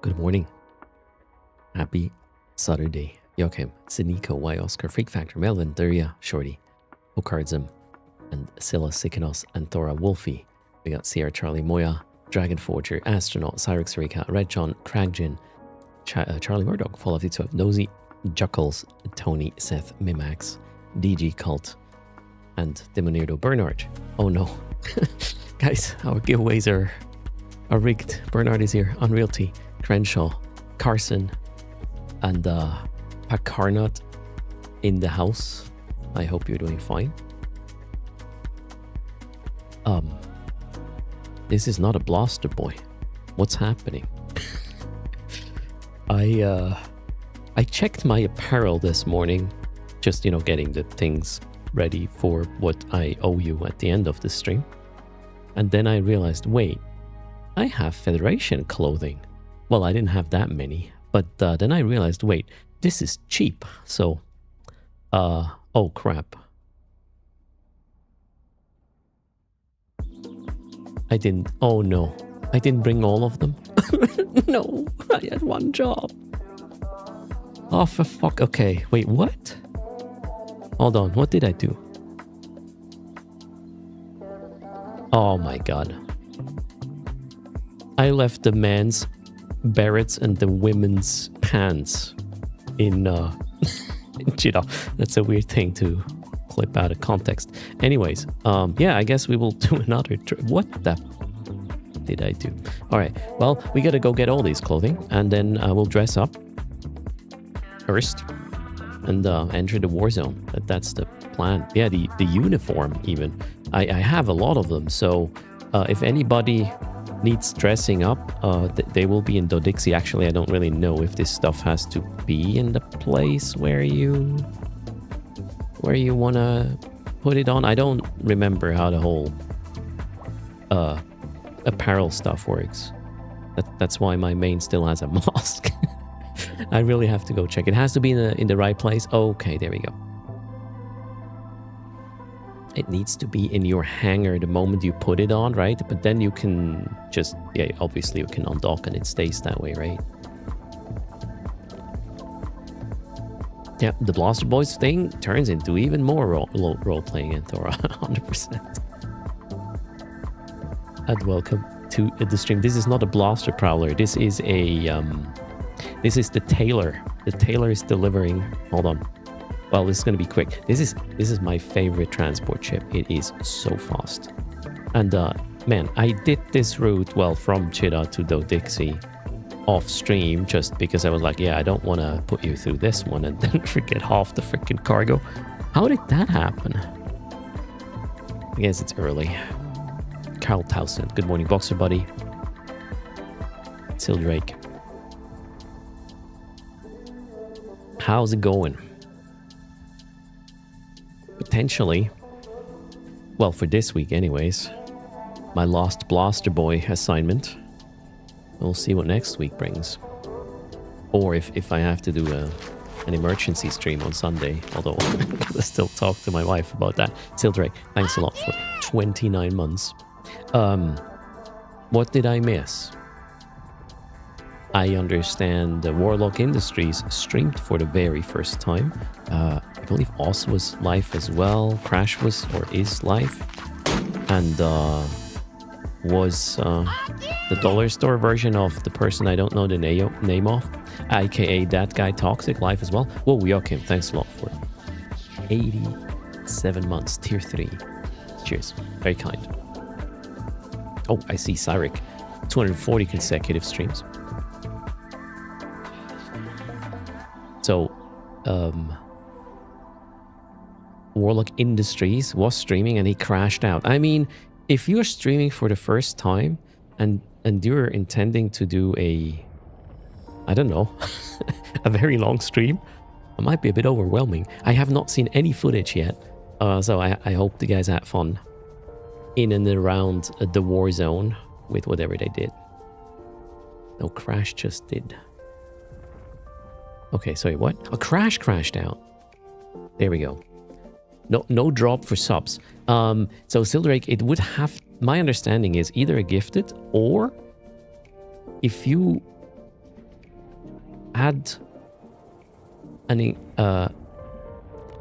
Good morning. Happy Saturday. Joachim, Siniko, Y Oscar, Freak Factor, Melvin, Duria, Shorty, Okardzim, and Scylla, Sikanos, and Thora Wolfie. We got Sierra, Charlie, Moya, Dragon Forger, Astronaut, Cyrix, Rika, Red John, Cragjin, Charlie Murdoch, Fall of the 12, Nosy, Juckles, Tony, Seth, Mimax, DG Cult, and Demonirdo Bernard. Oh no. Guys, our giveaways are rigged. Bernard is here. Unreal T, Crenshaw, Carson, and Pacarnot in the house. I hope you're doing fine. This is not a Blaster Boy. What's happening? I checked my apparel this morning, just, getting the things ready for what I owe you at the end of the stream. And then I realized, wait, I have Federation clothing. Well, I didn't have that many, but then I realized, wait, this is cheap. So, oh crap. Oh no, I didn't bring all of them. No, I had one job. Oh, for fuck. Okay, wait, what? Hold on, what did I do? Oh my god. I left the men's berets and the women's pants in Cheetah. That's a weird thing to clip out of context. Anyways, yeah, I guess we will do another trip. What the did I do? All right, well, we gotta go get all these clothing, and then we'll dress up first and enter the war zone. That's the plan. Yeah, the uniform even. I have a lot of them, so if anybody needs dressing up, they will be in Dodixie. Actually, I don't really know if this stuff has to be in the place where you want to put it on. I don't remember how the whole apparel stuff works. That's why my main still has a mask. I really have to go check. It has to be in the right place. Okay, there we go. It needs to be in your hanger the moment you put it on, right? But then you can just, yeah, obviously you can undock and it stays that way, right? Yeah, the Blaster Boys thing turns into even more role-playing in Thora, 100%. And welcome to the stream. This is not a Blaster Prowler. This is this is the Tailor. The Tailor is delivering. Hold on. Well, this is going to be quick. This is my favorite transport ship. It is so fast. And man, I did this route, well, from Cheetah to Dodixie off stream, just because I was like, yeah, I don't want to put you through this one and then forget half the freaking cargo. How did that happen? I guess it's early. Carl Towson. Good morning, Boxer Buddy. Sildrake. How's it going? Potentially, well, for this week anyways, my last Blaster Boy assignment. We'll see what next week brings. Or if I have to do an emergency stream on Sunday, although I gotta still talk to my wife about that. Sildrake, thanks a lot for 29 months. What did I miss? I understand the Warlock Industries streamed for the very first time. I believe Oz was live as well. Crash was or is live. And was the dollar store version of the person I don't know the name of, aka that guy Toxic, live as well. Whoa, Joachim, thanks a lot for 87 months, tier 3. Cheers, very kind. Oh, I see Cyric, 240 consecutive streams. So, Warlock Industries was streaming and he crashed out. I mean, if you're streaming for the first time and you're intending to do I don't know, a very long stream, it might be a bit overwhelming. I have not seen any footage yet, so I hope the guys had fun in and around the war zone with whatever they did. No, Crash just did. Okay, sorry, what? A Crash crashed out. There we go. No drop for subs. So Sildrake, it would have, my understanding is either a gifted, or if you add any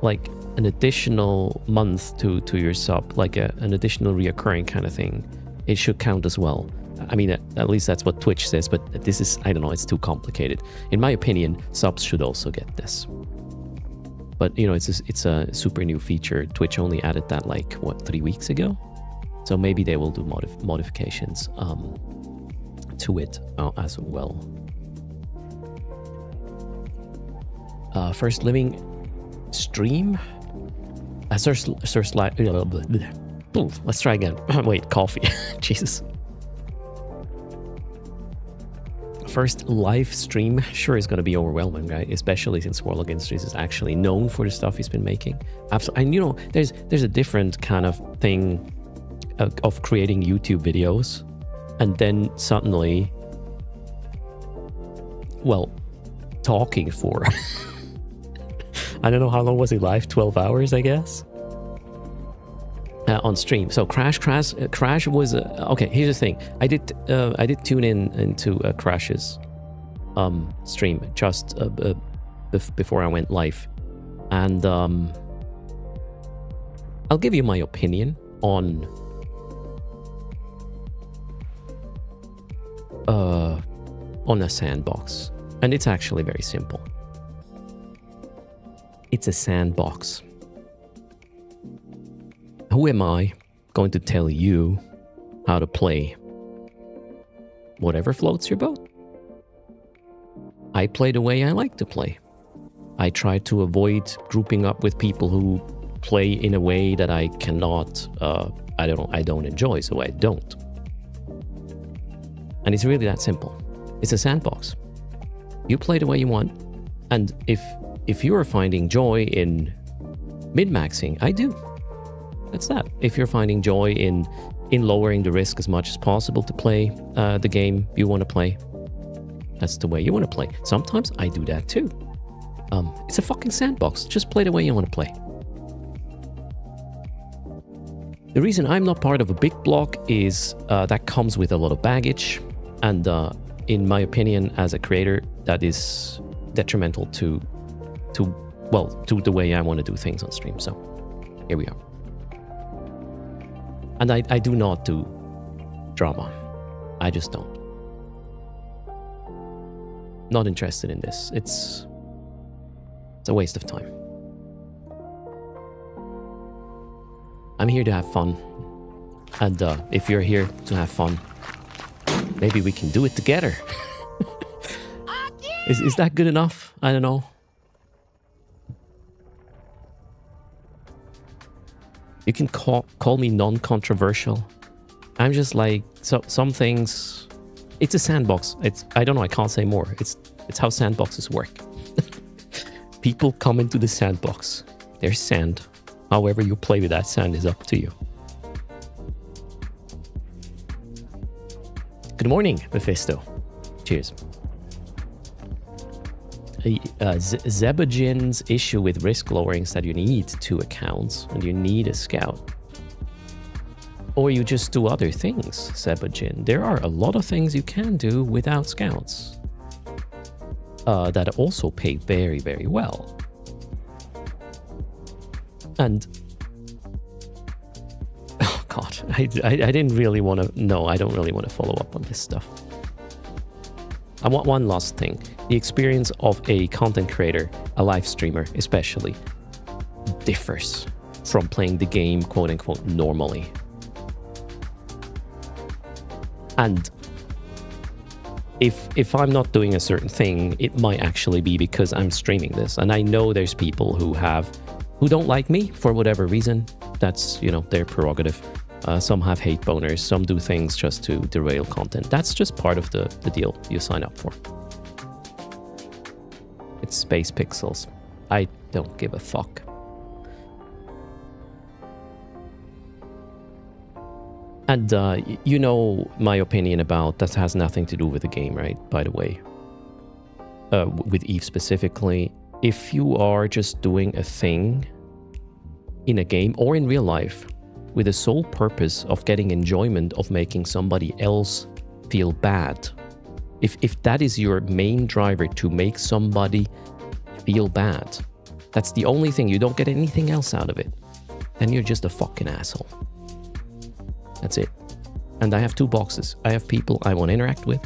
like an additional month to your sub, like an additional reoccurring kind of thing, it should count as well. I mean, at least that's what Twitch says, but this is, I don't know, it's too complicated. In my opinion, subs should also get this. But, you know, it's a super new feature. Twitch only added that, like, what, 3 weeks ago? So maybe they will do modifications to it as well. First living stream? Let's try again. Wait, coffee. Jesus. First live stream sure is going to be overwhelming, right? Especially since Warlock Industries is actually known for the stuff he's been making. Absolutely. And you know, there's a different kind of thing of creating YouTube videos and then suddenly, well, talking for I don't know how long was he live, 12 hours, I guess, on stream. So Crash was okay. Here's the thing: I did tune into Crash's stream just before I went live, and I'll give you my opinion on a sandbox, and it's actually very simple. It's a sandbox. Who am I going to tell you how to play whatever floats your boat? I play the way I like to play. I try to avoid grouping up with people who play in a way that I cannot, I don't enjoy, so I don't. And it's really that simple. It's a sandbox. You play the way you want, and if you are finding joy in min-maxing, I do. That's that. If you're finding joy in lowering the risk as much as possible to play the game you want to play, that's the way you want to play. Sometimes I do that too. It's a fucking sandbox. Just play the way you want to play. The reason I'm not part of a big block is that comes with a lot of baggage, and in my opinion, as a creator, that is detrimental to the way I want to do things on stream. So here we are. And I do not do drama. I just don't. Not interested in this. It's a waste of time. I'm here to have fun. And if you're here to have fun, maybe we can do it together. Is that good enough? I don't know. You can call me non-controversial. I'm just like, so some things, it's a sandbox. I don't know, I can't say more. It's how sandboxes work. People come into the sandbox. There's sand. However you play with that sand is up to you. Good morning, Mephisto. Cheers. Zebajin's issue with risk lowering is that you need 2 accounts and you need a scout. Or you just do other things, Zebajin. There are a lot of things you can do without scouts that also pay very, very well. And oh god, I didn't really want to. No, I don't really want to follow up on this stuff. I want one last thing. The experience of a content creator, a live streamer especially, differs from playing the game quote unquote normally. And if I'm not doing a certain thing, it might actually be because I'm streaming this. And I know there's people who don't like me for whatever reason. That's, you know, their prerogative. Some have hate boners, some do things just to derail content. That's just part of the deal you sign up for. It's space pixels. I don't give a fuck. And you know my opinion about that has nothing to do with the game, right? By the way, with Eve specifically, if you are just doing a thing in a game or in real life with the sole purpose of getting enjoyment of making somebody else feel bad, If that is your main driver to make somebody feel bad, that's the only thing, you don't get anything else out of it, then you're just a fucking asshole. That's it. And I have two boxes. I have people I want to interact with.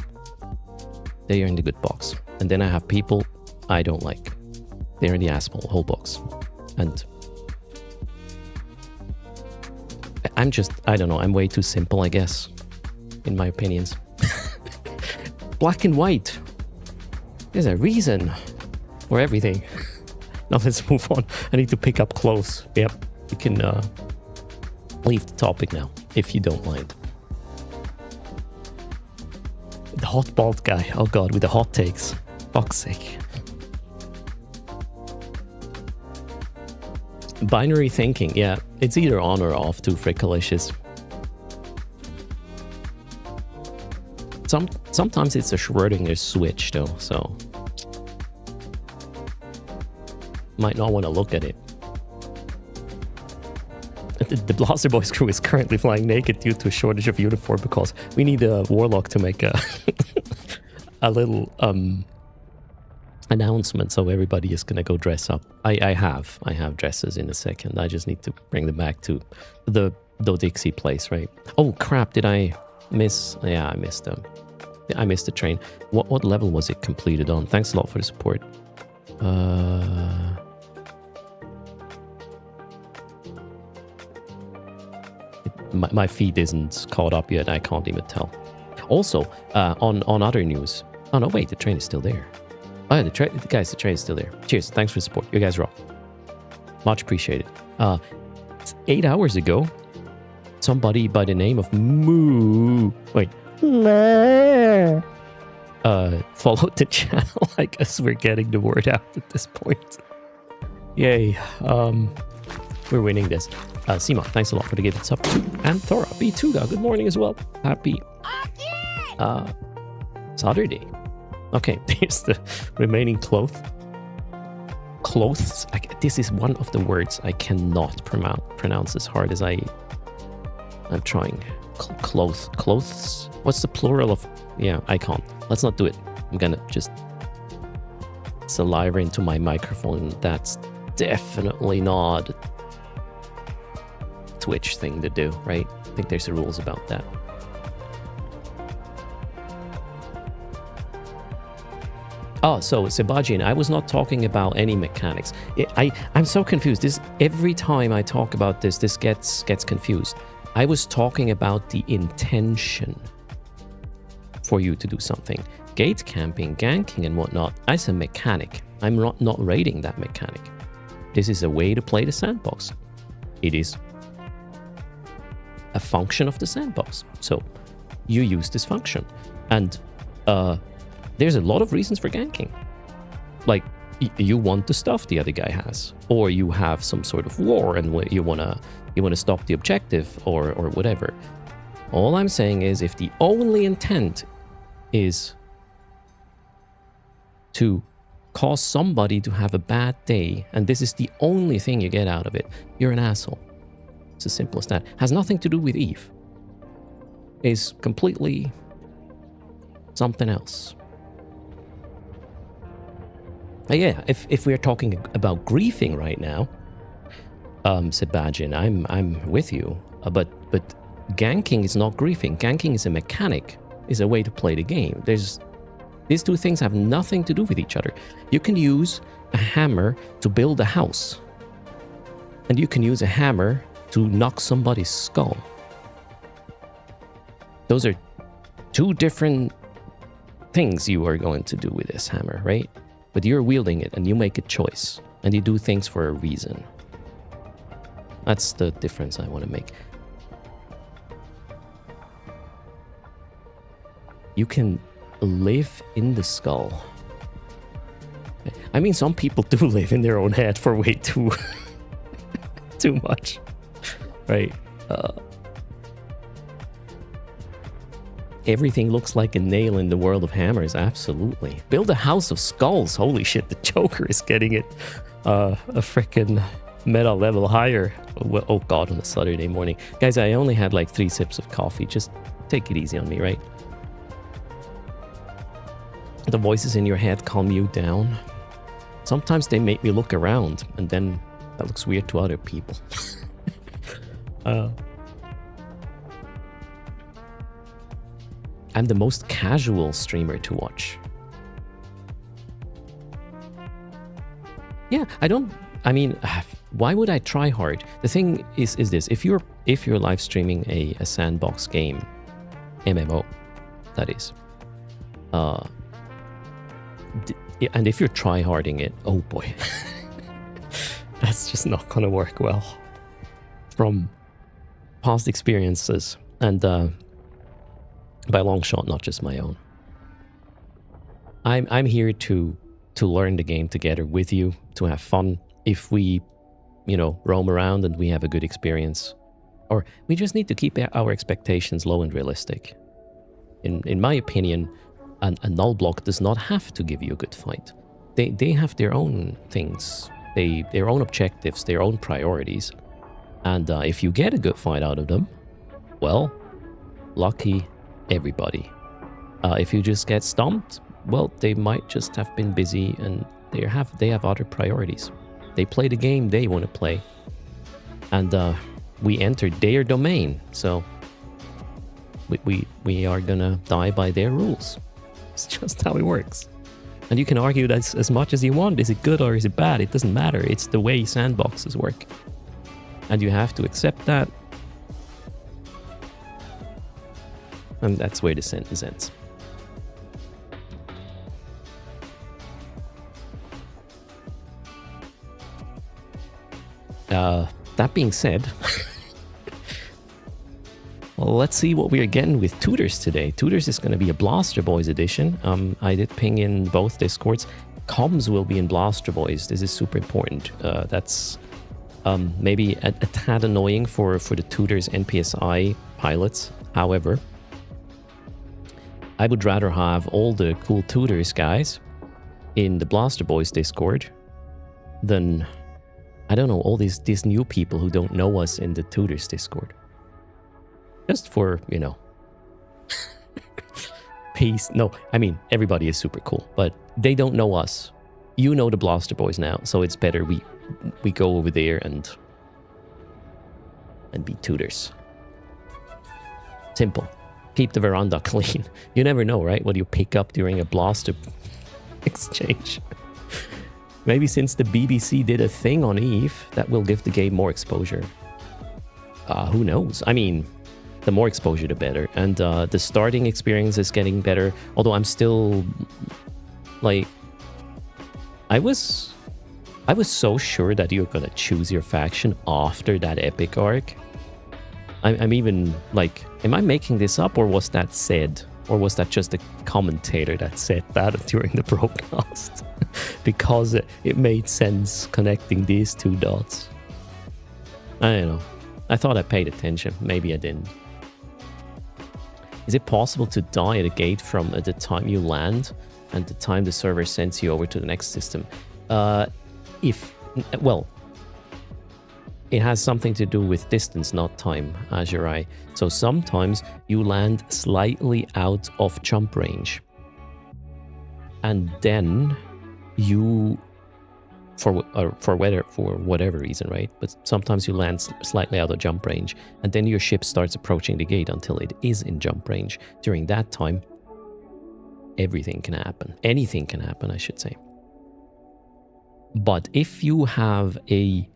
They are in the good box. And then I have people I don't like. They're in the asshole whole box. And I don't know, I'm way too simple, I guess, in my opinions. Black and white. There's a reason for everything. Now let's move on. I need to pick up clothes. Yep, we can leave the topic now, if you don't mind. The hot bald guy. Oh god, with the hot takes. Fuck's sake. Binary thinking. Yeah, it's either on or off, too frickalicious. Sometimes it's a Schrödinger switch, though, so... might not want to look at it. The Blaster Boys crew is currently flying naked due to a shortage of uniform because we need a warlock to make a a little announcement, so everybody is gonna go dress up. I have dresses in a second. I just need to bring them back to the Dixie place, right? Oh crap! Did I miss? Yeah, I missed them. I missed the train. What level was it completed on? Thanks a lot for the support. My feed isn't caught up yet. I can't even tell. Also, on other news. Oh no, wait, the train is still there. Oh yeah, the train is still there. Cheers, thanks for the support. You guys rock. Much appreciated. 8 hours ago, somebody by the name of followed the channel. I guess we're getting the word out at this point. Yay. We're winning this. Sima, thanks a lot for the gift sub. And Thora, B2, good morning as well. Happy Saturday. Okay, there's the remaining clothes. This is one of the words I cannot pronounce as hard as I'm trying. Clothes? What's the plural of... Yeah, I can't. Let's not do it. I'm gonna just saliva into my microphone. That's definitely not Twitch thing to do, right? I think there's rules about that. Oh, so Sebastian, I was not talking about any mechanics. I'm so confused. Every time I talk about this gets confused. I was talking about the intention for you to do something. Gate camping, ganking and whatnot, as a mechanic, I'm not rating that mechanic. This is a way to play the sandbox. It is a function of the sandbox. So you use this function. And there's a lot of reasons for ganking. Like, you want the stuff the other guy has, or you have some sort of war and you wanna stop the objective or whatever. All I'm saying is, if the only intent is to cause somebody to have a bad day, and this is the only thing you get out of it, you're an asshole. It's as simple as that. Has nothing to do with Eve. Is completely something else. But yeah, if we're talking about griefing right now, Sebastian, I'm with you. But ganking is not griefing. Ganking is a mechanic, is a way to play the game. These two things have nothing to do with each other. You can use a hammer to build a house, and you can use a hammer to knock somebody's skull. Those are two different things you are going to do with this hammer, right? But you're wielding it and you make a choice and you do things for a reason. That's the difference I want to make. You can live in the skull. I mean, some people do live in their own head for way too much, right? Everything looks like a nail in the world of hammers, absolutely. Build a house of skulls. Holy shit, the Joker is getting it a freaking meta level higher. Oh god, on a Saturday morning. Guys, I only had like 3 sips of coffee. Just take it easy on me, right? the voices in your head calm you down. Sometimes they make me look around, and then that looks weird to other people. I'm the most casual streamer to watch. Yeah, I mean, why would I try hard? The thing is this: if you're live streaming a sandbox game, MMO, that is, and if you're try-harding it, oh boy, that's just not gonna work well. From past experiences, and by a long shot, not just my own. I'm here to learn the game together with you, to have fun. If we, roam around and we have a good experience, or we just need to keep our expectations low and realistic. In my opinion, a null block does not have to give you a good fight. They have their own things, their own objectives, their own priorities. And if you get a good fight out of them, well, lucky everybody. If you just get stomped, well, they might just have been busy and they have other priorities. They play the game they want to play. And we entered their domain, so we are gonna die by their rules. It's just how it works. And you can argue that as much as you want. Is it good or is it bad? It doesn't matter. It's the way sandboxes work. And you have to accept that. And that's where the sentence ends. That being said, well, let's see what we are getting with Tutors today. Tutors is going to be a Blaster Boys edition. I did ping in both Discords. Comms will be in Blaster Boys. This is super important. That's maybe a tad annoying for the Tutors NPSI pilots. However, I would rather have all the cool Tutors guys in the Blaster Boys Discord than, I don't know, all these new people who don't know us in the Tutors Discord. Just for, peace. No, I mean, everybody is super cool, but they don't know us. You know the Blaster Boys now, so it's better we go over there and be Tutors. Simple. Keep the veranda clean. You never know, right? What you pick up during a Blaster exchange. Maybe since the BBC did a thing on Eve, that will give the game more exposure. Who knows? I mean, the more exposure, the better. And the starting experience is getting better. Although I'm still, like, I was so sure that you're gonna choose your faction after that epic arc. I'm even like, am I making this up, or was that said? Or was that just a commentator that said that during the broadcast? Because it made sense connecting these two dots. I don't know. I thought I paid attention. Maybe I didn't. Is it possible to die at a gate from the time you land and the time the server sends you over to the next system? Well, it has something to do with distance, not time, Azurai. So sometimes you land slightly out of jump range. And then you, for whatever reason, right? But sometimes you land slightly out of jump range, and then your ship starts approaching the gate until it is in jump range. During that time, everything can happen. Anything can happen, I should say. But if you have an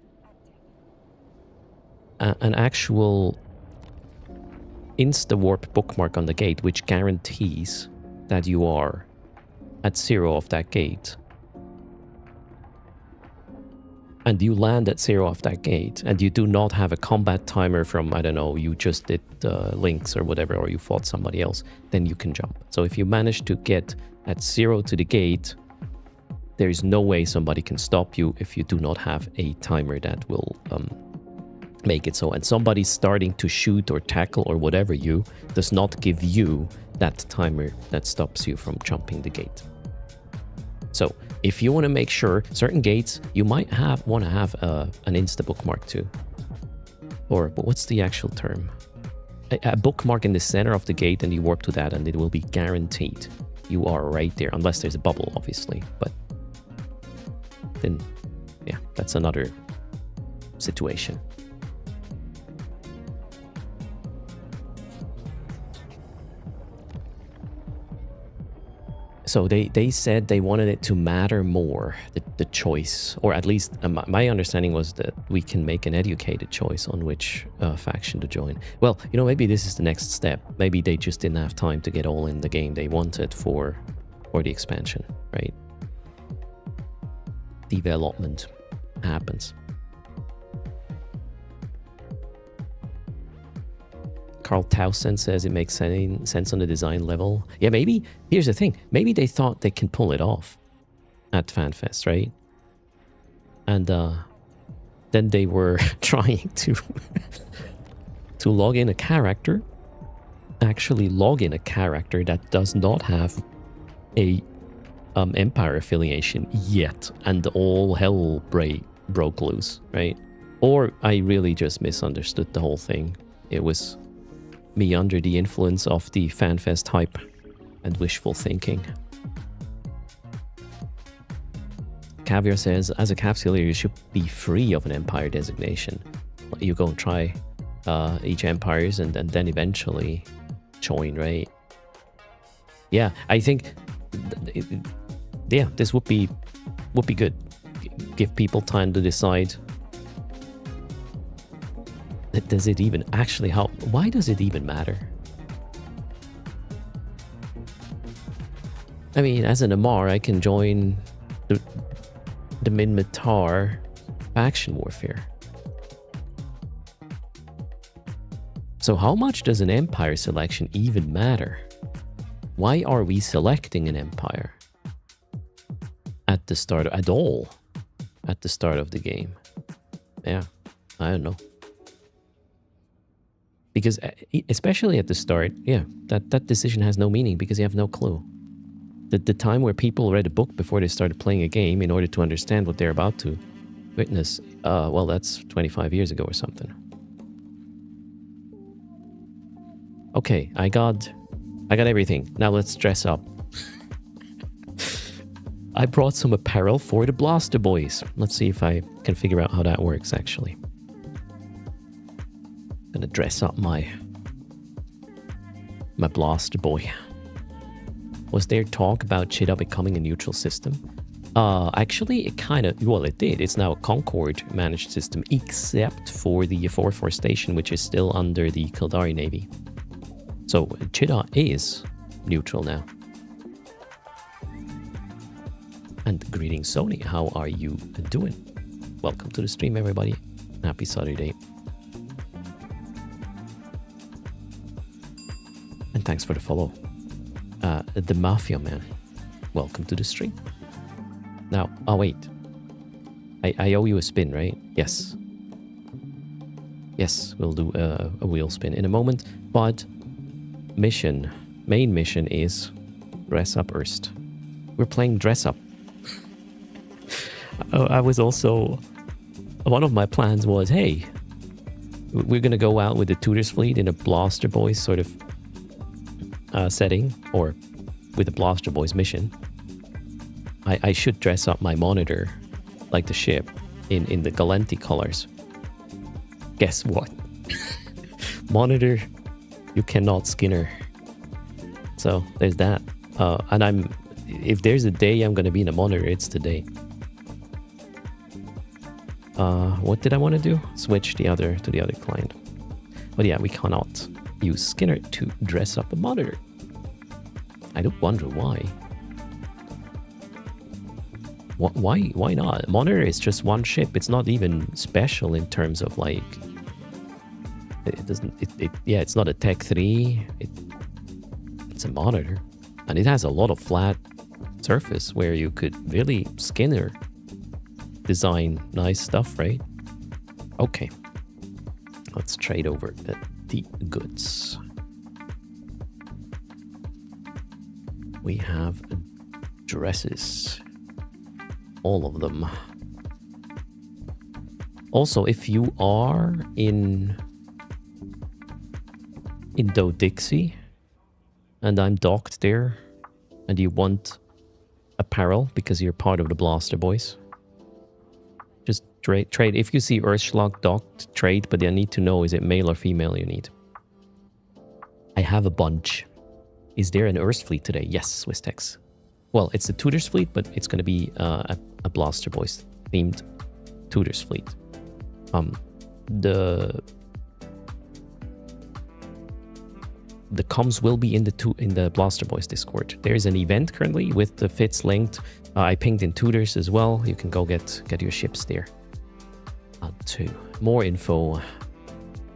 actual insta-warp bookmark on the gate, which guarantees that you are at 0 of that gate, and you land at 0 of that gate, and you do not have a combat timer from, I don't know, you just did links or whatever, or you fought somebody else, then you can jump. So if you manage to get at 0 to the gate, there is no way somebody can stop you if you do not have a timer that will make it so. And somebody starting to shoot or tackle or whatever you does not give you that timer that stops you from jumping the gate. So if you want to make sure certain gates, you might want to have an insta bookmark too. But what's the actual term? A bookmark in the center of the gate, and you warp to that, and it will be guaranteed. you are right there, unless there's a bubble, obviously. But then, yeah, that's another situation. So they said they wanted it to matter more, the choice, or at least my understanding was that we can make an educated choice on which faction to join. Well, you know, maybe this is the next step. Maybe they just didn't have time to get all in the game they wanted for the expansion, right? Development happens. Carl Towson says it makes sense on the design level. Yeah, maybe. Here's the thing. Maybe they thought they can pull it off at FanFest, right? And then they were trying to log in a character. Actually log in a character that does not have a Empire affiliation yet. And all hell broke loose, right? Or I really just misunderstood the whole thing. It was me under the influence of the FanFest hype and wishful thinking. Caviar says, as a capsuleer, you should be free of an Empire designation. You go and try each Empires and then eventually join, right? Yeah, I think, yeah, this would be good. Give people time to decide. Does it even actually help? Why does it even matter? I mean, as an Amar, I can join the Minmatar faction warfare. So how much does an Empire selection even matter? Why are we selecting an Empire at the start, at all, at the start of the game? Yeah, I don't know. Because especially at the start, yeah, that decision has no meaning because you have no clue. The time where people read a book before they started playing a game in order to understand what they're about to witness, well, that's 25 years ago or something. Okay, I got everything. Now let's dress up. I brought some apparel for the Blaster Boys. Let's see if I can figure out how that works, actually. Gonna dress up my Blaster Boy. Was there talk about Cheetah becoming a neutral system? Actually, it kind of, well, it did. It's now a Concord managed system, except for the 4-4 station, which is still under the Kildari Navy. So Cheetah is neutral now. And greetings, Sony. How are you doing? Welcome to the stream, everybody. Happy Saturday. And thanks for the follow. The Mafia Man, welcome to the stream. Now, oh wait. I owe you a spin, right? Yes. Yes, we'll do a wheel spin in a moment. But main mission is dress up Erst. We're playing dress up. I was also, one of my plans was, hey, we're gonna go out with the Tutors fleet in a Blaster Boys sort of setting, or with the Blaster Boys mission. I should dress up my monitor like the ship in the Galenti colors. Guess what? Monitor, you cannot Skinner. So there's that. And if there's a day I'm gonna be in a monitor, it's today. What did I want to do? Switch to the other client. But yeah, we cannot use Skinner to dress up a monitor. I do wonder why. Why not? Monitor is just one ship. It's not even special in terms of like. It doesn't. Yeah, it's not a Tech 3. It's a monitor, and it has a lot of flat surface where you could really Skinner design nice stuff, right? Okay, let's trade over the goods. We have dresses, all of them. Also, if you are in Doe Dixie and I'm docked there, And you want apparel because you're part of the Blaster Boys. Just trade. If you see Urschlag docked, trade, but I need to know, is it male or female you need? I have a bunch. Is there an Erst fleet today? Yes, Swisstex. Well, it's the Tutors fleet, but it's going to be a Blaster Boys themed Tutors fleet. The comms will be in the Blaster Boys Discord. There is an event currently with the fits linked. I pinged in Tutors as well. You can go get your ships there. Two more info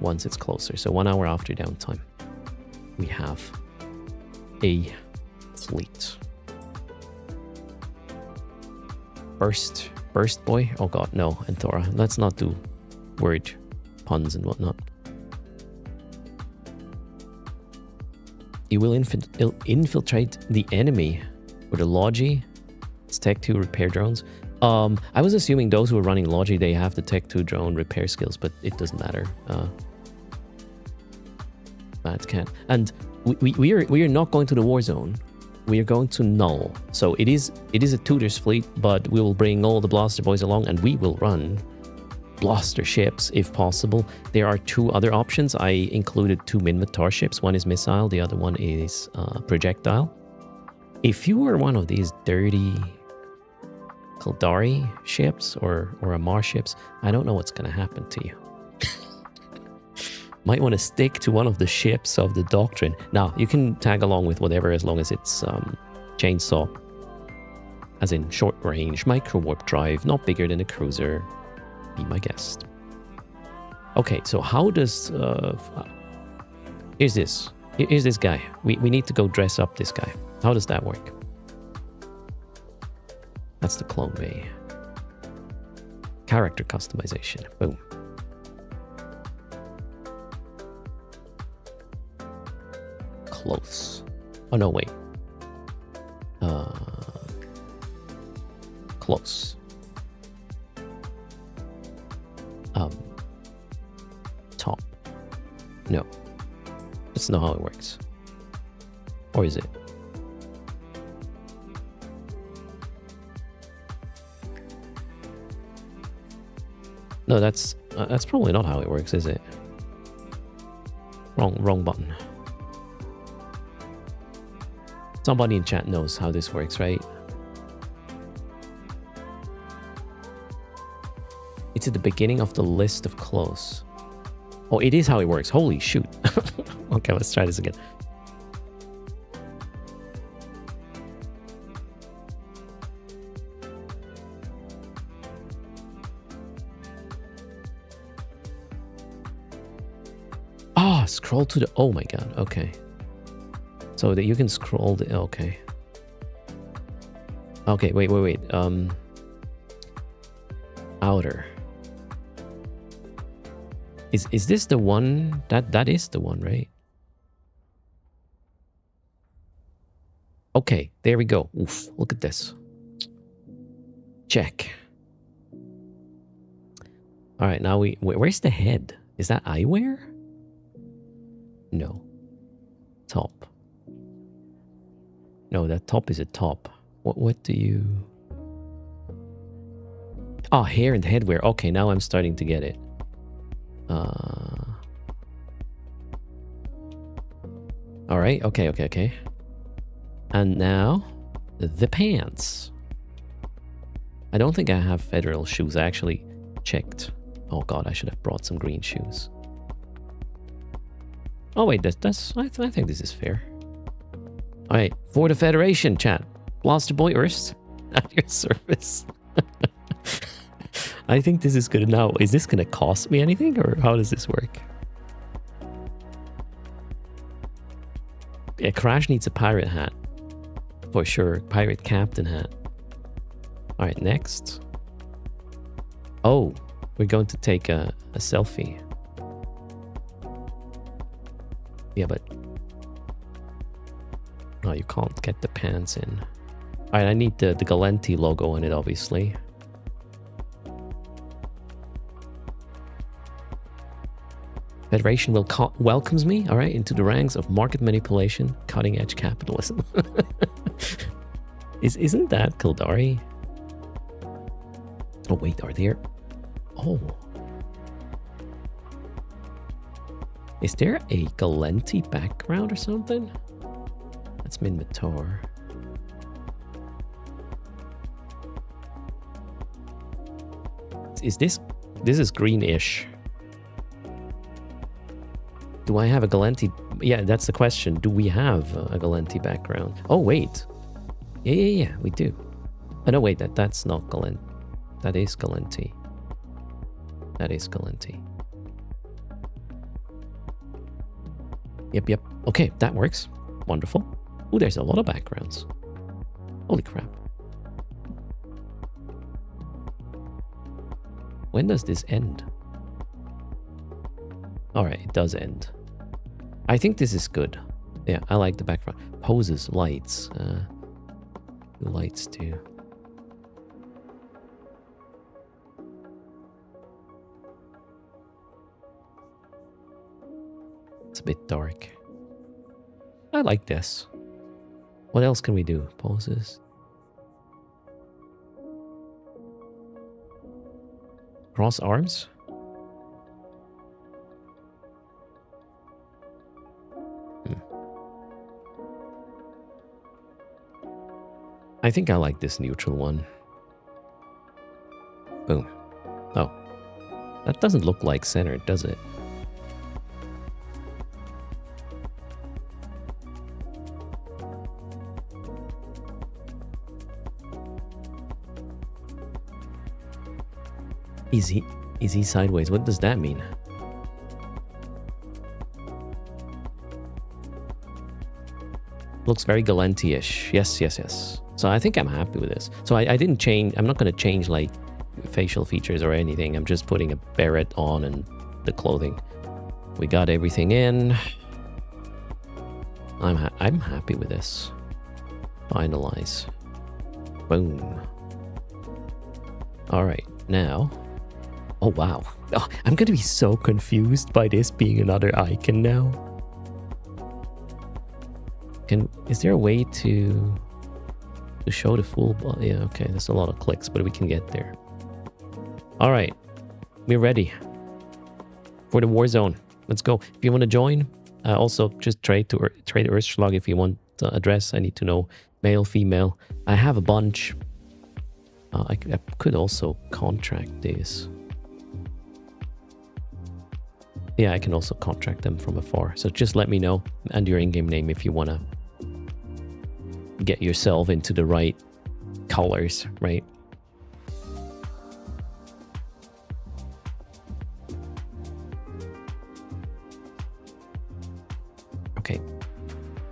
once it's closer. So 1 hour after downtime, we have a fleet. Burst boy. Oh god, no, Anthora. Let's not do word puns and whatnot. You will infiltrate the enemy with a Logi. It's Tech 2 repair drones. I was assuming those who are running Logi, they have the Tech 2 drone repair skills, but it doesn't matter. Bad cat. And we are not going to the war zone. We are going to Null. So it is a Tutors fleet, but we will bring all the Blaster Boys along, and we will run Blaster ships if possible. There are 2 other options. I included 2 Minmatar ships. One is missile, the other one is projectile. If you are one of these dirty Kildari ships or Amar ships, I don't know what's going to happen to you. Might want to stick to one of the ships of the Doctrine. Now, you can tag along with whatever as long as it's chainsaw. As in short range, micro warp drive, not bigger than a cruiser. Be my guest. Okay, so how does... Here's this guy. We need to go dress up this guy. How does that work? That's the clone bay. Character customization. Boom. Close. Oh, no, wait. Close. Top. No. That's not how it works. Or is it? No, that's probably not how it works, is it? Wrong button. Somebody in chat knows how this works, right? It's at the beginning of the list of close. Oh, it is how it works. Holy shoot. Okay, let's try this again. Ah, scroll to the... Oh my god, okay. So that you can scroll the... Okay. Okay, wait. Outer. Is this the one? That is the one, right? Okay, there we go. Oof, look at this. Check. All right, now where's the head? Is that eyewear? No. Top. No, that top is a top. What do you... Oh, hair and headwear. Okay, now I'm starting to get it. All right, okay. And now, the pants. I don't think I have federal shoes. I actually checked. Oh god, I should have brought some green shoes. Oh wait, I think this is fair. All right, for the Federation, chat. Blaster Boy Erst, at your service. I think this is good now. Is this going to cost me anything, or how does this work? Yeah, Crash needs a pirate hat. For sure. Pirate captain hat. Alright, next. Oh, we're going to take a selfie. Yeah, but... Oh, you can't get the pants in. Alright, I need the Galenti logo on it, obviously. Federation welcomes me, all right, into the ranks of market manipulation, cutting-edge capitalism. Isn't that Kildari? Oh wait, are there? Oh, is there a Galenti background or something? That's Minmator. Is this is greenish? Do I have a Galenti? Yeah, that's the question. Do we have a Galenti background? Oh wait, yeah, we do. Oh no, wait, that's not Galenti. That is Galenti. That is Galenti. Yep. Okay, that works. Wonderful. Oh, there's a lot of backgrounds. Holy crap. When does this end? Alright, it does end. I think this is good. Yeah, I like the background. Poses, lights. Lights too. It's a bit dark. I like this. What else can we do? Poses. Cross arms. I think I like this neutral one. Boom. Oh. That doesn't look like center, does it? Is he sideways? What does that mean? Looks very Galenti-ish. Yes. So I think I'm happy with this. So I didn't change. I'm not going to change like facial features or anything. I'm just putting a beret on and the clothing. We got everything in. I'm happy with this. Finalize. Boom. All right, now. Oh wow. Oh, I'm going to be so confused by this being another icon now. Is there a way to show the full... Yeah, okay, there's a lot of clicks, but we can get there. All right, we're ready for the Warzone. Let's go. If you want to join, also just trade Erstschlag if you want the address. I need to know male, female. I have a bunch. I could also contract this. Yeah, I can also contract them from afar. So just let me know and your in-game name if you want to get yourself into the right colors, right? Okay.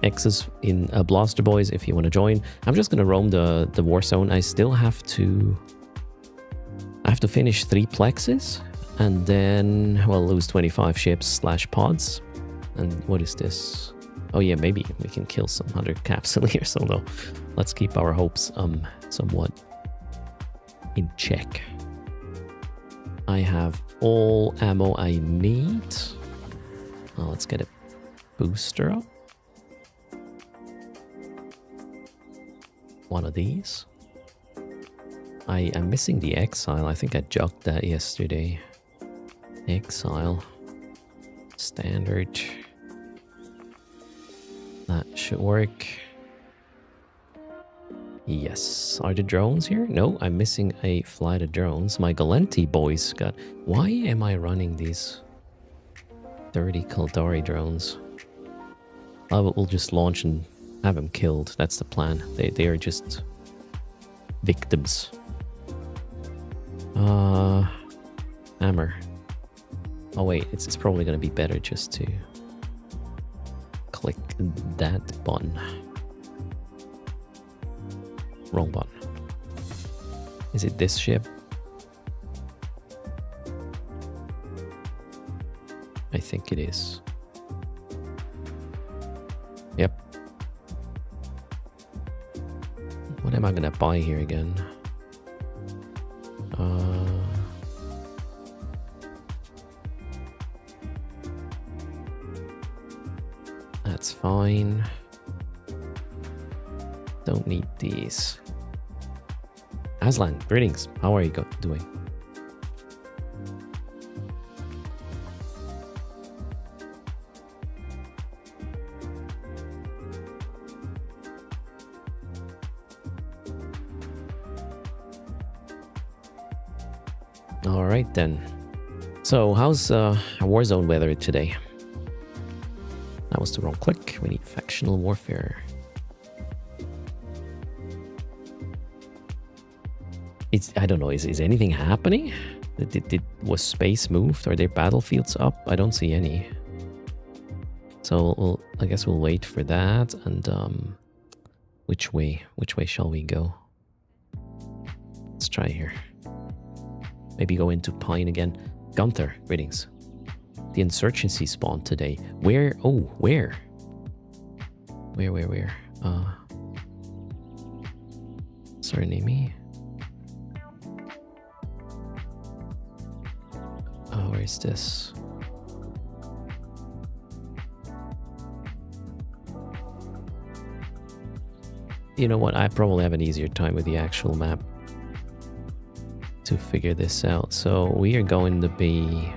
X's in Blaster Boys if you want to join. I'm just going to roam the Warzone. I still have to finish 3 plexes. And then we'll lose 25 ships / pods. And what is this? Oh yeah, maybe we can kill some 100 capsule here. So no, let's keep our hopes somewhat in check. I have all ammo I need. Let's get a booster up. One of these. I am missing the exile. I think I jogged that yesterday. Exile. Standard. That should work. Yes. Are the drones here? No, I'm missing a flight of drones. My Galenti boys got... Why am I running these 30 Kildari drones? We'll just launch and have them killed. That's the plan. They are just victims. Hammer. Oh wait, it's probably going to be better just to click that button. Wrong button. Is it this ship? I think it is. Yep. What am I going to buy here again? That's fine. Don't need these. Aslan, greetings. How are you doing? All right then. So how's Warzone weather today? That was the wrong click. We need factional warfare. I don't know. Is anything happening? Was space moved? Are there battlefields up? I don't see any. So I guess we'll wait for that. And which way shall we go? Let's try here. Maybe go into Pine again. Gunther, greetings. The insurgency spawned today. Where? Oh, where? Where? Suriname? Oh, where is this? You know what? I probably have an easier time with the actual map to figure this out. So we are going to be...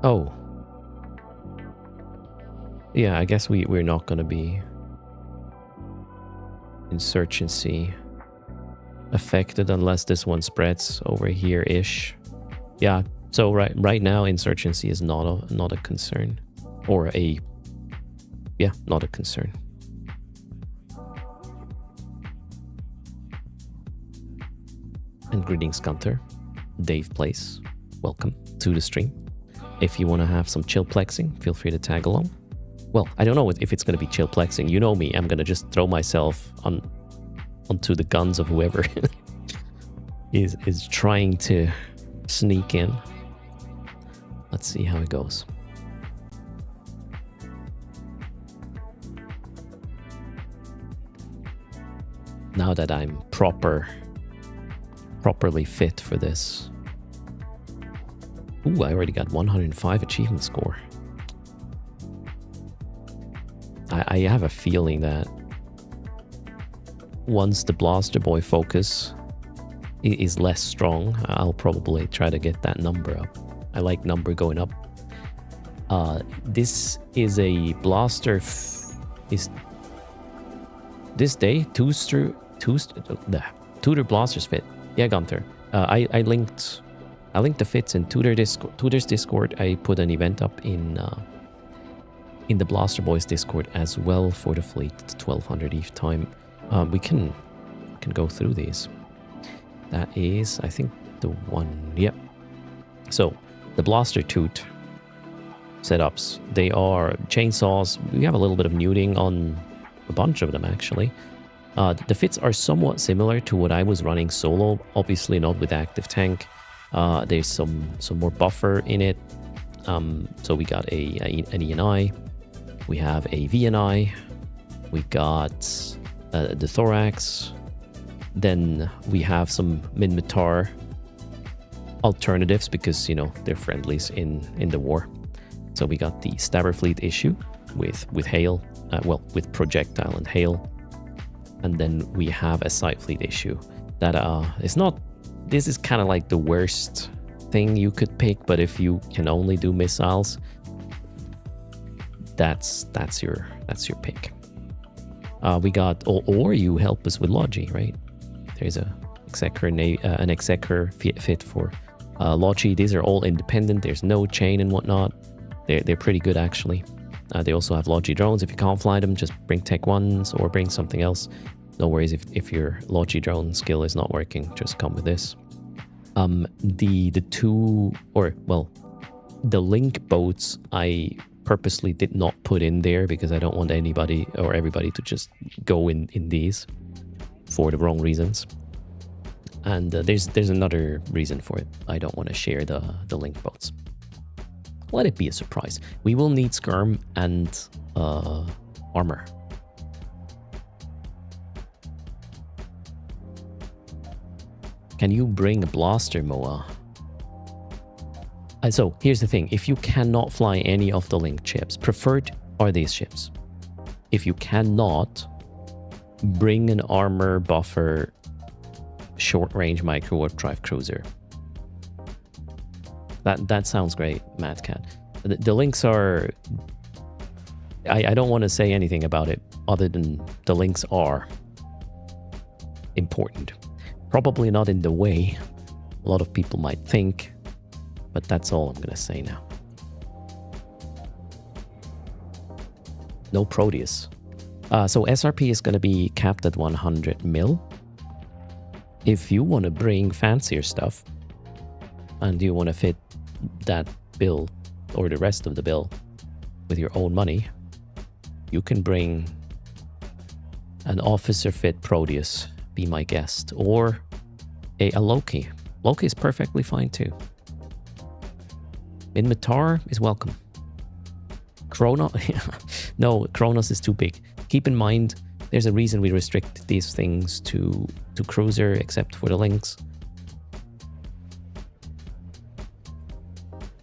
Oh. Yeah, I guess we're not going to be insurgency affected unless this one spreads over here-ish. Yeah, so right now insurgency is not a concern. Or not a concern. And greetings, Gunther. Dave Place. Welcome to the stream. If you want to have some chill plexing, feel free to tag along. Well, I don't know if it's going to be chill plexing. You know me, I'm going to just throw myself onto the guns of whoever is trying to sneak in. Let's see how it goes. Now that I'm properly fit for this. Ooh, I already got 105 achievement score. I have a feeling that once the Blaster Boy focus is less strong, I'll probably try to get that number up. I like number going up. This is a Blaster is this day Tutor Blaster's fit. Yeah, Gunther. I linked the fits in Tutor's Discord. I put an event up in the Blaster Boys Discord as well for the fleet. It's 1200 ETH time. We can go through these. That is, I think, the one. Yep. So the Blaster Toot setups, they are chainsaws. We have a little bit of muting on a bunch of them actually. The fits are somewhat similar to what I was running solo, obviously not with active tank. There's some more buffer in it. So we got an ENI, we have a VNI, we got the thorax, then we have some Minmatar alternatives because, you know, they're friendlies in the war. So we got the Stabber Fleet issue with hail, with projectile and hail. And then we have a Sight Fleet issue that is not... This is kind of like the worst thing you could pick, but if you can only do missiles, that's your pick. We got... Or you help us with Logi, right? There's an Executor fit for Logi. These are all independent. There's no chain and whatnot. They're pretty good, actually. They also have Logi drones. If you can't fly them, just bring Tech 1s or bring something else. No worries if your Logi drone skill is not working, just come with this. The link boats I purposely did not put in there because I don't want anybody or everybody to just go in these for the wrong reasons. And there's another reason for it. I don't want to share the link boats. Let it be a surprise. We will need skirm and armor. Can you bring a blaster, Moa? So here's the thing. If you cannot fly any of the linked ships, preferred are these ships. If you cannot, bring an armor buffer short-range micro-warp drive cruiser. That sounds great, Mad Cat. The links are... I don't want to say anything about it other than the links are important. Probably not in the way a lot of people might think, but that's all I'm going to say now. No Proteus. So SRP is going to be capped at 100 mil. If you want to bring fancier stuff and you want to fit that bill or the rest of the bill with your own money, you can bring an officer fit Proteus, be my guest, or a Loki. Loki is perfectly fine too. Minmatar is welcome. No, Kronos is too big. Keep in mind, there's a reason we restrict these things to cruiser, except for the links.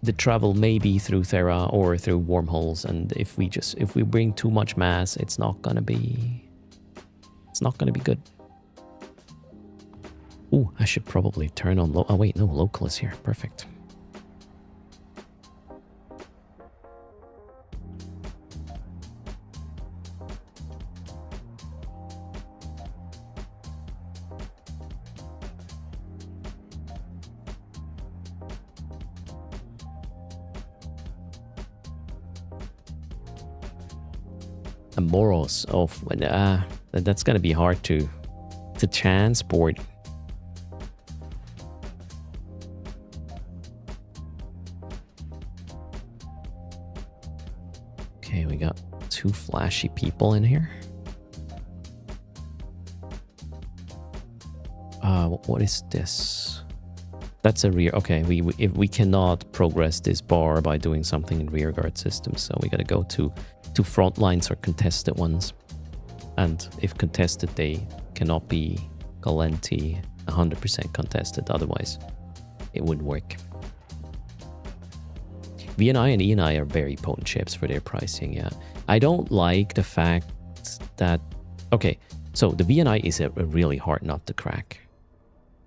The travel may be through Thera or through wormholes, and if we bring too much mass, it's not gonna be good. Ooh, I should probably turn on oh wait, no, local is here. Perfect. Moros. Oh, that's gonna be hard to transport. Okay, we got two flashy people in here. What is this? That's a rear. Okay, if we cannot progress this bar by doing something in rear guard systems, so we gotta go to front lines or contested ones. And if contested, they cannot be Galenti 100% contested, otherwise it wouldn't work. VNI and ENI are very potent ships for their pricing, yeah. I don't like the fact that... Okay, so the VNI is a really hard nut to crack.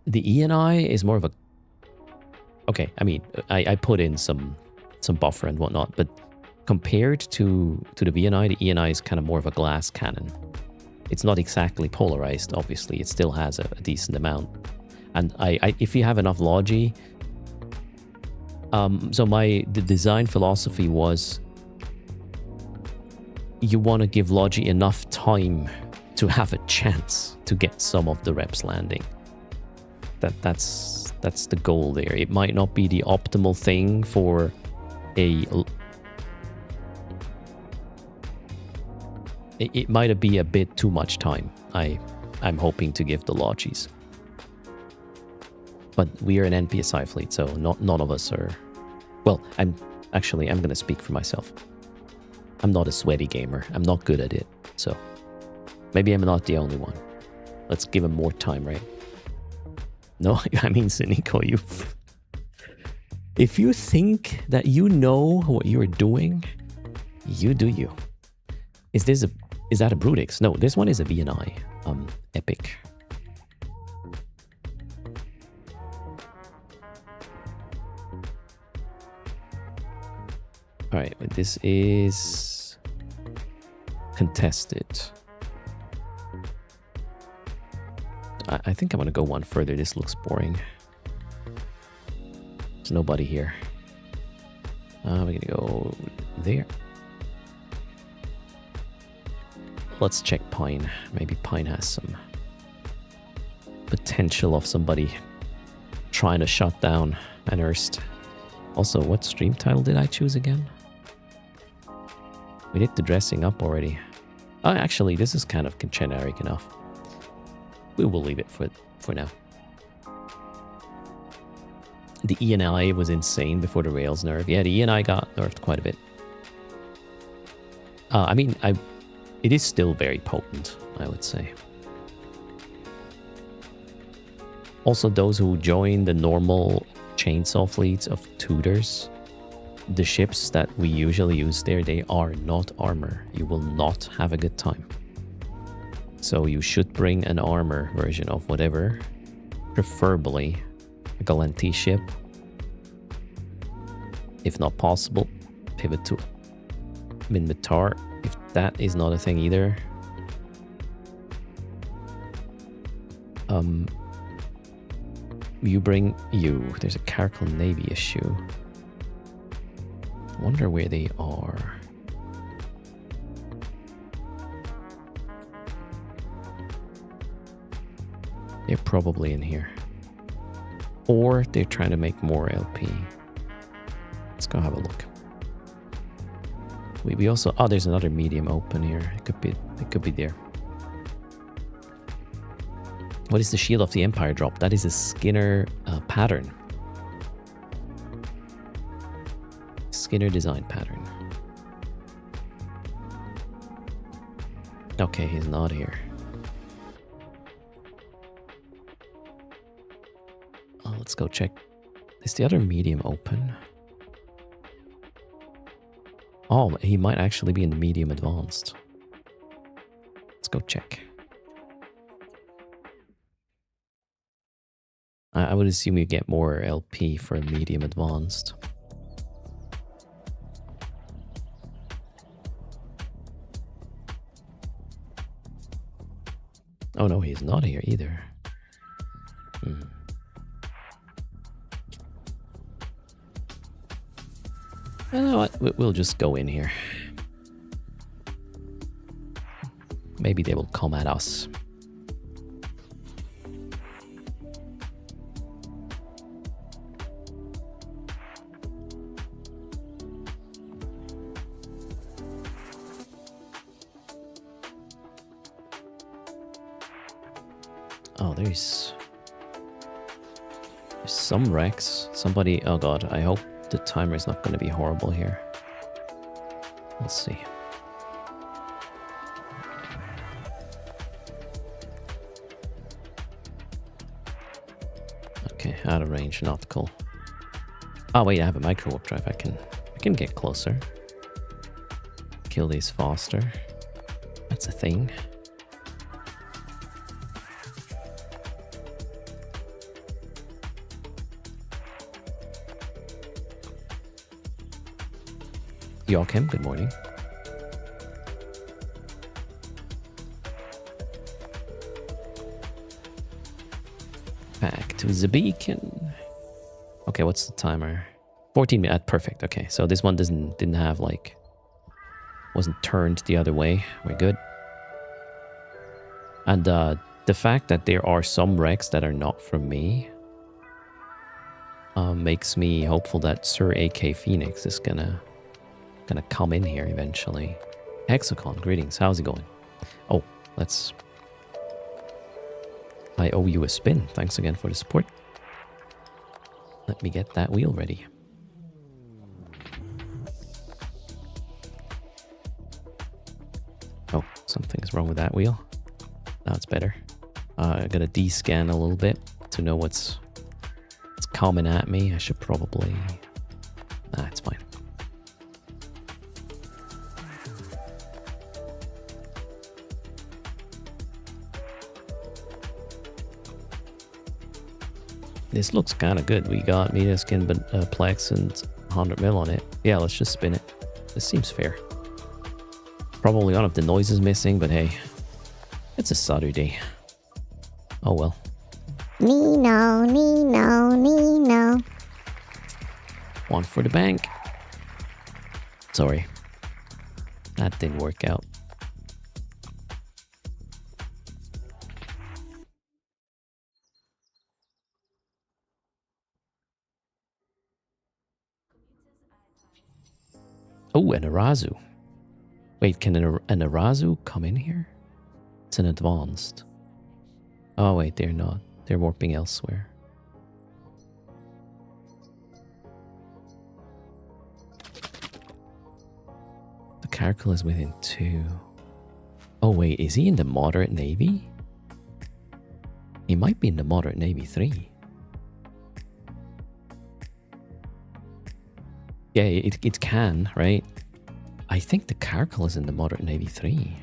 The ENI is more of a... Okay, I mean, I put in some buffer and whatnot, but compared to the VNI, the ENI is kind of more of a glass cannon. It's not exactly polarized, obviously. It still has a decent amount. And if you have enough Logi... so the design philosophy was you want to give Logi enough time to have a chance to get some of the reps landing. That's the goal there. It might not be the optimal thing for a... It might be a bit too much time. I'm hoping to give the Logis. But we are an NPSI fleet, so none of us are... Well, I'm going to speak for myself. I'm not a sweaty gamer. I'm not good at it, so maybe I'm not the only one. Let's give him more time, right? No, I mean, Cynico, if you think that you know what you're doing, you do you. Is that a Brutix? No, this one is a VNI. Epic. Alright, this is contested. I think I'm gonna go one further. This looks boring. There's nobody here. We're gonna go there. Let's check Pine. Maybe Pine has some potential of somebody trying to shut down an Erst. Also, what stream title did I choose again? We did the dressing up already. Oh, actually, this is kind of generic enough. We will leave it for now. The ENI was insane before the Rails nerf. Yeah, the ENI got nerfed quite a bit. I mean, it is still very potent, I would say. Also, those who join the normal chainsaw fleets of tutors. The ships that we usually use there, they are not armor. You will not have a good time. So you should bring an armor version of whatever, preferably a Galanti ship. If not possible, pivot to Minmatar. If that is not a thing either, you bring you. There's a Caracal Navy issue. I wonder where they are. They're probably in here. Or they're trying to make more LP. Let's go have a look. We also... Oh, there's another medium open here. It could be there. What is the Shield of the Empire drop? That is a Skinner pattern. Skinner design pattern. Okay, he's not here. Oh, let's go check. Is the other medium open? Oh, he might actually be in the medium advanced. Let's go check. I would assume you get more LP for a medium advanced. Oh no, he's not here either. You know what? We'll just go in here. Maybe they will come at us. Oh, there's some wrecks. Somebody... Oh god, I hope the timer is not going to be horrible here. Let's see. Okay, out of range, not cool. Oh wait, I have a micro warp drive. I can get closer. Kill these faster. That's a thing. Joachim, good morning. Back to the beacon. Okay, what's the timer? 14 minutes. Perfect. Okay, so this one didn't have like... wasn't turned the other way. We're good. And the fact that there are some wrecks that are not from me makes me hopeful that Sir AK Phoenix is gonna come in here eventually. Hexacon, greetings. How's it going? Oh, let's... I owe you a spin. Thanks again for the support. Let me get that wheel ready. Oh, something's wrong with that wheel. Now it's better. I gotta descan a little bit to know what's coming at me. I should probably... Nah, it's fine. This looks kind of good. We got media skin, but Plex and 100 mil on it. Yeah, let's just spin it. This seems fair. Probably one of the noises missing, but hey, it's a Saturday. Oh well. Nino, Nino, Nino. One for the bank. Sorry. That didn't work out. Oh, an Arazu. Wait, can an Arazu come in here? It's an advanced. Oh wait, they're not. They're warping elsewhere. The Caracal is within 2. Oh wait, is he in the Moderate Navy? He might be in the Moderate Navy 3. Yeah, it can, right? I think the Caracal is in the Modern 83.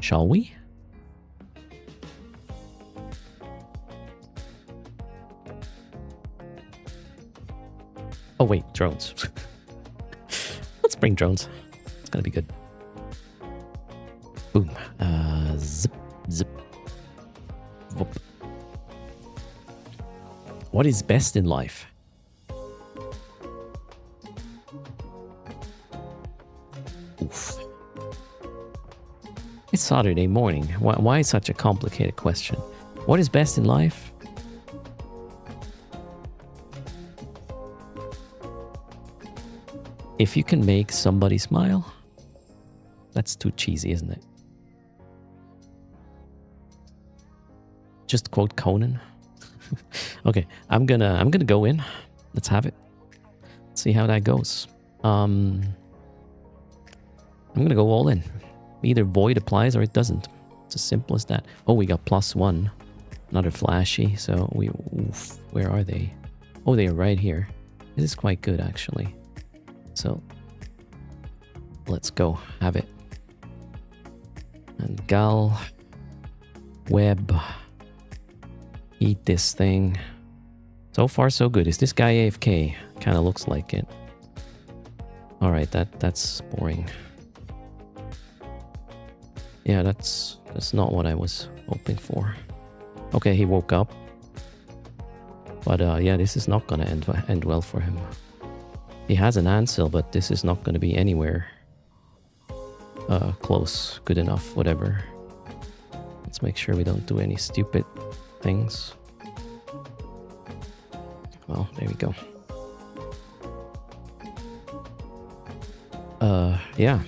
Shall we? Oh wait, drones. Let's bring drones. It's gonna be good. Boom. Zip, zip. Whoop. What is best in life? Oof. It's Saturday morning. Why such a complicated question? What is best in life? If you can make somebody smile, that's too cheesy, isn't it? Just quote Conan. Okay, I'm gonna go in. Let's have it. See how that goes. I'm gonna go all in. Either void applies or it doesn't. It's as simple as that. Oh, we got +1. Another flashy. So we. Oof, where are they? Oh, they are right here. This is quite good actually. So let's go. Have it. And Gal. Web. Eat this thing. So far so good. Is this guy AFK? Kind of looks like it. All right, that's boring. Yeah, that's not what I was hoping for. Okay, he woke up. But yeah, this is not gonna end well for him. He has an Ansel, but this is not gonna be anywhere close, good enough, whatever. Let's make sure we don't do any stupid things. Well, there we go. Yeah.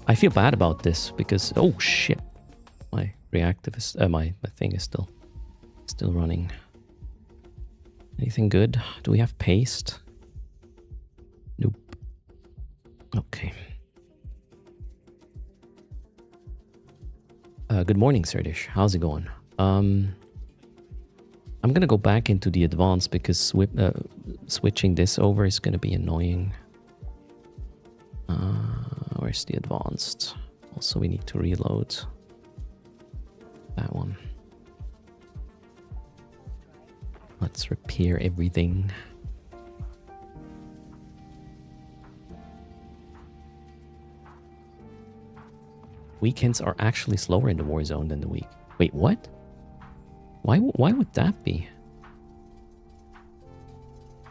I feel bad about this because oh shit, my reactive is my thing is still running. Anything good? Do we have paste? Nope. Okay. Good morning, Serdish. How's it going? I'm gonna go back into the advanced because switching this over is gonna be annoying. Where's the advanced? Also, we need to reload that one. Let's repair everything. Weekends are actually slower in the Warzone than the week. Wait, what? Why would that be?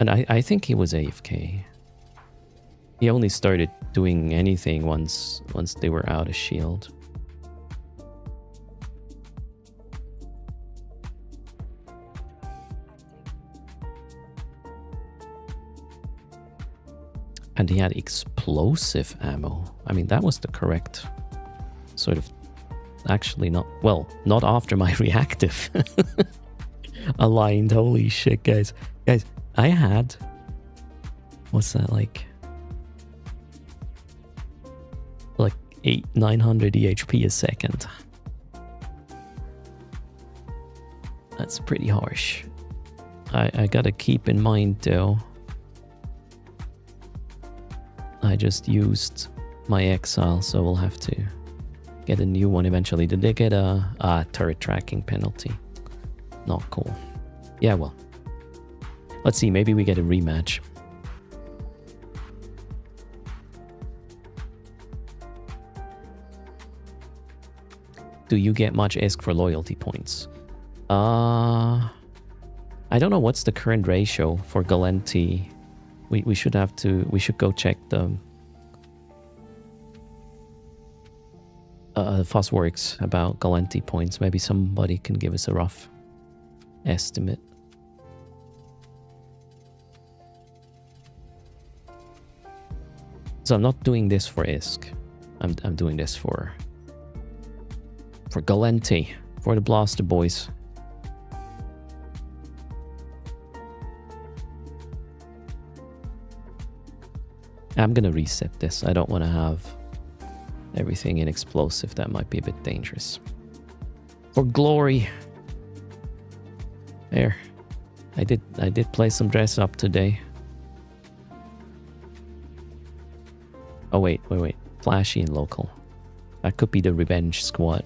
And I think he was AFK. He only started doing anything once they were out of shield. And he had explosive ammo. I mean, that was the correct sort of... Actually not... Well, not after my reactive aligned. Holy shit, guys. Guys, I had... What's that like? Like 900 EHP a second. That's pretty harsh. I gotta keep in mind though, I just used my exile, so we'll have to get a new one eventually. Did they get a turret tracking penalty? Not cool. Yeah, well. Let's see, maybe we get a rematch. Do you get much ESC for loyalty points? I don't know what's the current ratio for Galenti. We should go check the Fuzzworks about Galenti points. Maybe somebody can give us a rough estimate. So I'm not doing this for ISK. I'm doing this for Galenti, for the Blaster boys. I'm gonna reset this. I don't want to have everything in explosive. That might be a bit dangerous. For glory. There. I did play some dress up today. Oh wait. Flashy and local. That could be the Revenge Squad.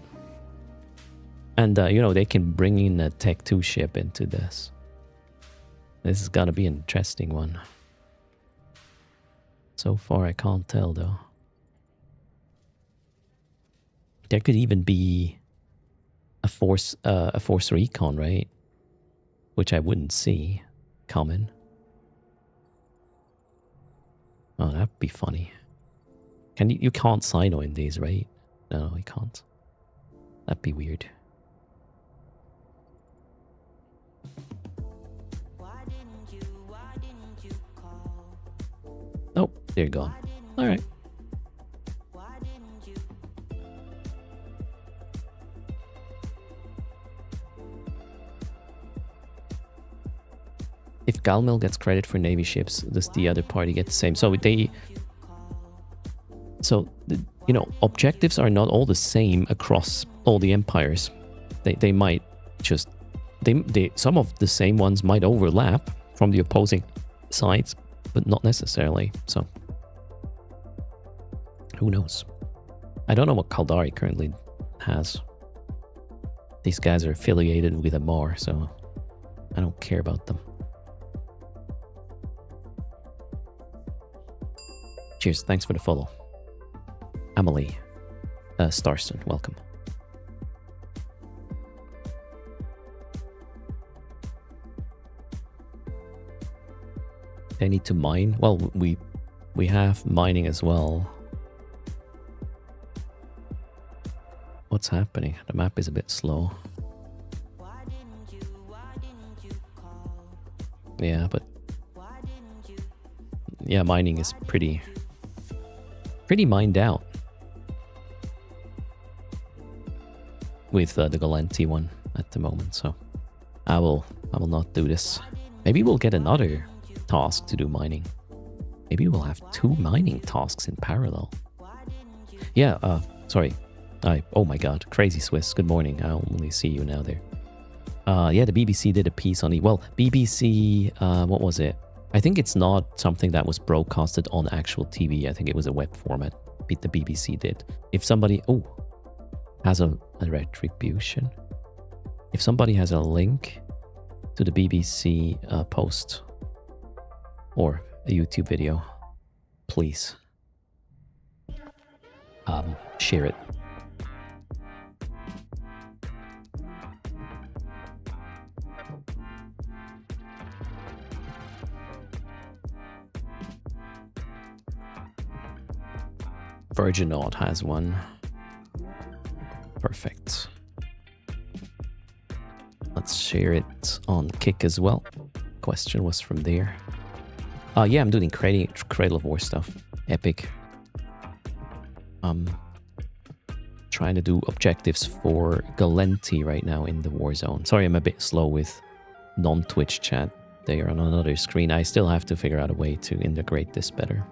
And you know, they can bring in a Tech 2 ship into this. This is gonna be an interesting one. So far I can't tell though. There could even be a force recon, right? Which I wouldn't see coming. Oh, that'd be funny. You can't sino in these, right? No, you can't. That'd be weird. Oh, they're gone. All right. If Galmil gets credit for Navy ships, does the other party get the same? So you know, objectives are not all the same across all the empires. They might just some of the same ones might overlap from the opposing sides, but not necessarily. So who knows? I don't know what Caldari currently has. These guys are affiliated with Amar, so I don't care about them. Cheers, thanks for the follow. Emily Starston, welcome. They need to mine. Well, we have mining as well. What's happening? The map is a bit slow. Yeah, but yeah, mining is pretty mined out with the Galenti one at the moment. So I will not do this. Maybe we'll get another task to do mining. Maybe we'll have 2 mining tasks in parallel. Yeah, sorry. Oh my god, Crazy Swiss, good morning. I only see you now there. Yeah, the BBC did a piece on it. Well, BBC, what was it? I think it's not something that was broadcasted on actual TV. I think it was a web format. The BBC did. If somebody, has a retribution. If somebody has a link to the BBC post or a YouTube video, please share it. Virginaut has one. Perfect. Let's share it on Kick as well. Question was from there. Yeah, I'm doing Cradle of War stuff. Epic. Trying to do objectives for Galenti right now in the Warzone. Sorry, I'm a bit slow with non-Twitch chat. They are on another screen. I still have to figure out a way to integrate this better.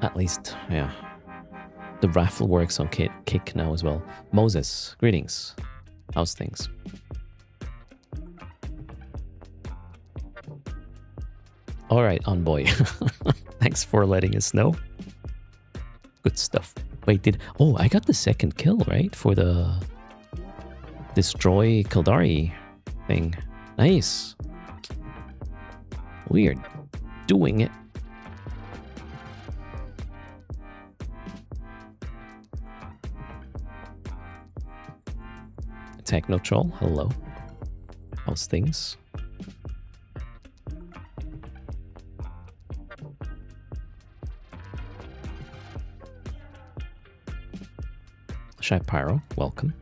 At least, yeah. The raffle works on Kick now as well. Moses, greetings. How's things? All right, Envoy. Thanks for letting us know. Good stuff. Wait, I got the second kill, right? For the Destroy Kaldari thing. Nice. We are doing it. Techno Troll, hello. How's things? Shy Pyro, welcome.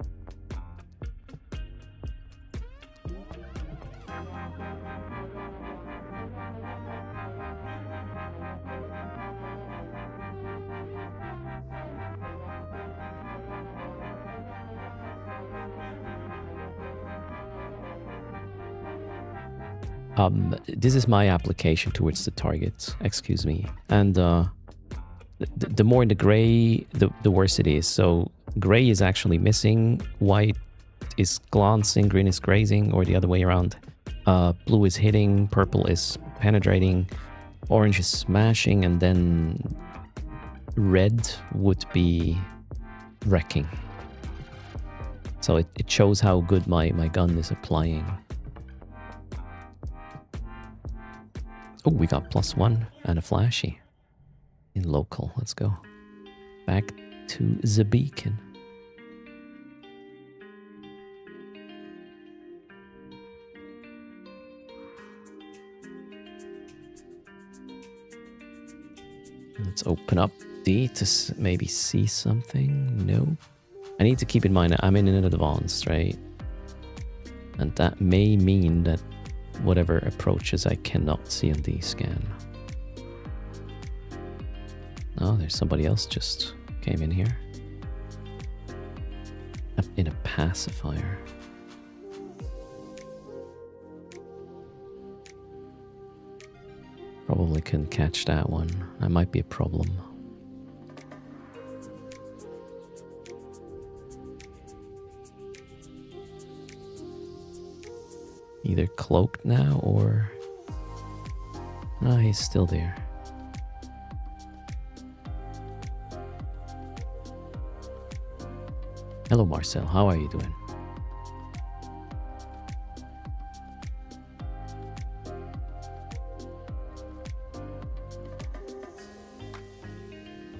This is my application towards the target, excuse me. And the more in the gray, the worse it is. So gray is actually missing, white is glancing, green is grazing, or the other way around. Blue is hitting, purple is penetrating, orange is smashing, and then red would be wrecking. So it shows how good my gun is applying. Oh, we got +1 and a flashy in local. Let's go back to the beacon. Let's open up D to maybe see something. No. I need to keep in mind that I'm in an advanced, right? And that may mean that whatever approaches I cannot see on the scan. Oh, there's somebody else just came in here. In a pacifier. Probably couldn't catch that one. That might be a problem. Either cloaked now or... No, he's still there. Hello Marcel, how are you doing?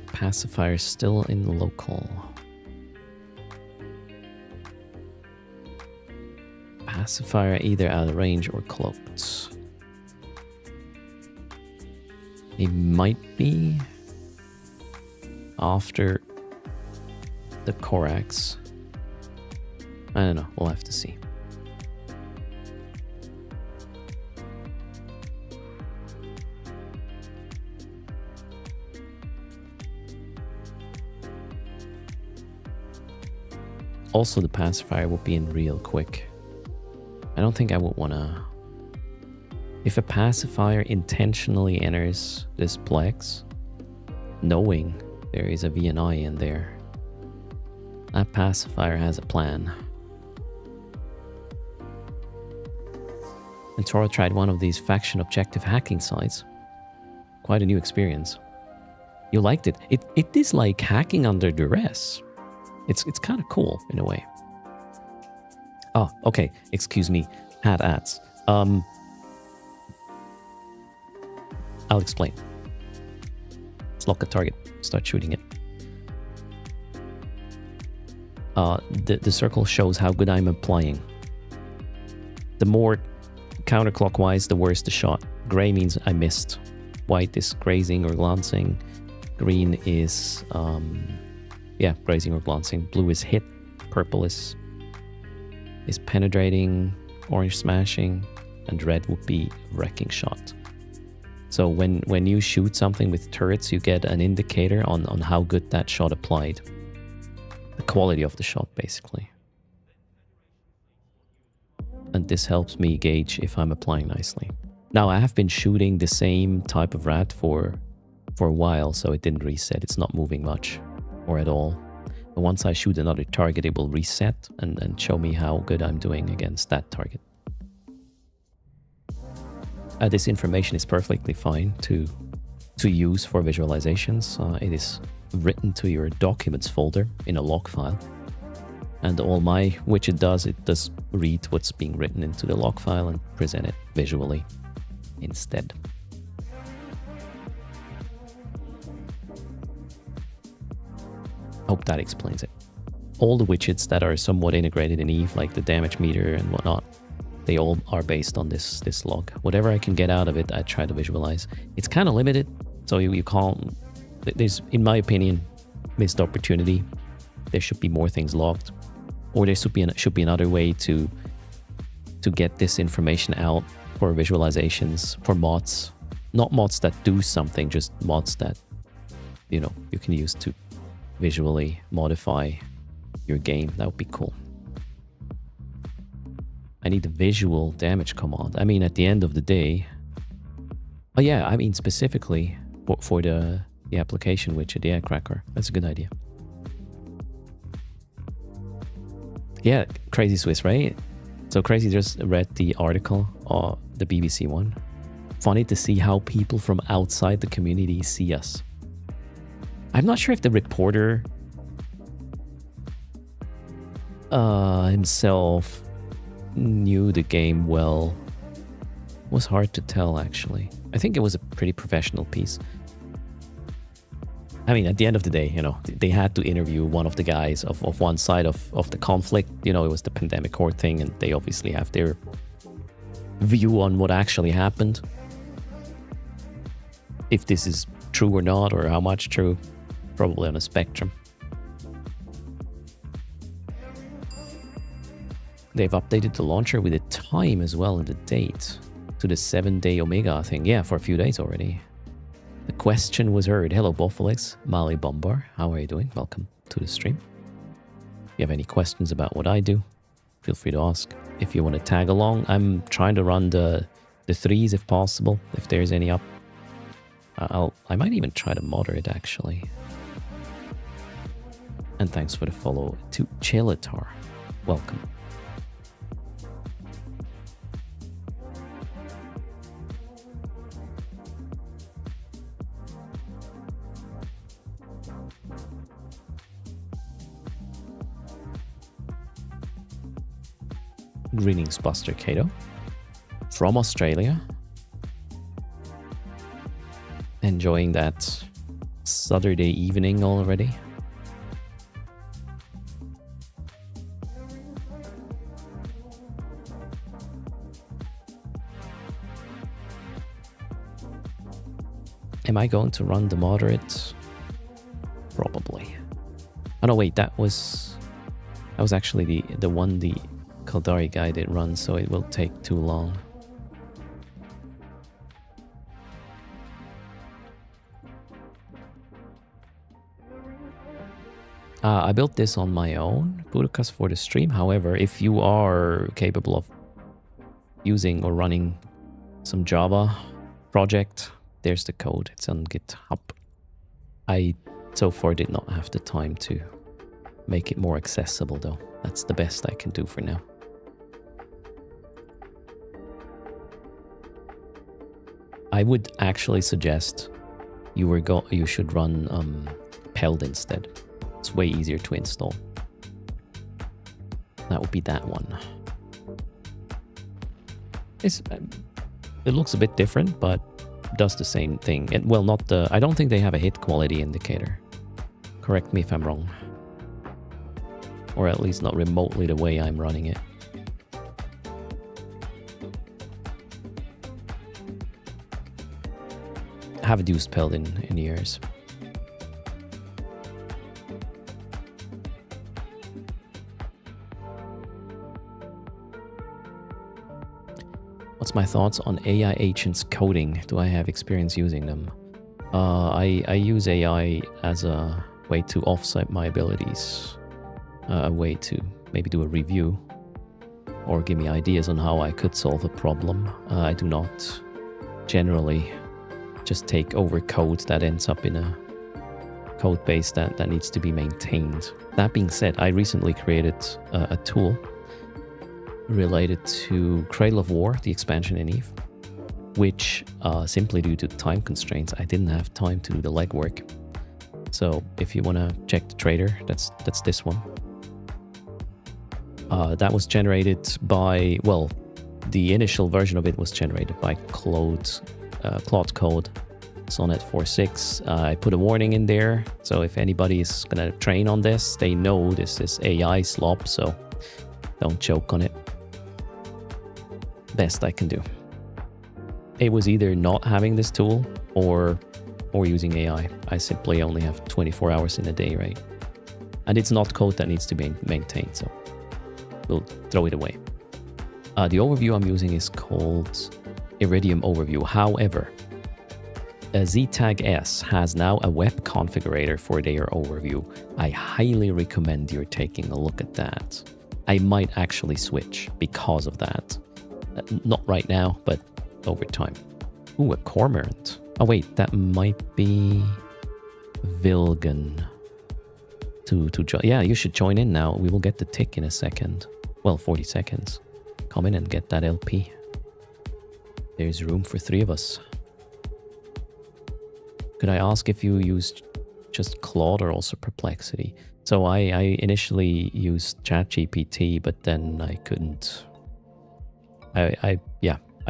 Pacifier still in the local. Pacifier either out of range or cloaked. He might be after the Corax. I don't know, we'll have to see. Also, the pacifier will be in real quick. I don't think I would want to... If a pacifier intentionally enters this plex, knowing there is a VNI in there, that pacifier has a plan. And Toro tried one of these faction objective hacking sites. Quite a new experience. You liked it. It is like hacking under duress. It's kind of cool in a way. Oh, okay. Excuse me. Had ads. I'll explain. Let's lock a target. Start shooting it. The circle shows how good I'm applying. The more counterclockwise, the worse the shot. Gray means I missed. White is grazing or glancing. Green is grazing or glancing. Blue is hit. Purple is penetrating. Orange smashing. And red would be wrecking shot. So when you shoot something with turrets, you get an indicator on how good that shot applied. The quality of the shot, basically. And this helps me gauge if I'm applying nicely. Now, I have been shooting the same type of rat for a while, so it didn't reset. It's not moving much or at all. But once I shoot another target, it will reset and show me how good I'm doing against that target. This information is perfectly fine to use for visualizations. It is written to your documents folder in a log file. And all my widget does, it does read what's being written into the log file and present it visually instead. Hope that explains it. All the widgets that are somewhat integrated in Eve, like the damage meter and whatnot, they all are based on this log. Whatever I can get out of it, I try to visualize. It's kind of limited, so you can't... There's, in my opinion, missed opportunity. There should be more things logged. Or there should be another way to get this information out for visualizations, for mods. Not mods that do something, just mods that, you know, you can use to visually modify your game. That would be cool. I need a visual damage command. I mean, at the end of the day... Oh yeah, I mean specifically for the application widget, yeah, Cracker. That's a good idea. Yeah, Crazy Swiss, right? So Crazy just read the article, the BBC one. Funny to see how people from outside the community see us. I'm not sure if the reporter himself knew the game well. It was hard to tell, actually. I think it was a pretty professional piece. I mean, at the end of the day, you know, they had to interview one of the guys of one side of the conflict. You know, it was the pandemic court thing, and they obviously have their view on what actually happened. If this is true or not, or how much true, probably on a spectrum. They've updated the launcher with the time as well and the date to the 7-day Omega thing. Yeah, for a few days already. The question was heard. Hello, Boffelix, Mali Bombar. How are you doing? Welcome to the stream. If you have any questions about what I do, feel free to ask. If you want to tag along, I'm trying to run the threes if possible, if there's any up. I might even try to moderate, actually. And thanks for the follow to Chilitar. Welcome. Greetings, Buster Cato. From Australia. Enjoying that Saturday evening already. Am I going to run the moderate? Probably. Oh no, wait, that was actually the one the Kaldari guy did run, so it will take too long. I built this on my own, Budokas, for the stream. However, if you are capable of using or running some Java project, there's the code. It's on GitHub. I so far did not have the time to make it more accessible, though. That's the best I can do for now. I would actually suggest you should run Peld instead. It's way easier to install. That would be that one. It looks a bit different, but does the same thing. And well, not the. I don't think they have a hit quality indicator. Correct me if I'm wrong. Or at least not remotely the way I'm running it. I haven't used Peld in years. What's my thoughts on AI agents coding? Do I have experience using them? I use AI as a way to offset my abilities. A way to maybe do a review or give me ideas on how I could solve a problem. I do not generally just take over code that ends up in a code base that needs to be maintained. That being said, I recently created a tool related to Cradle of War, the expansion in EVE, which simply due to time constraints, I didn't have time to do the legwork. So if you want to check the trader, that's this one. That was generated by, well, the initial version of it was generated by Claude Code, Sonnet 4.6. I put a warning in there, so if anybody is gonna train on this, they know this is AI slop, so don't choke on it. Best I can do. It was either not having this tool or using AI. I simply only have 24 hours in a day, right? And it's not code that needs to be maintained, so we'll throw it away. The overview I'm using is called Iridium Overview. However, ZTag S has now a web configurator for their overview. I highly recommend you're taking a look at that. I might actually switch because of that. Not right now, but over time. Ooh, a cormorant. Oh wait, that might be Vilgan. to join. Yeah, you should join in now. We will get the tick in a second. Well, 40 seconds. Come in and get that LP. There's room for 3 of us. Could I ask if you used just Claude or also Perplexity? So I initially used ChatGPT, but then I couldn't. I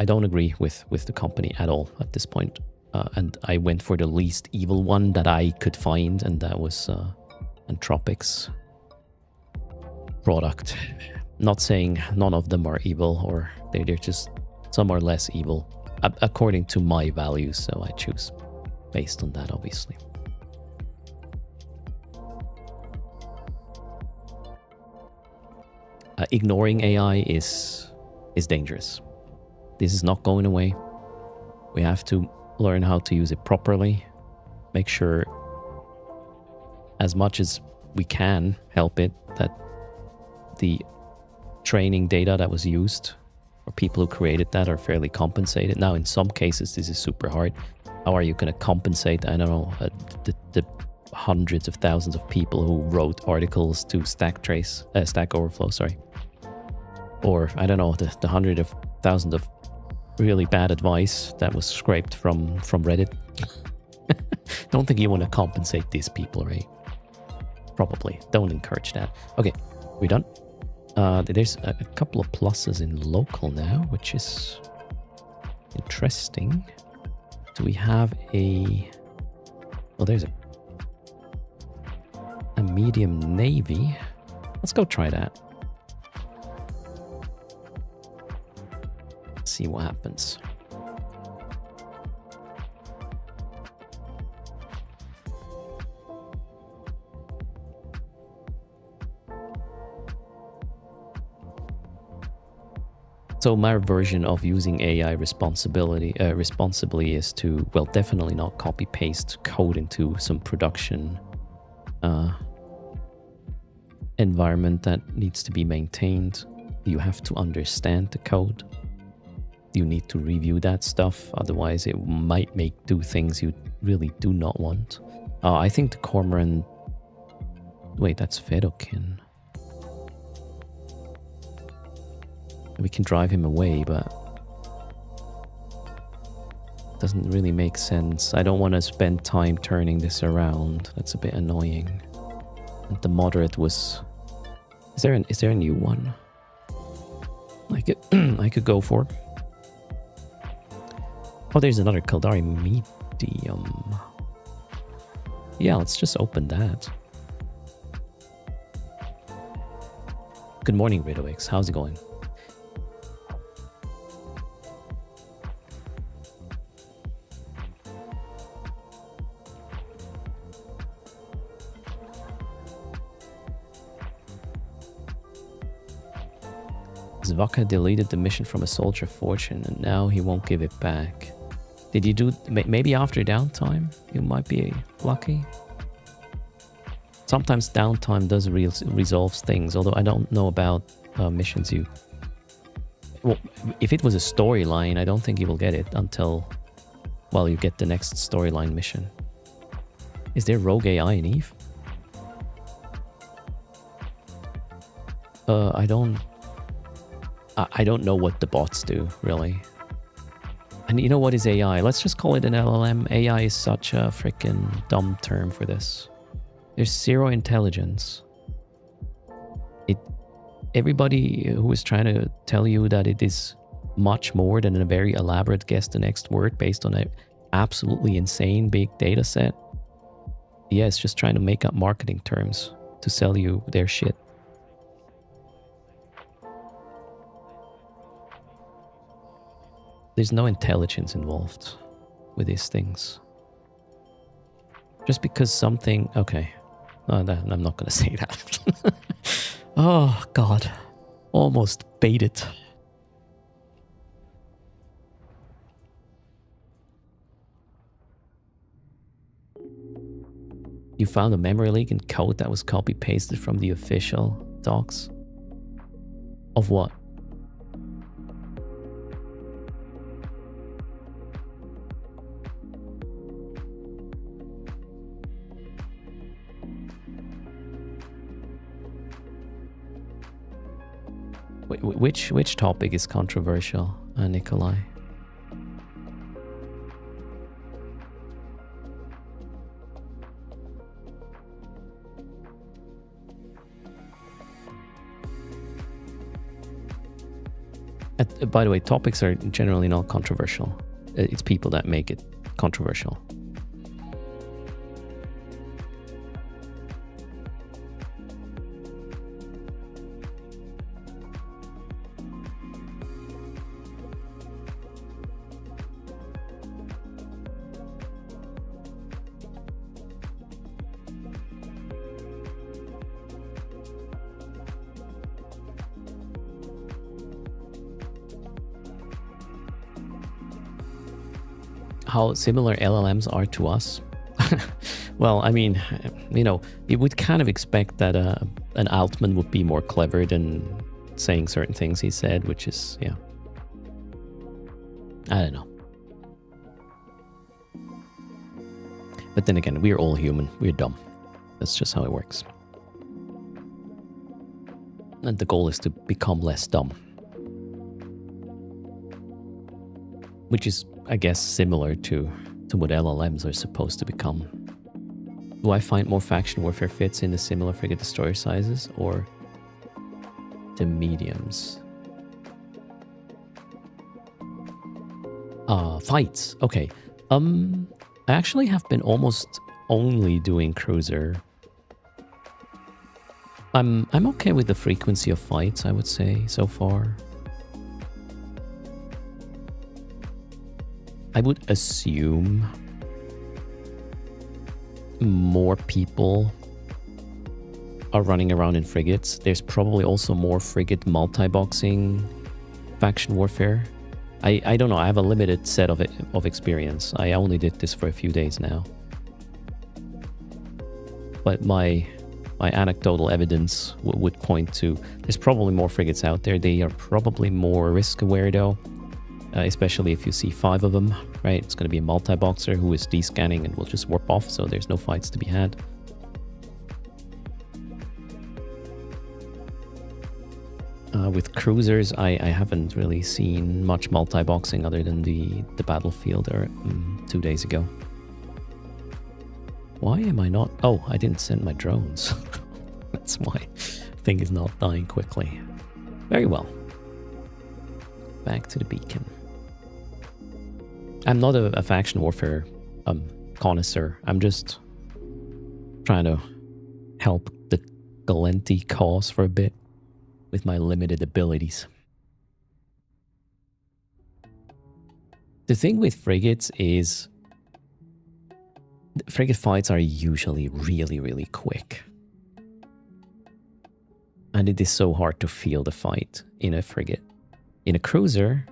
don't agree with the company at all at this point. And I went for the least evil one that I could find, and that was Anthropic's product. Not saying none of them are evil, or they're just, some are less evil according to my values, so I choose based on that, obviously. Ignoring AI is dangerous. This is not going away. We have to learn how to use it properly. Make sure, as much as we can help it, that the training data that was used, or people who created that, are fairly compensated. Now, in some cases, this is super hard. How are you going to compensate, I don't know, the hundreds of thousands of people who wrote articles to Stack Overflow, sorry. Or, I don't know, the hundreds of thousands of really bad advice that was scraped from Reddit. Don't think you want to compensate these people, right? Probably. Don't encourage that. Okay, we done? There's a couple of pluses in local now, which is interesting. Do we have a... Well, there's a medium navy. Let's go try that. See what happens. So my version of using AI responsibly is to, well, definitely not copy paste code into some production environment that needs to be maintained. You have to understand the code. You need to review that stuff, otherwise it might do things you really do not want. I think the Cormoran... Wait, that's Fedokin. We can drive him away, but... it doesn't really make sense. I don't want to spend time turning this around. That's a bit annoying. And the moderate was... Is there a new one? I could go for... Oh, there's another Kildari medium. Yeah, let's just open that. Good morning, Ridowix. How's it going? Zvaka deleted the mission from a Soldier of Fortune, and now he won't give it back. Did you do... Maybe after downtime, you might be lucky. Sometimes downtime does resolves things, although I don't know about missions you... Well, if it was a storyline, I don't think you will get it until... Well, you get the next storyline mission. Is there rogue AI in Eve? I don't know what the bots do, really. And you know what is AI? Let's just call it an LLM. AI is such a freaking dumb term for this. There's zero intelligence. Everybody who is trying to tell you that it is much more than a very elaborate guess the next word based on an absolutely insane big data set. Yeah, it's just trying to make up marketing terms to sell you their shit. There's no intelligence involved with these things. Just because something... Okay. I'm not going to say that. Oh, God. Almost baited. You found a memory leak in code that was copy-pasted from the official docs? Of what? Which topic is controversial, Nikolai? By the way, topics are generally not controversial. It's people that make it controversial. How similar LLMs are to us? Well, I mean, you know, you would kind of expect that an Altman would be more clever than saying certain things he said, which is, yeah. I don't know. But then again, we're all human. We're dumb. That's just how it works. And the goal is to become less dumb. Which is, I guess, similar to what LLMs are supposed to become. Do I find more faction warfare fits in the similar frigate destroyer sizes or the mediums? Fights. Okay. I actually have been almost only doing cruiser. I'm okay with the frequency of fights, I would say, so far. I would assume more people are running around in frigates. There's probably also more frigate multi-boxing faction warfare. I don't know. I have a limited set of experience. I only did this for a few days now. But my anecdotal evidence would point to there's probably more frigates out there. They are probably more risk aware though. Especially if you see 5 of them, right? It's going to be a multi-boxer who is descanning and will just warp off, so there's no fights to be had. With cruisers, I haven't really seen much multi-boxing other than the battlefield 2 days ago. Why am I not... Oh, I didn't send my drones. That's why thing is not dying quickly. Very well. Back to the beacon. I'm not a faction warfare connoisseur. I'm just trying to help the Galenti cause for a bit with my limited abilities. The thing with frigates is frigate fights are usually really, really quick. And it is so hard to feel the fight in a frigate. In a cruiser,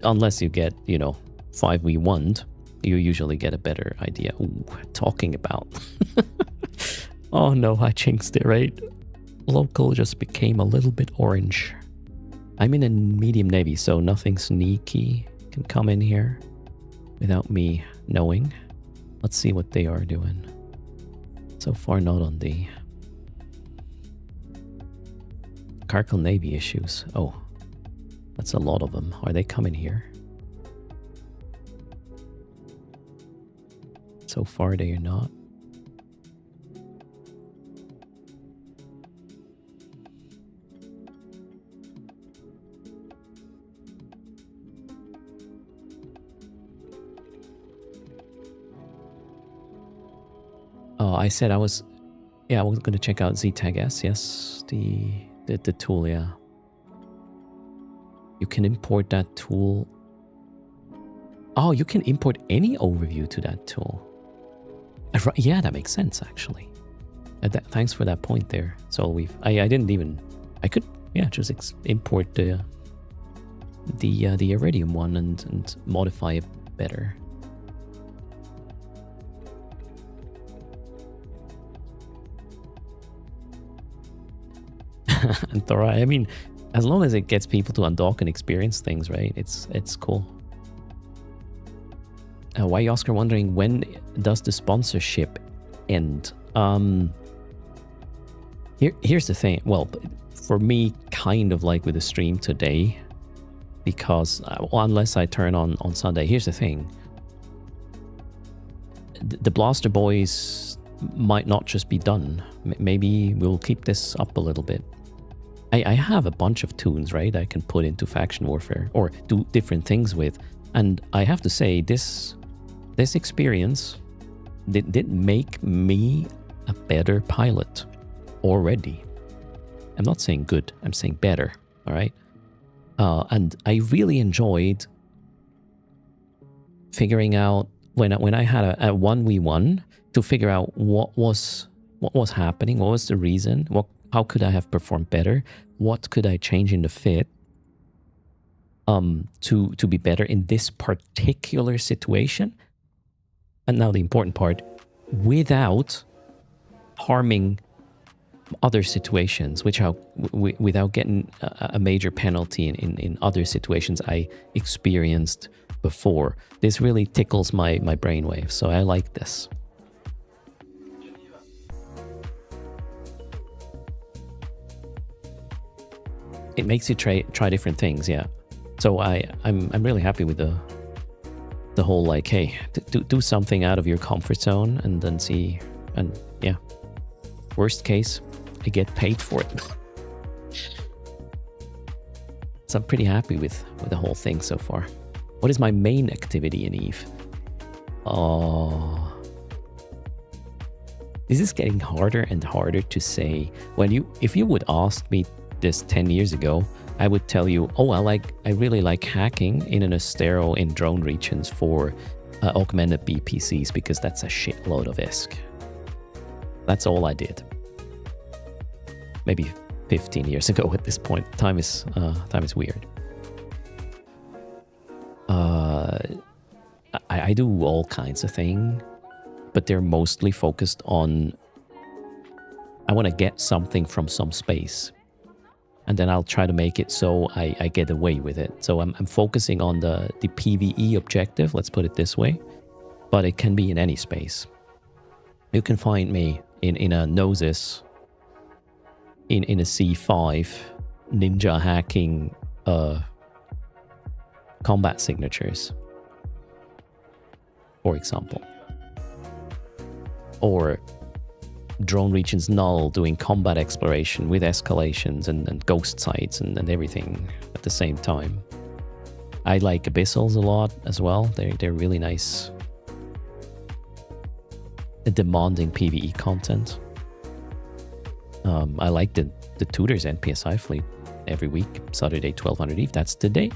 unless you get, 5v1'd, you usually get a better idea. Ooh, talking about. Oh no, I jinxed it, right? Local just became a little bit orange. I'm in a medium navy, so nothing sneaky can come in here without me knowing. Let's see what they are doing. So far, not on the Carkle Navy issues. Oh, that's a lot of them. Are they coming here? So far, they are not. Oh, I said I was going to check out ZTag S. Yes, the tool, yeah. You can import that tool. Oh, you can import any overview to that tool. Yeah, that makes sense, actually. Thanks for that point there. So I didn't even, I could, just import the Iridium one and modify it better. And Thora, I mean, as long as it gets people to undock and experience things, right? It's cool. Why Oscar wondering when does the sponsorship end? Here's the thing. Well, for me, kind of like with the stream today, because unless I turn on Sunday, here's the thing. The Blaster Boys might not just be done. Maybe we'll keep this up a little bit. I have a bunch of tunes, right, I can put into Faction Warfare or do different things with. And I have to say, this experience did make me a better pilot already. I'm not saying good, I'm saying better, all right? And I really enjoyed figuring out when I had a 1v1 to figure out what was happening, what was the reason, how could I have performed better, what could I change in the fit to be better in this particular situation. And now the important part, without harming other situations, without getting a major penalty in other situations I experienced before. This really tickles my brainwave, so I like this. It makes you try different things, yeah. So I'm really happy with the whole, like, hey, do something out of your comfort zone and then see, and yeah, worst case, I get paid for it. So I'm pretty happy with the whole thing so far. What is my main activity in EVE? This is getting harder and harder to say. If you would ask me this 10 years ago, I would tell you, I really like hacking in an Astero in drone regions for augmented BPCs because that's a shitload of ISK. That's all I did. Maybe 15 years ago at this point. Time is weird. I do all kinds of things, but they're mostly focused on, I want to get something from some space, and then I'll try to make it so I get away with it. So I'm focusing on the PvE objective, let's put it this way, but it can be in any space. You can find me in a Gnosis, in a C5, ninja hacking combat signatures, for example. Or Drone Regions Null doing combat exploration with escalations and ghost sites and everything at the same time. I like Abyssals a lot as well. They're really nice, demanding PvE content. I like the Tutors NPSI fleet every week, Saturday 1200 EVE, that's today.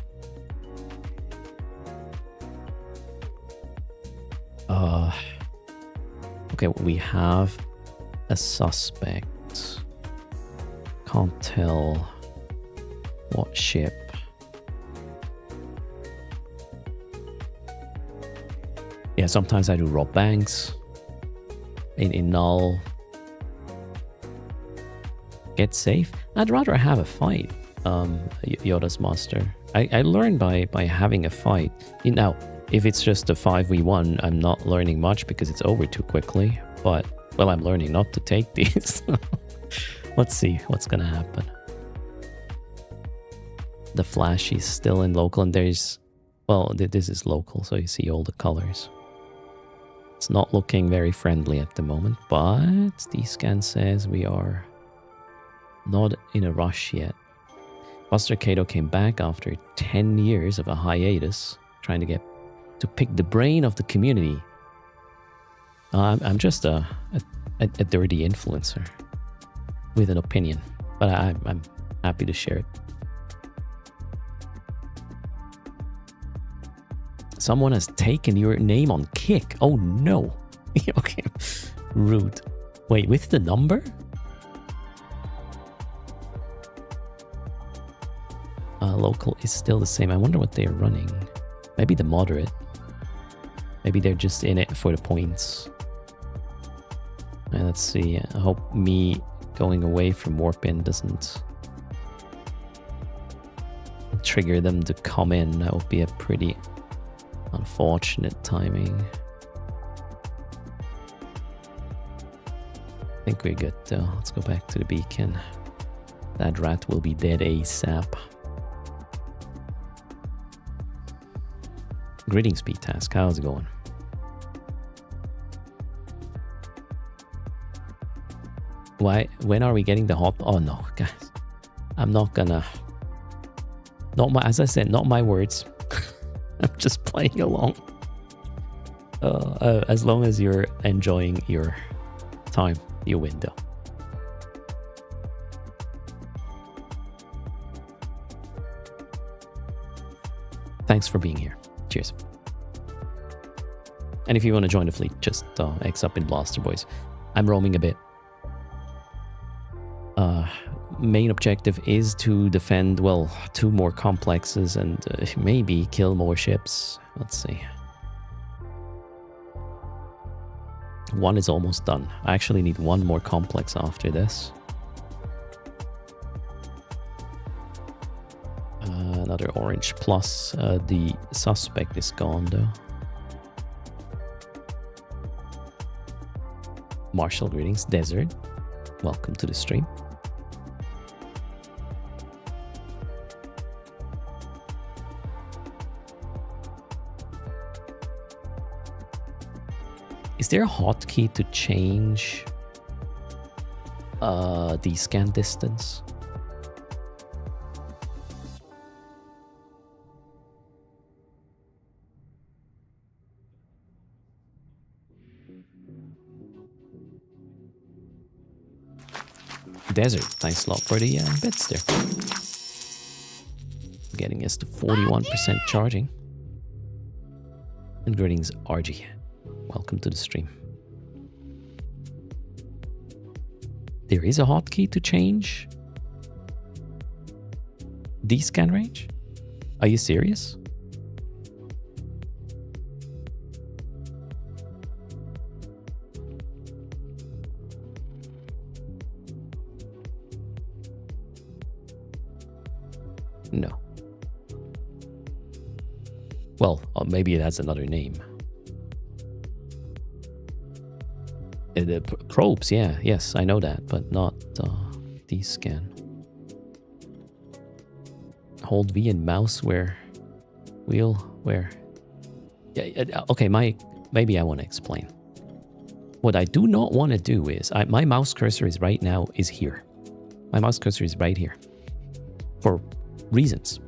Okay, we have a suspect. Can't tell what ship. Yeah, sometimes I do rob banks in Null. Get safe. I'd rather have a fight, Yoda's Master. I learn by having a fight. Now, if it's just a 5v1, I'm not learning much because it's over too quickly. But, well, I'm learning not to take these. Let's see what's gonna happen. The Flash is still in local, and there's, well, this is local, so you see all the colors. It's not looking very friendly at the moment, but D-Scan says we are not in a rush yet. Buster Kato came back after 10 years of a hiatus, trying to pick the brain of the community. I'm just a dirty influencer with an opinion, but I'm happy to share it. Someone has taken your name on Kick. Oh no. Okay, rude. Wait, with the number? Local is still the same. I wonder what they're running. Maybe the moderate. Maybe they're just in it for the points. Let's see. I hope me going away from Warpin doesn't trigger them to come in. That would be a pretty unfortunate timing. I think we're good though. Let's go back to the beacon. That rat will be dead ASAP. Greetings, speed task. How's it going? Why? When are we getting the hot? Oh no, guys! I'm not gonna. Not my. As I said, not my words. I'm just playing along. As long as you're enjoying your time, your window. Thanks for being here. Cheers. And if you want to join the fleet, just X up in Blaster, boys. I'm roaming a bit. Main objective is to defend, well, 2 more complexes and maybe kill more ships. Let's see. 1 is almost done. I actually need 1 more complex after this. Another orange plus. The suspect is gone though. Marshall, greetings. Desert, welcome to the stream. Is there a hotkey to change the scan distance? Desert, thanks a lot for the bits there. Getting us to 41% charging. And greetings, RG. Welcome to the stream. There is a hotkey to change the scan range? Are you serious? No. Well, maybe it has another name. The probes, yeah, yes, I know that, but not D-scan. Hold V and mouse where? Wheel where? Yeah, okay, maybe I want to explain. What I do not want to do is, my mouse cursor is right now is here. My mouse cursor is right here. For reasons.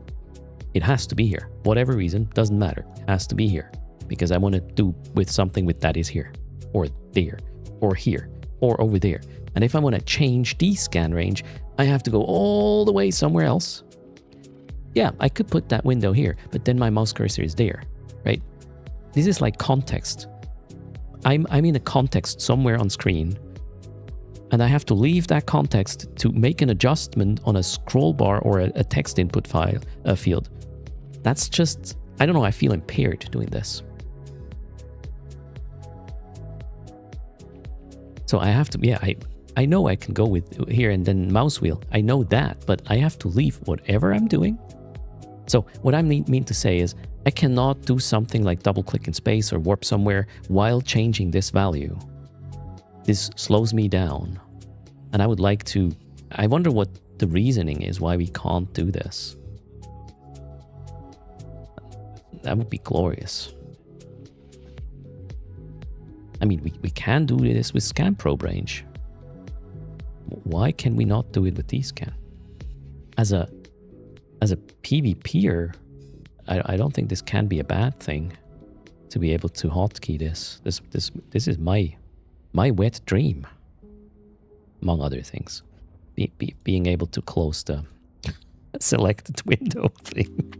It has to be here. Whatever reason, doesn't matter. It has to be here. Because I want to do with something with that is here. Or there. Or here. Or over there. And if I want to change the scan range, I have to go all the way somewhere else. Yeah, I could put that window here, but then my mouse cursor is there, right? This is like context. I'm in a context somewhere on screen, and I have to leave that context to make an adjustment on a scroll bar or a text input file field. That's just, I don't know, I feel impaired doing this. So I have to, yeah, I know I can go with here and then mouse wheel. I know that, but I have to leave whatever I'm doing. So what I mean to say is I cannot do something like double click in space or warp somewhere while changing this value. This slows me down. And I would like to, I wonder what the reasoning is why we can't do this. That would be glorious. I mean, we can do this with scan probe range. Why can we not do it with D-scan? As a PvPer, I don't think this can be a bad thing to be able to hotkey this. This is my wet dream, among other things. Being able to close the selected window thing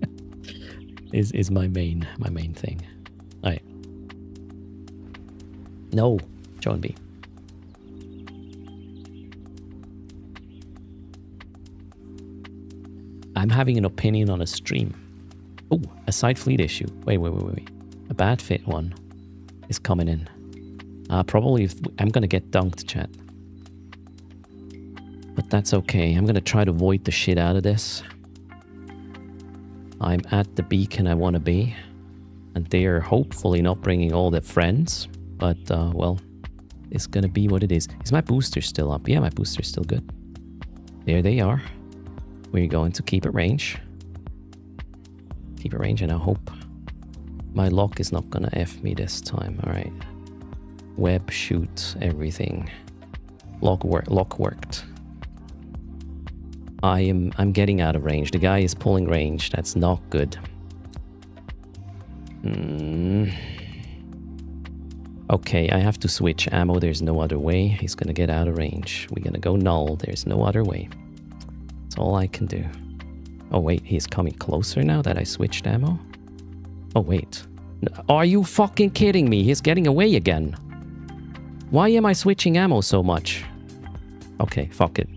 is my main thing. Alright. No, John B. I'm having an opinion on a stream. Oh, a side fleet issue. Wait. A bad fit one is coming in. Probably if I'm going to get dunked, chat. But that's okay. I'm going to try to void the shit out of this. I'm at the beacon I want to be. And they are hopefully not bringing all their friends. But, well, it's going to be what it is. Is my booster still up? Yeah, my booster's still good. There they are. we're going to keep it range. Keep it range, and I hope my lock is not gonna F me this time. All right. Web, shoot, everything. Lock worked. I'm getting out of range. The guy is pulling range. That's not good. Okay, I have to switch ammo. There's no other way. He's gonna get out of range. We're gonna go null. There's no other way. That's all I can do. Oh wait, he's coming closer now that I switched ammo? Oh wait. Are you fucking kidding me? He's getting away again. Why am I switching ammo so much? Okay, fuck it.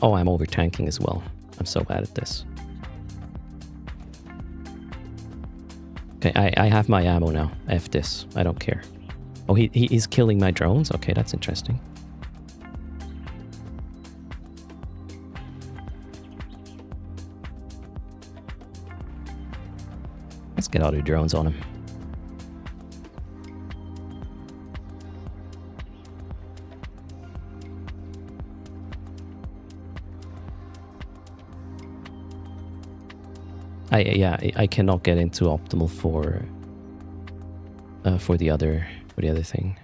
Oh, I'm over tanking as well. I'm so bad at this. Okay, I have my ammo now. F this. I don't care. Oh, he's killing my drones? Okay, that's interesting. Let's get other drones on him. I cannot get into optimal for the other thing.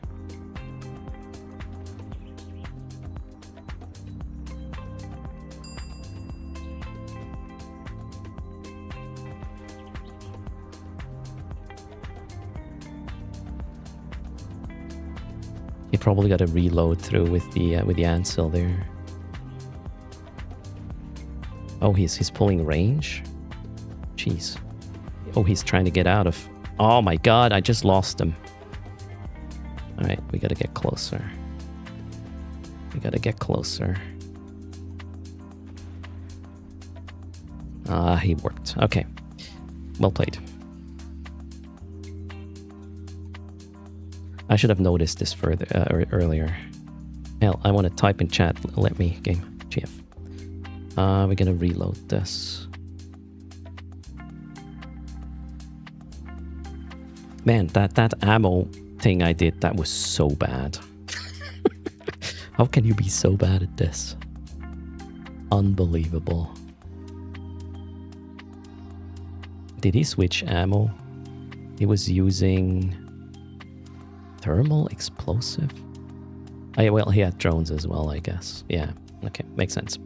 You probably got to reload through with the Ansel there. Oh, he's pulling range. Jeez. Oh, he's trying to get out of... Oh my god, I just lost him. Alright, we gotta get closer. We gotta get closer. Ah, he worked. Okay. Well played. I should have noticed this further earlier. Hell, I want to type in chat. Let me, game. GF. We're gonna reload this. Man, that ammo thing I did, that was so bad. How can you be so bad at this? Unbelievable. Did he switch ammo? He was using thermal explosive? Oh, yeah, well, he had drones as well, I guess. Yeah, okay, makes sense.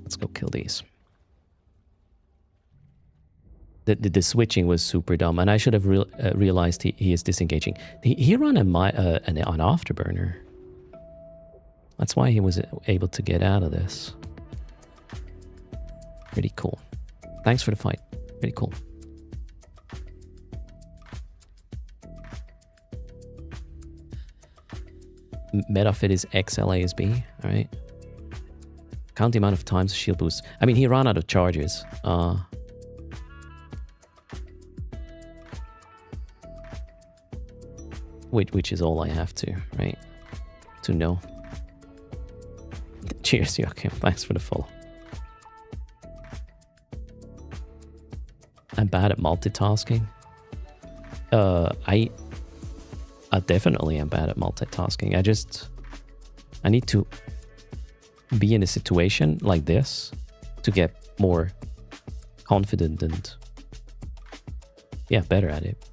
Let's go kill these. The switching was super dumb, and I should have realized he is disengaging. He ran an afterburner. That's why he was able to get out of this. Pretty cool. Thanks for the fight. Pretty cool. Metafit is XLASB. All right. Count the amount of times shield boost. I mean, he ran out of charges. Which is all I have to, right? To know. Cheers, Joachim. Thanks for the follow. I'm bad at multitasking. I definitely am bad at multitasking. I need to be in a situation like this to get more confident and, yeah, better at it.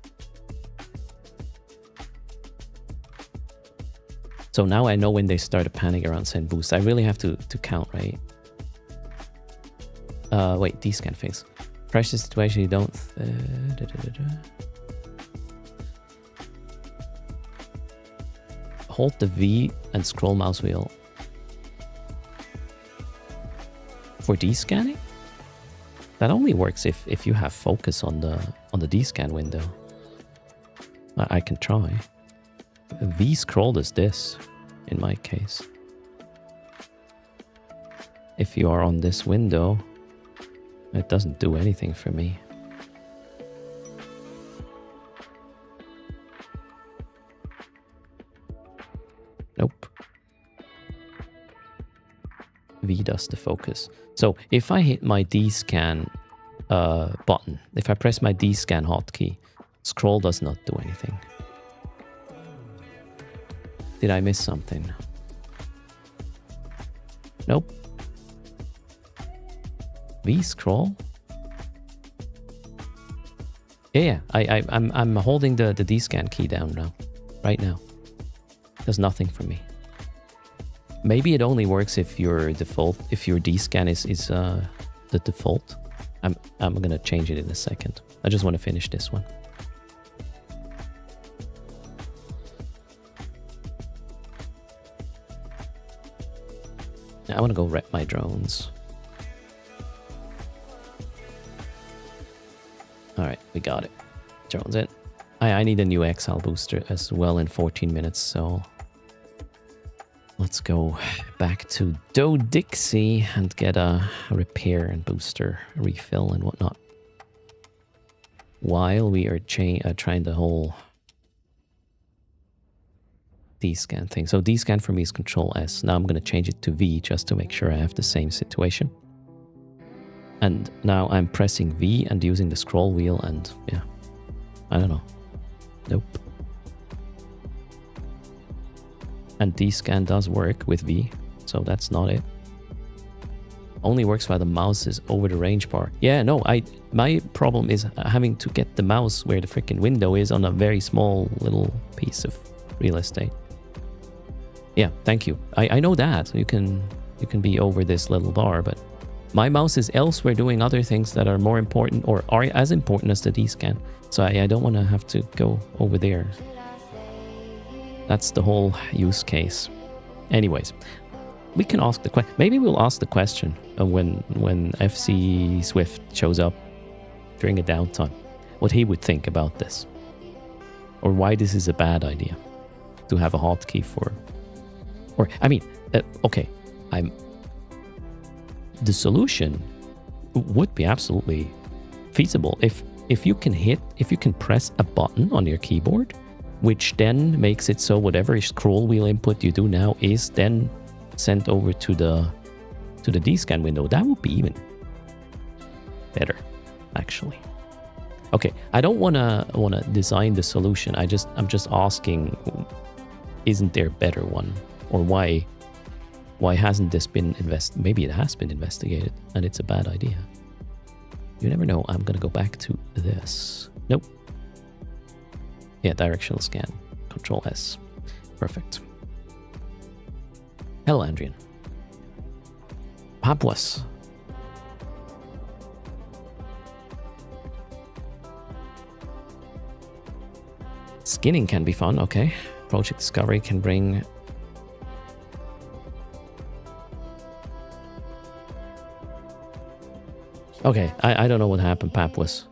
So now I know when they start to panic around send boost. I really have to count, right? Wait, descan phase. Pressure situation, you don't... Hold the V and scroll mouse wheel. For descanning? That only works if you have focus on the descan window. I can try. V scroll does this, in my case. If you are on this window, it doesn't do anything for me. Nope. V does the focus. So if I hit my descan button, if I press my descan hotkey, Scroll does not do anything. Did I miss something? Nope. V scroll? Yeah, I'm holding the D-scan key down now. Right now. Does nothing for me. Maybe it only works if your default, if your D-scan is the default. I'm gonna change it in a second. I just want to finish this one. I want to go rep my drones. Alright, we got it. Drones in. I need a new Exile booster as well in 14 minutes, so let's go back to Dixie and get a repair and booster refill and whatnot. While we are trying the whole D-scan thing. So D-scan for me is Control S. Now I'm going to change it to V just to make sure I have the same situation. And now I'm pressing V and using the scroll wheel and yeah, I don't know. Nope. And D-scan does work with V, so that's not it. Only works while the mouse is over the range bar. Yeah, no, my problem is having to get the mouse where the freaking window is on a very small little piece of real estate. Yeah, thank you. I know that. You can be over this little bar, but my mouse is elsewhere doing other things that are more important or are as important as the D-scan. So I don't want to have to go over there. That's the whole use case. Anyways, we can ask the question. Maybe we'll ask the question when FC Swift shows up during a downtime, what he would think about this, or why this is a bad idea to have a hotkey for. Or I mean, okay, the solution would be absolutely feasible if you can press a button on your keyboard, which then makes it so whatever scroll wheel input you do now is then sent over to the D-scan window. That would be even better, actually. Okay, I don't wanna design the solution. I'm just asking, isn't there a better one, or why hasn't this been investigated? Maybe it has been investigated and it's a bad idea. You never know. I'm gonna go back to this. Nope. Yeah, directional scan. Control S. Perfect. Hello, Andrian. Papuas. Skinning can be fun, okay. Project Discovery can bring... Okay, I don't know what happened, Papuas.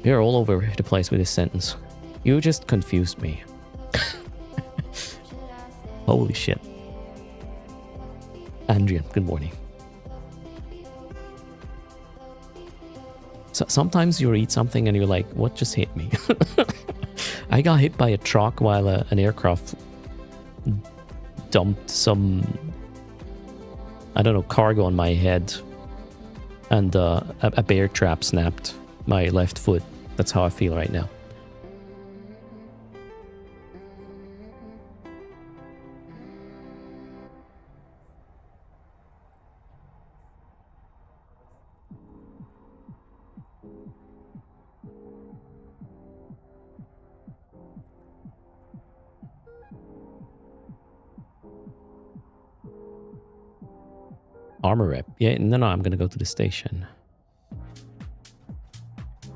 You're all over the place with this sentence. You just confused me. Holy shit. Andrian, good morning. So sometimes you read something and you're like, what just hit me? I got hit by a truck while an aircraft dumped some, I don't know, cargo on my head. And a bear trap snapped my left foot. That's how I feel right now. Armor rep. Yeah, no, I'm gonna go to the station.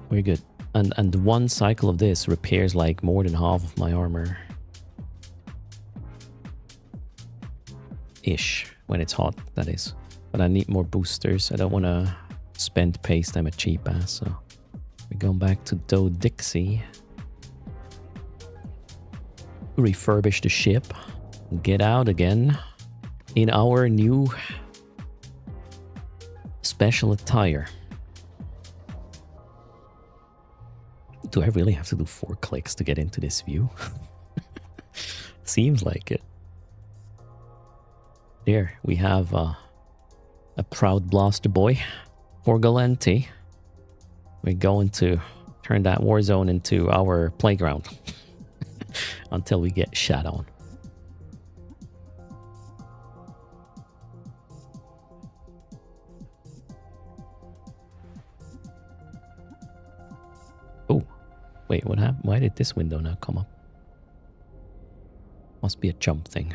We're good. And one cycle of this repairs like more than half of my armor. Ish. When it's hot, that is. But I need more boosters. I don't want to spend paste. I'm a cheap ass, so... We're going back to Dixie. Refurbish the ship. Get out again. In our new... special attire. Do I really have to do 4 clicks to get into this view? Seems like it. There, we have a proud blaster boy for Galenti. We're going to Turn that war zone into our playground until we get shat on. Oh, wait, what happened? Why did this window not come up? Must be a jump thing.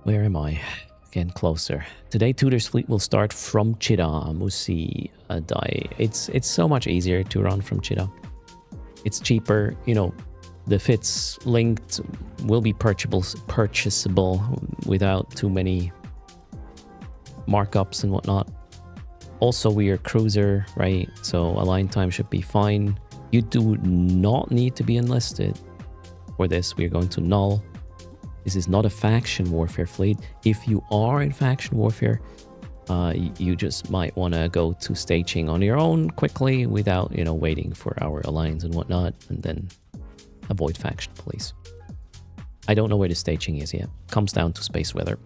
Where am I? Getting closer. Today, Tudor's fleet will start from Chida, Musi, Dai. It's so much easier to run from Chida. It's cheaper, you know. The fits linked will be purchasable without too many markups and whatnot. Also, we are cruiser, right? So align time should be fine. You do not need to be enlisted for this. We are going to null. This is not a faction warfare fleet. If you are in faction warfare, you just might want to go to staging on your own quickly without, you know, waiting for our alliance and whatnot, and then avoid faction police. I don't know where the staging is yet. Comes down to space weather.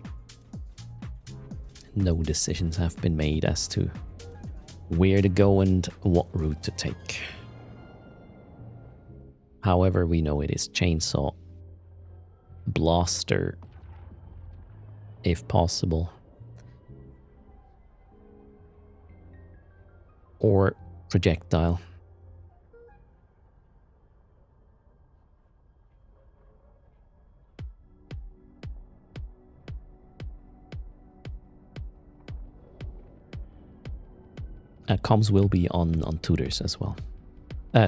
No decisions have been made as to where to go and what route to take. However, we know it is chainsaw, blaster, if possible, or projectile. Comms will be on Tudors as well.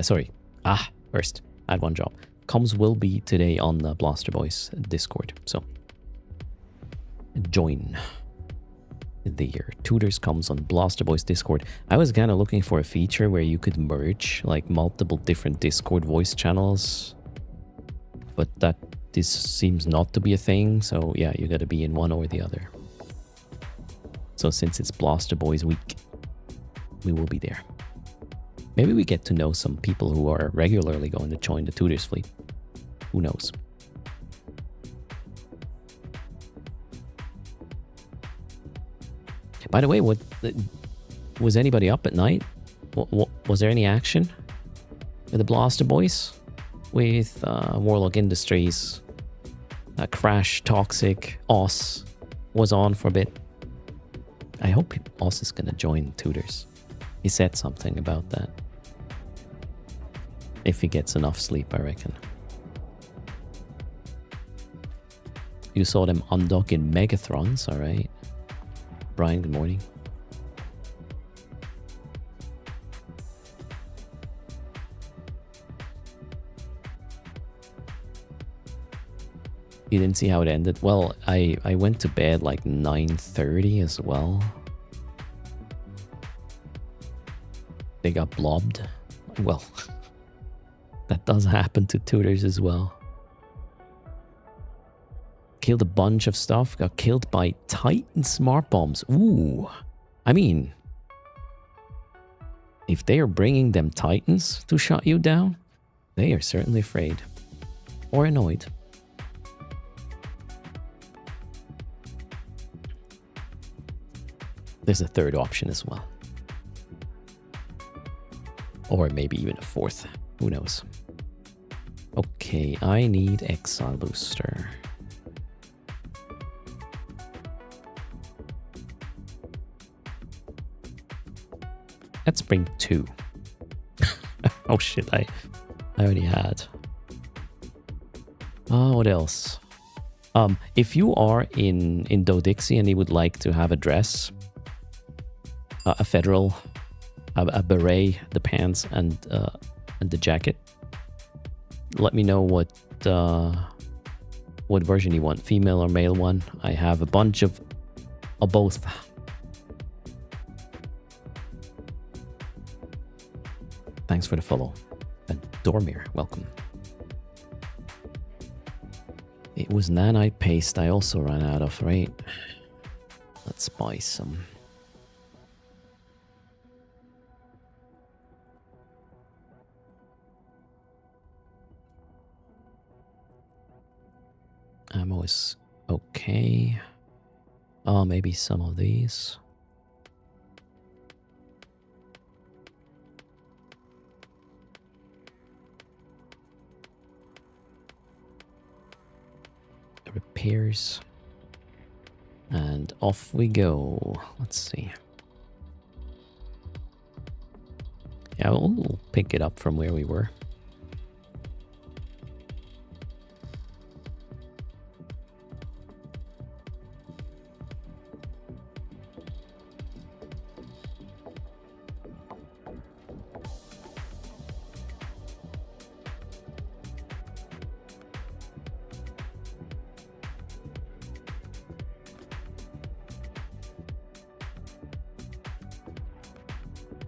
Sorry. First, I had one job. Comms will be today on the Blaster Boys Discord. So, join the Tudors comms on Blaster Boys Discord. I was kind of looking for a feature where you could merge like multiple different Discord voice channels, but this seems not to be a thing. So yeah, you got to be in one or the other. So since it's Blaster Boys week, we will be there. Maybe we get to know some people who are regularly going to join the Tudors fleet. Who knows? By the way, was anybody up at night? Was there any action with the Blaster Boys? With Warlock Industries, Crash, Toxic, Oz was on for a bit. I hope Oz is going to join Tudors. He said something about that. If he gets enough sleep, I reckon. You saw them undock in Megathrons, alright. Brian, good morning. You didn't see how it ended? Well, I went to bed like 9:30 as well. They got blobbed. Well, that does happen to Tudors as well. Killed a bunch of stuff. Got killed by Titan smart bombs. Ooh. I mean, if they are bringing them Titans to shut you down, they are certainly afraid. Or annoyed. There's a third option as well. Or maybe even a fourth. Who knows? Okay, I need Exile Booster. Let's bring 2. Oh shit, I already had. What else? If you are in Dodixie and you would like to have a dress, a federal, a beret, the pants, and the jacket, let me know what version you want, female or male one. I have a bunch of both. Thanks for the follow. And Dormir, welcome. It was nanite paste I also ran out of, right? Let's buy some. Ammo is okay. Maybe some of these. repairs. And off we go. Let's see. Yeah, we'll pick it up from where we were.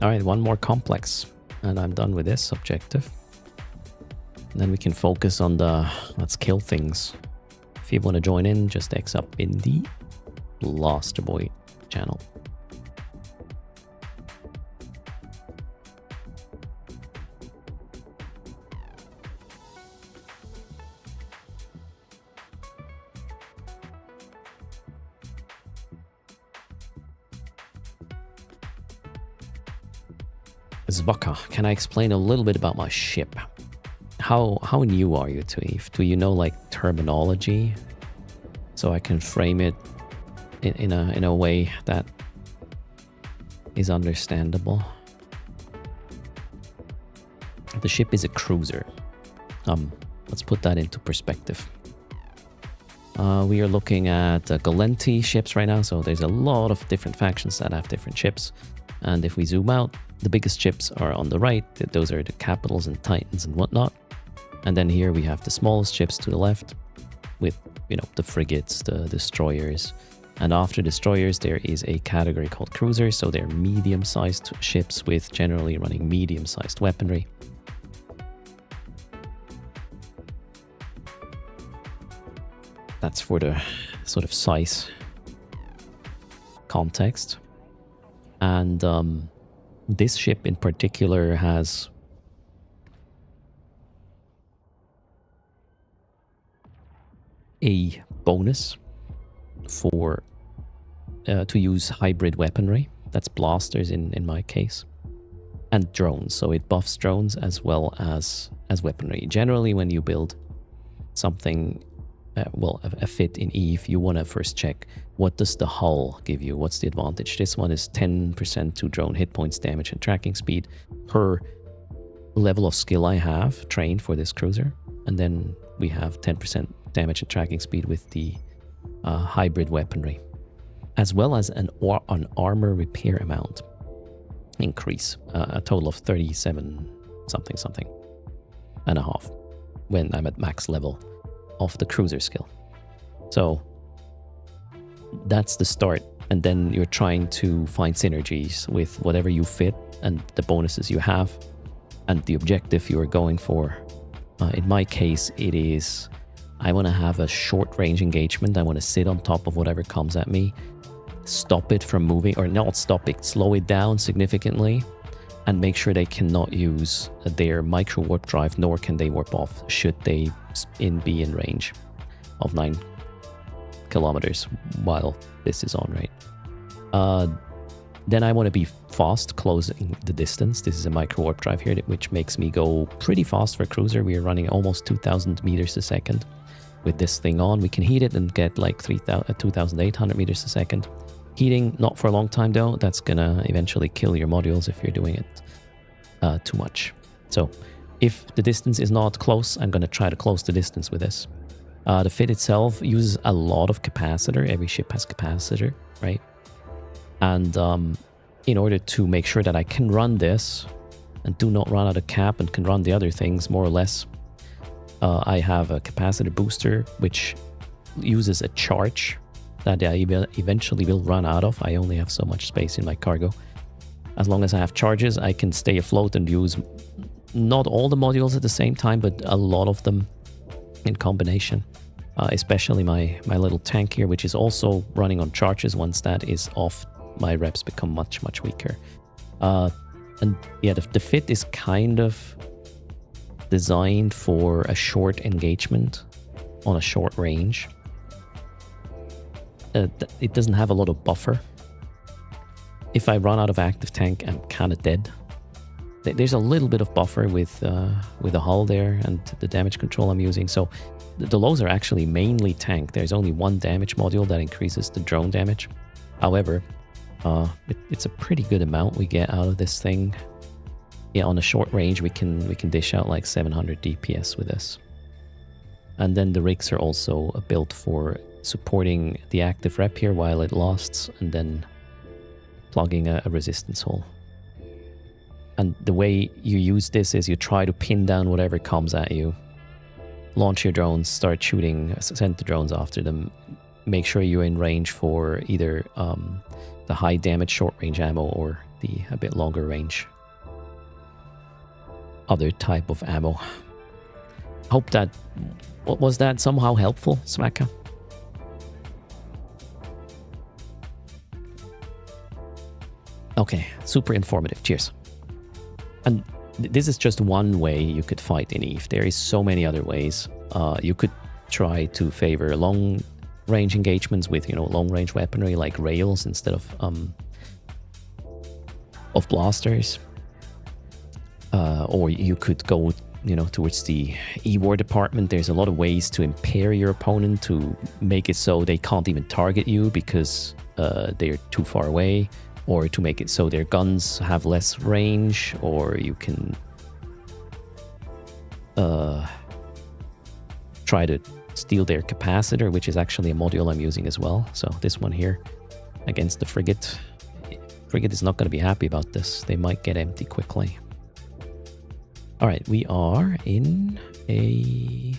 All right, one more complex, and I'm done with this objective. And then we can focus on the let's kill things. If you want to join in, just X up in the Blaster Boy channel. Zvaka, can I explain a little bit about my ship? How new are you to Eve? Do you know like terminology, so I can frame it in a way that is understandable? The ship is a cruiser. Let's put that into perspective. We are looking at Galenti ships right now, so there's a lot of different factions that have different ships. And if we zoom out, the biggest ships are on the right. Those are the capitals and titans and whatnot. And then here we have the smallest ships to the left with, you know, the frigates, the destroyers. And after destroyers, there is a category called cruisers. So they're medium-sized ships with generally running medium-sized weaponry. That's for the sort of size context. And this ship in particular has a bonus for to use hybrid weaponry. That's blasters in my case, and drones. So it buffs drones as well as weaponry. Generally, when you build something, a fit in Eve, you want to first check what does the hull give you. What's the advantage? This one is 10% to drone hit points, damage, and tracking speed per level of skill I have trained for this cruiser. And then we have 10% damage and tracking speed with the hybrid weaponry, as well as an armor repair amount increase, a total of 37 something and a half when I'm at max level of the cruiser skill. So that's the start, and then you're trying to find synergies with whatever you fit and the bonuses you have and the objective you are going for. In my case, it is I want to have a short range engagement. I want to sit on top of whatever comes at me, stop it from moving, or not stop it, slow it down significantly, and make sure they cannot use their micro warp drive, nor can they warp off should they be in range of 9 kilometers while this is on, right? Then I want to be fast closing the distance. This is a micro warp drive here, which makes me go pretty fast for a cruiser. We are running almost 2,000 meters a second with this thing on. We can heat it and get like 2,800 meters a second. Heating, not for a long time though. That's gonna eventually kill your modules if you're doing it too much. So if the distance is not close, I'm gonna try to close the distance with this. The fit itself uses a lot of capacitor. Every ship has capacitor, right? And in order to make sure that I can run this and do not run out of cap and can run the other things more or less, I have a capacitor booster which uses a charge that I eventually will run out of. I only have so much space in my cargo. As long as I have charges, I can stay afloat and use not all the modules at the same time, but a lot of them in combination. Especially my little tank here, which is also running on charges. Once that is off, my reps become much weaker. And yeah, the fit is kind of designed for a short engagement on a short range. It doesn't have a lot of buffer. If I run out of active tank, I'm kind of dead. There's a little bit of buffer with the hull there and the damage control I'm using. So the lows are actually mainly tank. There's only one damage module that increases the drone damage. However, it's a pretty good amount we get out of this thing. Yeah, on a short range we can dish out like 700 DPS with this. And then the rigs are also built for supporting the active rep here while it lasts, and then plugging a resistance hole. And the way you use this is you try to pin down whatever comes at you. Launch your drones, start shooting, send the drones after them. Make sure you're in range for either the high damage short range ammo or the a bit longer range other type of ammo. Hope that was that somehow helpful, Svaka? Okay, super informative. Cheers. And this is just one way you could fight in Eve. There is so many other ways. You could try to favor long range engagements with, long range weaponry like rails instead of blasters. Or you could go, towards the E-War department. There's a lot of ways to impair your opponent to make it so they can't even target you because they're too far away, or to make it so their guns have less range, or you can try to steal their capacitor, which is actually a module I'm using as well. So this one here against the frigate. Frigate is not going to be happy about this. They might get empty quickly. All right, we are in a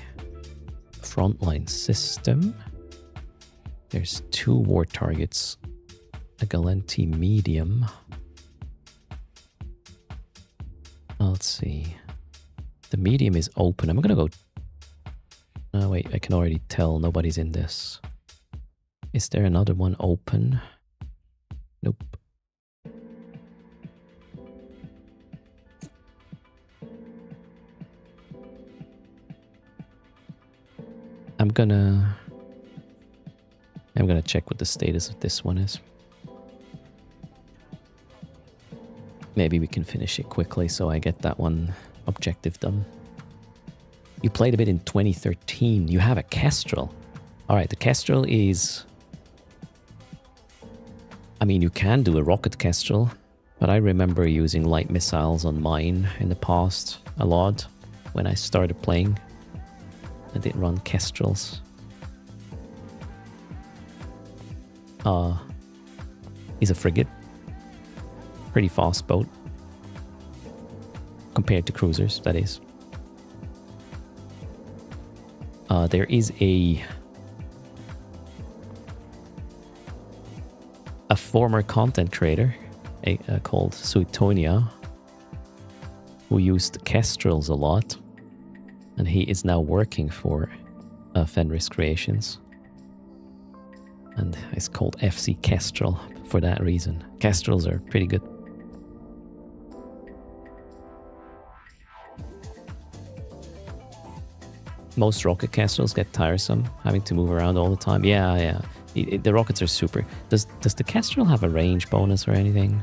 frontline system. There's 2 war targets. A Galenti medium. Let's see. The medium is open. I'm gonna go... Oh wait, I can already tell nobody's in this. Is there another one open? Nope. I'm gonna check what the status of this one is. Maybe we can finish it quickly so I get that one objective done. You played a bit in 2013. You have a Kestrel. Alright, the Kestrel is... I mean, you can do a rocket Kestrel, but I remember using light missiles on mine in the past a lot when I started playing. I did run Kestrels. He's a frigate. Pretty fast boat. Compared to cruisers, that is. There is a former content creator called Suetonia who used Kestrels a lot. And he is now working for Fenris Creations. And it's called FC Kestrel for that reason. Kestrels are pretty good. Most rocket Kestrels get tiresome, having to move around all the time. Yeah. The rockets are super. Does the Kestrel have a range bonus or anything?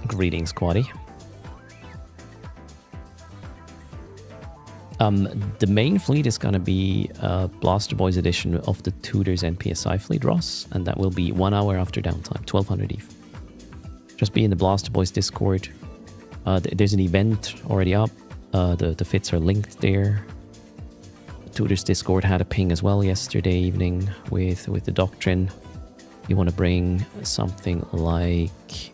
Greetings, Quaddy. The main fleet is going to be Blaster Boys edition of the Tudors NPSI fleet, Ross, and that will be 1 hour after downtime, 1200 ETH. Just be in the Blaster Boys Discord. There's an event already up. The fits are linked there. The Tudors Discord had a ping as well yesterday evening with the Doctrine. You want to bring something like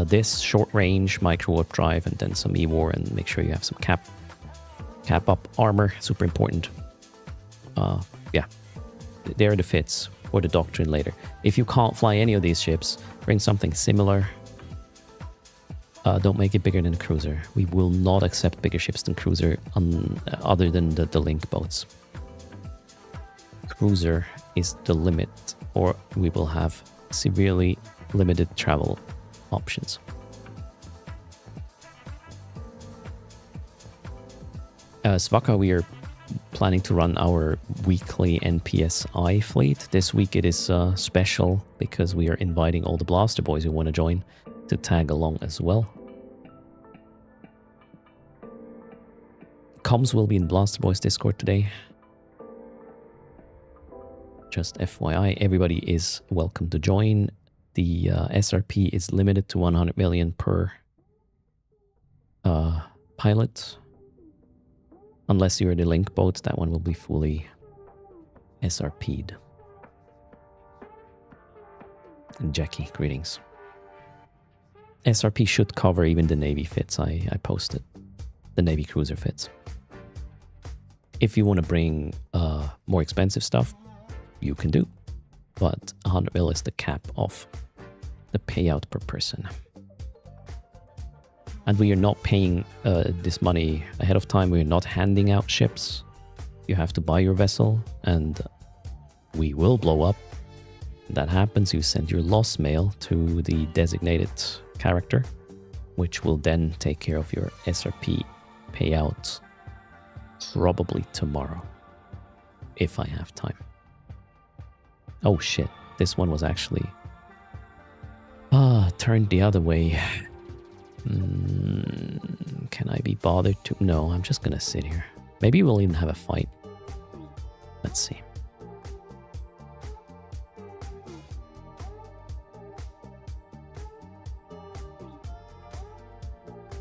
this short range micro warp drive and then some E-War, and make sure you have some cap up armor, super important. Yeah, there are the fits for the Doctrine later. If you can't fly any of these ships, bring something similar. Don't make it bigger than a cruiser. We will not accept bigger ships than cruiser other than the link boats. Cruiser is the limit, or we will have severely limited travel options. Svaka, we are planning to run our weekly NPSI fleet. This week it is special because we are inviting all the Blaster Boys who want to join to tag along as well. Comms will be in Blaster Boys Discord today. Just FYI, everybody is welcome to join. The SRP is limited to 100 million per pilot. Unless you're the link boat, that one will be fully SRP'd. And Jackie, greetings. SRP should cover even the Navy fits I posted. The Navy cruiser fits. If you want to bring more expensive stuff, you can do. But 100 mil is the cap of the payout per person. And we are not paying this money ahead of time. We are not handing out ships. You have to buy your vessel and we will blow up. When that happens, you send your loss mail to the designated character, which will then take care of your SRP payout probably tomorrow, if I have time. Oh shit, this one was actually turned the other way. Can I be bothered to? No, I'm just gonna sit here. Maybe we'll even have a fight. Let's see.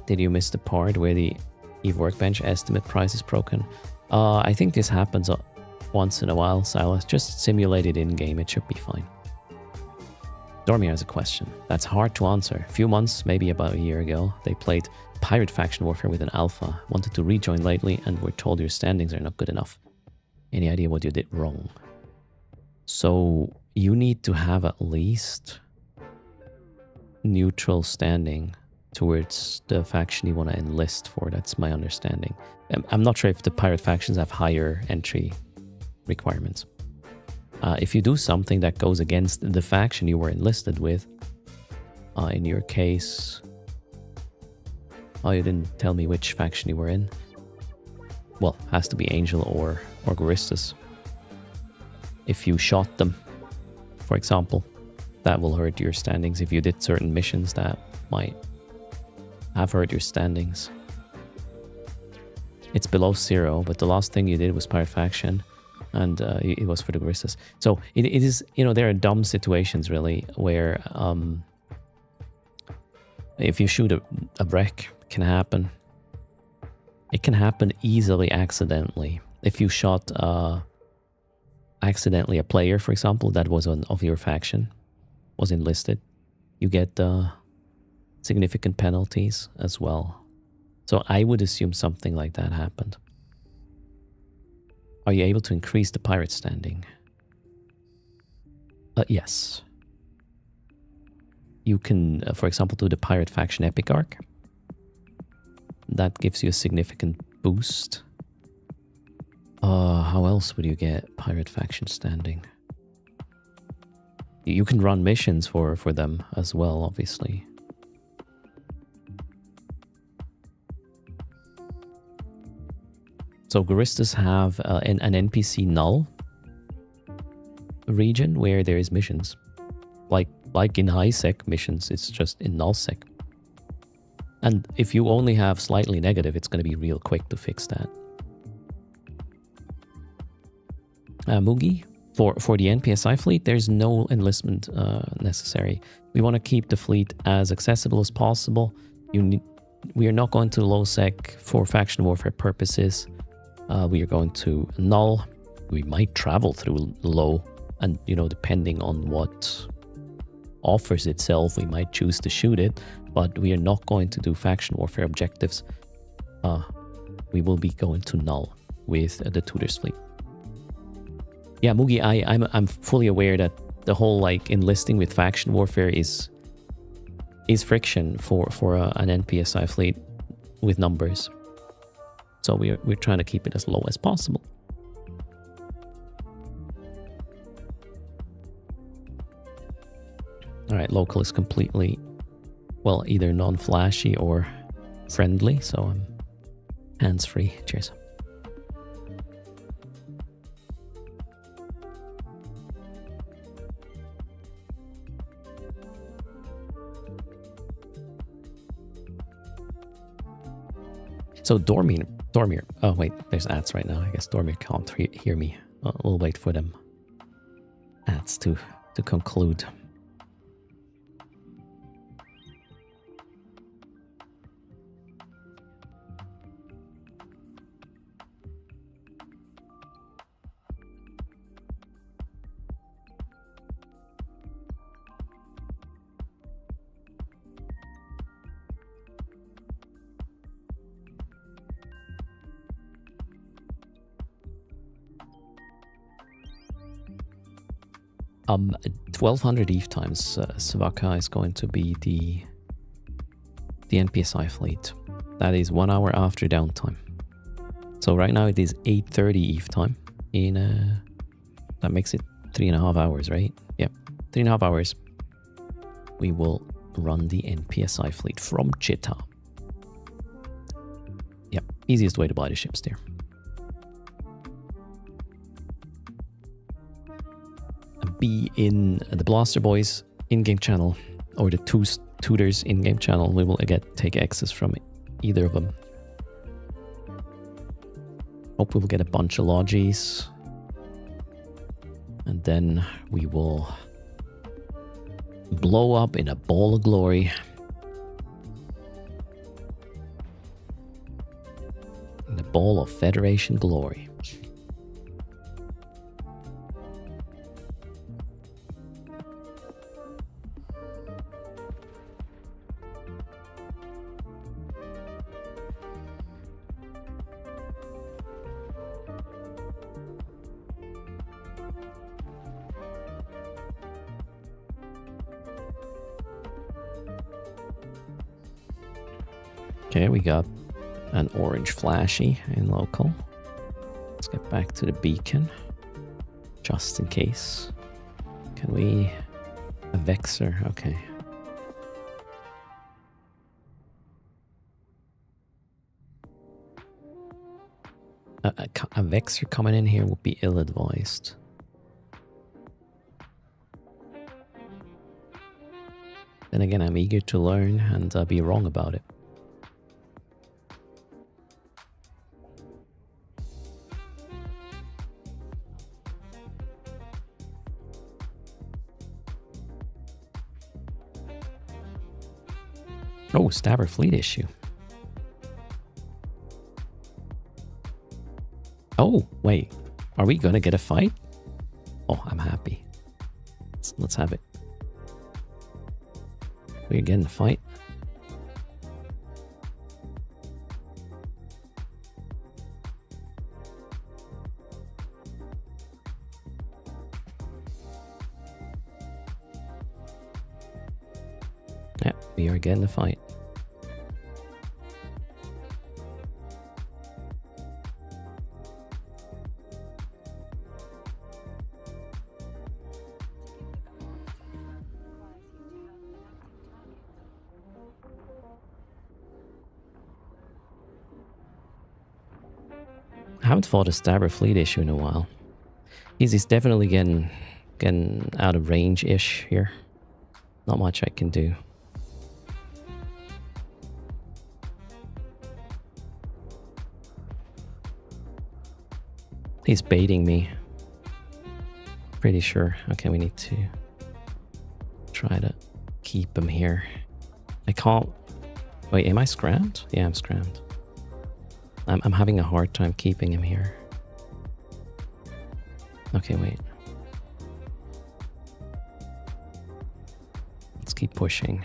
Did you miss the part where the EVE Workbench estimate price is broken? I think this happens once in a while, Silas. Just simulate it in-game, it should be fine. Dormir has a question. That's hard to answer. A few months, maybe about a year ago, they played Pirate Faction Warfare with an alpha. Wanted to rejoin lately and were told your standings are not good enough. Any idea what you did wrong? So you need to have at least neutral standing towards the faction you want to enlist for. That's my understanding. I'm not sure if the pirate factions have higher entry requirements. If you do something that goes against the faction you were enlisted with, in your case... Oh, you didn't tell me which faction you were in. Well, has to be Angel or Guristas. If you shot them, for example, that will hurt your standings. If you did certain missions, that might have hurt your standings. It's below 0, but the last thing you did was Pirate Faction, and it was for the Guristas. So it is, you know, there are dumb situations really where if you shoot a wreck, it can happen. It can happen easily accidentally. If you shot accidentally a player, for example, that was of your faction, was enlisted, you get significant penalties as well. So I would assume something like that happened. Are you able to increase the pirate standing? Yes. You can, for example, do the Pirate Faction Epic Arc. That gives you a significant boost. How else would you get Pirate Faction standing? You can run missions for them as well, obviously. So Guristas have an NPC null region where there is missions. Like in high-sec missions, it's just in null-sec. And if you only have slightly negative, it's going to be real quick to fix that. Mugi, for the NPSI fleet, there's no enlistment necessary. We want to keep the fleet as accessible as possible. We are not going to low-sec for faction warfare purposes. We are going to null. We might travel through low, and depending on what offers itself, we might choose to shoot it, but we are not going to do faction warfare objectives. We will be going to null with the Tudors fleet. Yeah, Mugi, I'm fully aware that the whole enlisting with faction warfare is friction for an NPSI fleet with numbers. So we're trying to keep it as low as possible. All right, local is completely, well, either non-flashy or friendly, so I'm hands-free. Cheers. So Dormir. Oh wait, there's ads right now. I guess Dormir can't hear me. We'll wait for them ads to conclude. Um, 1200 ETH times Savaka is going to be the NPSI fleet. That is 1 hour after downtime. So right now it is 8:30 ETH time. That makes it 3.5 hours, right? Yep, 3.5 hours. We will run the NPSI fleet from Chita. Yep, easiest way to buy the ships there. Be in the Blaster Boys in-game channel or the Tutors in-game channel. We will again take access from either of them. Hope we will get a bunch of lodges. And then we will blow up in a ball of glory. In a ball of Federation glory. Okay, we got an orange flashy in local. Let's get back to the beacon, just in case. Can we... a Vexer, okay. A Vexer coming in here would be ill-advised. Then again, I'm eager to learn and be wrong about it. Oh, Stabber fleet issue. Oh, wait. Are we gonna get a fight? Oh, I'm happy. Let's have it. We're getting a fight. Yeah, we are getting a fight. I haven't fought a Stabber fleet issue in a while. He's definitely getting out of range-ish here. Not much I can do. He's baiting me. Pretty sure. Okay, we need to try to keep him here. I can't... Wait, am I scrammed? Yeah, I'm scrammed. I'm having a hard time keeping him here. Okay, wait. Let's keep pushing.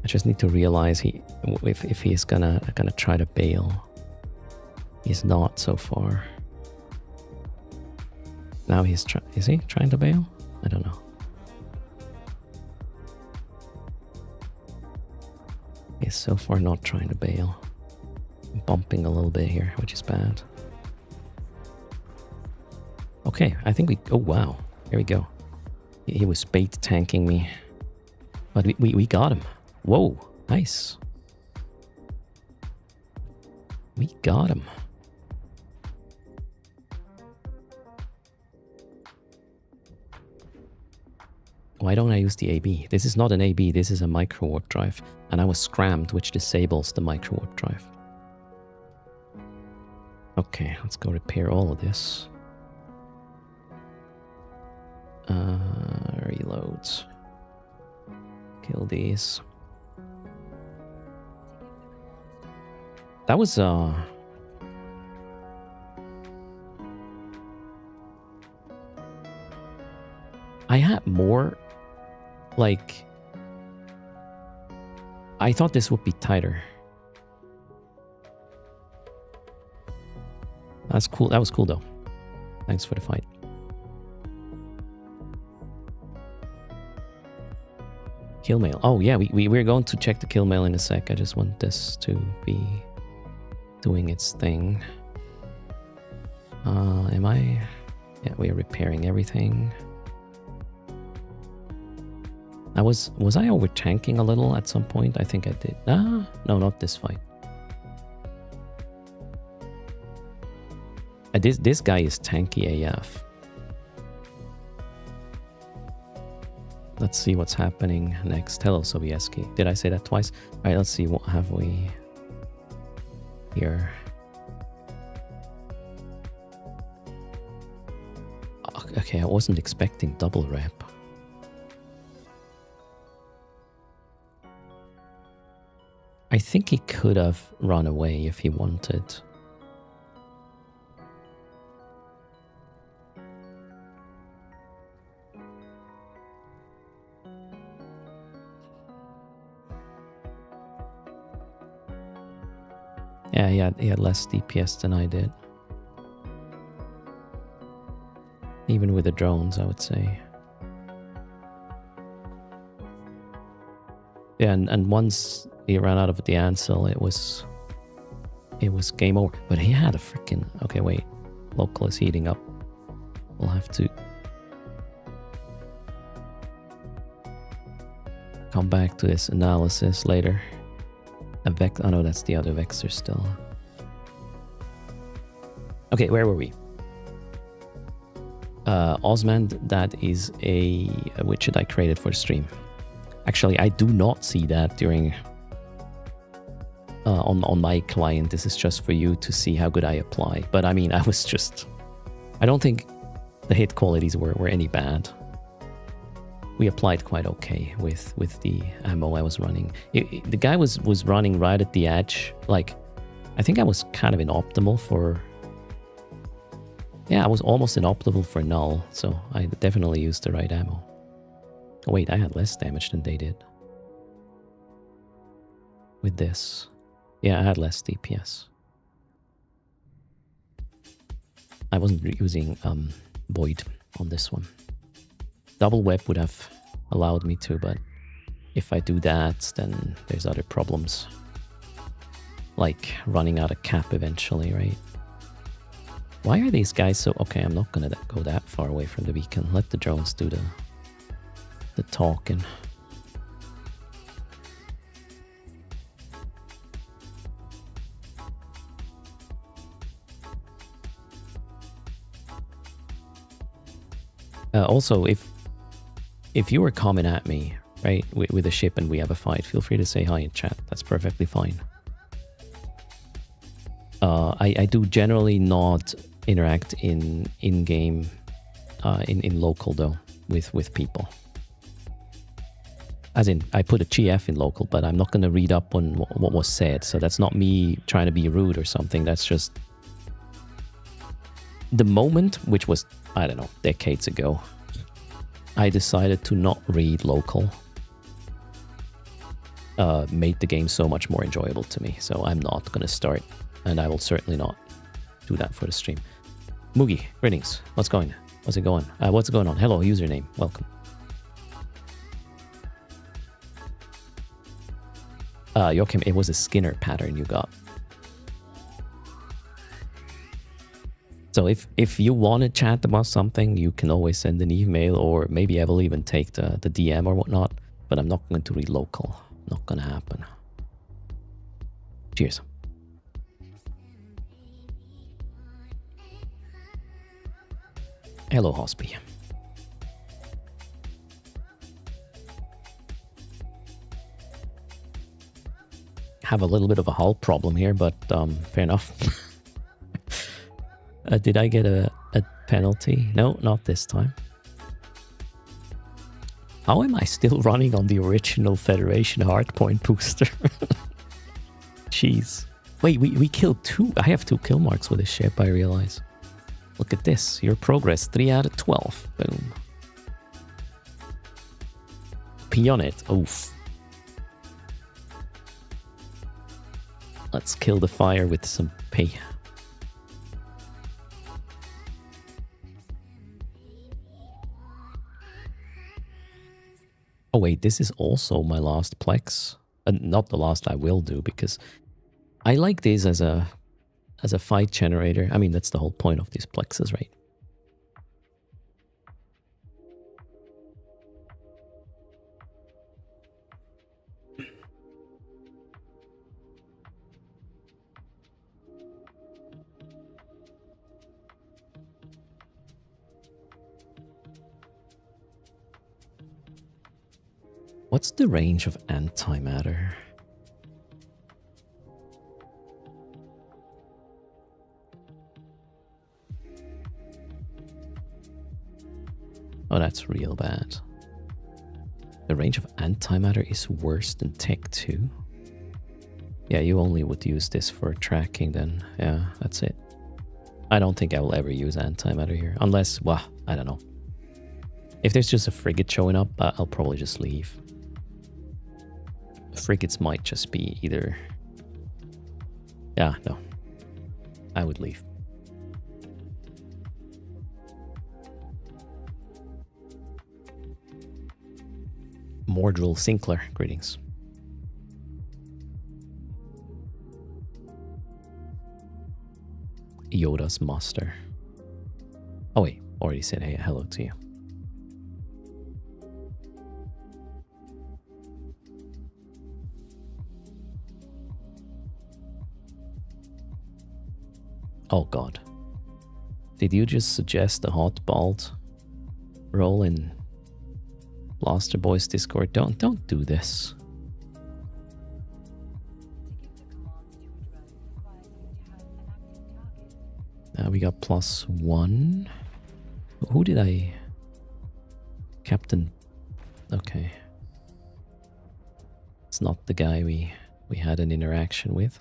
I just need to realize if he's gonna try to bail. He's not so far. Now is he trying to bail? I don't know. He's so far not trying to bail. I'm bumping a little bit here, which is bad. Okay, I think we... Oh, wow. There we go. He was bait tanking me. But we got him. Whoa, nice. We got him. Why don't I use the AB? This is not an AB, this is a micro warp drive. And I was scrammed, which disables the micro warp drive. Okay, let's go repair all of this. Reloads. Kill these. That was I had more, like, I thought this would be tighter. That's cool. That was cool though. Thanks for the fight. Kill mail. Oh yeah, we're going to check the kill mail in a sec. I just want this to be doing its thing. Am I? Yeah, we are repairing everything. Was I over tanking a little at some point? I think I did. Ah, no, not this fight. This guy is tanky AF. Let's see what's happening next. Hello, Sobieski. Did I say that twice? All right, let's see. What have we here? Okay, I wasn't expecting double rep. I think he could have run away if he wanted. Yeah, he had less DPS than I did. Even with the drones, I would say. Yeah, and once he ran out of the Ansel, it was game over. But he had a freaking... Okay, wait. Local is heating up. We'll have to come back to this analysis later. A Vex... Oh no, that's the other Vexer still. Okay, where were we? Osmand, that is a widget I created for the stream. Actually, I do not see that during... on my client. This is just for you to see how good I apply. But I mean, I was just... I don't think the hit qualities were any bad. We applied quite okay with the ammo I was running. The guy was running right at the edge. Like, I think I was kind of inoptimal for... Yeah, I was almost inoptimal for null, so I definitely used the right ammo. Oh wait, I had less damage than they did. With this. Yeah, I had less DPS. I wasn't using Void on this one. Double web would have allowed me to, but if I do that, then there's other problems. Like running out of cap eventually, right? Why are these guys so... Okay, I'm not gonna go that far away from the beacon. Let the drones do the talking. Also, if you were coming at me, right, with a ship and we have a fight, feel free to say hi in chat. That's perfectly fine. I do generally not interact in-game, in local though, with people. As in, I put a GF in local, but I'm not going to read up on what was said. So that's not me trying to be rude or something. That's just the moment, which was, I don't know, decades ago, I decided to not read local. Made the game so much more enjoyable to me. So I'm not going to start, and I will certainly not do that for the stream. Mugi, greetings. What's it going on? What's going on? Hello, username. Welcome. Joachim, it was a Skinner pattern you got. So if you want to chat about something, you can always send an email, or maybe I will even take the DM or whatnot, but I'm not going to read local. Not going to happen. Cheers. Hello, Hospi. Have a little bit of a hull problem here, but fair enough. Did I get a penalty? No, not this time. How am I still running on the original Federation hardpoint booster? Jeez. Wait, we killed 2. I have 2 kill marks with this ship, I realize. Look at this. Your progress, 3 out of 12. Boom. Pee on it. Oof. Let's kill the fire with some pee. Oh wait, this is also my last Plex. Not the last I will do, because I like these as a fight generator. I mean, that's the whole point of these Plexes, right? What's the range of antimatter? Oh, that's real bad. The range of antimatter is worse than Tech 2? Yeah, you only would use this for tracking then. Yeah, that's it. I don't think I will ever use antimatter here. Unless, well, I don't know. If there's just a frigate showing up, I'll probably just leave. Frigates might just be either... Yeah, no. I would leave. Mordril Sinclair, greetings. Yoda's Master. Oh wait, already said hey, hello to you. Oh god. Did you just suggest a hot bald role in Blaster Boys Discord? Don't do this. Now we got +1. Who did I... Captain... Okay. It's not the guy we had an interaction with.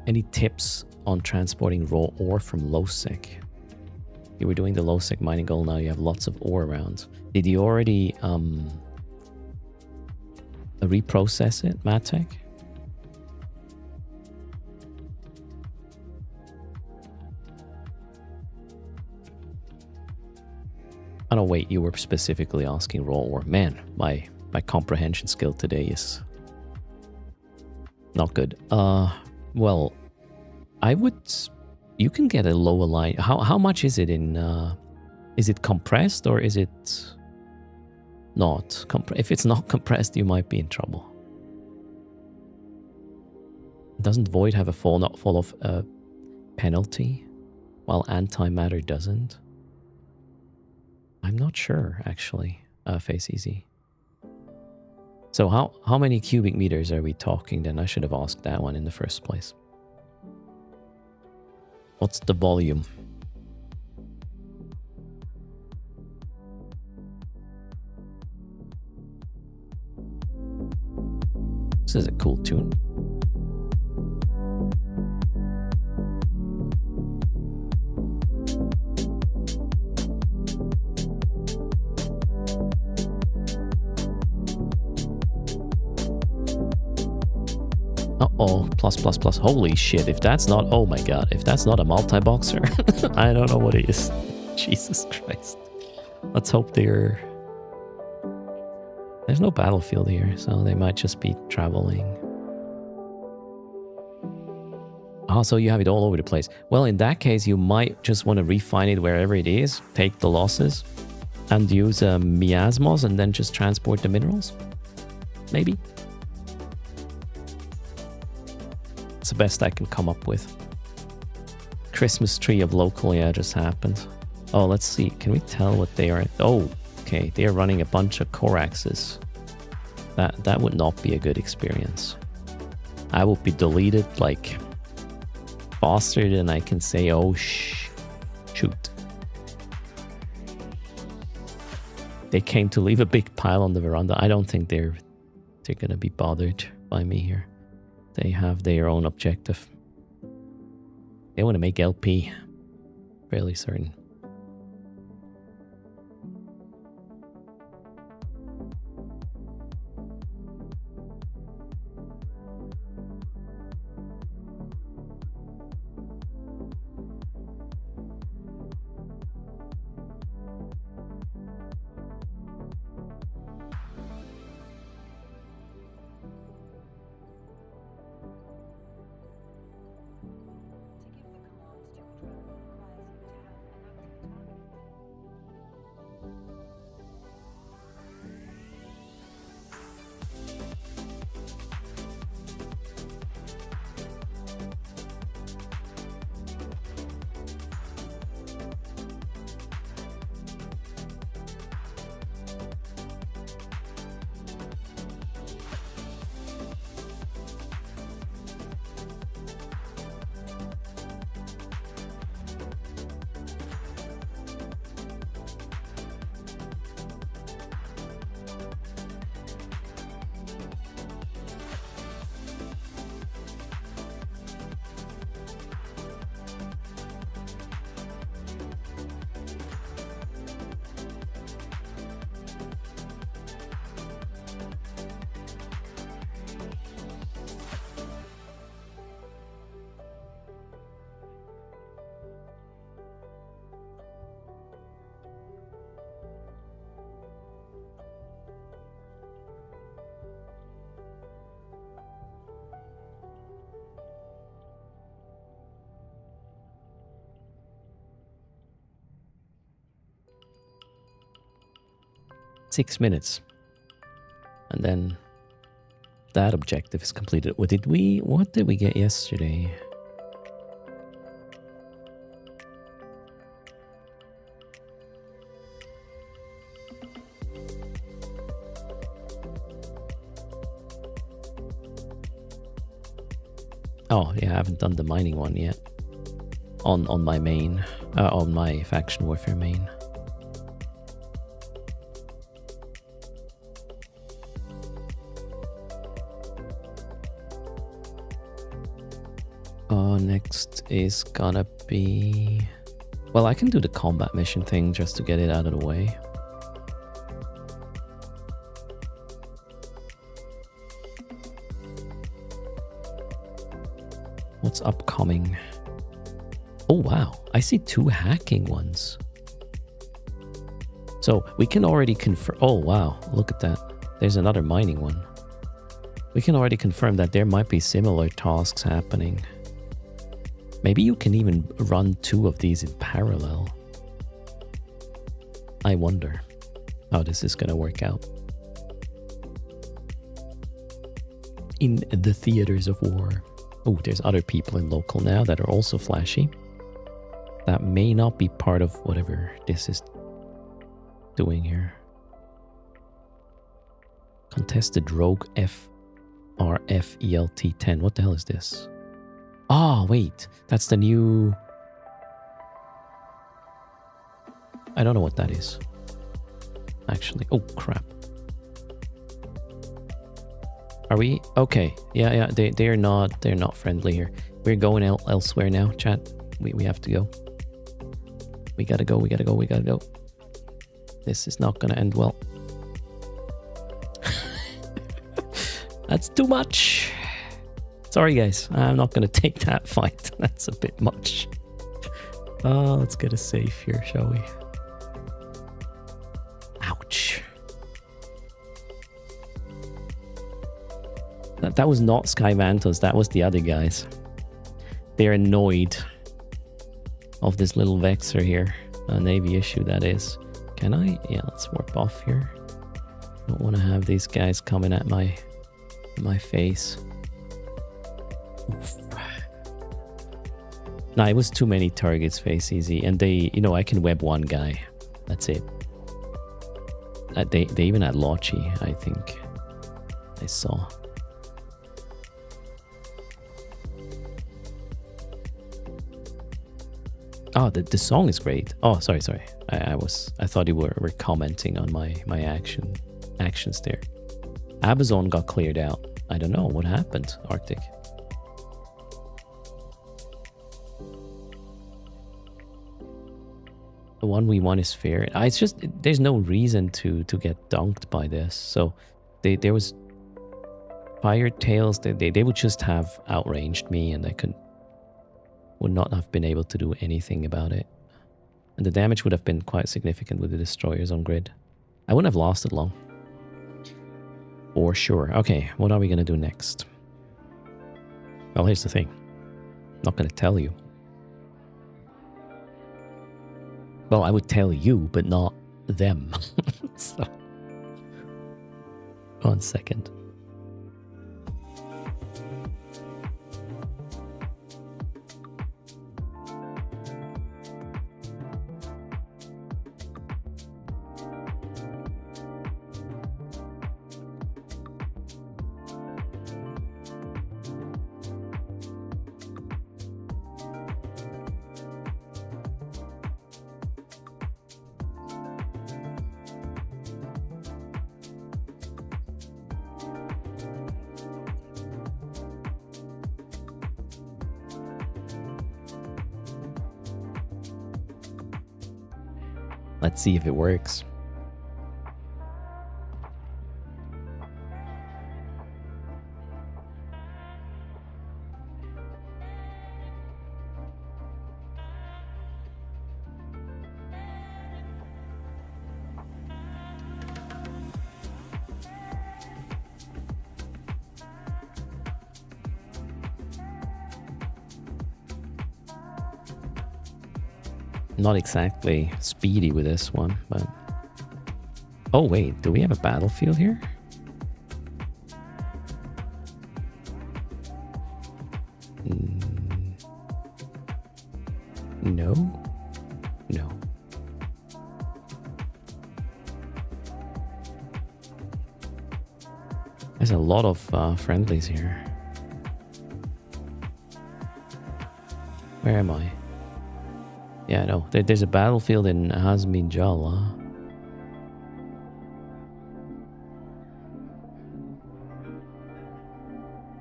Any tips on transporting raw ore from Losec? You were doing the Losec mining goal, now you have lots of ore around. Did you already reprocess it, Matek? Oh no, wait, you were specifically asking raw ore. Man, my comprehension skill today is not good. Well, I would... You can get a lower line. How much is it in... is it compressed or is it not? If it's not compressed, you might be in trouble. Doesn't Void have a fall off penalty, while antimatter doesn't? I'm not sure, actually. Face Easy. So how many cubic meters are we talking then? I should have asked that one in the first place. What's the volume? This is a cool tune. Uh-oh, plus. Holy shit, if that's not... Oh my god, if that's not a multi-boxer, I don't know what it is. Jesus Christ. Let's hope they're... There's no battlefield here, so they might just be traveling. Oh, so you have it all over the place. Well, in that case, you might just want to refine it wherever it is, take the losses, and use miasmos, and then just transport the minerals. Maybe. It's the best I can come up with. Christmas tree of local, yeah, just happened. Oh, let's see. Can we tell what they are? Oh, okay. They are running a bunch of Coraxes. That would not be a good experience. I will be deleted like faster than I can say, oh shoot. They came to leave a big pile on the veranda. I don't think they're gonna be bothered by me here. They have their own objective. They want to make LP. Fairly certain. Six minutes. And then that objective is completed. What did we get yesterday? Oh, yeah, I haven't done the mining one yet. On my main, on my faction warfare main. Next is gonna be... Well, I can do the combat mission thing just to get it out of the way. What's upcoming? Oh, wow. I see 2 hacking ones. So we can already confirm... Oh, wow. Look at that. There's another mining one. We can already confirm that there might be similar tasks happening. Maybe you can even run 2 of these in parallel. I wonder how this is going to work out. In the theaters of war. Oh, there's other people in local now that are also flashy. That may not be part of whatever this is doing here. Contested Rogue FRFELT 10. What the hell is this? Oh, wait. That's the new... I don't know what that is. Actually. Oh, crap. Are we? Okay. Yeah. They're not friendly here. We're going elsewhere now, chat. We have to go. We gotta go. This is not gonna end well. That's too much. Sorry, guys. I'm not going to take that fight. That's a bit much. Let's get a save here, shall we? Ouch. That was not Sky Vantos. That was the other guys. They're annoyed of this little Vexer here. A Navy issue, that is. Can I? Yeah, let's warp off here. Don't want to have these guys coming at my face. Oof. Nah, it was too many targets, face easy. And they, you know, I can web one guy. That's it. They even had Lochi, I think. I saw. Oh, the song is great. Oh, sorry. I thought you were commenting on my actions there. Amazon got cleared out. I don't know what happened, Arctic. The 1v1 is fair. It's just there's no reason to get dunked by this. So there was Fire Tails. They would just have outranged me, and I would not have been able to do anything about it. And the damage would have been quite significant with the destroyers on grid. I wouldn't have lasted long. For sure. Okay, what are we gonna do next? Well, here's the thing. I'm not gonna tell you. Well, I would tell you, but not them. So, 1 second. Let's see if it works. Not exactly speedy with this one, but... Oh wait, do we have a battlefield here? No? No. There's a lot of friendlies here. Where am I? Yeah, no. There's a battlefield in Hazmin Jala.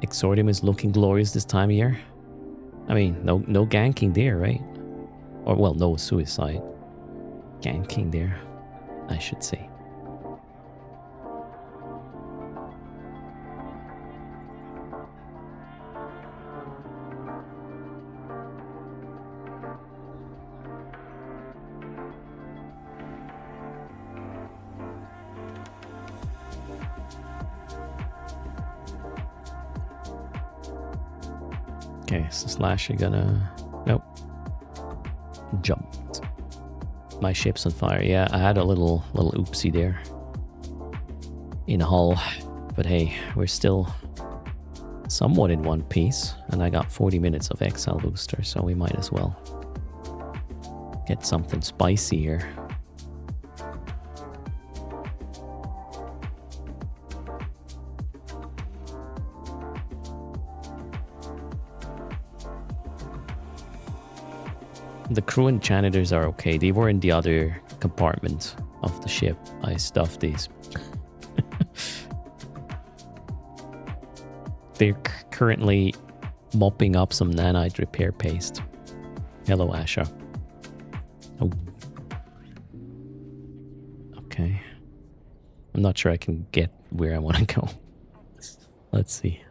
Exordium is looking glorious this time of year. I mean, no ganking there, right? Or, well, no suicide. Ganking there, I should say. Okay, so Slash, you're gonna... Nope. Jumped. My ship's on fire. Yeah, I had a little oopsie there. In a hull. But hey, we're still somewhat in one piece. And I got 40 minutes of exile booster, so we might as well get something spicy here. The crew and janitors are okay. They were in the other compartment of the ship. I stuffed these. They're currently mopping up some nanite repair paste. Hello, Asha. Oh. Okay. I'm not sure I can get where I want to go. Let's see.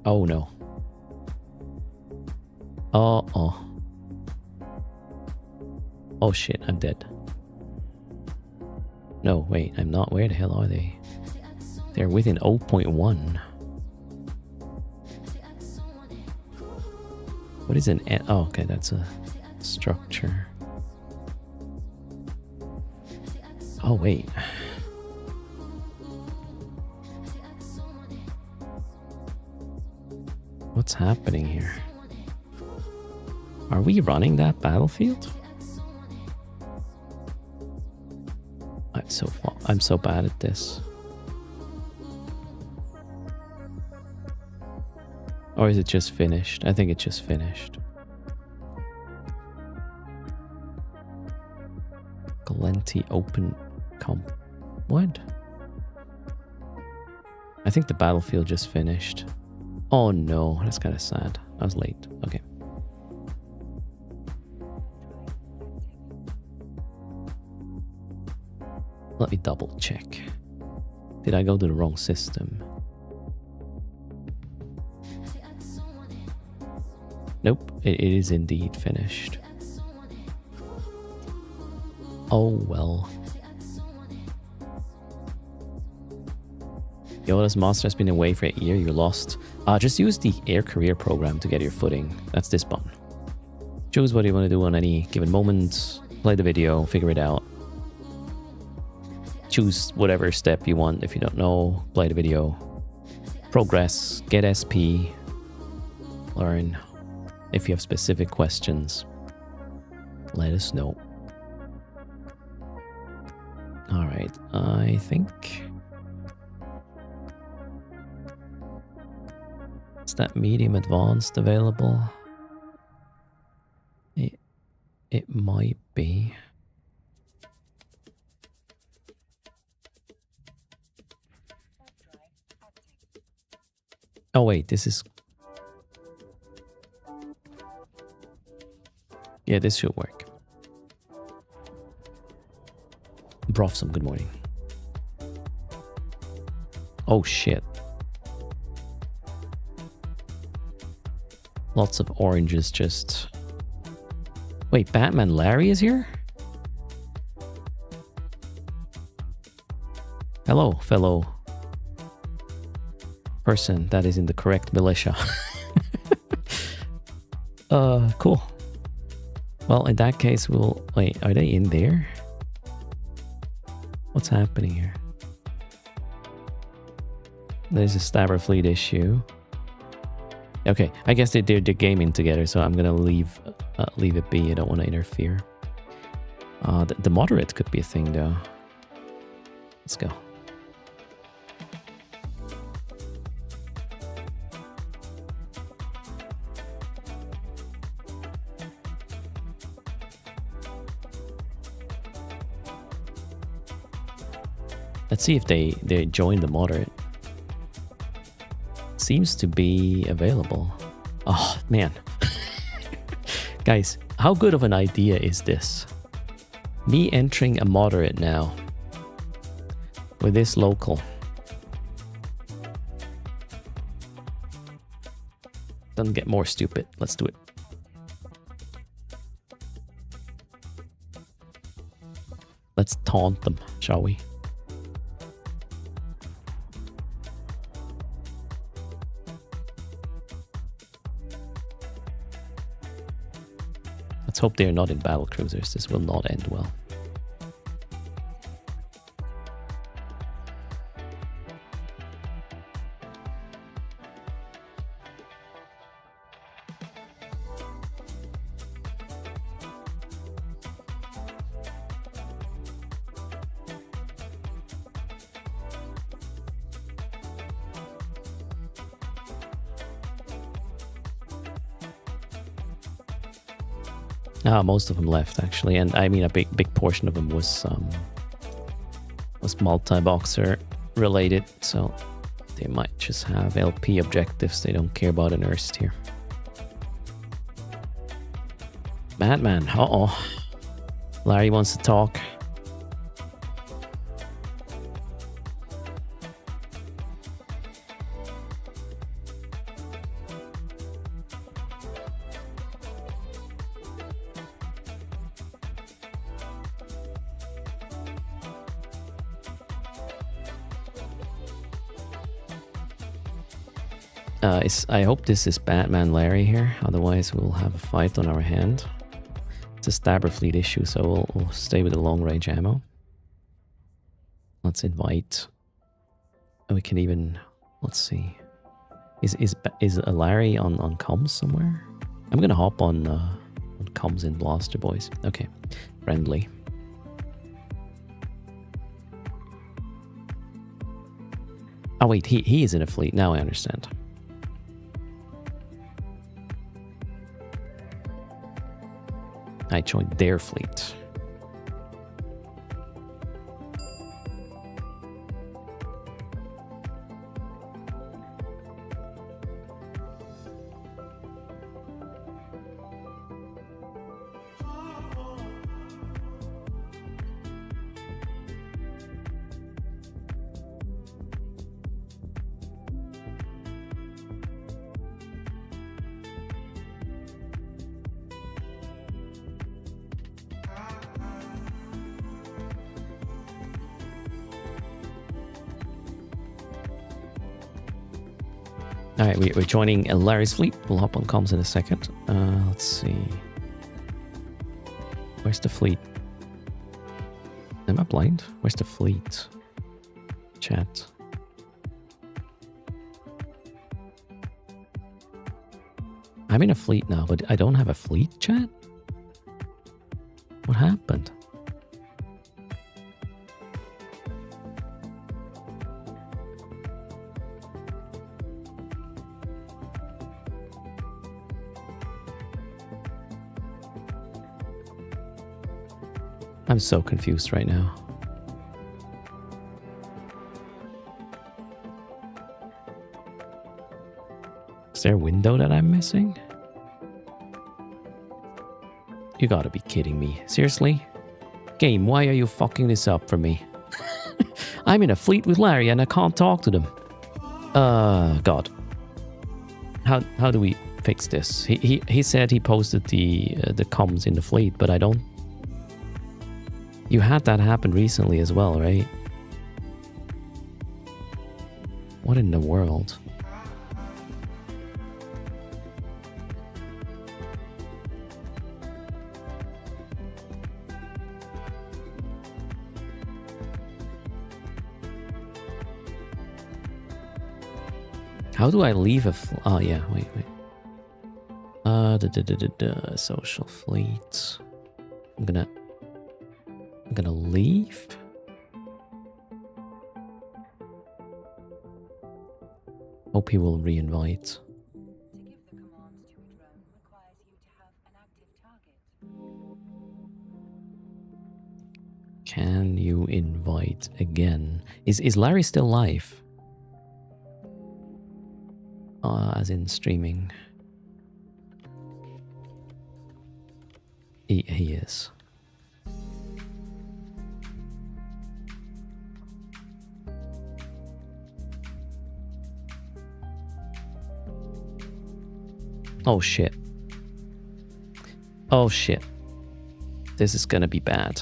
Oh no. Oh shit, I'm dead. No, wait, I'm not. Where the hell are they? They're within 0.1. What is an... Oh, okay, that's a structure. Oh, wait. What's happening here? Are we running that battlefield? I'm so bad at this. Or is it just finished? I think it just finished. Galenti open comp. What? I think the battlefield just finished. Oh no, that's kind of sad. I was late. Okay. Let me double check. Did I go to the wrong system? Nope, it is indeed finished. Oh well. Yo, this monster has been away for a year. You're lost. Just use the Air Career program to get your footing. That's this button. Choose what you want to do on any given moment. Play the video, figure it out. Choose whatever step you want. If you don't know, play the video. Progress, get SP, learn. If you have specific questions, let us know. Alright, I think... Is that medium advanced available? It might be. Oh wait, this is... Yeah, this should work. Brofsum, good morning. Oh shit. Lots of oranges just... Wait, Batman Larry is here? Hello, fellow person that is in the correct militia. Cool. Well, in that case, we'll... Wait, are they in there? What's happening here? There's a Stabber Fleet issue. Okay, I guess they're gaming together, so I'm gonna leave it be. I don't want to interfere. The moderate could be a thing, though. Let's go. Let's see if they join the moderate. Seems to be available. Oh, man. Guys, how good of an idea is this? Me entering a moderate now. With this local. Doesn't get more stupid. Let's do it. Let's taunt them, shall we? Let's hope they're not in battle cruisers. This will not end well. Most of them left actually, and I mean a big portion of them was multi-boxer related, so they might just have LP objectives. They don't care about an erst here. Madman, uh-oh. Larry wants to talk. I hope this is Batman Larry here. Otherwise, we'll have a fight on our hand. It's a stabber fleet issue, so we'll stay with the long range ammo. Let's invite. And we can even. Let's see. Is Larry on comms somewhere? I'm gonna hop on comms in Blaster, boys. Okay, friendly. Oh wait, he is in a fleet. Now I understand. I joined their fleet. Alright, we're joining Larry's fleet. We'll hop on comms in a second. Let's see. Where's the fleet? Am I blind? Where's the fleet? Chat. I'm in a fleet now, but I don't have a fleet, chat? What happened? I'm so confused right now. Is there a window that I'm missing? You gotta be kidding me. Seriously? Game, why are you fucking this up for me? I'm in a fleet with Larry and I can't talk to them. God. How do we fix this? He said he posted the comms in the fleet, but I don't. You had that happen recently as well, right? What in the world? How do I leave a oh yeah, wait. Social fleet. I'm gonna leave. Hope he will re-invite. Can you invite again? Is Larry still live? As in streaming. He is. Oh shit. Oh shit. This is gonna be bad.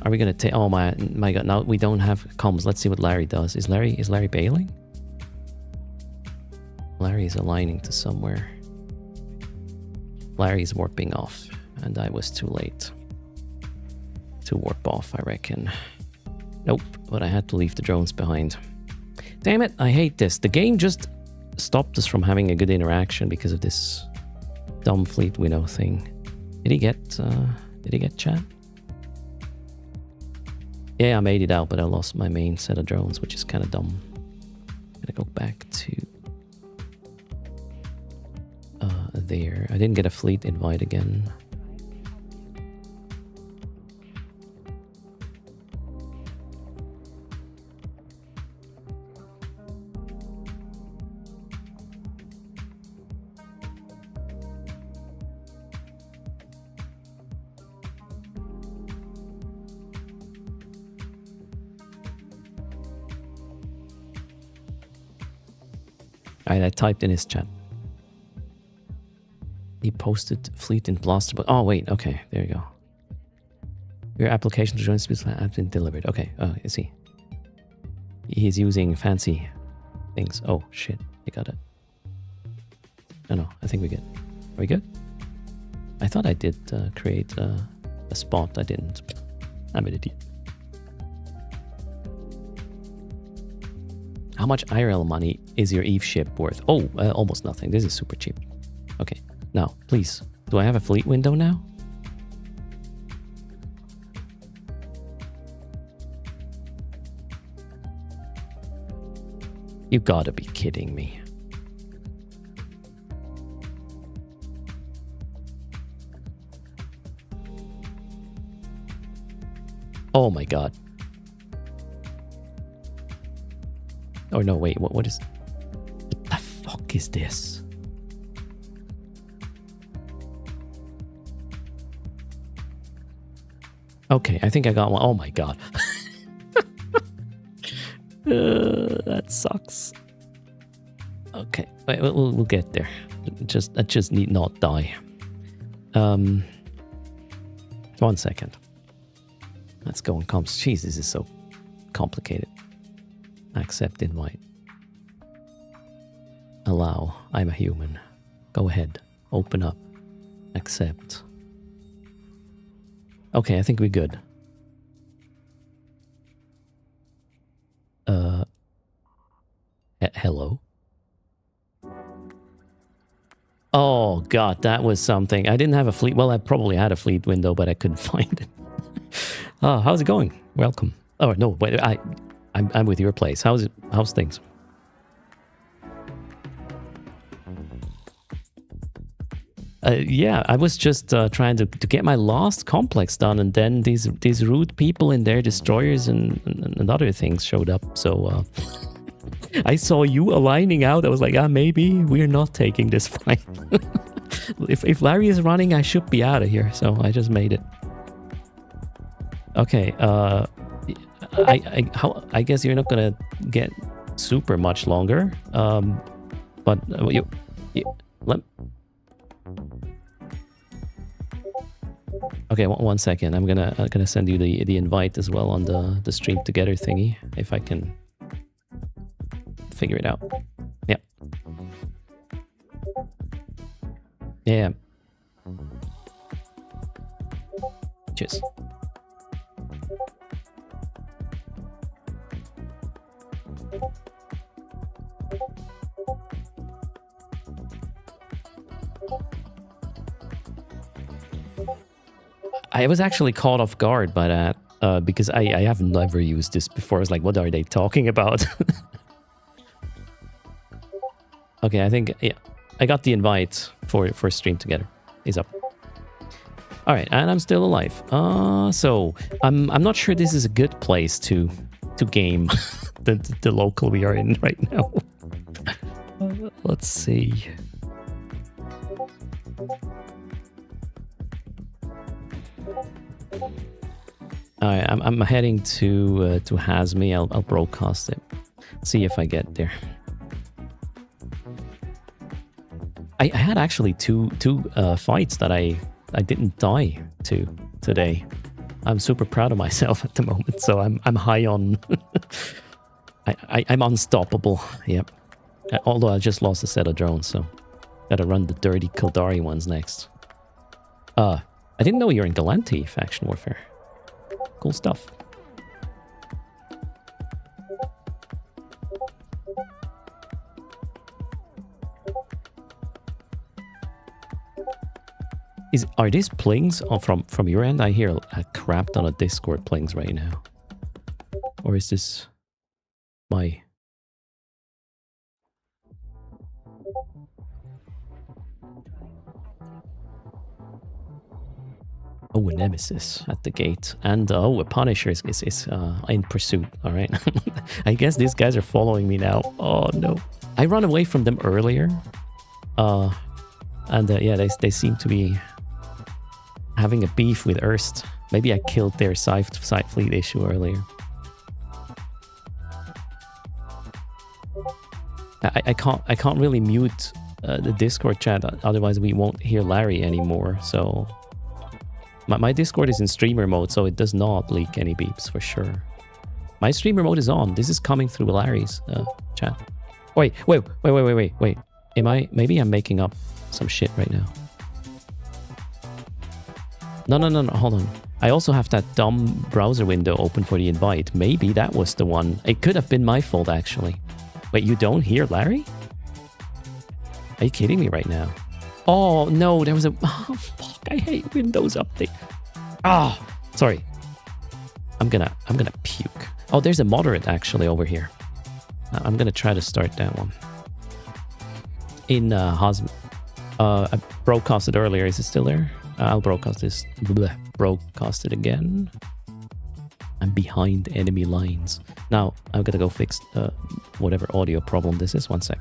Are we gonna take? Oh my god! Now we don't have comms. Let's see what Larry does. Is Larry bailing? Larry is aligning to somewhere. Larry is warping off, and I was too late to warp off. I reckon. Nope. But I had to leave the drones behind. Damn it! I hate this. The game just stopped us from having a good interaction because of this dumb fleet winnow thing. Did he get chat? Yeah, I made it out, but I lost my main set of drones, which is kind of dumb. I'm gonna go back to there. I didn't get a fleet invite again. I typed in his chat. He posted fleet in Blaster, but oh wait, okay, there you go. Your application to join Speedslab has been delivered. Okay, is he? He's using fancy things. Oh, shit. I got it. No, I think we're good. Are we good? I thought I did create a spot. I didn't. I'm an idiot. How much IRL money is your Eve ship worth? Oh, almost nothing. This is super cheap. Okay. Now, please. Do I have a fleet window now? You gotta be kidding me. Oh my god. Oh no, wait, what is... What the fuck is this? Okay, I think I got one. Oh my god. That sucks. Okay, wait, we'll get there. I just need not die. 1 second. Let's go on comms. Jeez, this is so complicated. Accept invite. Allow. I'm a human. Go ahead. Open up. Accept. Okay, I think we're good. Hello? Oh god, that was something. I didn't have a fleet. Well, I probably had a fleet window, but I couldn't find it. Oh, how's it going? Welcome. Oh no, wait, I'm with your place. How's things? Yeah, I was just trying to get my last complex done, and then these rude people in their destroyers and other things showed up. So I saw you aligning out. I was like, maybe we're not taking this fight. If Larry is running, I should be out of here. So I just made it. Okay. I guess you're not gonna get super much longer. But you let. Okay, 1 second. I'm gonna send you the invite as well on the stream together thingy if I can figure it out. Yeah. Yeah. Cheers. I was actually caught off guard by that because I have never used this before. I was like, what are they talking about? Okay, I think yeah, I got the invite for stream together. He's up. All right, and I'm still alive. So I'm not sure this is a good place to game the local we are in right now. Let's see. Alright, I'm heading to Hazmi. I'll broadcast it. See if I get there. I had actually two fights that I didn't die to today. I'm super proud of myself at the moment. So I'm high on. I'm unstoppable. Yep. Although I just lost a set of drones, so gotta run the dirty Kildari ones next. I didn't know you're in Galanti faction warfare. Cool stuff. Are these plings from your end? I hear a crap ton of Discord plings right now. Or is this my... Oh, a nemesis at the gate. And oh, a Punisher is in pursuit. All right. I guess these guys are following me now. Oh, no. I ran away from them earlier. And yeah, they seem to be having a beef with Erst. Maybe I killed their side fleet issue earlier. I can't really mute the Discord chat, otherwise we won't hear Larry anymore. So my Discord is in streamer mode, so it does not leak any beeps for sure. My streamer mode is on. This is coming through Larry's chat. Wait. Am I? Maybe I'm making up some shit right now. No. Hold on. I also have that dumb browser window open for the invite. Maybe that was the one. It could have been my fault, actually. Wait, you don't hear Larry? Are you kidding me right now? Oh, no, there was a... Oh, fuck, I hate Windows Update. Ah, oh, sorry. I'm gonna puke. Oh, there's a moderate, actually, over here. I'm gonna try to start that one. In Hosm... I broadcasted earlier. Is it still there? I'll broadcast this. Broadcast it again. I'm behind enemy lines. Now, I'm gonna go fix whatever audio problem this is. 1 sec.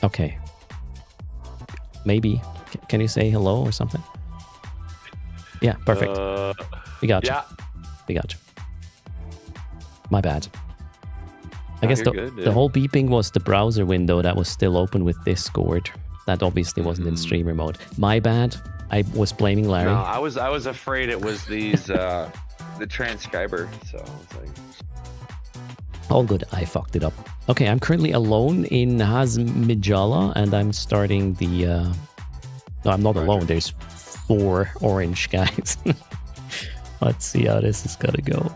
Okay. Maybe. Can you say hello or something? Yeah, perfect. We got you. Yeah. We got you. My bad. I guess good, the whole beeping was the browser window that was still open with Discord. That obviously wasn't in streamer mode. My bad. I was blaming Larry. No, I was afraid it was these the transcriber. So I was like, all good. I fucked it up. Okay, I'm currently alone in Hazmijala, and I'm starting the. No, I'm not alone. There's 4 orange guys. Let's see how this is gonna go.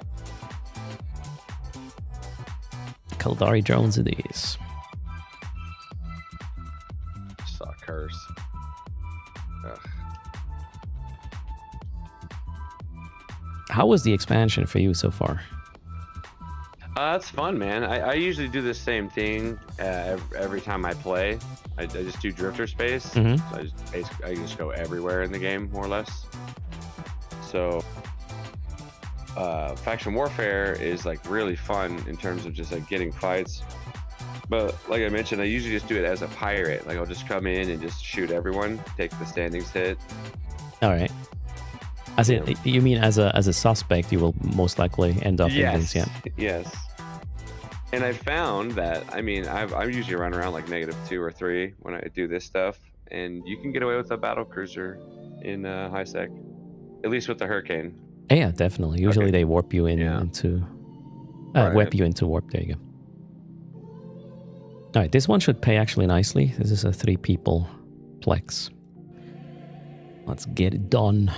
Kaldari drones it is. saw curse. Ugh. How was the expansion for you so far? It's fun, man. I usually do the same thing every time I play. I just do drifter space. Mm-hmm. So I just go everywhere in the game, more or less. So faction warfare is like really fun in terms of just like getting fights. But like I mentioned, I usually just do it as a pirate. Like I'll just come in and just shoot everyone, take the standings hit. All right. As in, you mean as a suspect, you will most likely end up in things, yeah. Yes. And I found that, I mean, I usually run around like -2 or 3 when I do this stuff, and you can get away with a battle cruiser in high sec, at least with the Hurricane. Yeah, definitely. Usually they warp you in into warp you into warp. There you go. All right, this one should pay actually nicely. This is a 3-people plex. Let's get it done.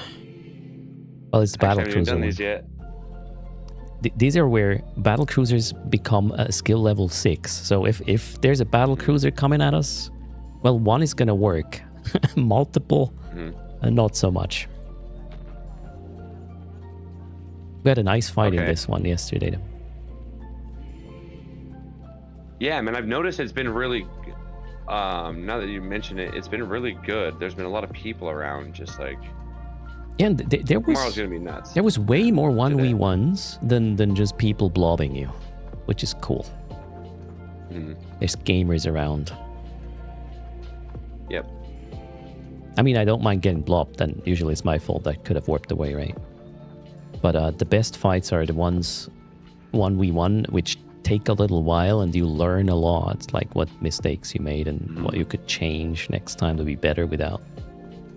Well, it's the battle cruiser. Done these yet? These are where battle cruisers become a skill level 6. So if there's a battle cruiser coming at us, well, one is gonna work. Multiple, not so much. We had a nice fight in this one yesterday, though. Yeah, I mean, I've noticed it's been really. Now that you mention it, it's been really good. There's been a lot of people around, just like. Yeah, and there was. Tomorrow's gonna be nuts. There was way more 1v1s than just people blobbing you, which is cool. There's gamers around. Yep. I mean, I don't mind getting blobbed, and usually it's my fault. I could have warped away, right? But the best fights are the ones 1v1, which take a little while and you learn a lot, like what mistakes you made and what you could change next time to be better without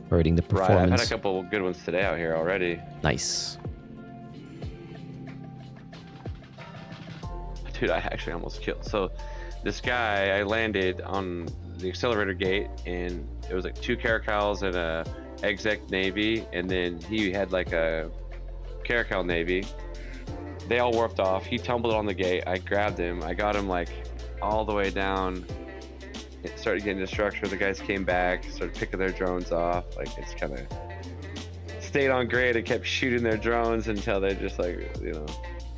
hurting the performance. Right, I've had a couple good ones today out here already. Nice. Dude, I actually almost killed. So this guy, I landed on the accelerator gate and it was like 2 Caracals and a exec Navy, and then he had like a Caracal Navy. They all warped off. He tumbled on the gate. I grabbed him. I got him like all the way down. It started getting into structure. The guys came back, started picking their drones off. Like it's kind of stayed on grid and kept shooting their drones until they just like, you know.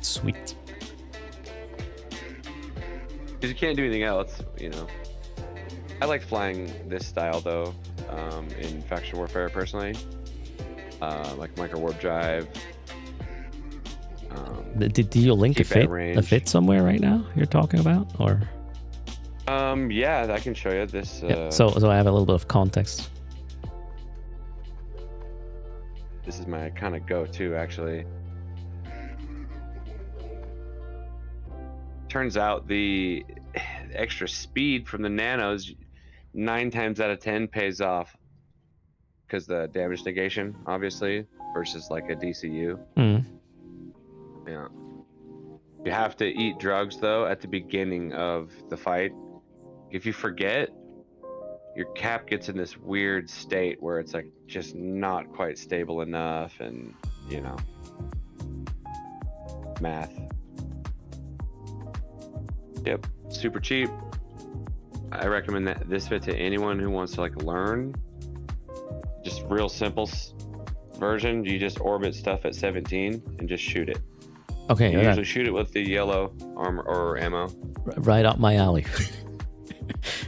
Sweet. Because you can't do anything else, you know. I like flying this style though, in faction warfare personally. Like micro warp drive. Did you link a fit somewhere right now you're talking about, or? Yeah, I can show you this. So I have a little bit of context. This is my kind of go-to, actually. Turns out the extra speed from the nanos 9 times out of 10 pays off. because the damage negation, obviously, versus like a DCU. Mm. Yeah. You have to eat drugs though at the beginning of the fight. If you forget, your cap gets in this weird state where it's like just not quite stable enough, and you know, math. Yep, super cheap. I recommend that this fit to anyone who wants to like learn. Just real simple version. You just orbit stuff at 17 and just shoot it. Okay. You usually shoot it with the yellow armor or ammo. Right up my alley.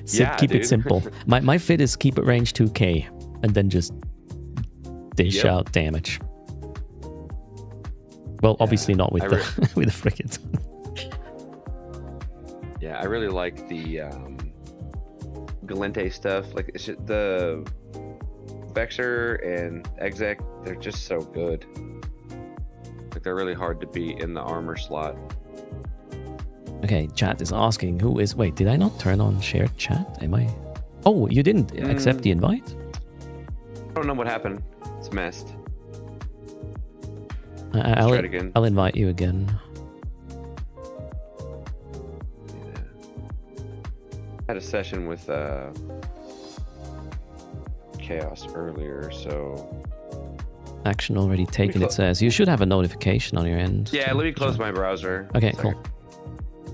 Yeah, keep dude. it simple. My fit is keep it range 2k and then just dish out damage. Well, obviously not with the with the frigate. Yeah, I really like the Galente stuff. Like it's just, the Vexer and Exec, they're just so good. Like they're really hard to beat in the armor slot. Okay, chat is asking who is. Wait, did I not turn on shared chat? Am I? Oh, you didn't accept the invite? I don't know what happened. It's messed. I'll try it again. I'll invite you again. Yeah. I had a session with Chaos earlier, so. Action already taken. It says you should have a notification on your end. Yeah, let me close my browser. Okay, Sorry. cool.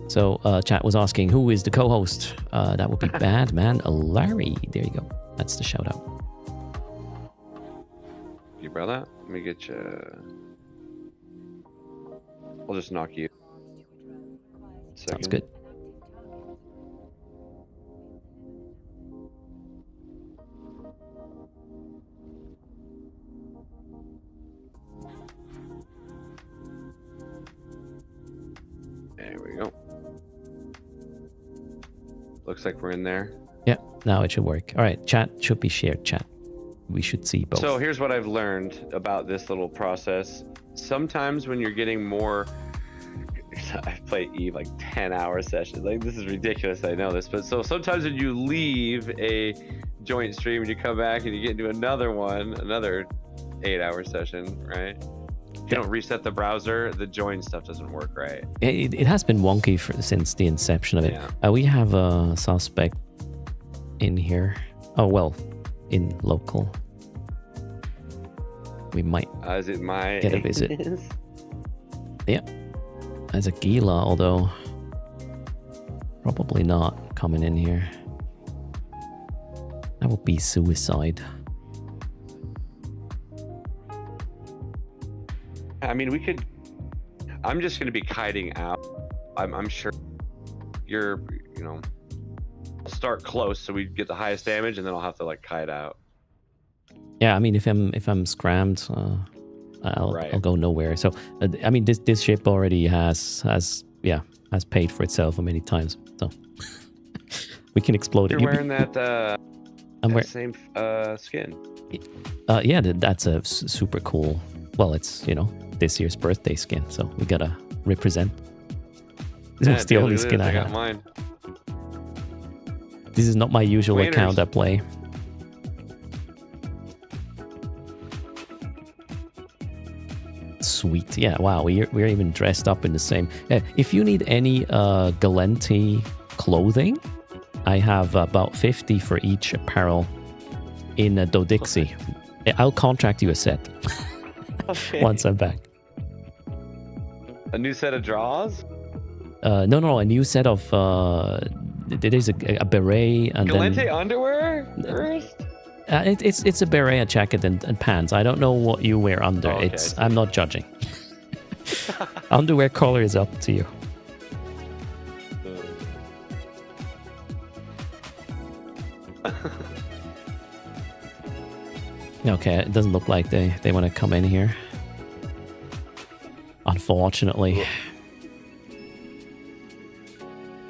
So chat was asking who is the co-host. That would be Bad Man Larry. There you go. That's the shout out. You brought that? Let me get you. I'll just knock you. Sounds good. There we go. Looks like we're in there. Yeah, now it should work. All right, chat should be shared chat. We should see both. So here's what I've learned about this little process. Sometimes when you're getting more, I play Eve like 10-hour sessions. Like this is ridiculous. I know this, but so sometimes when you leave a joint stream and you come back and you get into another one, another 8-hour session, right? If you don't reset the browser, the join stuff doesn't work right. It has been wonky since the inception of it. Yeah. We have a suspect in here. Oh, well, in local. We might is it my get a visit. Yeah. As a Gila, although probably not coming in here. That would be suicide. I mean, we could. I'm just going to be kiting out. I'm sure you're, you know, start close so we get the highest damage, and then I'll have to like kite out. Yeah, I mean, if I'm scrammed, I'll go nowhere. So, I mean, this ship already has paid for itself many times. So we can explode it. You're wearing that. I'm wearing same skin. Yeah, that's a super cool. Well, it's, you know, this year's birthday skin, so we gotta represent. This was the only skin I got had. Mine. This is not my usual account I play. Sweet. Yeah, wow, we're even dressed up in the same. If you need any Galente clothing, I have about 50 for each apparel in Dodixie. I'll contract you a set. Okay. Once I'm back. A new set of draws? No, a new set of there's a beret and Galente then underwear? Erst? It's a beret, a jacket, and pants. I don't know what you wear under. Okay. I'm not judging. Underwear color is up to you. Okay, it doesn't look like they want to come in here. Unfortunately.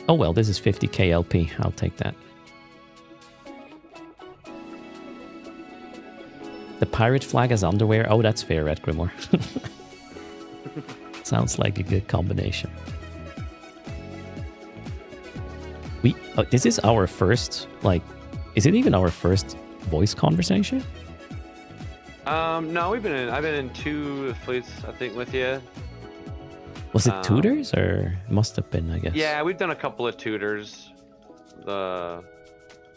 Oh well, this is 50k LP. I'll take that. The pirate flag as underwear. Oh, that's fair, Red Grimoire. Sounds like a good combination. This is our first, like, is it even our first voice conversation? No, I've been in 2 fleets, I think, with you. Was it tutors or must have been? I guess. Yeah, we've done a couple of tutors. All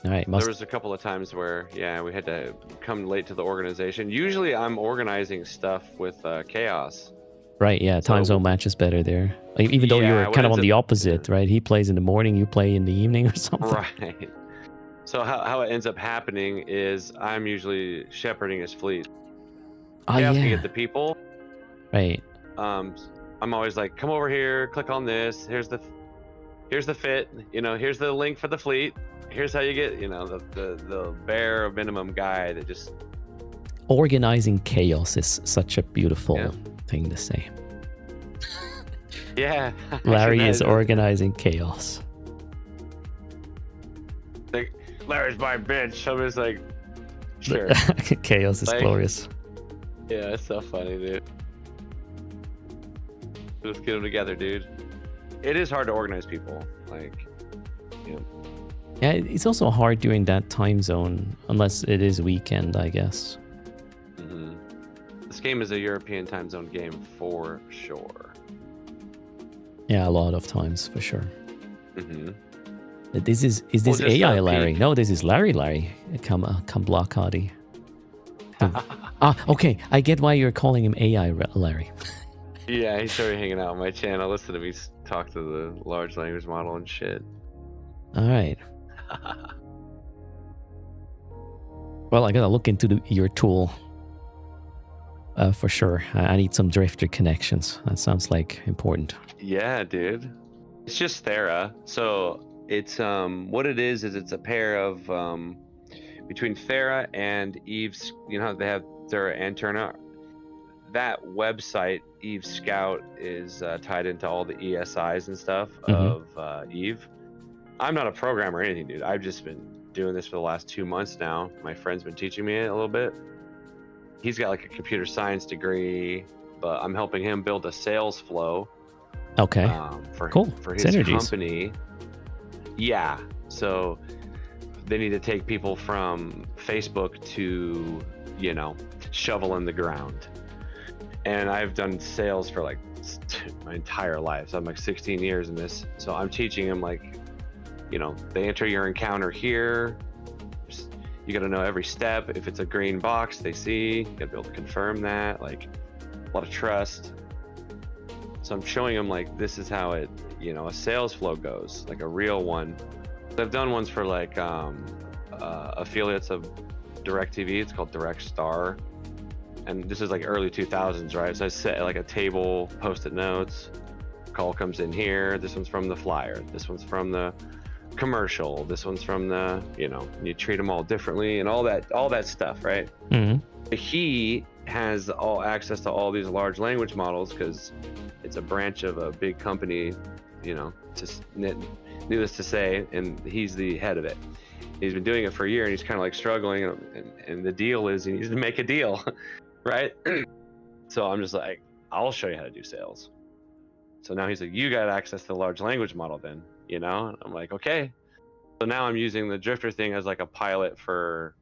right. There was a couple of times where, yeah, we had to come late to the organization. Usually, I'm organizing stuff with Chaos. Right. Yeah. Time zone matches better there. Like, even though you're kind of on the opposite, right? He plays in the morning, you play in the evening, or something. Right. So how it ends up happening is I'm usually shepherding his fleet. Chaos can get the people. Right. I'm always like, come over here, click on this. Here's the fit. Here's the link for the fleet. Here's how you get, the bare minimum guy that just. Organizing chaos is such a beautiful thing to say. Yeah. Larry is organizing chaos. Like, Larry's my bitch. I'm just like, sure. Chaos is glorious. Yeah, it's so funny, dude. Let's get them together, dude. It is hard to organize people. Yeah, it's also hard during that time zone, unless it is weekend, I guess. Mm-hmm. This game is a European time zone game for sure. Yeah, a lot of times for sure. Mm-hmm. Is this AI Larry? No, this is Larry. Come block Hardy. Okay. I get why you're calling him AI Larry. Yeah, he started hanging out on my channel. Listen to me talk to the large language model and shit. All right. Well, I gotta look into your tool for sure. I need some drifter connections. That sounds like important. Yeah, dude. It's just Thera. So it's what it is it's a pair of between Thera and Eve's. They have Thera and Turna. That website, Eve Scout, is tied into all the ESIs and stuff of Eve. I'm not a programmer or anything, dude. I've just been doing this for the last 2 months now. My friend's been teaching me it a little bit. He's got like a computer science degree, but I'm helping him build a sales flow. Okay. For his Synergies. company. Yeah. So they need to take people from Facebook to, shovel in the ground. And I've done sales for like my entire life. So I'm like 16 years in this. So I'm teaching them they enter your encounter here. You got to know every step. If it's a green box they see, you got to be able to confirm that. Like a lot of trust. So I'm showing them this is how it, a sales flow goes, like a real one. I've done ones for affiliates of DirecTV. It's called Direct Star. And this is early 2000s, right? So I set a table, post-it notes, call comes in here. This one's from the flyer. This one's from the commercial. This one's from the, you treat them all differently and all that stuff, right? Mm-hmm. He has all access to all these large language models because it's a branch of a big company, just needless to say, and he's the head of it. He's been doing it for a year and he's kind of struggling, and the deal is he needs to make a deal. Right? So I'm just I'll show you how to do sales. So now he's like, you got access to the large language model then, I'm like, okay. So now I'm using the drifter thing as a pilot for,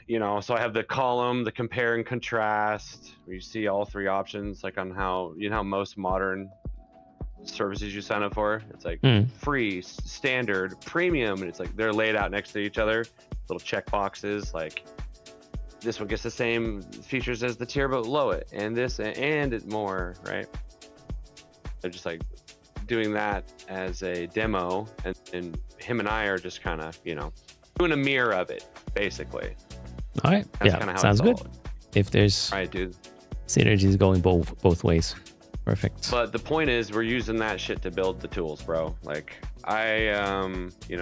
so I have the column, the compare and contrast, where you see all 3 options, on how, how most modern services you sign up for. It's free, standard, premium, and it's they're laid out next to each other, little check boxes, this one gets the same features as the tier but below it, and this and it more, right? They're just doing that as a demo, and him and I are just kind of doing a mirror of it, basically. All right. That's how sounds good. If there's dude, synergies going both ways, perfect. But the point is, we're using that shit to build the tools, bro. I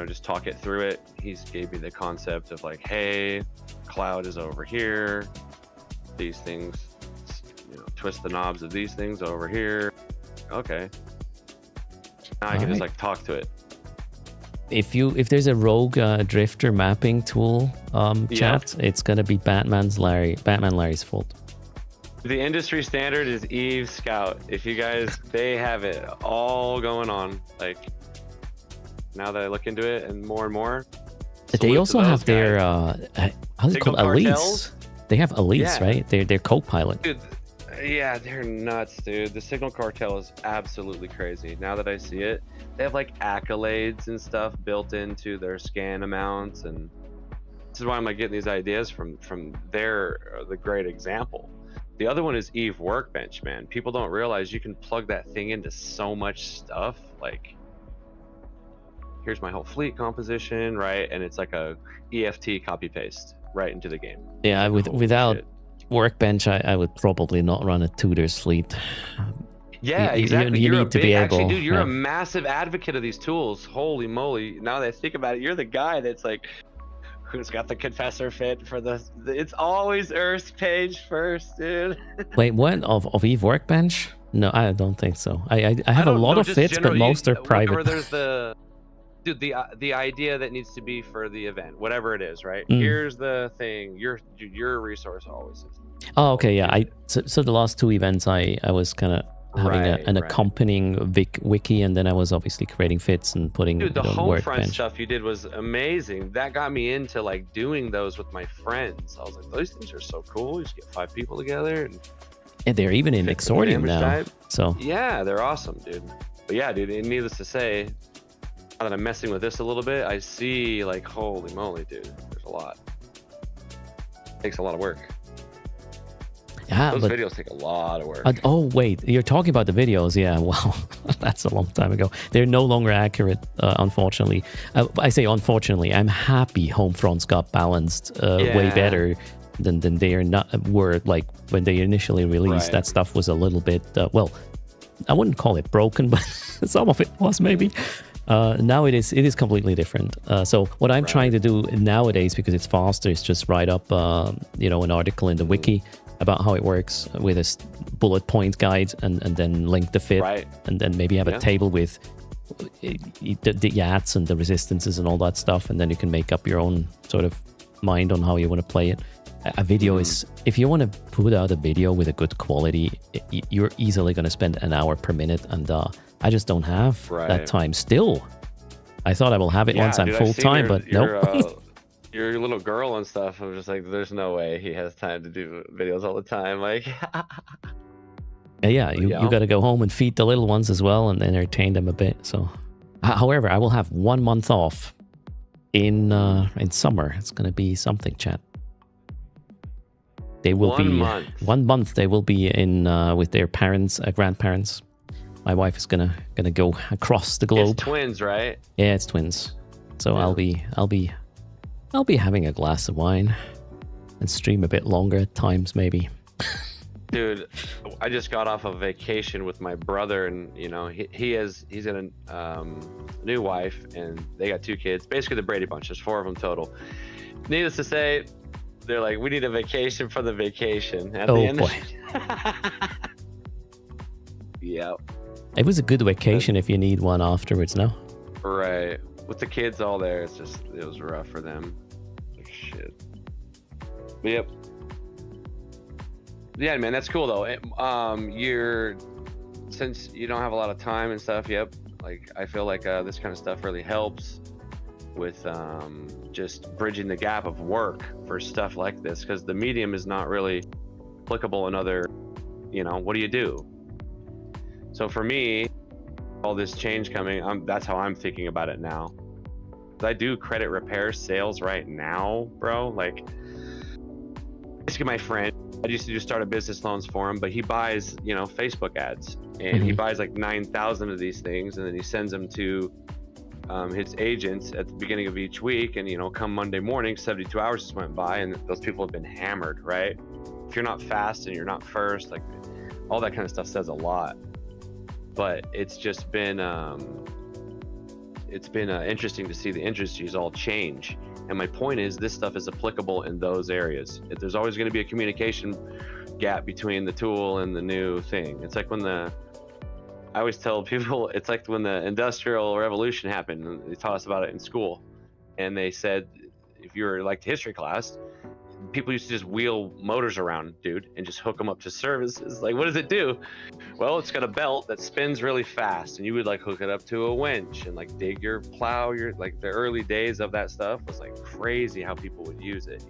just talk it through it. He's gave me the concept of hey, cloud is over here, these things, twist the knobs of these things over here. Okay, now I can just talk to it. If there's a rogue drifter mapping tool chat, it's gonna be Batman Larry's fault. The industry standard is Eve Scout. If you guys, they have it all going on. Now that I look into it and more, they also have their how's it called? Elites. They have elites, Yeah. right? They're co-pilot. Dude, yeah, they're nuts, dude. The Signal Cartel is absolutely crazy. Now that I see it, they have like accolades and stuff built into their scan amounts, and this is why I'm like getting these ideas from the great example. The other one is Eve Workbench, man. People don't realize you can plug that thing into so much stuff. Like, here's my whole fleet composition, right? And it's like a EFT copy paste right into the game. Yeah, Like, holy without shit. Workbench, I would probably not run a Tutor's fleet. Yeah, You exactly. need You're a to be big, able. actually, dude, you're yeah. a massive advocate of these tools. Holy moly. Now that I think about it, you're the guy that's like, who's got the confessor fit for it's always erst page first, dude. Wait, what? Of Eve Workbench? No, I don't think so. I have a lot of just fits, but generally, most are whenever private. there's the idea that needs to be for the event, whatever it is, right? Mm. Here's the thing. Your resource always is. Oh, okay, yeah. So the last 2 events, I was kind of having an Right. accompanying wiki, and then I was obviously creating fits and putting Dude, the it on home front Workbench. stuff you did was amazing. That got me into like doing those with my friends. I was like, those things are so cool. You just get 5 people together. And And they're even in fit the Exordium damage now. type. So Yeah, they're awesome, dude. But yeah, dude, and needless to say, now that I'm messing with this a little bit, I see like, holy moly, dude, there's a lot. Takes a lot of work. yeah, Those but videos take a lot of work. oh wait, you're talking about the videos? Yeah, wow, that's a long time ago. They're no longer accurate, unfortunately. I say unfortunately. I'm happy Homefronts got balanced way Yeah. better than they were like when they initially released. Right. That stuff was a little bit well, I wouldn't call it broken, but some of it was maybe. Now it is completely different. So what I'm trying to do nowadays, because it's faster, is just write up an article in the wiki about how it works with a bullet point guide, and then link the fit, Right. and then maybe have a table with the yats and the resistances and all that stuff, and then you can make up your own sort of mind on how you want to play it. A video is, if you want to put out a video with a good quality, you're easily going to spend an hour per minute, and I just don't have that time still. I thought I will have it once I'm dude, I've full seen time, but nope. Your little girl and stuff. I'm just like, there's no way he has time to do videos all the time. Like, Yeah, you got to go home and feed the little ones as well and entertain them a bit. So, however, I will have 1 month off in summer. It's going to be something, chat. They will 1 be month. 1 month. They will be in with their parents, grandparents. My wife is gonna go across the globe. It's twins, right? Yeah, it's twins. So Yeah. I'll be having a glass of wine and stream a bit longer at times, maybe. Dude, I just got off a vacation with my brother, and he's got a new wife, and they got 2 kids. Basically, the Brady Bunch. There's 4 of them total. Needless to say, they're like, we need a vacation from the vacation. At the end boy. Yep. It was a good vacation if you need one afterwards, no? Right. With the kids all there, it was rough for them. Shit. But yep. Yeah, man, that's cool though. Since you don't have a lot of time and stuff, yep. Like, I feel like this kind of stuff really helps with just bridging the gap of work for stuff like this, because the medium is not really applicable in other, what do you do? So for me, all this change coming, that's how I'm thinking about it now. I do credit repair sales right now, bro. Like, basically my friend, I used to do startup business loans for him, but he buys, Facebook ads, and he buys like 9,000 of these things, and then he sends them to his agents at the beginning of each week. And, come Monday morning, 72 hours just went by, and those people have been hammered, right? If you're not fast and you're not first, like, all that kind of stuff says a lot. But it's just been interesting to see the industries all change. And my point is, this stuff is applicable in those areas. There's always going to be a communication gap between the tool and the new thing. It's like I always tell people, it's like when the Industrial Revolution happened, and they taught us about it in school. And they said, if you were like history class, people used to just wheel motors around, dude, and just hook them up to services. Like, what does it do? Well, it's got a belt that spins really fast, and you would like hook it up to a winch and like dig your plow. The early days of that stuff was like crazy how people would use it,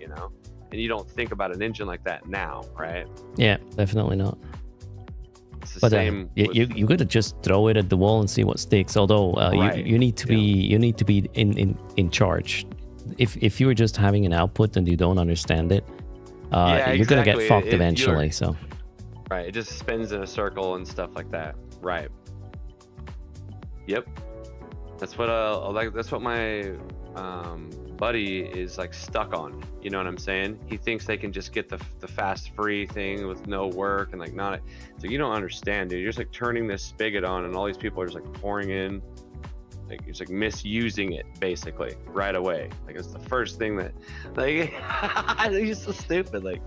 and you don't think about an engine like that now, right? Yeah, definitely not. It's the But same. you gotta just throw it at the wall and see what sticks. Although Right. you need to be in charge. If you're just having an output and you don't understand it, you're gonna get fucked eventually. So right, it just spins in a circle and stuff like that. Right. Yep. That's what that's what my buddy is like stuck on. You know what I'm saying? He thinks they can just get the fast free thing with no work and like not. So you don't understand, dude. You're just like turning this spigot on, and all these people are just like pouring in. Like it's like misusing it basically right away. Like it's the first thing that, like, you're so stupid. Like,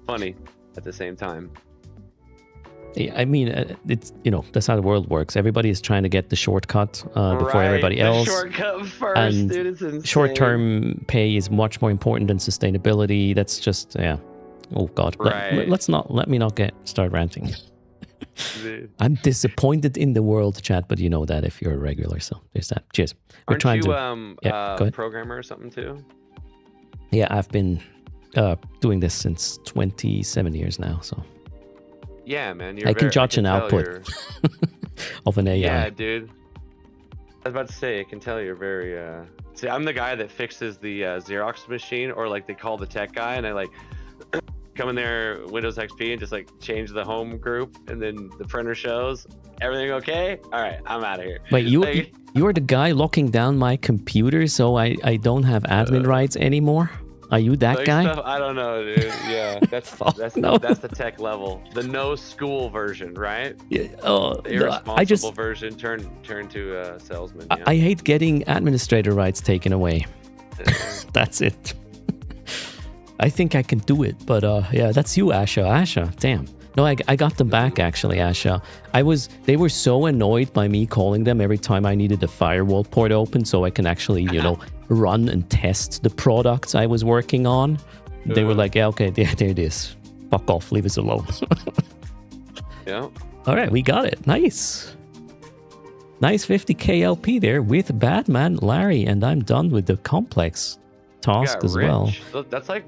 funny at the same time. yeah, I mean, it's that's how the world works. Everybody is trying to get the shortcut before Right, everybody the else. shortcut first, And dude. It's insane. short-term pay is much more important than sustainability. That's just Oh God, Right. let me not start ranting. Dude. I'm disappointed in the world, chat, but you know that if you're a regular, so there's that. Cheers. We're Aren't trying you to. Yeah, go ahead. programmer or something too? Yeah, I've been doing this since 27 years now, so Yeah, man. I can judge an tell output you're- of an AI. Yeah, dude. I was about to say, I can tell you're very. See, I'm the guy that fixes the Xerox machine, or like they call the tech guy, and I like come in there Windows XP and just like change the home group, and then the printer shows everything okay. All right, I'm out of here. Wait, Like, you're the guy locking down my computer, so I don't have admin rights anymore. Are you that like guy? stuff, I don't know, dude. Yeah, that's no. that's the tech level, the no school version, right? Yeah, oh, The no, irresponsible version turn to a salesman. Yeah. I hate getting administrator rights taken away. That's it. I think I can do it, but yeah, that's you, Asha. Asha, damn. No, I got them back actually, Asha. They were so annoyed by me calling them every time I needed a firewall port open so I can actually, run and test the products I was working on. They were like, yeah, okay, there it is. Fuck off, leave us alone. Yeah. All right, we got it. Nice. Nice 50k LP there with Batman Larry, and I'm done with the complex task Got as rich. well. That's like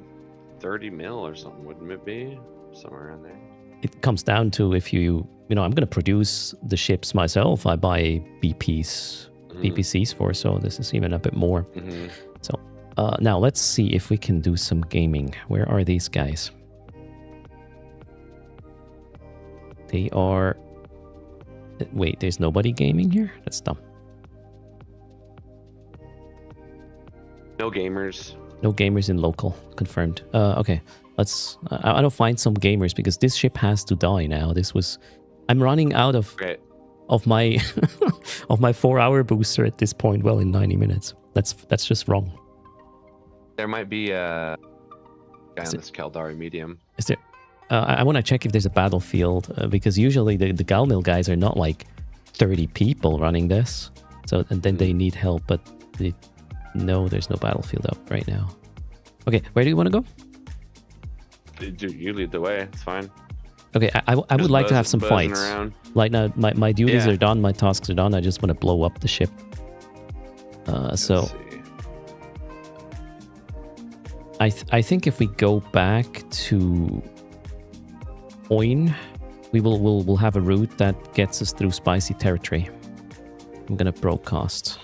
30 mil or something, wouldn't it be? Somewhere around there. It comes down to if I'm going to produce the ships myself. I buy BPCs for, so this is even a bit more. Mm-hmm. So now let's see if we can do some gaming. Where are these guys? They are... Wait, there's nobody gaming here? That's dumb. No gamers. No gamers in local. Confirmed. Okay, let's... I don't find some gamers because this ship has to die now. I'm running out of my of my 4-hour booster at this point. Well, in 90 minutes. That's just wrong. There might be a guy on this Kaldari medium. Is there? I want to check if there's a battlefield because usually the Galmil guys are not like 30 people running this. So and then they need help, but no, there's no battlefield up right now. Okay, where do you want to go? Dude, you lead the way. It's fine. Okay, I would like to have some fights. Around. Like now, my duties Yeah. are done, my tasks are done. I just want to blow up the ship. So Let's see. I think if we go back to Oin, we'll have a route that gets us through spicy territory. I'm gonna broadcast.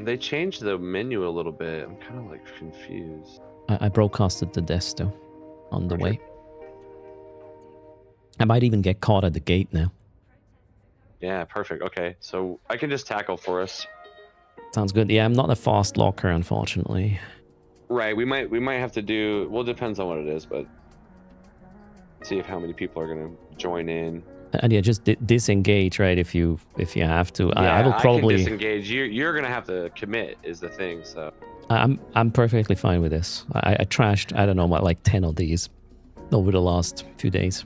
They changed the menu a little bit. I'm kind of like confused. I broadcasted the desto on the Okay. way. I might even get caught at the gate now. Yeah, perfect. Okay, so I can just tackle for us. Sounds good. Yeah, I'm not a fast locker, unfortunately. Right. We might have to do. Well, it depends on what it is, but see if how many people are gonna join in. And yeah, just disengage, right? If you have to. Yeah, I will probably I can disengage. You're gonna have to commit is the thing. So I'm perfectly fine with this. I trashed, I don't know, what, like 10 of these over the last few days.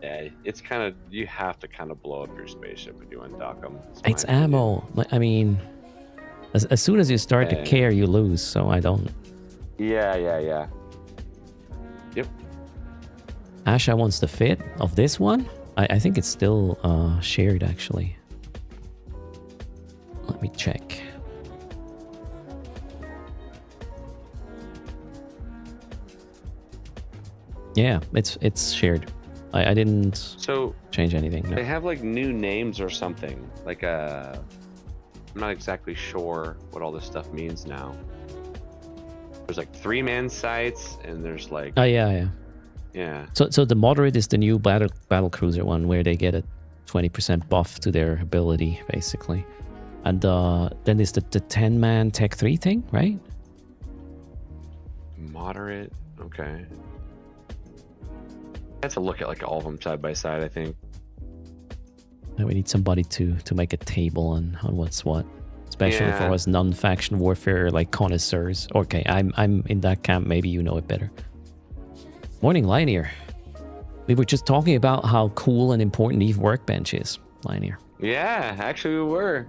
yeah, it's kind of you have to kind of blow up your spaceship when you undock them. It's ammo. Like, I mean, as soon as you start to care, you lose. So I don't. Yeah. Yep. Asha wants the fit of this one. I think it's still shared actually. Let me check. Yeah, it's shared. I didn't So change anything. they No. have like new names or something. Like I'm not exactly sure what all this stuff means now. There's like 3-man sites, and there's like Oh yeah. yeah. So the moderate is the new battle cruiser one where they get a 20% buff to their ability basically, and then there's the 10-man Tech 3 thing, right? Moderate. Okay. I have to look at like all of them side by side, I think. And we need somebody to make a table on what's what, especially Yeah. for us non-faction warfare like connoisseurs. Okay, I'm in that camp. Maybe you know it better. Morning, Linear. We were just talking about how cool and important Eve Workbench is, Linear. Yeah, actually we were.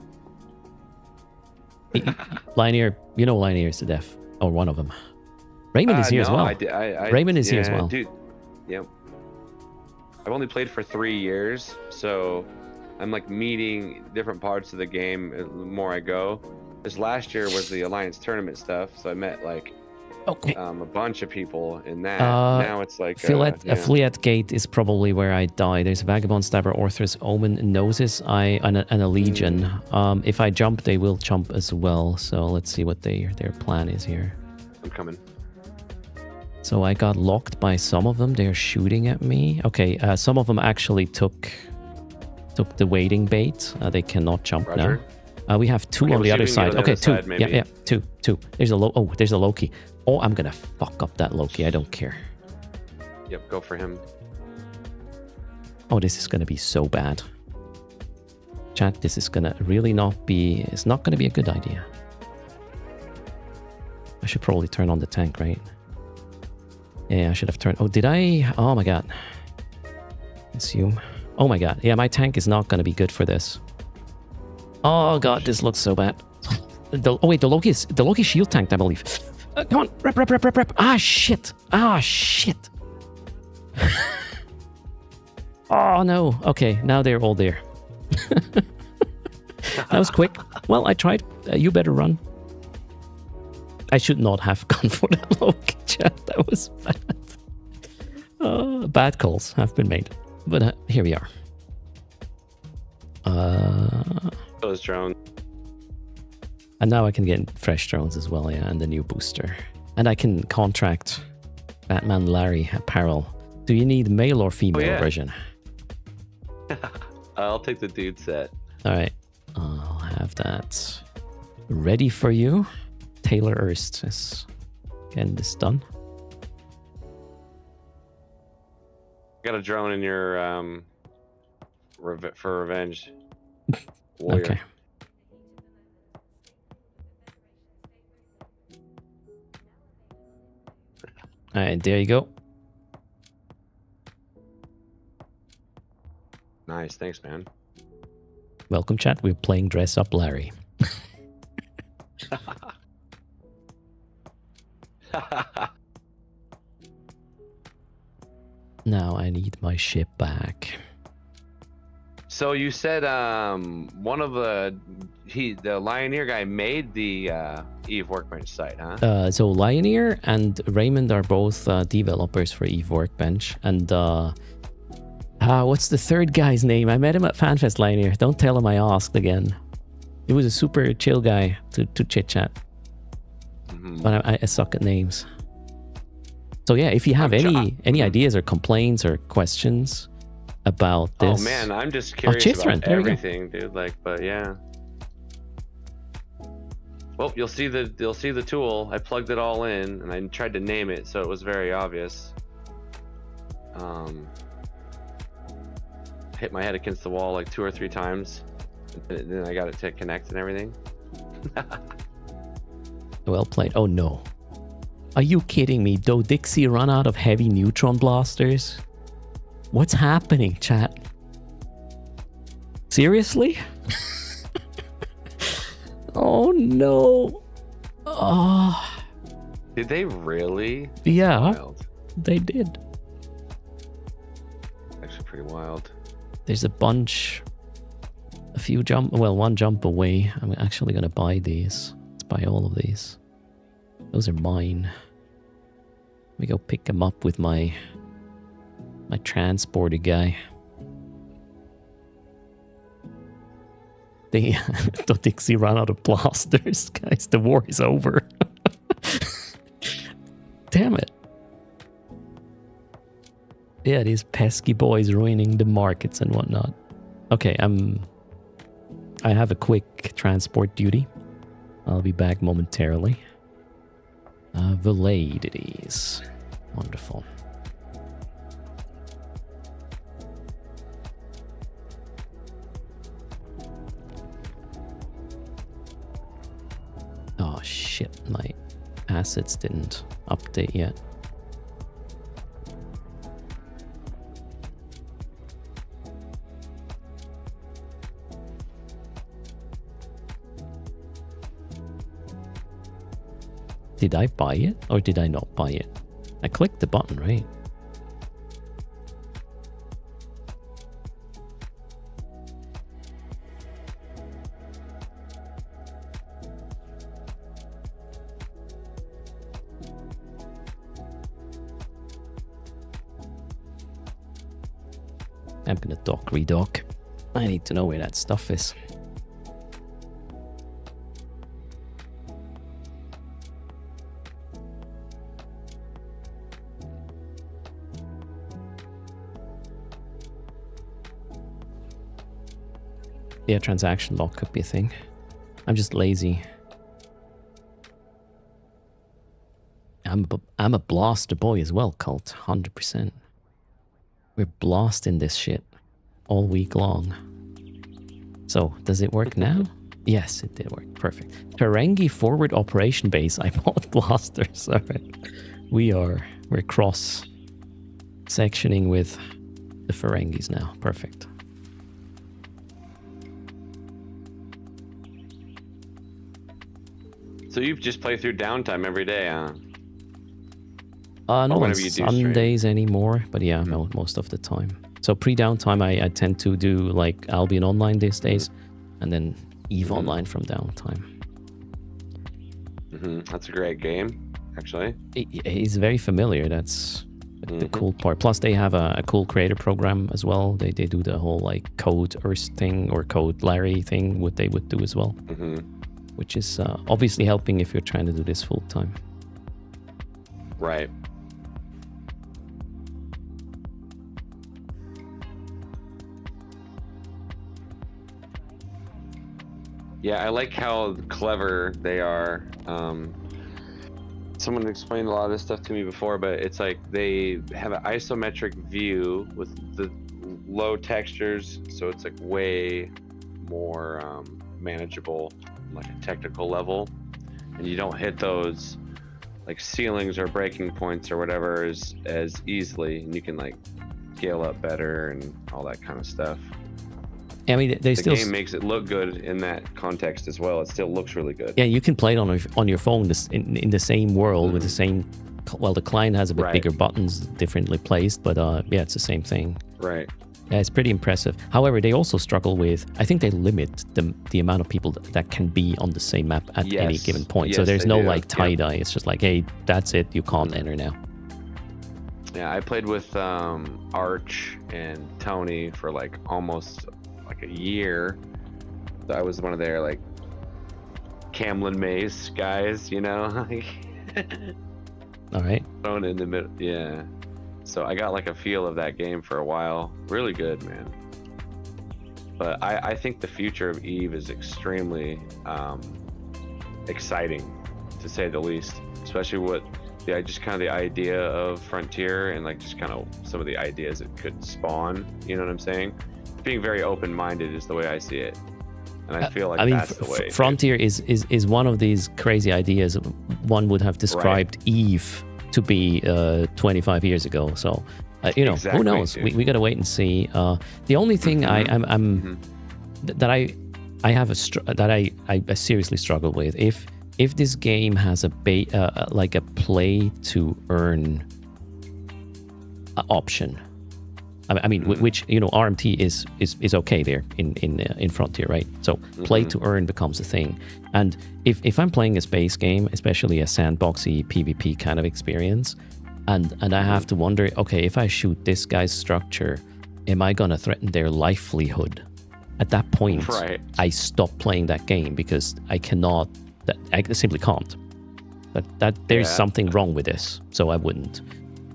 Linear, you know Linear is the deaf, or one of them. Raymond is here as No, well. I Raymond is here as yeah, well. Dude, yep. I've only played for 3 years, so I'm like meeting different parts of the game the more I go. This last year was the Alliance tournament stuff, so I met like Okay. a bunch of people in that. Now it's like Fleet Gate is probably where I die. There's Vagabond, Stabber, Orthrus, Omen, Gnosis, and a Legion. If I jump, they will jump as well. So let's see what their plan is here. I'm coming. So I got locked by some of them. They're shooting at me. Okay, some of them actually took the waiting bait. They cannot jump Roger. now. We have 2 Okay, on we're the other shooting you side. on the Okay, other 2. side, maybe. Yeah, 2. There's a Loki. Oh, I'm gonna fuck up that Loki. I don't care. Yep, go for him. Oh, this is gonna be so bad. Chat, this is gonna really not be... It's not gonna be a good idea. I should probably turn on the tank, right? Yeah, I should have turned... Oh, did I? Oh my god. Assume. Oh my god. Yeah, my tank is not gonna be good for this. Oh god, this looks so bad. Oh wait, the Loki shield tanked, I believe. Come on, rep. Ah, shit. Oh no. Okay, now they're all there. That was quick. Well, I tried. You better run. I should not have gone for that Loki chat. That was bad. Bad calls have been made. But here we are. Those drones. And now I can get fresh drones as well, yeah, and the new booster. And I can contract Batman Larry apparel. Do you need male or female version? I'll take the dude set. All right, I'll have that ready for you. Taylor Erst is getting this done. Got a drone in your for revenge. Warrior. Okay. All right, there you go. Nice, thanks, man. Welcome, chat. We're playing Dress Up Larry. Now I need my ship back. So you said one of the Lioneer guy made the Eve Workbench site, huh? So Lioneer and Raymond are both developers for Eve Workbench. And what's the third guy's name? I met him at FanFest, Lioneer. Don't tell him I asked again. He was a super chill guy to chit chat. Mm-hmm. But I suck at names. So yeah, if you have any ideas or complaints or questions about this... Oh man, I'm just curious about everything, dude. Like, but yeah. Well, you'll see the tool. I plugged it all in and I tried to name it, so it was very obvious. Hit my head against the wall like 2 or 3 times, and then I got it to connect and everything. Well played. Oh no. Are you kidding me? Do Dixie run out of heavy neutron blasters? What's happening, chat? Seriously? Oh no. Oh. Did they really? Yeah, Wild. they did. Actually pretty wild. There's a bunch, one jump away. I'm actually gonna buy these. Let's buy all of these. Those are mine. Let me go pick them up with my My transporter guy. They don't think he ran out of blasters, guys. The war is over. Damn it. Yeah, these pesky boys ruining the markets and whatnot. Okay, I have a quick transport duty. I'll be back momentarily. Veladities. Wonderful. Oh shit, my assets didn't update yet. Did I buy it or did I not buy it? I clicked the button, right? I'm gonna redock. I need to know where that stuff is. Yeah, transaction lock could be a thing. I'm just lazy. I'm a blaster boy as well, Cult. 100%. We're blasting this shit all week long. So, does it work now? Yes, it did work. Perfect. Ferengi forward operation base. I bought blasters. All right. We're cross sectioning with the Ferengis now. Perfect. So you've just played through downtime every day, huh? Not on Sundays anymore, but yeah, no, most of the time. So pre-downtime, I tend to do like Albion Online these days, and then EVE Online from downtime. That's a great game, actually. It's very familiar. That's the cool part. Plus, they have a cool creator program as well. They do the whole like code erst thing or code Larry thing, what they would do as well, which is obviously helping if you're trying to do this full time. Right. Yeah, I like how clever they are. Someone explained a lot of this stuff to me before, but it's like they have an isometric view with the low textures, so it's like way more manageable, like a technical level, and you don't hit those like ceilings or breaking points or whatever as easily, and you can like scale up better and all that kind of stuff. I mean, the game makes it look good in that context as well. It still looks really good. Yeah, you can play it on your phone in the same world with the same. Well, the client has a bit bigger buttons, differently placed, but yeah, it's the same thing. Right. Yeah, it's pretty impressive. However, they also struggle with. I think they limit the amount of people that can be on the same map at any given point. So there's no like tie-dye. It's just like, hey, that's it. You can't enter now. Yeah, I played with Arch and Tony for like almost like a year. I was one of their like Camlin Mace guys, you know. All right. Thrown in the middle, yeah. So I got like a feel of that game for a while. Really good, man. But I think the future of EVE is extremely exciting, to say the least. Especially with just kind of the idea of Frontier and like just kind of some of the ideas it could spawn. You know what I'm saying? Being very open-minded is the way I see it, and I feel like that's the way. Frontier is one of these crazy ideas. One would have described EVE to be 25 years ago. So you know, who knows? We gotta wait and see. The only thing that I seriously struggle with, if this game has a like a play to earn option. I mean, which, you know, RMT is okay there in Frontier, right? So play to earn becomes a thing. And if I'm playing a space game, especially a sandboxy PvP kind of experience, and I have to wonder, okay, if I shoot this guy's structure, am I gonna threaten their livelihood? At that point, Right. I stop playing that game because I cannot. I simply can't. That there's something wrong with this, so I wouldn't.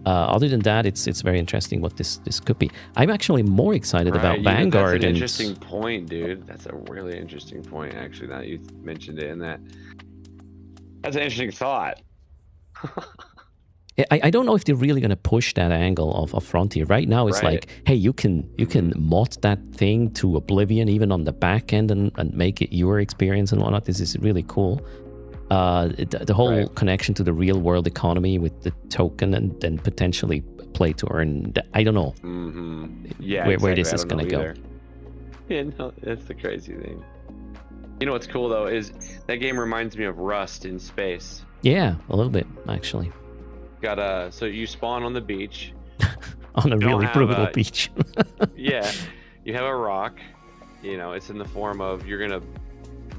Other than that, it's very interesting what this could be. I'm actually more excited about Vanguard. That's an interesting point, dude. That's a really interesting point, actually. Now you mentioned it, and that's an interesting thought. I don't know if they're really going to push that angle of Frontier. Right now, it's like, hey, you can mod that thing to oblivion even on the back end and make it your experience and whatnot. This is really cool. The whole connection to the real world economy with the token and then potentially play to earn. I don't know. Yeah, where this is going to go. Yeah, no, that's the crazy thing. You know what's cool though is that game reminds me of Rust in space. Yeah, a little bit actually. So you spawn on the beach. On a really brutal beach. Yeah, you have a rock. You know, it's in the form of you're gonna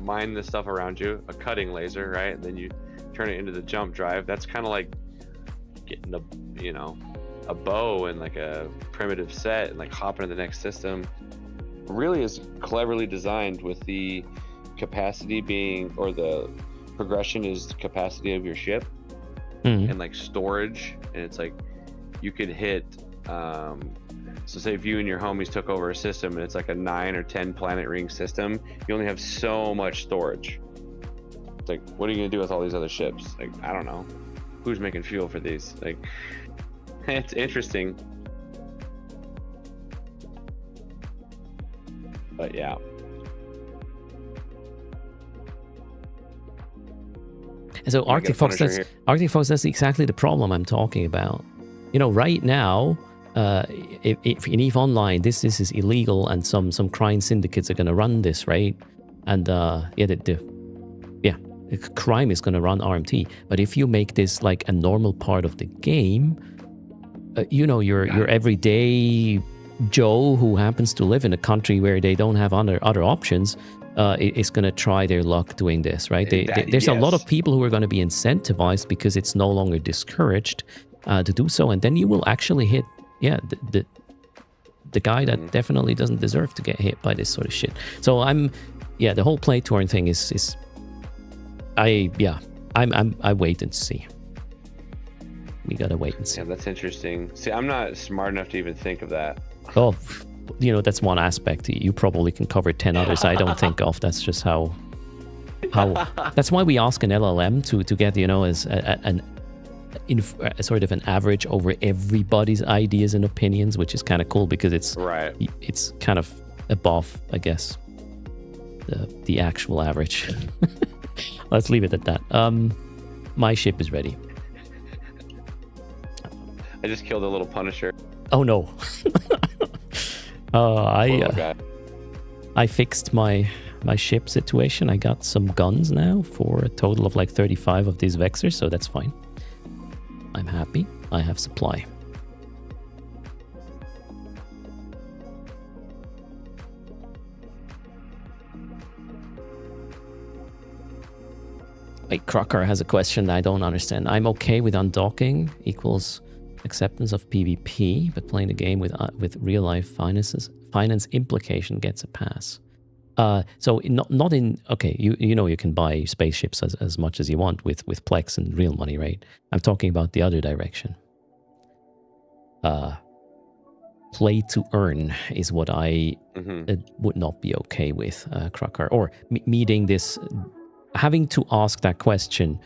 mine the stuff around you, a cutting laser, right? And then you turn it into the jump drive. That's kind of like getting a bow and like a primitive set and like hopping to the next system. Really is cleverly designed with the capacity being, or the progression is the capacity of your ship. And like storage, and it's like you could hit so say if you and your homies took over a system and it's like a 9 or 10 planet ring system, you only have so much storage. It's like, what are you gonna do with all these other ships? Like, I don't know, who's making fuel for these? Like, it's interesting, but yeah. So Arctic Fox, that's exactly the problem I'm talking about. You know, right now, if in EVE Online, this is illegal, and some crime syndicates are going to run this, right? And the crime is going to run RMT. But if you make this like a normal part of the game, your everyday Joe who happens to live in a country where they don't have other options. Is going to try their luck doing this, right? There's a lot of people who are going to be incentivized because it's no longer discouraged to do so, and then you will actually hit, the guy that definitely doesn't deserve to get hit by this sort of shit. So the whole play to earn thing is, I wait and see. We gotta wait and see. Yeah, that's interesting. See, I'm not smart enough to even think of that. Oh. That's one aspect. You probably can cover 10 others I don't think of. That's just how that's why we ask an LLM to get, as sort of an average over everybody's ideas and opinions, which is kind of cool because it's kind of above, I guess, the actual average. Let's leave it at that. My ship is ready. I just killed a little Punisher. Oh no. I fixed my ship situation. I got some guns now for a total of like 35 of these Vexers, so that's fine. I'm happy. I have supply. Wait, Crocker has a question that I don't understand. I'm okay with undocking equals acceptance of PvP, but playing the game with real life finance implication gets a pass. So not in okay. You can buy spaceships as much as you want with Plex and real money, right? I'm talking about the other direction. Play to earn is what I would not be okay with, Crocker, or meeting this, having to ask that question.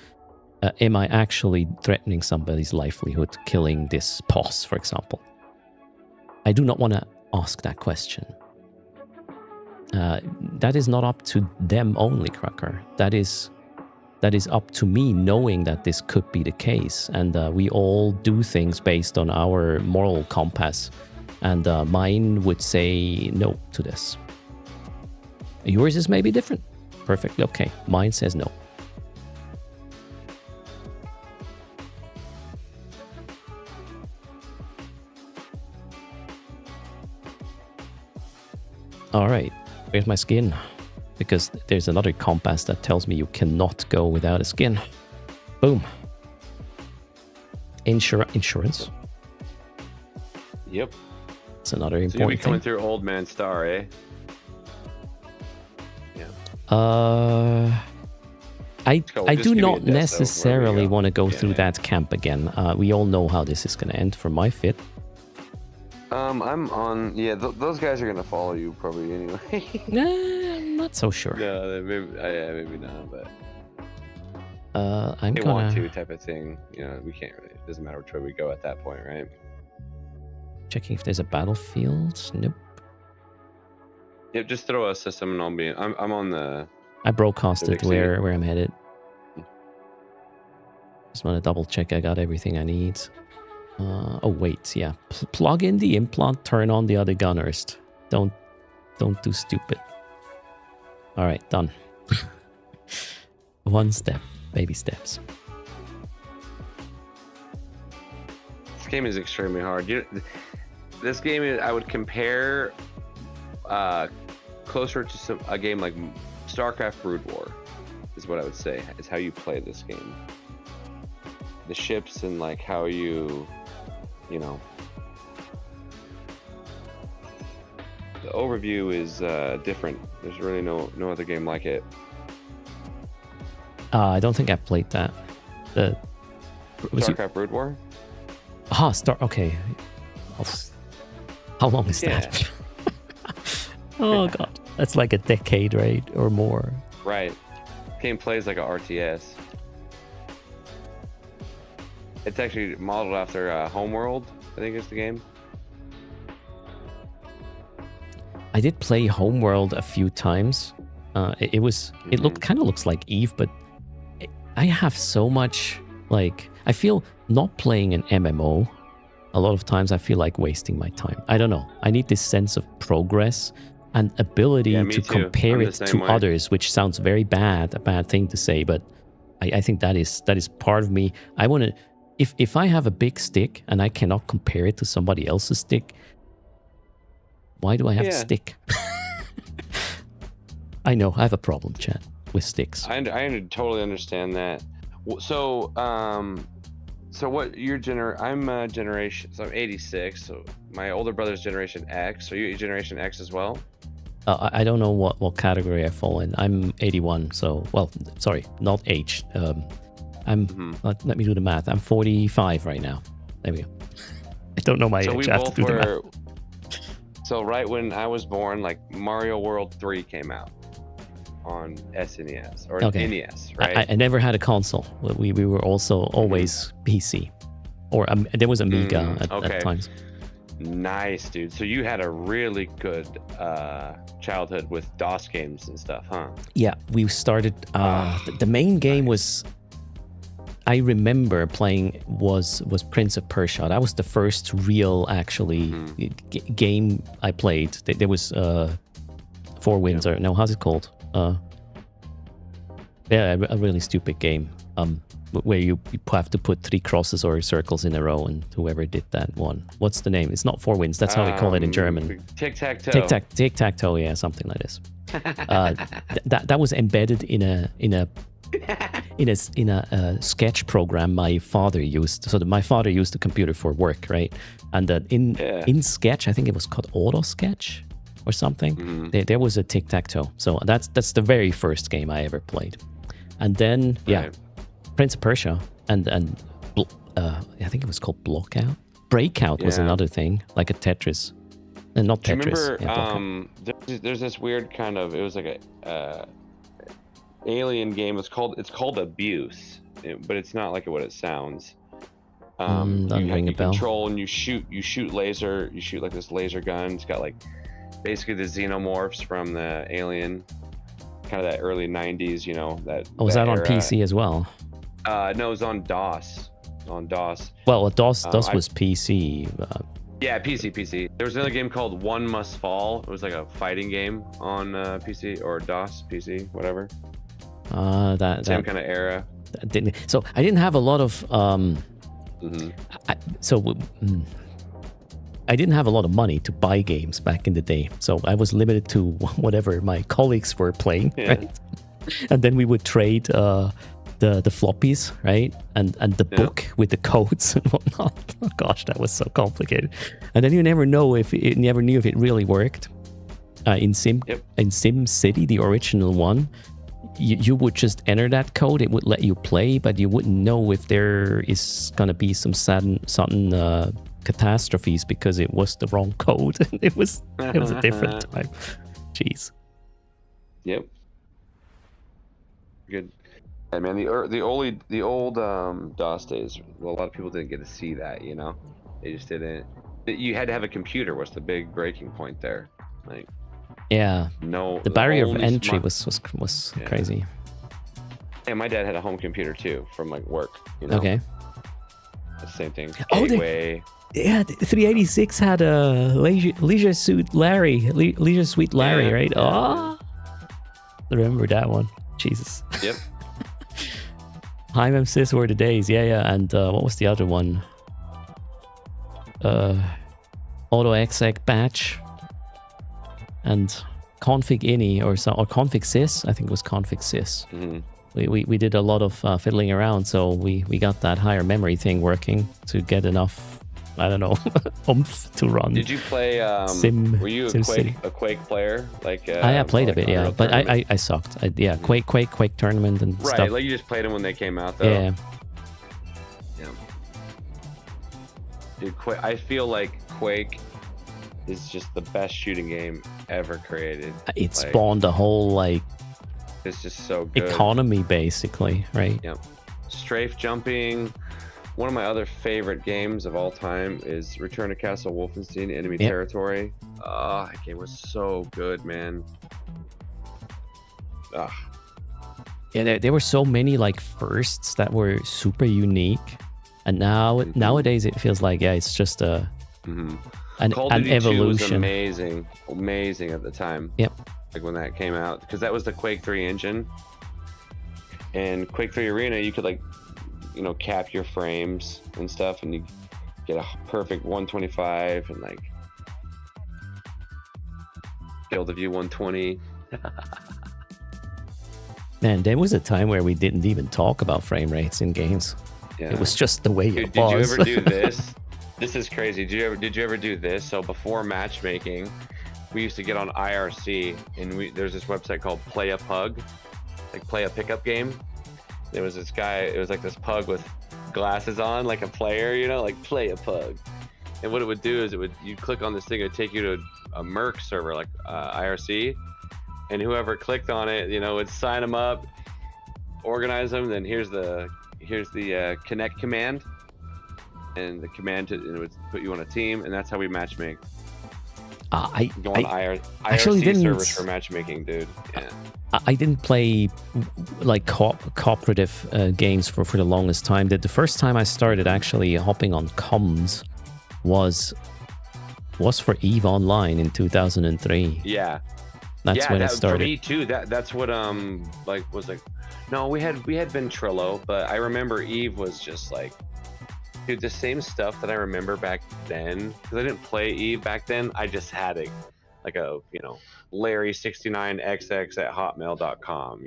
Am I actually threatening somebody's livelihood, killing this boss, for example? I do not want to ask that question. That is not up to them only, Cracker. That is up to me knowing that this could be the case. And we all do things based on our moral compass. And mine would say no to this. Yours is maybe different. Perfectly okay. Mine says no. All right, where's my skin? Because there's another compass that tells me you cannot go without a skin. Boom. Insurance. Yep. It's another So you'll be important coming thing. through Old Man Star, eh? I go. I Just do give me a not desk, though, where we necessarily go. want to go Yeah, through yeah. that camp again. We all know how this is going to end for my fit. I'm on. Yeah, those guys are gonna follow you probably anyway. Nah, I'm not so sure. No, maybe, yeah, maybe not, but I'm they gonna want to type of thing. You know, we can't really. It doesn't matter which way we go at that point, right? checking if there's a battlefield. Nope. Yep, just throw a system and I'll be. I'm on the. I broadcasted big city. where I'm headed. Just want to double check I got everything I need. Oh wait, yeah. Plug in the implant, turn on the other gun erst. Don't do stupid. All right, done. One step, baby steps. This game is extremely hard. This game is, I would compare closer to a game like StarCraft Brood War, is what I would say. Is how you play this game. The ships and like how you know. The overview is different. There's really no other game like it. I don't think I played that. StarCraft Brood War? Okay. How long is that? Oh god, that's like a decade, right, or more. Right. Game plays like a RTS. It's actually modeled after Homeworld, I think is the game. I did play Homeworld a few times. It kind of looks like Eve, but I have so much, like, I feel not playing an MMO. A lot of times I feel like wasting my time. I don't know. I need this sense of progress and ability Yeah, me to too. compare I'm the it same to way. others, which sounds very bad, a bad thing to say, but I think that is part of me. I want to, if I have a big stick and I cannot compare it to somebody else's stick, why do I have a stick? I know, I have a problem, chat, with sticks. I totally understand that. So, so what your I'm generation, so I'm 86, so my older brother's generation X. Are you generation X as well? I don't know what category I fall in. I'm 81, so, well, sorry, not age. Let me do the math. I'm 45 right now. There we go. I don't know my So age. we I have to both do the math. were. So right when I was born, like Mario World 3 came out on SNES or Okay. NES, right? I never had a console. We were also always PC. Or there was Amiga at times. Nice, dude. So you had a really good childhood with DOS games and stuff, huh? Yeah, we started. The main game was, I remember playing was Prince of Persia. That was the first real actually game I played. There was Four Winds or no, how's it called? Yeah, a really stupid game. Where you have to put 3 crosses or circles in a row, and whoever did that won. What's the name? It's not Four Winds. That's how we call it in German. Tic-tac-toe. Tic-tac-toe. Yeah, something like this. That was embedded in a sketch program my father used. So my father used the computer for work, right? And in Sketch, I think it was called Auto Sketch or something. There was a tic-tac-toe. So that's the very first game I ever played. And then Prince of Persia and I think it was called Breakout was another thing, like a Tetris. Not Do you Tetris. remember there's this weird kind of, it was like a alien game. It's called Abuse, but it's not like what it sounds. Doesn't ring a bell. Control and you shoot like this laser gun. It's got like basically the xenomorphs from the Alien, kind of that early 90s, you know, that. Was that on era. PC as well? No, it was on DOS. Well, DOS was PC. Yeah, PC. There was another game called One Must Fall. It was like a fighting game on PC or DOS PC, whatever. Same kind of era. So I didn't have a lot of. I didn't have a lot of money to buy games back in the day, so I was limited to whatever my colleagues were playing. Right? And then we would trade the floppies, right? And the book with the codes and whatnot. Oh, gosh, that was so complicated. And then you never knew if it really worked. In Sim City, the original one, you would just enter that code. It would let you play, but you wouldn't know if there is gonna be some sudden catastrophes because it was the wrong code. it was a different time. Jeez. Yep. Good. Yeah, man. The old DOS days. Well, a lot of people didn't get to see that. You know, they just didn't. You had to have a computer. Was the big breaking point there? Like. Yeah. No. The barrier of entry was crazy. Yeah, my dad had a home computer too from like work. You know? Okay. The same thing. Oh, Gateway. Yeah, the 386 had a Leisure Suit Larry, Leisure Suite Larry, right? Oh, I remember that one. Jesus. Yep. Hi, Sis were the days. Yeah. And what was the other one? Auto exec batch and config ini or config sys. I think it was config sys. We did a lot of fiddling around, so we got that higher memory thing working to get enough. I don't know, oomph to run. Did you play were you a Quake player? Like I played like a bit, yeah, but I sucked. Quake tournament and right, stuff. Like you just played them when they came out, though. Yeah. Dude, I feel like Quake is just the best shooting game ever created. It spawned a whole it's just so good. Economy, basically, right? Yep. Strafe jumping. One of my other favorite games of all time is Return to Castle Wolfenstein: Enemy Territory. Oh, that game was so good, man. Yeah, there were so many firsts that were super unique, and nowadays it feels like it's just an evolution. Was amazing at the time. Yep. Like when that came out, because that was the Quake 3 engine, and Quake 3 Arena, you could cap your frames and stuff, and you get a perfect 125 and field of view 120. Man, there was a time where we didn't even talk about frame rates in games. Yeah. It was just the way it was. Did you ever do this? This is crazy. Did you ever do this? So before matchmaking, we used to get on IRC, and there's this website called Play a Pug, play a pickup game. There was this guy, it was like this pug with glasses on, like a player, play a pug. And what it would do is you'd click on this thing, it would take you to a Merc server, IRC, and whoever clicked on it, would sign them up, organize them, then here's the connect command, and the command it would put you on a team, and that's how we matchmake. Go on IRC servers for matchmaking, dude. Yeah. I didn't play cooperative games for the longest time. The first time I started actually hopping on comms was for EVE Online in 2003. Yeah. That's when it started. For me too. That's what was no, we had Ventrilo, but I remember EVE was just dude, the same stuff that I remember back then, because I didn't play EVE back then. I just had a Larry69xx@hotmail.com,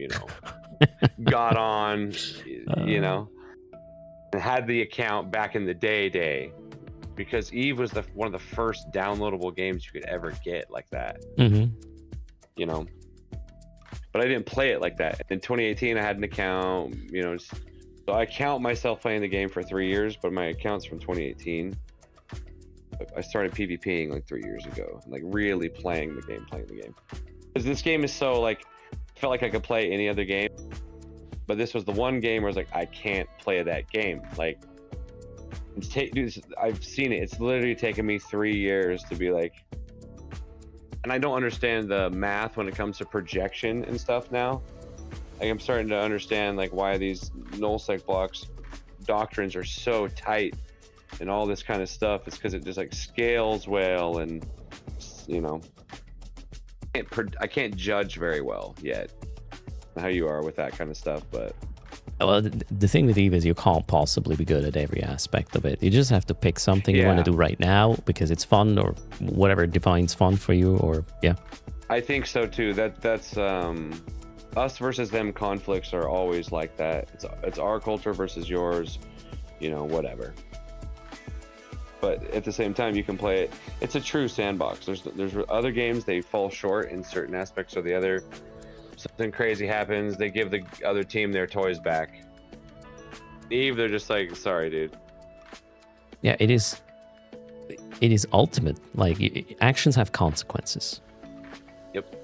got on, and had the account back in the day, because EVE was one of the first downloadable games you could ever get like that. But I didn't play it like that. In 2018, I had an account, so I count myself playing the game for 3 years, but my account's from 2018. I started PvPing 3 years ago, really playing the game. Because this game is so felt like I could play any other game, but this was the one game where I was I can't play that game. Dude, I've seen it. It's literally taken me 3 years to be and I don't understand the math when it comes to projection and stuff now. I'm starting to understand why these nullsec blocks doctrines are so tight and all this kind of stuff. It's because it just scales well, and I can't judge very well yet how you are with that kind of stuff. But well, the thing with EVE is you can't possibly be good at every aspect of it. You just have to pick something you want to do right now because it's fun, or whatever defines fun for you, or I think so too. us versus them conflicts are always like that. It's our culture versus yours, whatever. But at the same time, you can play it. It's a true sandbox. There's other games, they fall short in certain aspects or the other. Something crazy happens, they give the other team their toys back. Eve, they're just like, sorry, dude. Yeah, it is ultimate. Like, actions have consequences. Yep.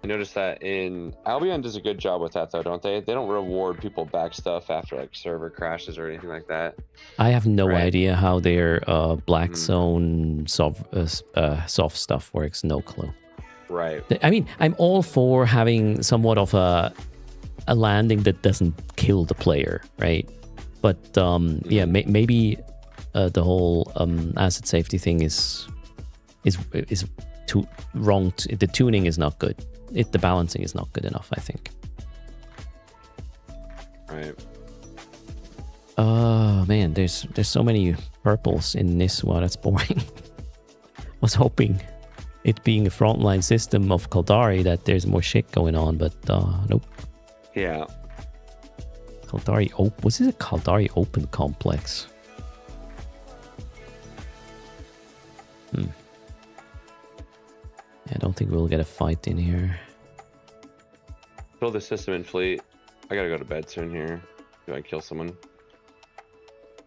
I noticed that in Albion does a good job with that though, don't they? They don't reward people back stuff after like server crashes or anything like that. I have no Right. idea how their black zone soft stuff works. No clue. Right. I mean, I'm all for having somewhat of a landing that doesn't kill the player, right? But yeah, maybe the whole asset safety thing is too wrong. The tuning is not good. The balancing is not good enough, I think. Right. Oh man, there's so many purples in this one. That's boring. Was hoping, it being a frontline system of Kaldari, that there's more shit going on, but nope. Yeah. Kaldari open. Was this a Kaldari open complex? I don't think we'll get a fight in here. Build the system in fleet. I gotta go to bed soon here. Do I kill someone?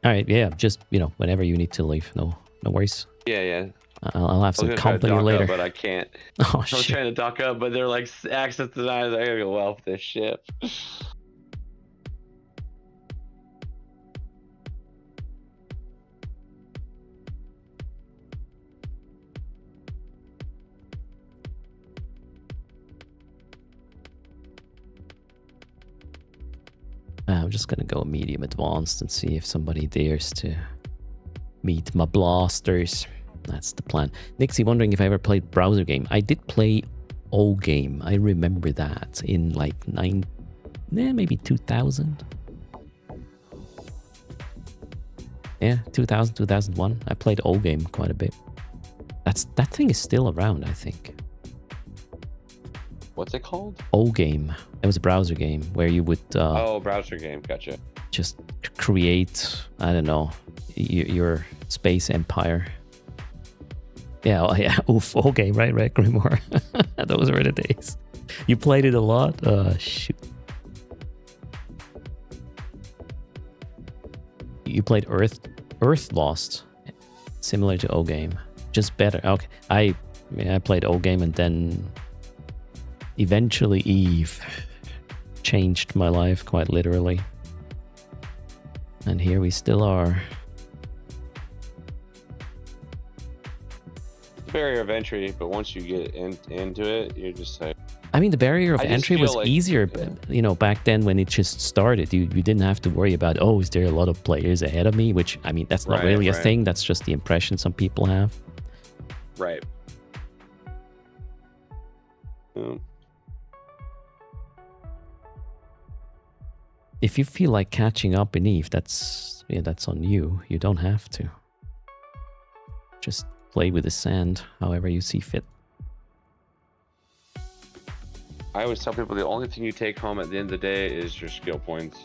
All right, yeah, just whenever you need to leave, no worries. Yeah. I'll have some company dock later. up, but I can't. Oh I was shit! trying to dock up, but they're like access denied. I gotta go well with this ship. I'm just gonna go medium advanced and see if somebody dares to meet my blasters. That's the plan. Nixie wondering if I ever played browser game. I did play O game. I remember that in like maybe 2000. Yeah, 2000, 2001. I played O game quite a bit. That thing is still around, I think. What's it called? O game. It was a browser game where you would browser game. Gotcha. just create, I don't know, your space empire. Yeah, yeah. Oof. O game, right, Grimoire. Those were the days. You played it a lot. Shoot. You played Earth Lost, similar to O game, just better. Okay, I played O game, and then eventually Eve changed my life quite literally, and here we still are. Barrier of entry, but once you get into it, you're just like. I mean, the barrier of I just entry feel was like- easier, back then when it just started. You didn't have to worry about, oh, is there a lot of players ahead of me? Which, I mean, that's not Right, really a right. thing. That's just the impression some people have. Right. If you feel like catching up in Eve, that's on you. You don't have to. Just play with the sand however you see fit. I always tell people the only thing you take home at the end of the day is your skill points.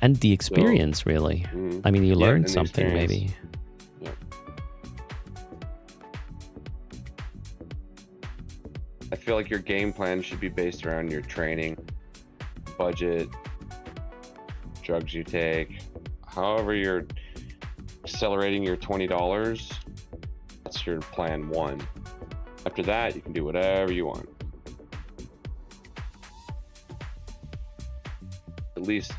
And the experience, really. Mhm. I mean, you Yeah, learned and the something, experience. maybe. I feel like your game plan should be based around your training, budget, drugs you take. However you're accelerating your $20, that's your plan one. After that, you can do whatever you want. At least,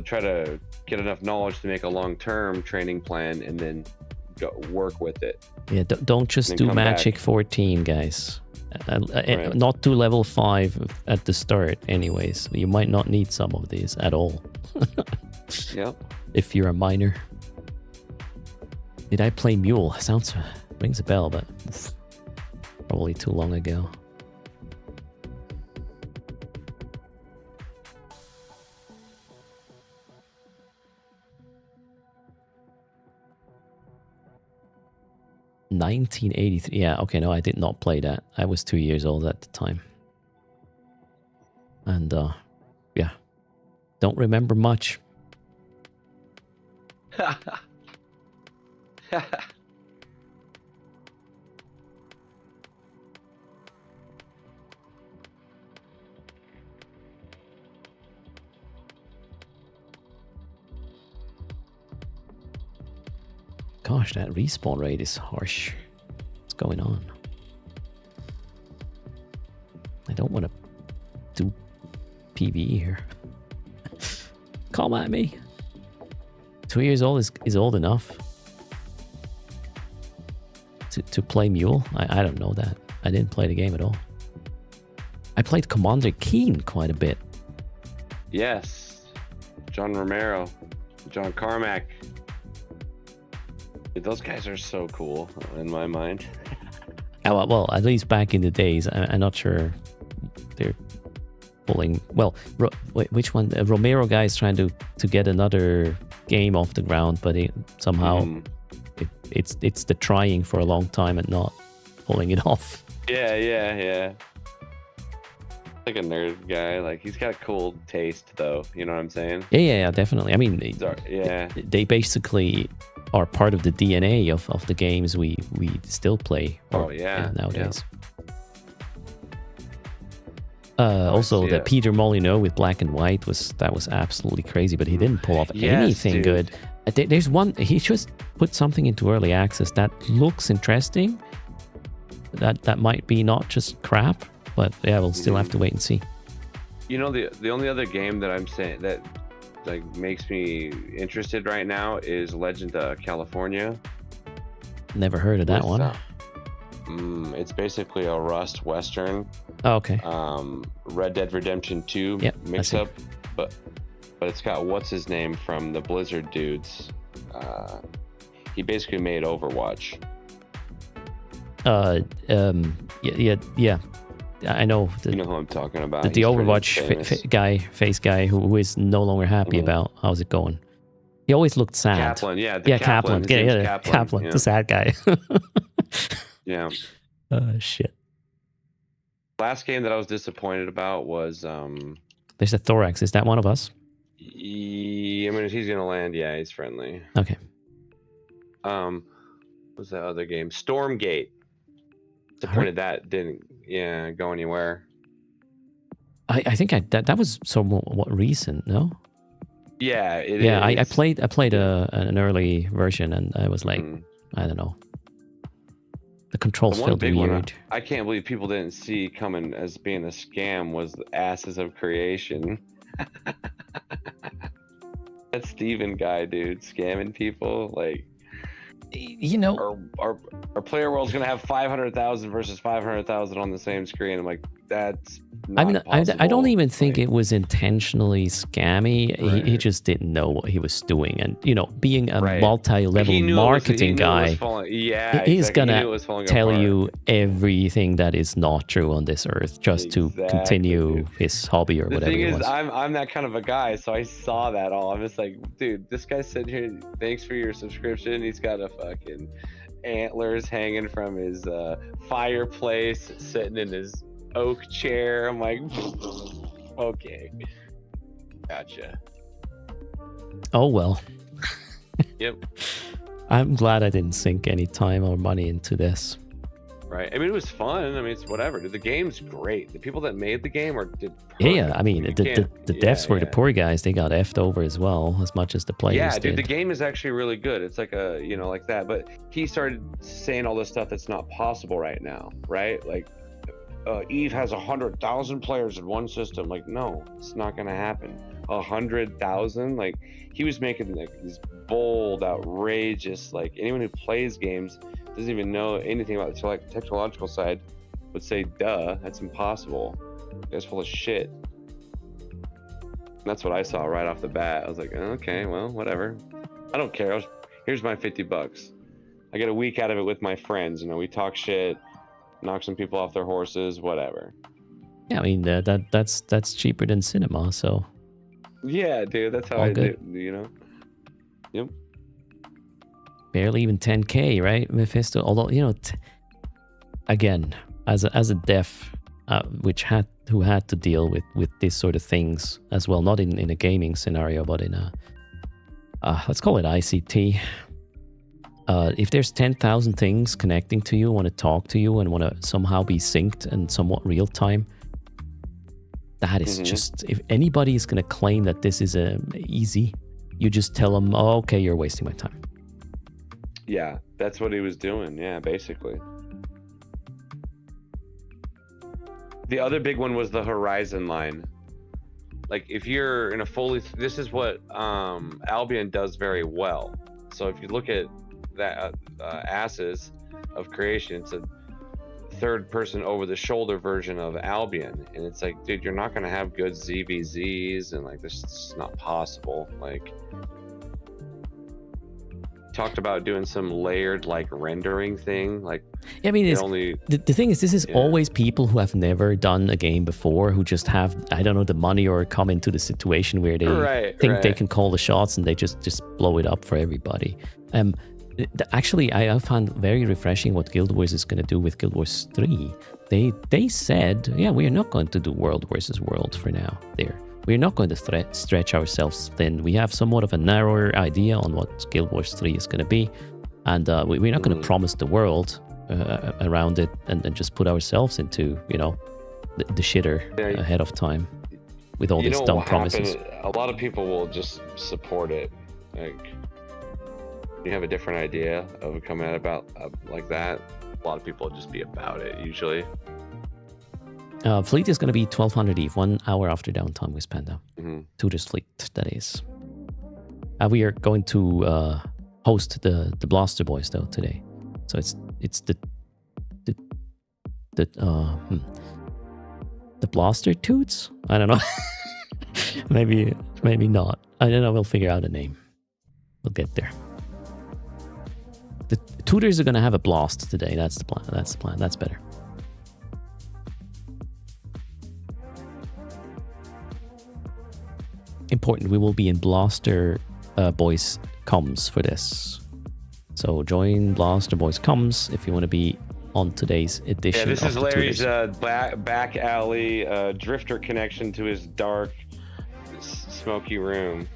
try to get enough knowledge to make a long-term training plan and then work with it. Yeah, don't just Then do come Magic back. 14, guys. Right. Not to level 5 at the start, anyways. You might not need some of these at all. Yep. If you're a miner. Did I play Mule? Rings a bell, but probably too long ago. 1983. Yeah, okay, no, I did not play that. I was 2 years old at the time. And, yeah, don't remember much. Gosh, that respawn rate is harsh. What's going on? I don't want to do PvE here. Come at me. 2 years old is old enough to play Mule. I don't know that. I didn't play the game at all. I played Commander Keen quite a bit. Yes. John Romero. John Carmack. Dude, those guys are so cool in my mind. Oh, well, at least back in the days. I'm not sure they're pulling... Well, which one? The Romero guy is trying to get another game off the ground, but somehow it's the trying for a long time and not pulling it off. Yeah. Like a nerd guy. Like, he's got a cool taste, though. You know what I'm saying? Yeah, definitely. I mean, they basically are part of the DNA of the games we still play. Nowadays. Also, the Peter Molyneux with Black and White was absolutely crazy, but he didn't pull off anything good. There's one, he just put something into early access that looks interesting. That might be not just crap, but yeah, we'll still have to wait and see. You know, the only other game that I'm saying that like makes me interested right now is Legend of California. Never heard of that one. It's basically a Rust Western. Oh, okay. Red Dead Redemption 2 mix up, but it's got what's his name from the Blizzard dudes. He basically made Overwatch. Yeah. I know. You know who I'm talking about. The Overwatch face guy who is no longer happy about how's it going. He always looked sad. Kaplan, Kaplan. Kaplan, the sad guy. Yeah. Shit. Last game that I was disappointed about was There's a Thorax. Is that one of us? I mean, if he's gonna land, yeah, he's friendly. Okay. What's that other game? Stormgate. Disappointed that didn't go anywhere. I think that was somewhat recent, no? Yeah, I played an early version and I was like, I don't know. The controls felt weird. I can't believe people didn't see coming as being a scam was the Asses of Creation. That Steven guy, dude, scamming people like. You know, our player world's gonna have 500,000 versus 500,000 on the same screen. I'm like, that's not I mean, possible. I don't even think it was intentionally scammy. Right. He just didn't know what he was doing, and being a multi-level marketing guy, he's gonna tell you everything that is not true on this earth just to continue his hobby or whatever. The thing it is, was. I'm that kind of a guy, so I saw that all. I'm just like, dude, this guy's sitting here. Thanks for your subscription. He's got a fucking antlers hanging from his fireplace, sitting in his oak chair. I'm like, okay, gotcha. Oh well. Yep. I'm glad I didn't sink any time or money into this. Right. I mean, it was fun. I mean, it's whatever. Dude, the game's great. The people that made the game did perfect. Yeah. I mean, the devs were the poor guys. They got effed over as well, as much as the players did. Yeah, dude, the game is actually really good. It's like a, like that. But he started saying all this stuff that's not possible right now, right? Like, Eve has 100,000 players in one system. Like, no, it's not gonna happen. 100,000? Like, he was making like these bold, outrageous. Like, anyone who plays games doesn't even know anything about the technological side would say, duh, that's impossible. That's full of shit. And that's what I saw right off the bat. I was like, okay, well, whatever. I don't care. Here's my $50. I get a week out of it with my friends. We talk shit, knock some people off their horses, whatever. Yeah, I mean, that's cheaper than cinema, so. Yeah, dude, that's how I do, Yep. barely even 10K, right? Mephisto, although, you know, again, as a dev, who had to deal with these sort of things as well, not in a gaming scenario, but in a, let's call it ICT. If there's 10,000 things connecting to you, want to talk to you, and want to somehow be synced and somewhat real time, that is just, if anybody is going to claim that this is easy, you just tell them, oh, okay, you're wasting my time. Yeah, that's what he was doing. Yeah, basically. The other big one was the horizon line. Like if you're in a fully, this is what Albion does very well. So if you look at that Asses of Creation, it's a third person over the shoulder version of Albion, and it's like, dude, you're not gonna have good ZVZs, and like this is not possible. Like, talked about doing some layered like rendering thing, like, yeah, I mean, it's only the thing is, this is always people who have never done a game before, who just have, I don't know, the money, or come into the situation where they think they can call the shots, and they just blow it up for everybody. Actually, I found very refreshing what Guild Wars is going to do with Guild Wars 3. They said, yeah, we are not going to do world versus world for now. We're not going to stretch ourselves thin. We have somewhat of a narrower idea on what Guild Wars 3 is going to be, and we're not going to promise the world around it and just put ourselves into, you know, the shitter ahead of time with all these dumb promises. A lot of people will just support it. Like, you have a different idea of coming at about like that, a lot of people will just be about it usually. Fleet is going to be 1200 EVE, 1 hour after downtime with Panda. Tutor's fleet, that is. We are going to host the Blaster Boys though today, so it's the Blaster Toots. I don't know. maybe not. I don't know. We'll figure out a name. We'll get there. The tutors are going to have a blast today. That's the plan. That's better. Important. We will be in Blaster Boys Comms for this. So join Blaster Boys Comms if you want to be on today's edition. Yeah, this of is the Larry's tutors. back alley drifter connection to his dark, smoky room.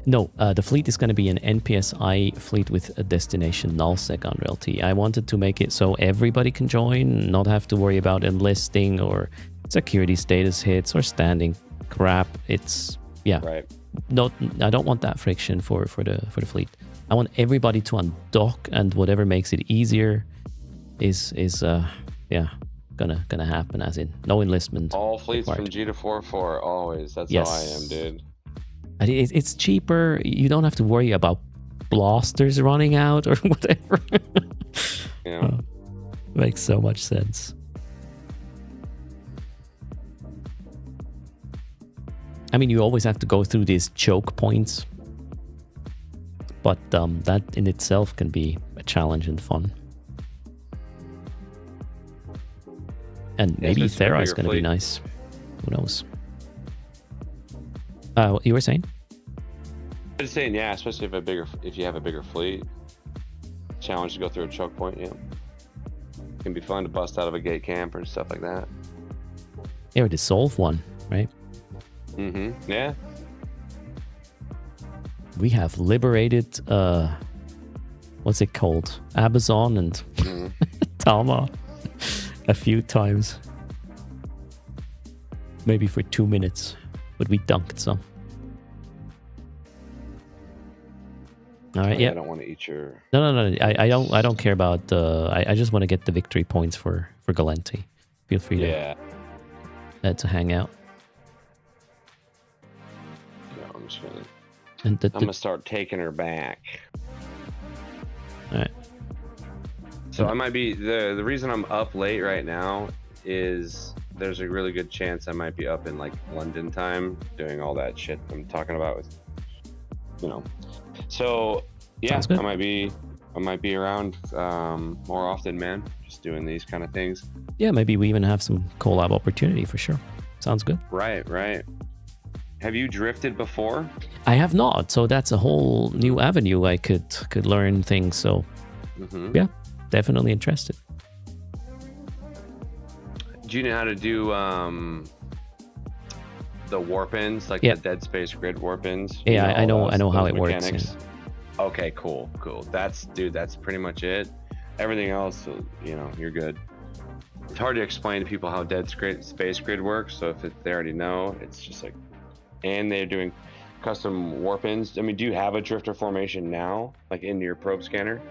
No, the fleet is going to be an NPSI fleet with a destination nullsec on RLT. I wanted to make it so everybody can join, not have to worry about enlisting or security status hits or standing crap. It's, yeah. Right. No, I don't want that friction for the fleet. I want everybody to undock, and whatever makes it easier is gonna happen, as in no enlistment. All fleets required. from G to 4-4 always. That's yes. how I am, dude. It's cheaper. You don't have to worry about blasters running out or whatever. Yeah. Makes so much sense. I mean, you always have to go through these choke points, but that in itself can be a challenge and fun. And maybe Thera is going to be nice. Who knows? What you were saying? I'm just saying, yeah, especially if you have a bigger fleet. Challenge to go through a choke point, yeah. It can be fun to bust out of a gate camp and stuff like that. Yeah, or the Solve one, right? Yeah. We have liberated what's it called? Amazon and Tama a few times. Maybe for 2 minutes. But we dunked some. All right, yeah. I don't want to eat your. No. I don't care about. I just want to get the victory points for Galenti. Feel free to hang out. Yeah, I'm just gonna. And I'm gonna start taking her back. All right. So I might be the reason I'm up late right now is there's a really good chance I might be up in like London time doing all that shit I'm talking about with, you know. So yeah, I might be around more often, man. Just doing these kind of things. Yeah, maybe we even have some collab opportunity for sure. Sounds good. Right. Have you drifted before? I have not, so that's a whole new avenue I could learn things. So yeah, definitely interested. Do you know how to do the warp ins, like the Dead Space grid warp ins? Yeah, I know how it works. Yeah. Okay, cool. That's pretty much it. Everything else, you know, you're good. It's hard to explain to people how Dead Space grid works, so if they already know, it's just like, and they're doing custom warp ins. I mean, do you have a drifter formation now, like in your probe scanner?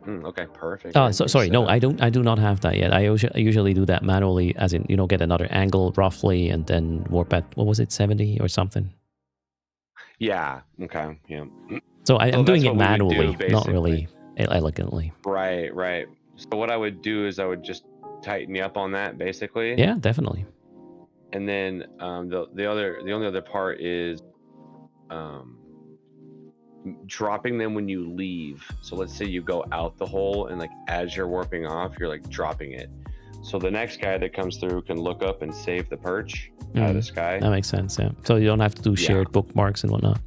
Okay, perfect. Oh, sorry. No, I do not have that yet. I usually do that manually, as in, you know, get another angle roughly and then warp at, what was it, 70 or something? Yeah. Okay. Yeah. So I'm doing it manually, not really elegantly. Right. So what I would do is I would just tighten you up on that, basically. Yeah, definitely. And then the only other part is dropping them when you leave. So let's say you go out the hole, and like as you're warping off, you're like dropping it. So the next guy that comes through can look up and save the perch out of the sky. That makes sense. Yeah. So you don't have to do shared bookmarks and whatnot.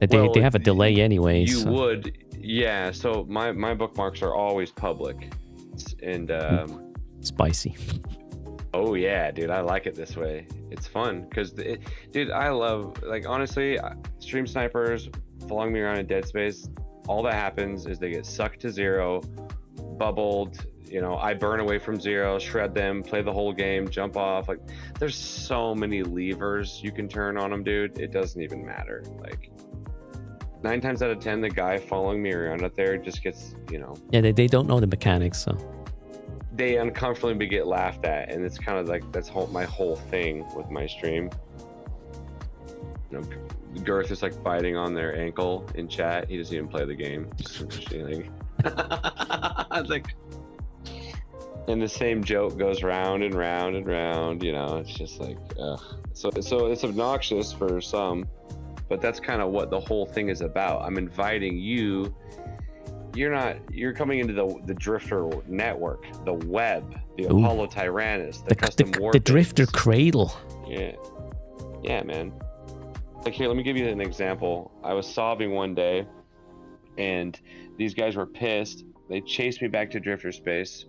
They have a delay anyway. You would, yeah. So my bookmarks are always public, and spicy. Oh yeah, dude, I like it this way. It's fun because, dude, I love, like, honestly, stream snipers following me around in Dead Space. All that happens is they get sucked to zero, bubbled. You know, I burn away from zero, shred them, play the whole game, jump off. Like, there's so many levers you can turn on them, dude. It doesn't even matter. Like, 9 times out of 10, the guy following me around out there just gets, you know. Yeah, they don't know the mechanics, so. They uncomfortably get laughed at, and it's kind of like that's my whole thing with my stream. You know, Girth is like biting on their ankle in chat. He doesn't even play the game. Like, and the same joke goes round and round and round. You know, it's just like, ugh. So it's obnoxious for some, but that's kind of what the whole thing is about. I'm inviting you. You're coming into the Drifter network, the web, the Apollo Tyrannus, the custom warp. The Drifter cradle. Yeah, man. Like, here, let me give you an example. I was sobbing one day, and these guys were pissed. They chased me back to Drifter space.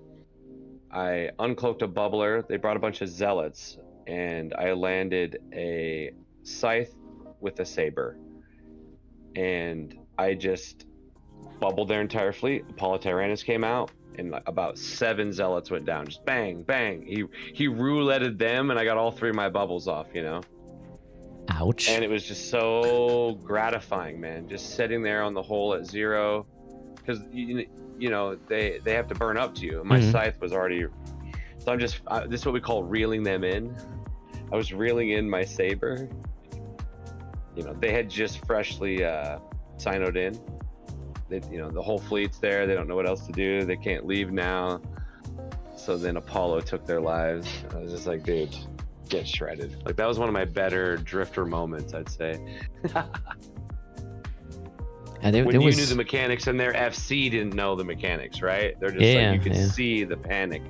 I uncloaked a bubbler. They brought a bunch of zealots, and I landed a scythe with a saber. And I just bubbled their entire fleet. Apollo Tyrannus came out, and about 7 zealots went down. Just bang, bang. He rouletted them, and I got all 3 of my bubbles off, you know? Ouch. And it was just so gratifying, man. Just sitting there on the hole at 0. Because, you know, they have to burn up to you. My scythe was already... So I'm just... this is what we call reeling them in. I was reeling in my saber. You know, they had just freshly sinoed in. You know, the whole fleet's there. They don't know what else to do. They can't leave now. So then Apollo took their lives. I was just like, dude, get shredded. Like, that was one of my better Drifter moments, I'd say. And when you knew the mechanics and their FC didn't know the mechanics, right? They're just like, you could see the panic.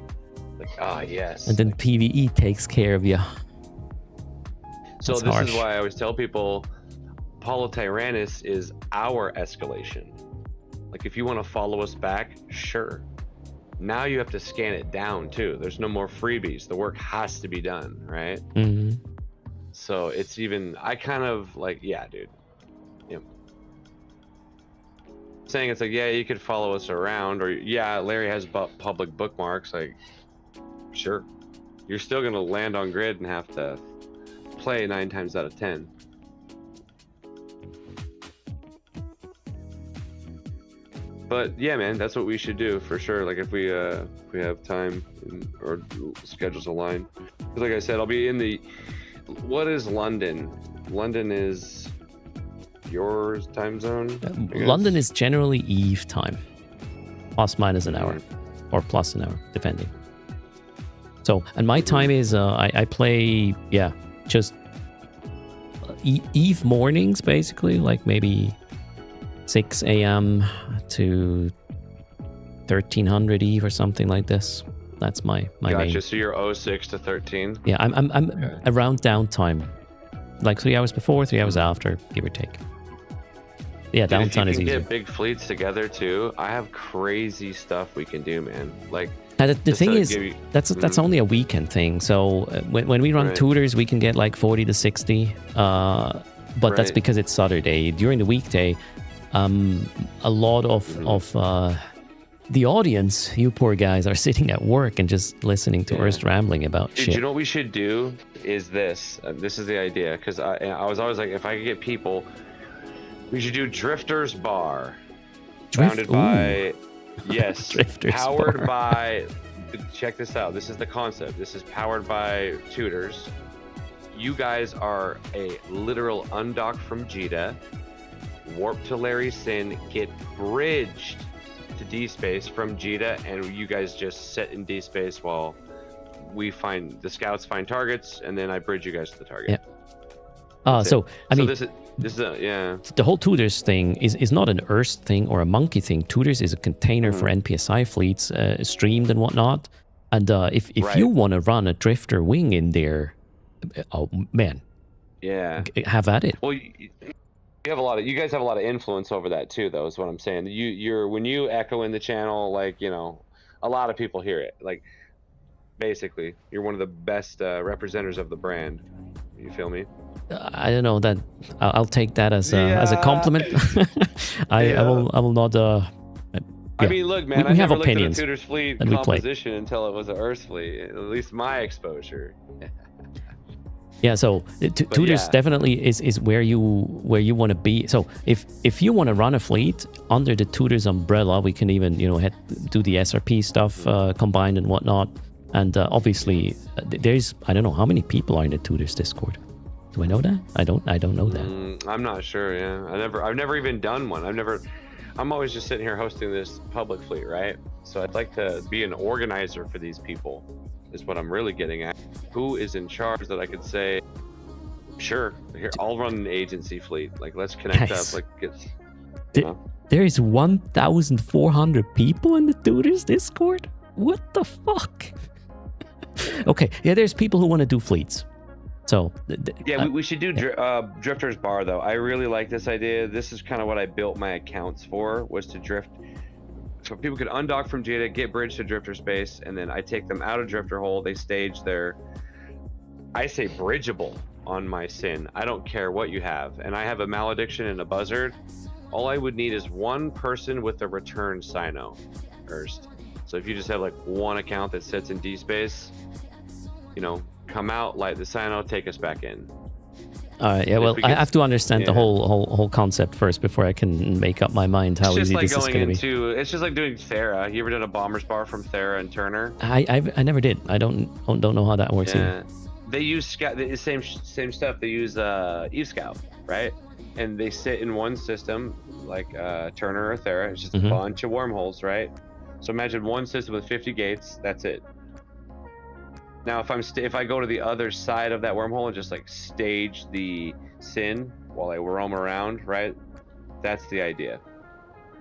Like, yes. And then PvE takes care of you. So this is why I always tell people, Apollo Tyrannus is our escalation. Like, if you want to follow us back, sure. Now you have to scan it down too. There's no more freebies. The work has to be done, right? So it's even, I kind of like, yeah, dude. Yep. Saying it's like, yeah, you could follow us around, or yeah, Larry has public bookmarks. Like, sure. You're still going to land on grid and have to play 9 times out of 10. But yeah, man, that's what we should do for sure. Like, if we have time or schedules align. Because like I said, I'll be in the... What is London? London is your time zone? London is generally Eve time. Plus minus an hour. Or plus an hour, depending. So, and my time is... I play, just... Eve mornings, basically. Like, maybe 6 a.m. to 1300 Eve or something like this. That's my Gotcha. main. So you're 06 to 13. Yeah, I'm Okay. around downtime, like 3 hours before, 3 hours after, give or take. Yeah, Dude, if you downtime is can easier. get big fleets together too, I have crazy stuff we can do, man. Like The just thing to is, give you- that's only a weekend thing. So when we run Right. tutors, we can get like 40 to 60. But that's Right. because it's Saturday. During the weekday, a lot of the audience, you poor guys, are sitting at work and just listening to Yeah. Erst rambling about Dude, shit. you know what we should do is this. This is the idea, because I was always like, if I could get people, we should do Drifters Bar, founded by, yes, Drifters powered Bar. by. Check this out. This is the concept. This is powered by tutors. You guys are a literal undock from Jita, warp to Larry's Sin, get bridged to D space from Jita, and you guys just sit in D space while the scouts find targets, and then I bridge you guys to the target. Yeah. So I mean, this is yeah. the whole tutors thing is not an Erst thing or a monkey thing. Tutors is a container for NPSI fleets, streamed and whatnot. And if Right. you want to run a drifter wing in there, oh man, Yeah. have at it. Well, you have you guys have a lot of influence over that too, though, is what I'm saying. You're when you echo in the channel, like, a lot of people hear it. Like, basically, you're one of the best representatives of the brand. You feel me? I don't know that I'll take that as a compliment. I will not. I mean, look, man, we I have never opinions, looked at a Tutors fleet and we play. composition until it was an Earth fleet. At least my exposure. Yeah, so tutors yeah. definitely is where you want to be. So if you want to run a fleet under the tutors umbrella, we can even do the SRP stuff combined and whatnot. And obviously, there's I don't know how many people are in the tutors Discord. Do I know that? I don't know that. I'm not sure. Yeah, I've never even done one. I'm always just sitting here hosting this public fleet, right? So I'd like to be an organizer for these people, is what I'm really getting at. Who is in charge that I could say, sure, here, I'll run an agency fleet. Like, let's connect Guys, up. Like, there is 1,400 people in the tutors Discord? What the fuck? Okay, yeah, there's people who want to do fleets. So we should do Drifters Bar, though. I really like this idea. This is kind of what I built my accounts for, was to drift. So people could undock from Jada, get bridged to Drifter space, and then I take them out of Drifter hole. They stage their, I say, bridgeable on my Sin. I don't care what you have. And I have a malediction and a buzzard. All I would need is one person with a return Sino, Erst. So if you just have like one account that sits in D space, come out, light the Sino, take us back in. yeah, well, I have to understand the whole concept first before I can make up my mind how easy this is going to be. It's just like doing Thera. You ever done a Bombers Bar from Thera and Turner? I never did. I don't know how that works either. They use Scout, the same stuff. They use Eve Scout, right? And they sit in one system, like Turner or Thera. It's just a bunch of wormholes, right? So imagine one system with 50 gates. That's it. Now, if I go to the other side of that wormhole and just like stage the Sin while I roam around, right? That's the idea.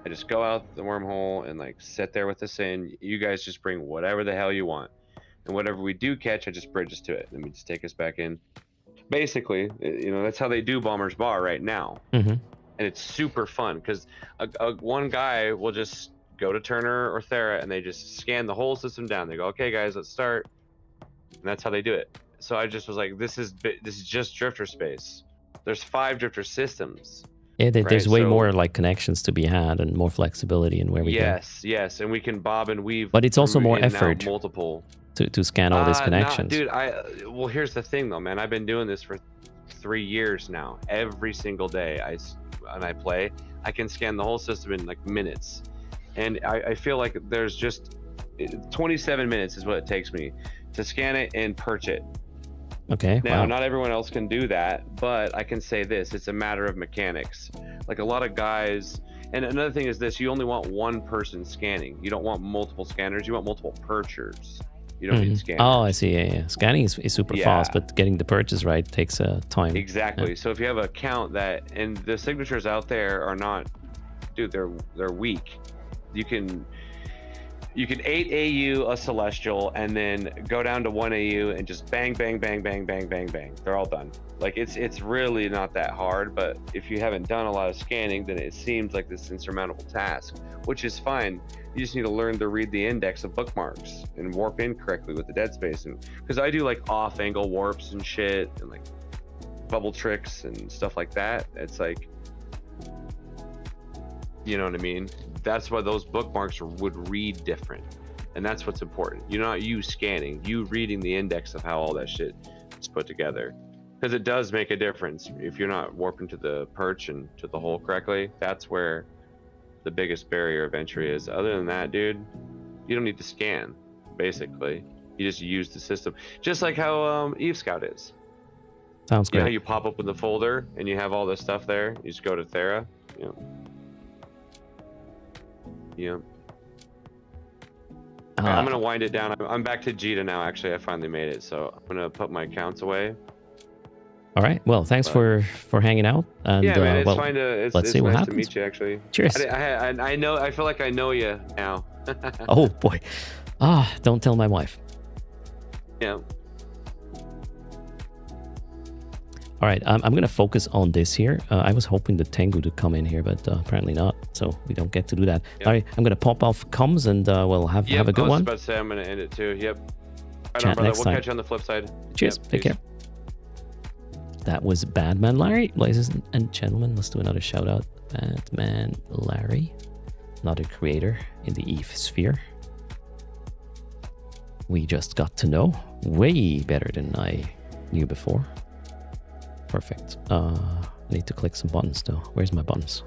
I just go out the wormhole and like sit there with the Sin. You guys just bring whatever the hell you want, and whatever we do catch, I just bridge us to it. Then we just take us back in. Basically, that's how they do Bombers Bar right now, and it's super fun because one guy will just go to Turner or Thera and they just scan the whole system down. They go, okay, guys, let's start. And that's how they do it. So I just was like, this is just Drifter space. There's 5 Drifter systems. Yeah, there's way more like connections to be had and more flexibility in where we go. Yes, and we can bob and weave. But it's also more effort multiple to scan all these connections. Dude, well, here's the thing though, man. I've been doing this for 3 years now. Every single day I play, I can scan the whole system in like minutes. And I feel like there's just 27 minutes is what it takes me to scan it and perch it. Okay. Now, wow. Not everyone else can do that, but I can say this: it's a matter of mechanics. Like a lot of guys, and another thing is this: you only want one person scanning. You don't want multiple scanners. You want multiple perchers. You don't need scanners. Oh, I see. Yeah. Scanning is super fast, but getting the purchase right takes time. Exactly. Yeah. So if you have a count and the signatures out there are not, dude, they're weak. You You can 8 AU a Celestial and then go down to 1 AU and just bang, bang, bang, bang, bang, bang, bang. They're all done. Like it's really not that hard, but if you haven't done a lot of scanning, then it seems like this insurmountable task, which is fine. You just need to learn to read the index of bookmarks and warp in correctly with the dead space. And because I do like off angle warps and shit and like bubble tricks and stuff like that, it's like, you know what I mean? That's why those bookmarks would read different, and that's what's important. You're not you scanning, you reading the index of how all that shit is put together, because it does make a difference if you're not warping to the perch and to the hole correctly. That's where the biggest barrier of entry is. Other than that, dude, you don't need to scan. Basically, you just use the system, just like how Eve Scout is. Sounds You know great. how you pop open the folder and you have all this stuff there. You just go to Thera. Yeah. I'm gonna wind it down. I'm back to Jita now. Actually, I finally made it, so I'm gonna put my accounts away. All right. Well, thanks for hanging out. And Yeah, man, it's well, fine to. It's let's see what nice happens. to meet you. Actually, Cheers. I know. I feel like I know you now. Oh boy. Don't tell my wife. Yeah. All right, I'm going to focus on this here. I was hoping the Tengu to come in here, but apparently not. So we don't get to do that. Yep. All right, I'm going to pop off comms and we'll have a good I was one. about to say I'm going to end it too. Yep. Right Chat on, brother. next We'll time. catch you on the flip side. Cheers. Yep, Take peace. care. That was Badman Larry. Ladies and gentlemen, let's do another shout out. Badman Larry, another creator in the Eve sphere. We just got to know way better than I knew before. Perfect. I need to click some buttons though. Where's my buttons?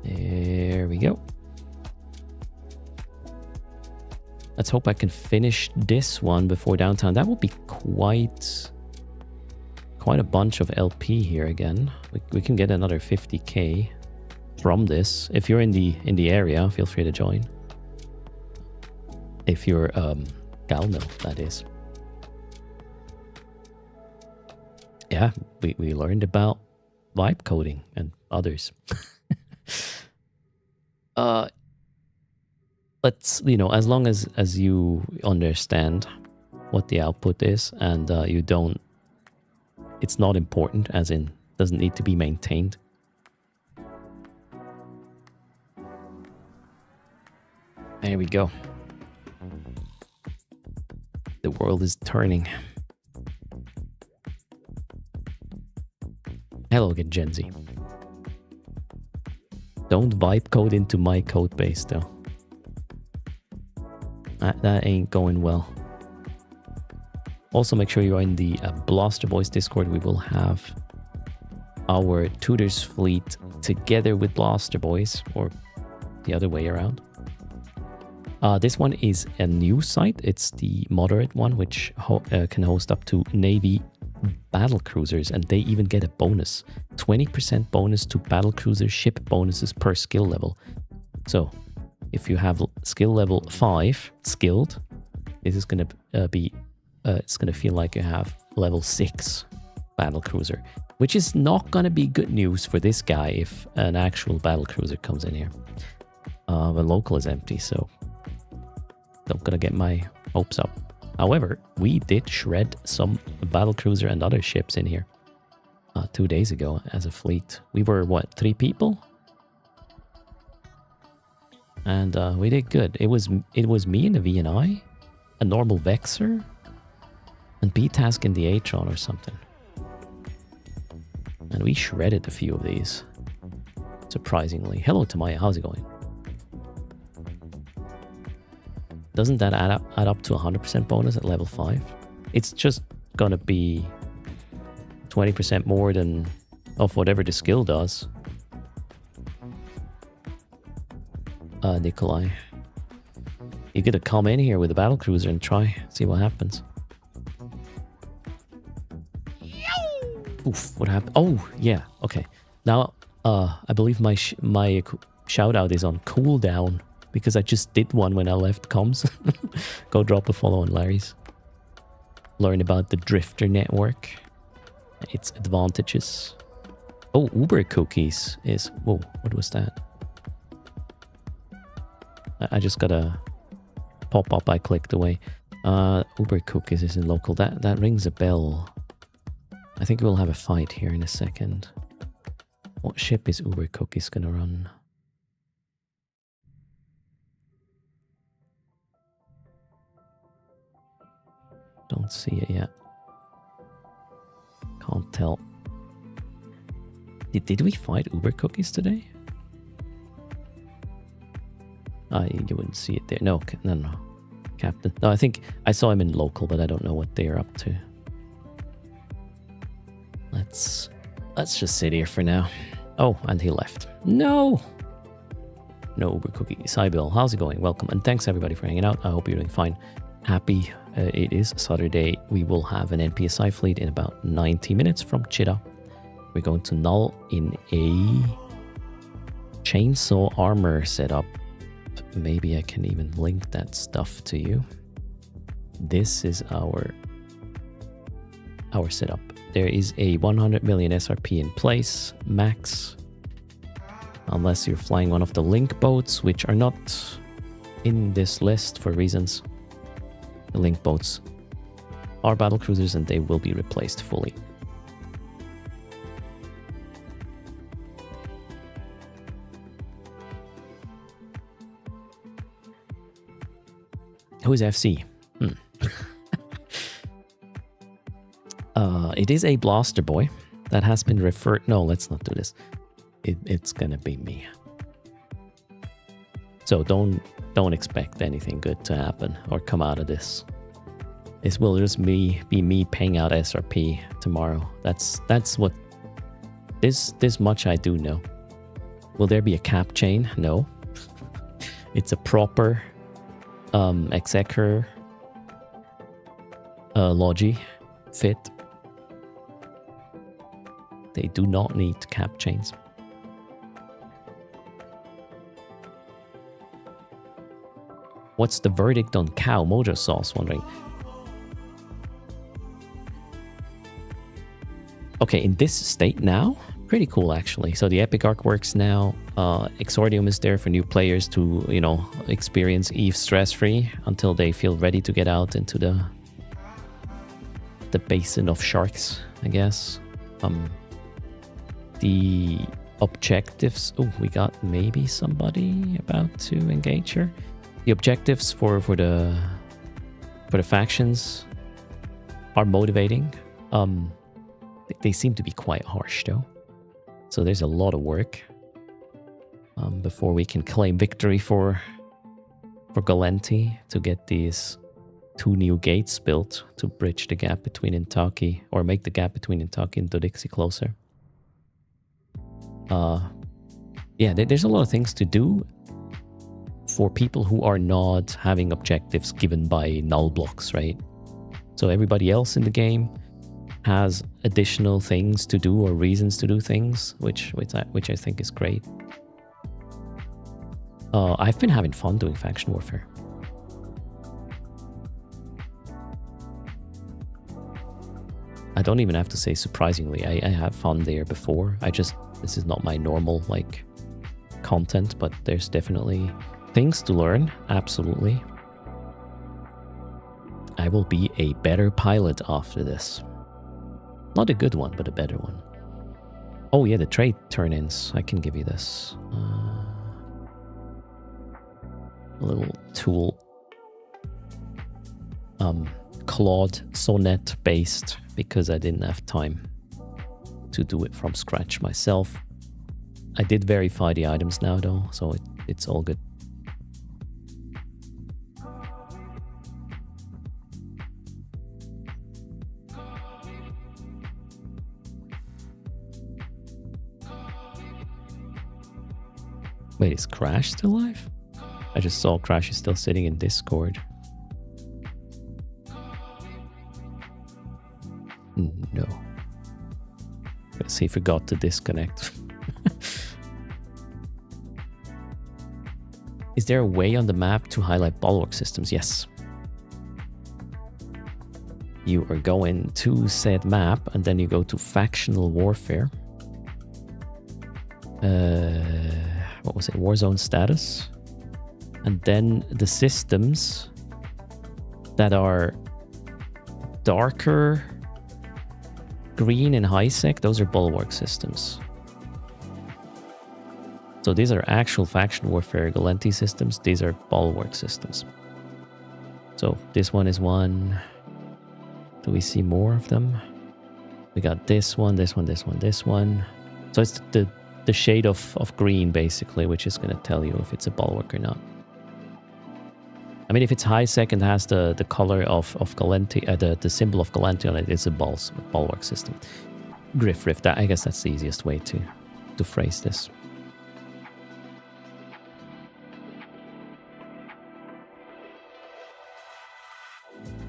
There we go. Let's hope I can finish this one before downtown. That would be quite a bunch of LP here again. We can get another 50k from this. If you're in the area, feel free to join. If you're Galmil, that is. Yeah, we learned about vibe coding and others. Let's, as long as you understand what the output is and you don't, it's not important, as in doesn't need to be maintained. There we go. The world is turning. Hello again, Gen Z. Don't vibe code into my code base though. That ain't going well. Also, make sure you're in the Blaster Boys Discord. We will have our Tutors fleet together with Blaster Boys, or the other way around. This one is a new site. It's the moderate one, which can host up to Navy battle cruisers, and they even get a bonus. 20% bonus to battle cruiser ship bonuses per skill level. So if you have skill level 5 skilled, this is going to be it's going to feel like you have level 6 battle cruiser, which is not going to be good news for this guy if an actual battle cruiser comes in here. The local is empty, so don't gonna get my hopes up. However, we did shred some battle cruiser and other ships in here 2 days ago as a fleet. We were, what, 3 people? And we did good. It was me and the VNI, a normal Vexer, and B-Task in the Atron or something. And we shredded a few of these, surprisingly. Hello, Tamaya. How's it going? Doesn't that add up to 100% bonus at level 5? It's just gonna be 20% more than of whatever the skill does. Nikolai, you gotta come in here with a battle cruiser and see what happens. Oof, what happened? Oh, yeah, okay. Now, I believe my shout out is on cooldown, because I just did one when I left comms. Go drop a follow on Larry's. Learn about the Drifter network, its advantages. Oh, Uber cookies is... Whoa, what was that? I just got a pop-up I clicked away. Uber Cookies is in local. That rings a bell. I think we'll have a fight here in a second. What ship is Uber Cookies gonna run? Don't see it yet. Can't tell. Did we fight Uber Cookies today? You wouldn't see it there. No, no. Captain. No, I think I saw him in local, but I don't know what they're up to. Let's just sit here for now. Oh, and he left. No! No Uber Cookies. Hi, Bill. How's it going? Welcome. And thanks, everybody, for hanging out. I hope you're doing fine. Happy it is Saturday. We will have an NPSI fleet in about 90 minutes from Cheetah. We're going to Null in a chainsaw armor setup. Maybe I can even link that stuff to you. This is our setup. There is a 100 million SRP in place, max. Unless you're flying one of the link boats, which are not in this list for reasons. The link boats are battle cruisers and they will be replaced fully. Who is FC? It is a blaster boy that has been referred. No, let's not do this. It's gonna be me. So don't expect anything good to happen or come out of this. This will just be me paying out SRP tomorrow. That's what this much I do know. Will there be a cap chain? No. It's a proper executor logi fit. They do not need cap chains. What's the verdict on cow? Mojo Sauce wondering. Okay, in this state now, pretty cool actually. So the Epic Arc works now. Exordium is there for new players to, experience Eve stress-free until they feel ready to get out into the basin of sharks, I guess. The objectives. Oh, we got maybe somebody about to engage here. The objectives for the factions are motivating. They seem to be quite harsh though. So there's a lot of work before we can claim victory for Galenti to get these 2 new gates built to bridge the gap between Intaki, or make the gap between Intaki and Dodixi closer. Yeah, there's a lot of things to do for people who are not having objectives given by null blocks, right? So everybody else in the game has additional things to do or reasons to do things, which I think is great. I've been having fun doing faction warfare. I don't even have to say surprisingly. I have fun there before. This is not my normal content, but there's definitely things to learn. Absolutely. I will be a better pilot after this. Not a good one, but a better one. Oh yeah, the trade turn-ins. I can give you this. A little tool. Claude Sonnet based, because I didn't have time to do it from scratch myself. I did verify the items now though, so it's all good. Wait, is Crash still live? I just saw Crash is still sitting in Discord. No. Let's see if he forgot to disconnect. Is there a way on the map to highlight bulwark systems? Yes. You are going to said map and then you go to factional warfare. What was it? Warzone status. And then the systems that are darker green in high sec, those are bulwark systems. So these are actual faction warfare Galenti systems. These are bulwark systems. So this one is one. Do we see more of them? We got this one, this one, this one, this one. So it's the shade of green, basically, which is going to tell you if it's a bulwark or not. I mean, if it's high sec and has the color of Galenti, the symbol of Galenti on it, it's a bulwark system. Griff Rift, I guess that's the easiest way to phrase this.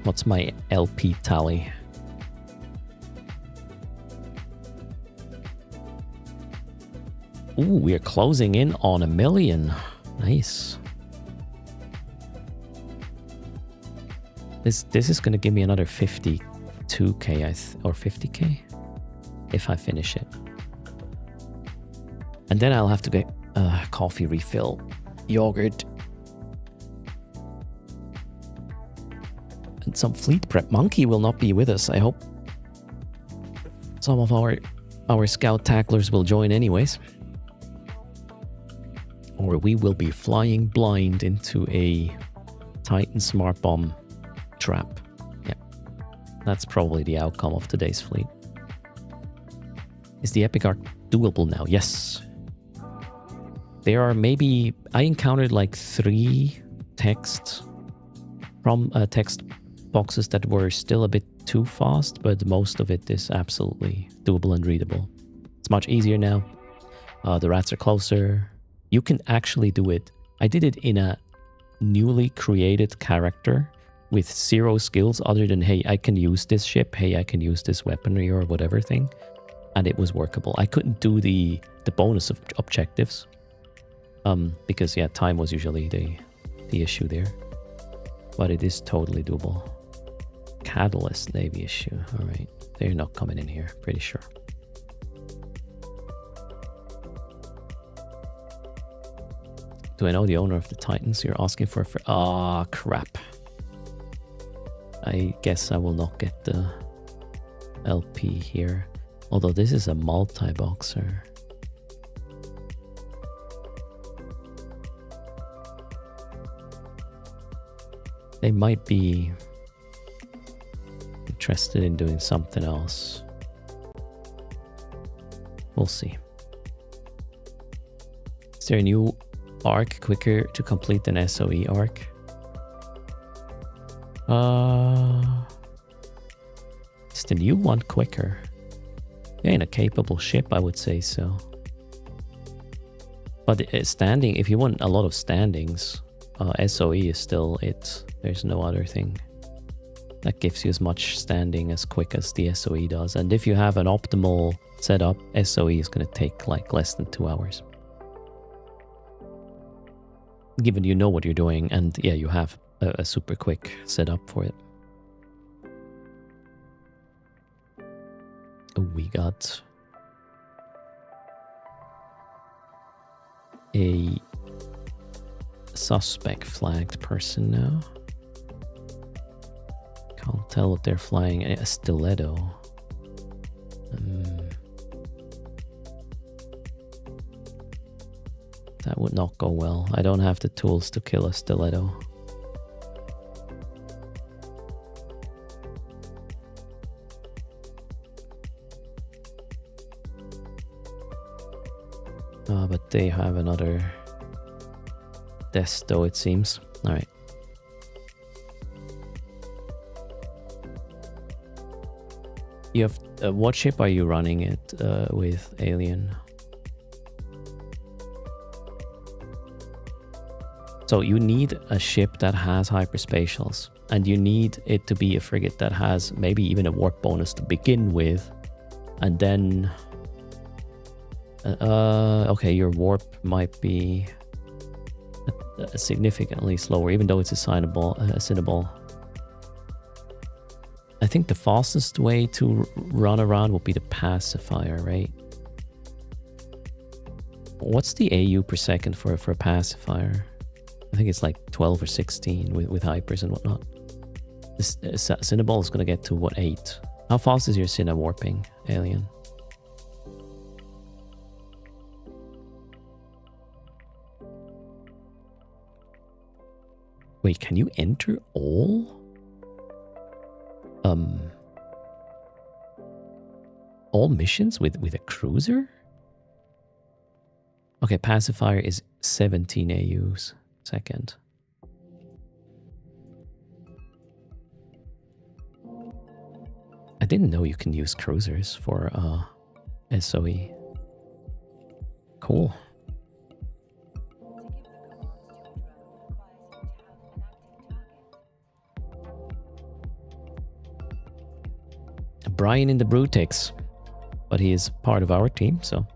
What's my LP tally? Ooh, we are closing in on 1 million. Nice. This is going to give me another 52k or 50k if I finish it. And then I'll have to get coffee refill, yogurt, and some fleet prep. Monkey will not be with us, I hope. Some of our scout tacklers will join anyways. Or we will be flying blind into a Titan smart bomb trap. Yeah, that's probably the outcome of today's fleet. Is the Epic Arc doable now? Yes. There are maybe... I encountered like 3 text boxes that were still a bit too fast, but most of it is absolutely doable and readable. It's much easier now. The rats are closer. You can actually do it. I did it in a newly created character with 0 skills other than, hey, I can use this ship, hey, I can use this weaponry or whatever thing. And it was workable. I couldn't do the bonus of objectives. Because, yeah, time was usually the issue there. But it is totally doable. Catalyst Navy issue. All right. They're not coming in here, pretty sure. Do I know the owner of the Titans you're asking for? Ah, crap. I guess I will not get the LP here. Although this is a multi-boxer. They might be interested in doing something else. We'll see. Is there a new arc quicker to complete an SOE arc? Is the new one quicker? Yeah, in a capable ship, I would say so. But standing, if you want a lot of standings, SOE is still it. There's no other thing that gives you as much standing as quick as the SOE does. And if you have an optimal setup, SOE is going to take like less than 2 hours. Given you know what you're doing, and yeah, you have a super quick setup for it. We got a suspect flagged person now. Can't tell what they're flying. A stiletto. That would not go well. I don't have the tools to kill a stiletto. But they have another Desto, it seems. Alright. You have... what ship are you running it with, Alien? So you need a ship that has hyperspatials, and you need it to be a frigate that has maybe even a warp bonus to begin with, and then okay, your warp might be significantly slower, even though it's assignable. I think the fastest way to run around would be the pacifier, right? What's the AU per second for a pacifier? I think it's like 12 or 16 with hypers and whatnot. This Cinnaball is going to get to, what, 8? How fast is your Cinna warping, Alien? Wait, can you enter all missions with a cruiser? Okay, pacifier is 17 AUs second. I didn't know you can use cruisers for SOE. Cool. Brian in the Brutix, but he is part of our team, so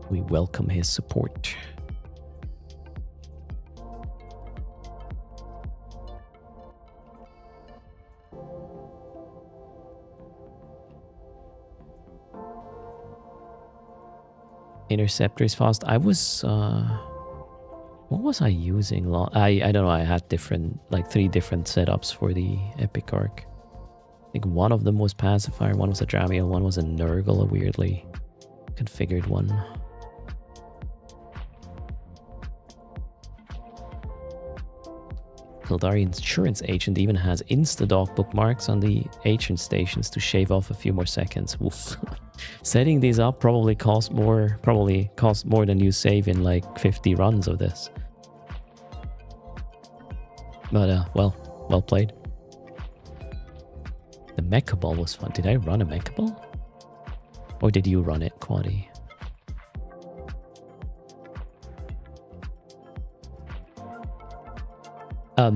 we welcome his support. Interceptor is fast. I was what was I using? I don't know. I had different, like 3 different setups for the Epic Arc. I think one of them was pacifier, one was a Dramiel, one was a Nurgle, a weirdly configured one. Kildari Insurance Agent even has Instadoc bookmarks on the agent stations to shave off a few more seconds. Oof. Setting these up probably cost more than you save in like 50 runs of this. But well played. The Mecha Ball was fun. Did I run a Mecha Ball? Or did you run it, Quaddy?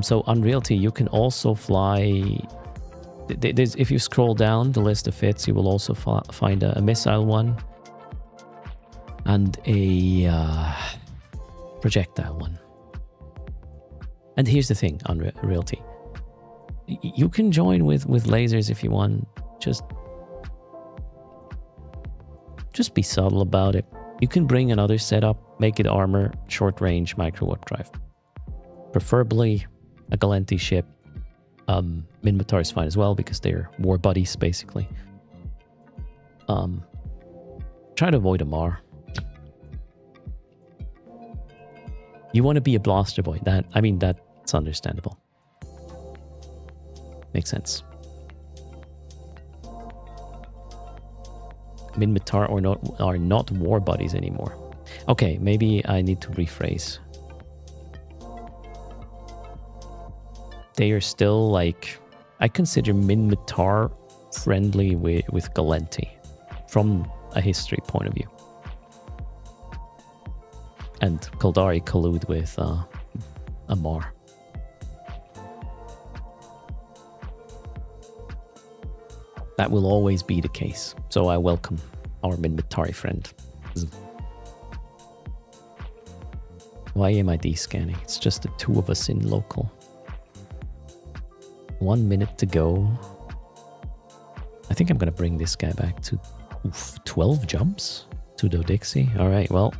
So on Realty, you can also fly. If you scroll down the list of fits, you will also find a missile one and a projectile one. And here's the thing on Realty. You can join with lasers if you want. Just be subtle about it. You can bring another setup, make it armor, short range, micro warp drive. Preferably a Galenti ship. Minmatar is fine as well because they're war buddies basically. Try to avoid a Mar. You want to be a blaster boy. That's understandable. Makes sense. Minmatar are not war buddies anymore. Okay, maybe I need to rephrase. They are still like, I consider Minmatar friendly with Galenti from a history point of view. And Kildari collude with Amar. That will always be the case. So I welcome our Minmatari friend. Why am I de-scanning? It's just the 2 of us in local. 1 minute to go. I think I'm going to bring this guy back to 12 jumps to Dodixie. All right, well,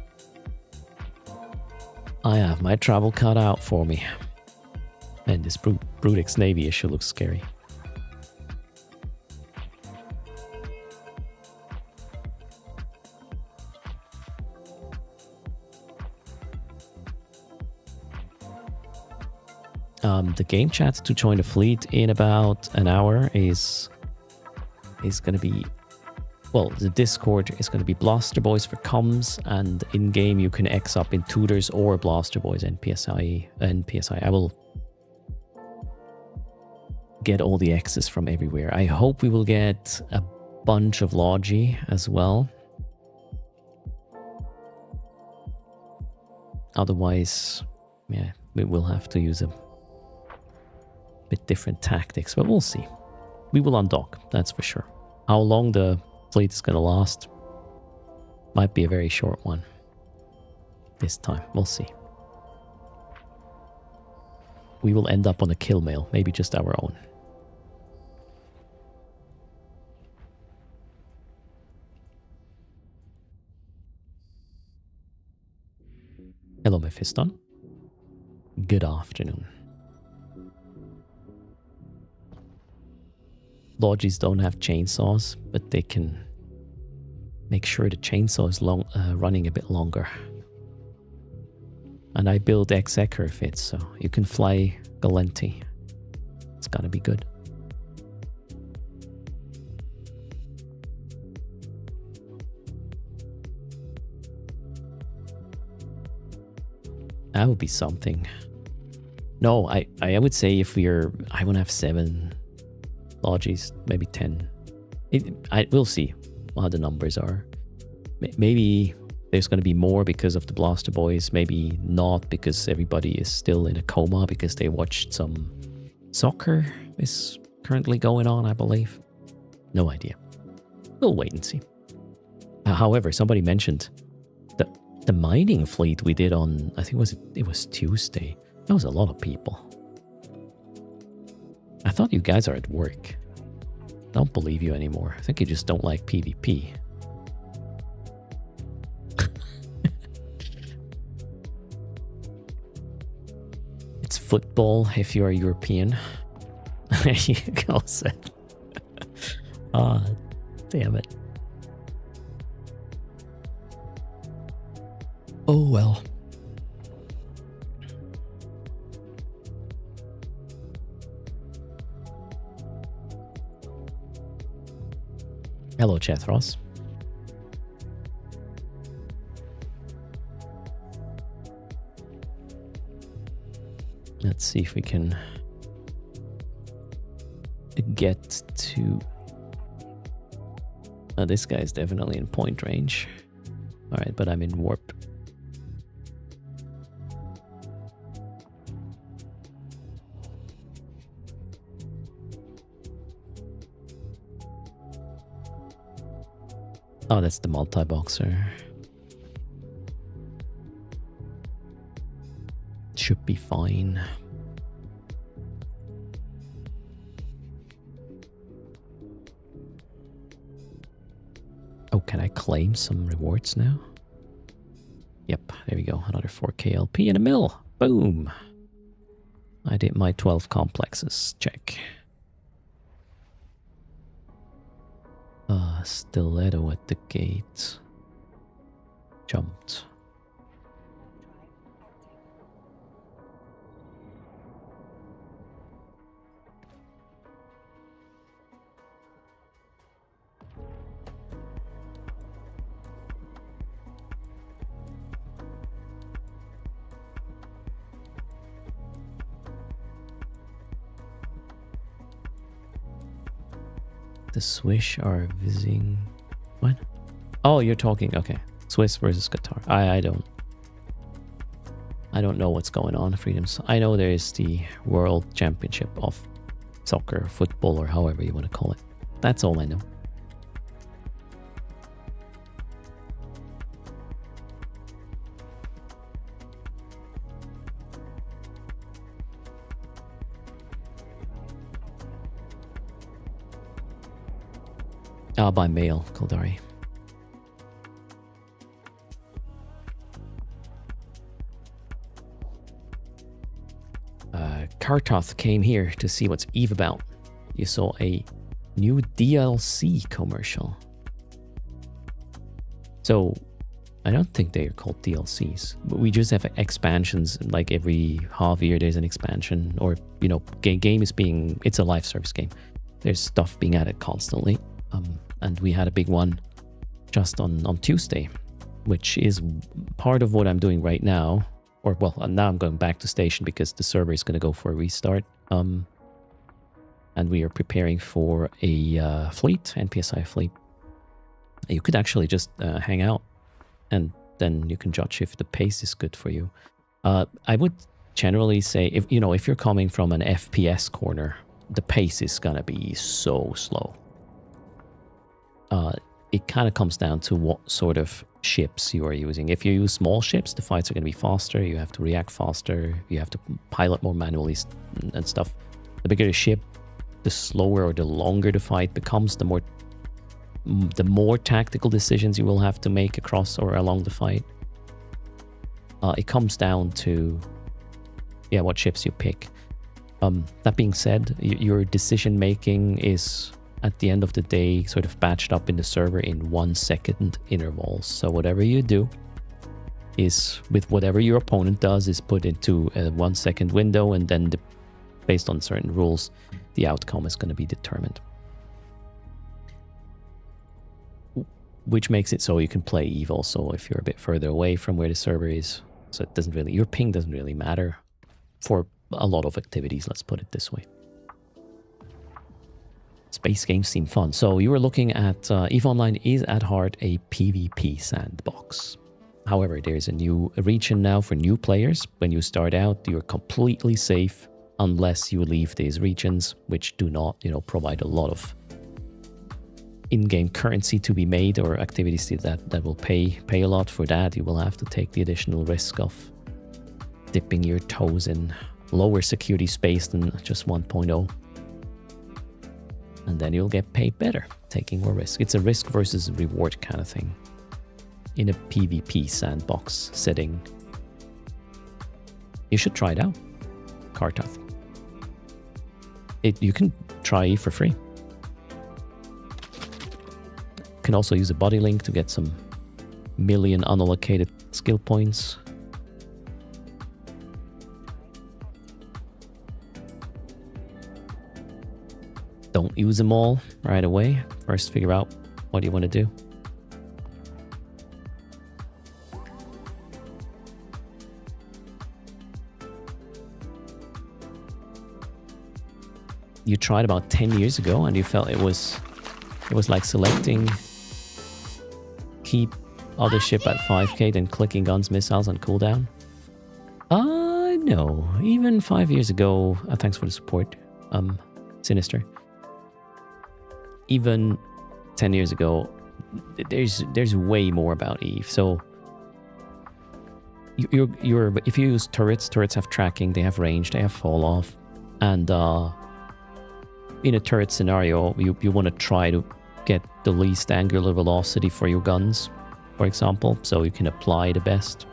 I have my travel cut out for me. And this Brutix Navy issue looks scary. The game chat to join the fleet in about an hour is going to be, well, the Discord is going to be Blaster Boys for comms, and in game you can X up in Tutors or Blaster Boys and PSI. I will get all the X's from everywhere. I hope we will get a bunch of Logi as well. Otherwise, yeah, we will have to use a bit different tactics, but we'll see. We will undock, that's for sure. How long the fleet is going to last might be a very short one this time. We'll see. We will end up on a kill mail, maybe just our own. Hello, Mephiston. Good afternoon. Lodges don't have chainsaws, but they can make sure the chainsaw is running a bit longer. And I build exec fits, so you can fly Galenti. It's gotta be good. That would be something. No, I would say if I want to have 7 lodges, maybe 10. We'll see how the numbers are. Maybe there's going to be more because of the Blaster Boys. Maybe not because everybody is still in a coma because they watched some soccer is currently going on, I believe. No idea. We'll wait and see. However, somebody mentioned the mining fleet we did on, I think it was Tuesday. That was a lot of people. I thought you guys are at work. Don't believe you anymore. I think you just don't like PvP. It's football if you are European. There you go, Seth. Ah, damn it. Oh well. Hello, Chethros. Let's see if we can get to... this guy is definitely in point range. Alright, but I'm in warp. Oh, that's the multi-boxer. Should be fine. Oh, can I claim some rewards now? Yep, there we go. Another 4K LP and a mill. Boom. I did my 12 complexes. Check. Stiletto at the gate. Jumped. The Swiss are visiting... What? Oh, you're talking... Okay. Swiss versus Qatar. I don't know what's going on, Freedoms. I know there is the World Championship of soccer, football, or however you want to call it. That's all I know. By mail, Kildari. Kartoth came here to see what's Eve about. You saw a new DLC commercial. So, I don't think they are called DLCs. We just have expansions, like every half year there's an expansion. Or, you know, game is being... It's a live service game. There's stuff being added constantly. And we had a big one just on Tuesday, which is part of what I'm doing right now. Or, well, now I'm going back to station because the server is going to go for a restart. And we are preparing for a fleet, NPSI fleet. You could actually just hang out and then you can judge if the pace is good for you. I would generally say, if you're coming from an FPS corner, the pace is going to be so slow. It kind of comes down to what sort of ships you are using. If you use small ships, the fights are going to be faster. You have to react faster. You have to pilot more manually and stuff. The bigger the ship, the slower or the longer the fight becomes, the more tactical decisions you will have to make across or along the fight. It comes down to yeah, what ships you pick. That being said, your decision making is at the end of the day sort of batched up in the server in 1 second intervals. So whatever you do is with whatever your opponent does is put into a 1 second window, and then based on certain rules, the outcome is going to be determined. Which makes it so you can play Eve also if you're a bit further away from where the server is. So it doesn't really, your ping doesn't really matter for a lot of activities, let's put it this way. Space games seem fun. So you were looking at EVE Online is at heart a PvP sandbox. However, there's a new region now for new players. When you start out, you're completely safe unless you leave these regions, which do not, provide a lot of in-game currency to be made or activities that will pay a lot. For that, you will have to take the additional risk of dipping your toes in lower security space than just 1.0. And then you'll get paid better, taking more risk. It's a risk versus reward kind of thing in a PvP sandbox setting. You should try it out. Kartath. You can try for free. You can also use a body link to get some million unallocated skill points. Don't use them all right away. First, figure out what you want to do. You tried about 10 years ago and you felt it was like selecting keep other ship at 5k, then clicking guns, missiles on cooldown. No. Even 5 years ago, thanks for the support, Sinister. Even 10 years ago, there's way more about Eve. So if you use turrets have tracking, they have range, they have fall off, and in a turret scenario, you want to try to get the least angular velocity for your guns, for example, so you can apply the best.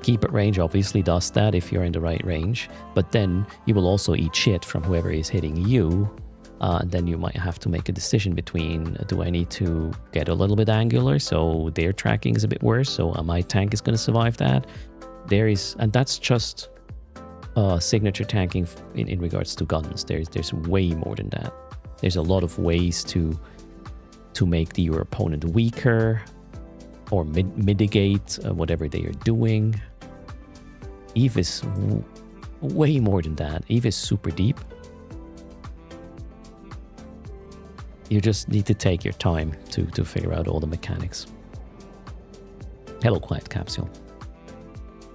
Keep at range obviously does that if you're in the right range, but then you will also eat shit from whoever is hitting you. And then you might have to make a decision between, do I need to get a little bit angular so their tracking is a bit worse, so my tank is going to survive that? And that's just signature tanking in regards to guns. There's way more than that. There's a lot of ways to make your opponent weaker or mitigate whatever they are doing. Eve is way more than that. Eve is super deep. You just need to take your time to figure out all the mechanics. Hello, Quiet Capsule.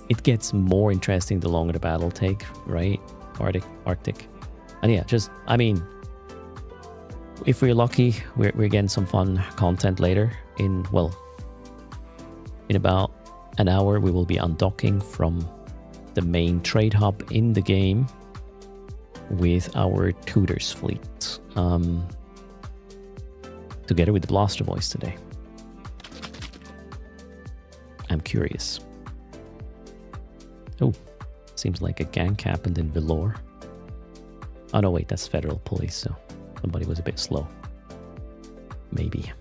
It gets more interesting the longer the battle take, right? Arctic. And yeah, if we're lucky, we're getting some fun content later. In about an hour, we will be undocking from the main trade hub in the game with our Tutors fleet. Together with the Blaster Boys today. I'm curious. Oh, seems like a gank happened in Vellore. Oh no, wait, that's Federal Police, so somebody was a bit slow. Maybe.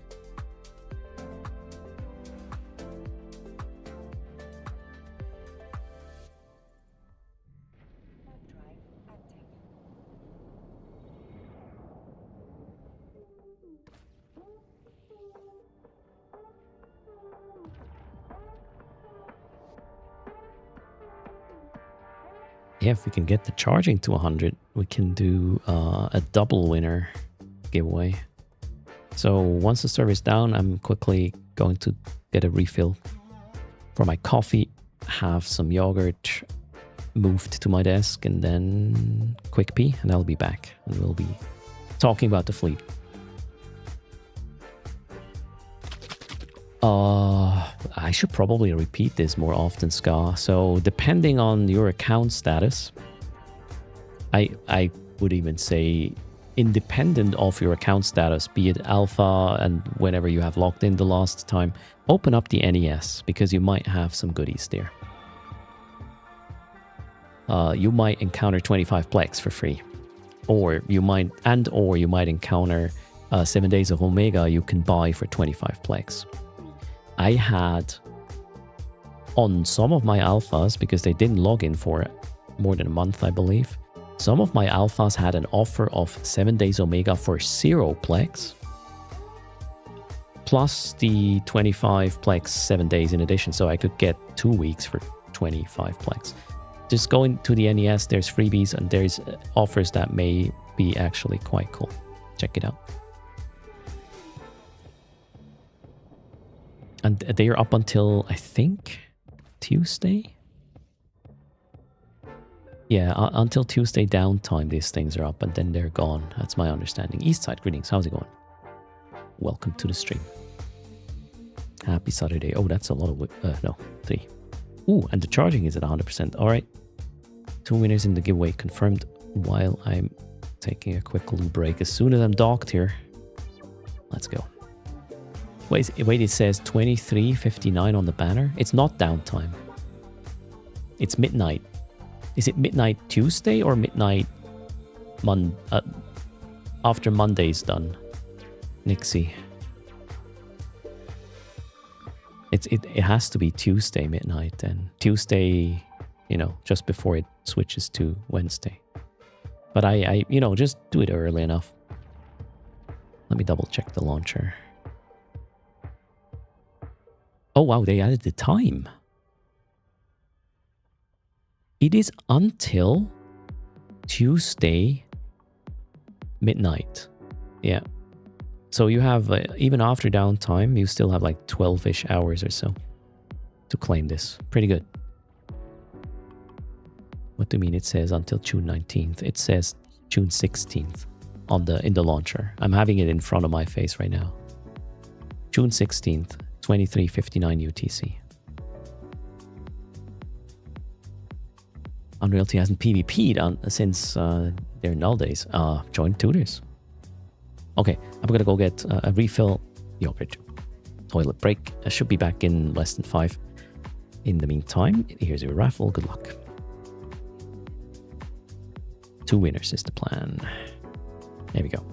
Yeah, if we can get the charging to 100, we can do a double winner giveaway. So once the server is down, I'm quickly going to get a refill for my coffee, have some yogurt moved to my desk, and then quick pee, and I'll be back. And we'll be talking about the fleet. I should probably repeat this more often, Ska. So depending on your account status, I would even say independent of your account status, be it alpha and whenever you have logged in the last time, open up the NES because you might have some goodies there. you might encounter 25 plex for free. Or you might encounter 7 days of Omega you can buy for 25 plex. I had on some of my alphas, because they didn't log in for more than a month, I believe. Some of my alphas had an offer of 7 days Omega for 0 plex, plus the 25 plex 7 days in addition, so I could get 2 weeks for 25 plex. Just going to the NES, there's freebies and there's offers that may be actually quite cool. Check it out. And they're up until, I think, Tuesday? Yeah, until Tuesday downtime, these things are up and then they're gone. That's my understanding. Eastside, greetings. How's it going? Welcome to the stream. Happy Saturday. Oh, that's a lot of... no, 3. Ooh, and the charging is at 100%. All right. 2 winners in the giveaway confirmed while I'm taking a quick little break. As soon as I'm docked here, let's go. Wait, it says 23:59 on the banner. It's not downtime. It's midnight. Is it midnight Tuesday or midnight after Monday's done? Nixie. It has to be Tuesday midnight then. Tuesday, just before it switches to Wednesday. But I just do it early enough. Let me double check the launcher. Oh wow, they added the time. It is until Tuesday midnight. Yeah. So you have, even after downtime, you still have like 12-ish hours or so to claim this. Pretty good. What do you mean it says until June 19th? It says June 16th in the launcher. I'm having it in front of my face right now. June 16th, 23:59 UTC. Unreality hasn't PvP'd since their null days. Join tutors. Okay, I'm gonna go get a refill yogurt. Toilet break. I should be back in less than 5. In the meantime, here's your raffle. Good luck. 2 winners is the plan. There we go.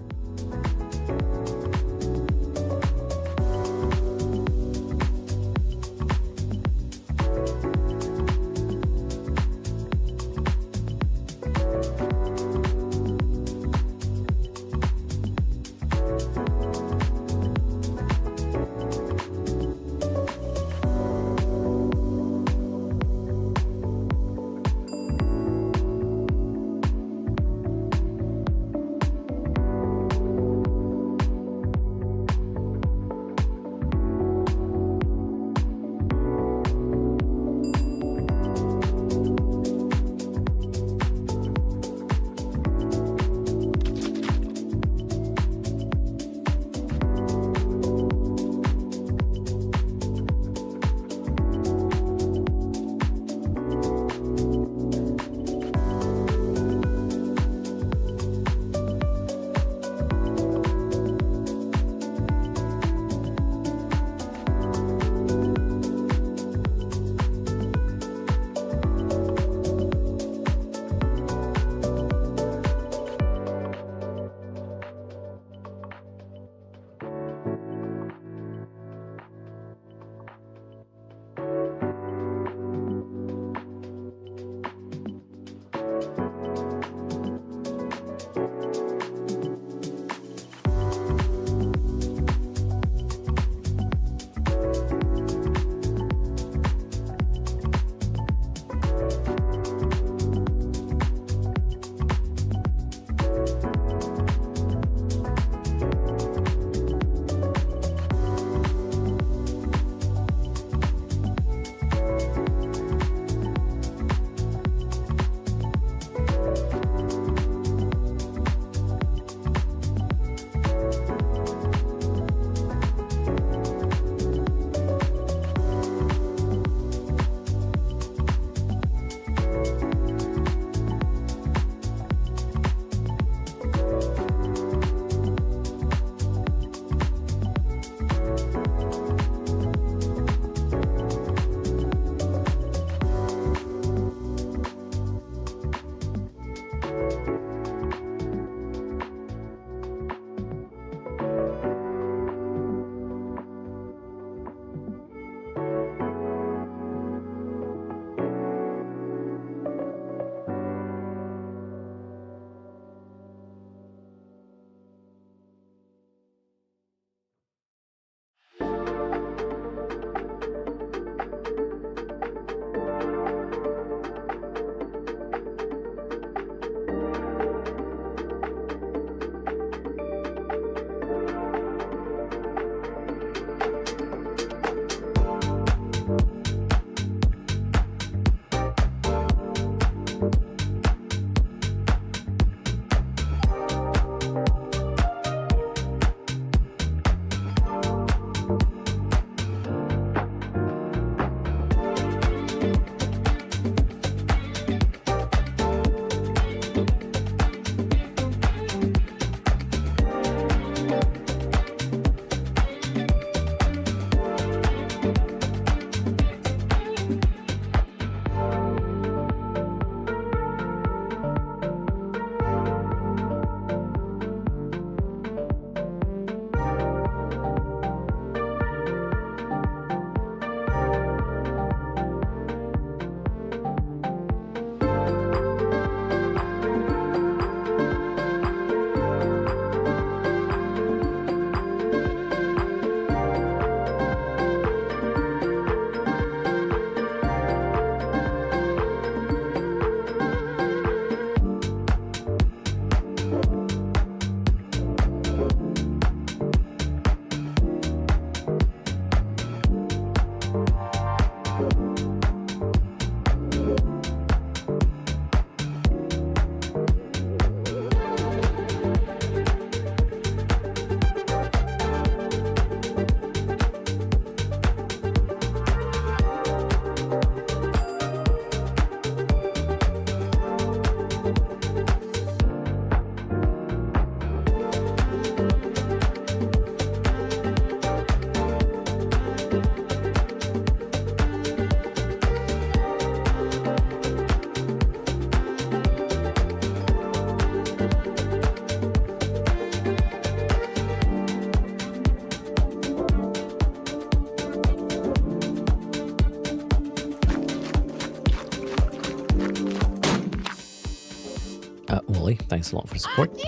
Ellie. Thanks a lot for the support.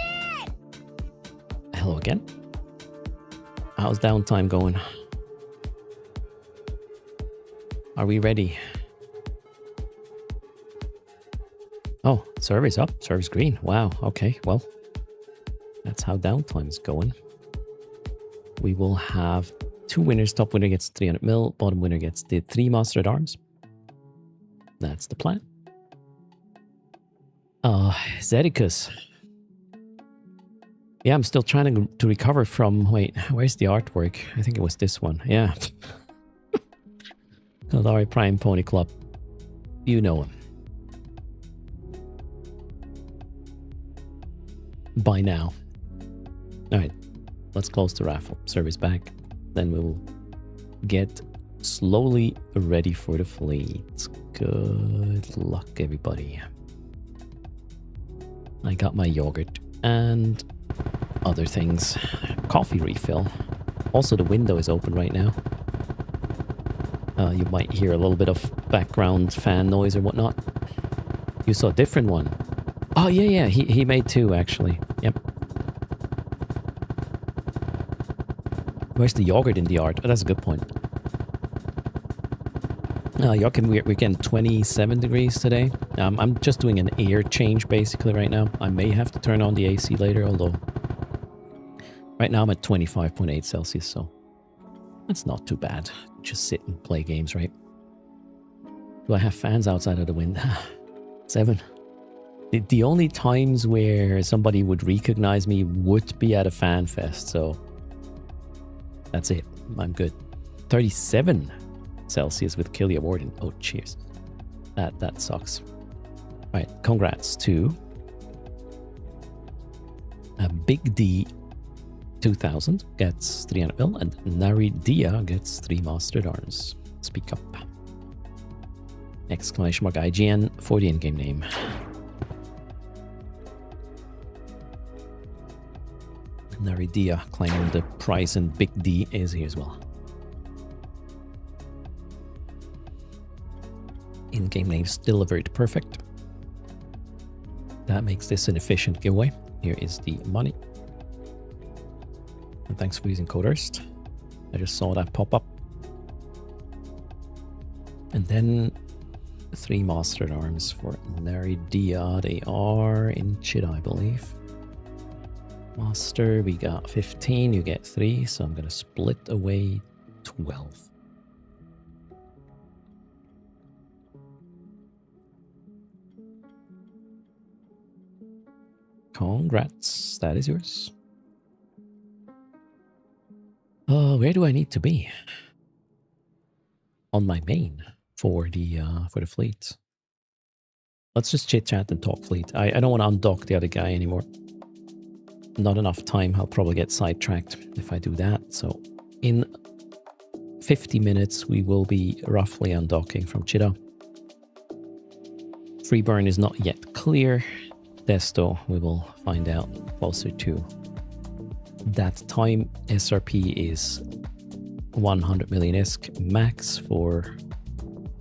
Hello again. How's downtime going? Are we ready? Oh, server's up. Server's green. Wow. Okay. Well, that's how downtime is going. We will have 2 winners. Top winner gets 300 mil. Bottom winner gets the 3 Master at Arms. That's the plan. Zedicus. Yeah, I'm still trying to recover from... Wait, where's the artwork? I think it was this one. Yeah. Kaldari Prime Pony Club. You know him. By now. Alright. Let's close the raffle. Service back. Then we will get slowly ready for the fleet. Good luck, everybody. I got my yogurt and other things. Coffee refill. Also, the window is open right now. You might hear a little bit of background fan noise or whatnot. You saw a different one. Oh, yeah. He made 2, actually. Yep. Where's the yogurt in the art? Oh, that's a good point. We're getting 27 degrees today. I'm just doing an air change basically right now. I may have to turn on the AC later, although right now I'm at 25.8 Celsius, so that's not too bad. Just sit and play games, right? Do I have fans outside of the window? 7. The only times where somebody would recognize me would be at a fan fest, so that's it. I'm good. 37 Celsius with Killia Warden. Oh, cheers. That sucks. All right, congrats to a Big D 2000 gets 300 mil and Naridia gets 3 Mastered Arms. Speak up. Exclamation mark IGN for the in-game name. Naridia claiming the prize, and Big D is here as well. In-game name delivered perfect. That makes this an efficient giveaway. Here is the money. And thanks for using code erst. I just saw that pop up. And then 3 Mastered Arms for Naridia. They are in Chida, I believe. Master, we got 15, you get 3, so I'm gonna split away 12. Congrats, that is yours. Where do I need to be? On my main for the fleet. Let's just chit chat and talk fleet. I don't want to undock the other guy anymore. Not enough time. I'll probably get sidetracked if I do that. So in 50 minutes, we will be roughly undocking from Chida. Free burn is not yet clear. Desto, we will find out closer to that time. SRP is 100 million ISK max for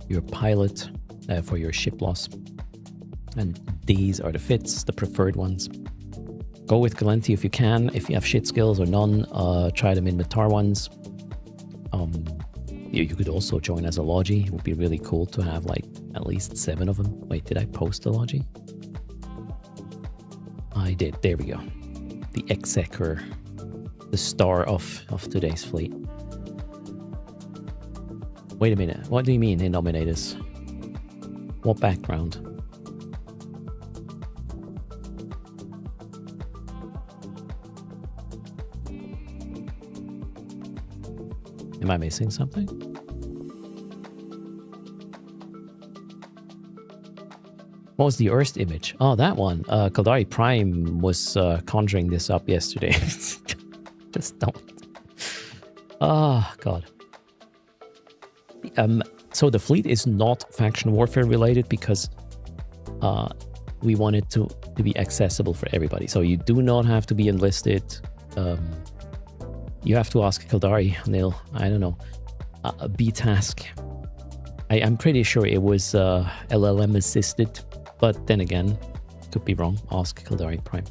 your pilot, for your ship loss. And these are the fits, the preferred ones. Go with Galenti if you can. If you have shit skills or none, try the Minmatar ones. You could also join as a Logi. It would be really cool to have like at least 7 of them. Wait, did I post a Logi? I did. There we go. The Executor, the star of today's fleet. Wait a minute. What do you mean they nominate us? What background? Am I missing something? What was the Erst image? Oh, that one. Kaldari Prime was conjuring this up yesterday. Just don't. Oh, God. So the fleet is not faction warfare related because we want it to be accessible for everybody. So you do not have to be enlisted. You have to ask Kaldari, Nil, I don't know, a B task. I'm pretty sure it was LLM assisted, but then again, Could be wrong. Ask Kildari Prime.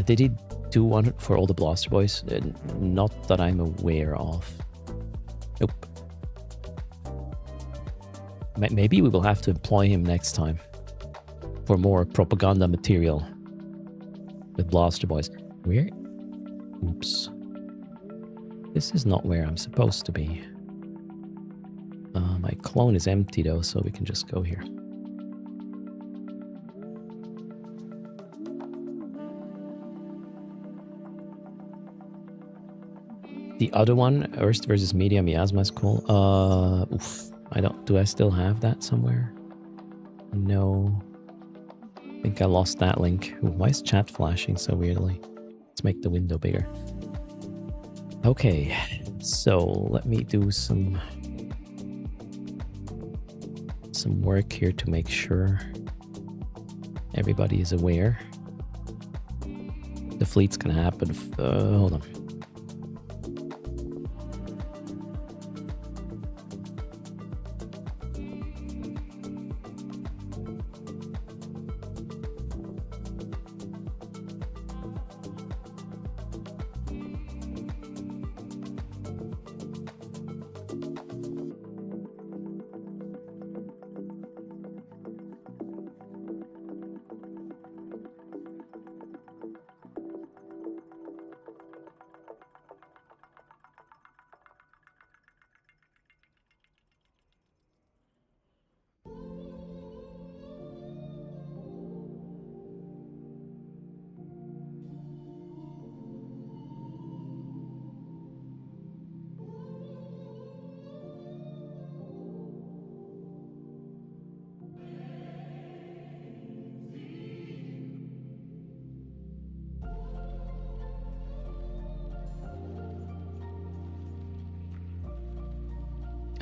Did he do one for all the Blaster Boys? Not that I'm aware of. Nope. Maybe we will have to employ him next time for more propaganda material with Blaster Boys. Where? Oops. This is not where I'm supposed to be. My clone is empty though, so we can just go here. The other one, Erst versus Media Miasma is cool. Oof. Do I still have that somewhere? No. I think I lost that link. Ooh, why is chat flashing so weirdly? Let's make the window bigger. Okay, so let me do some work here to make sure everybody is aware. The fleet's gonna happen. Hold on.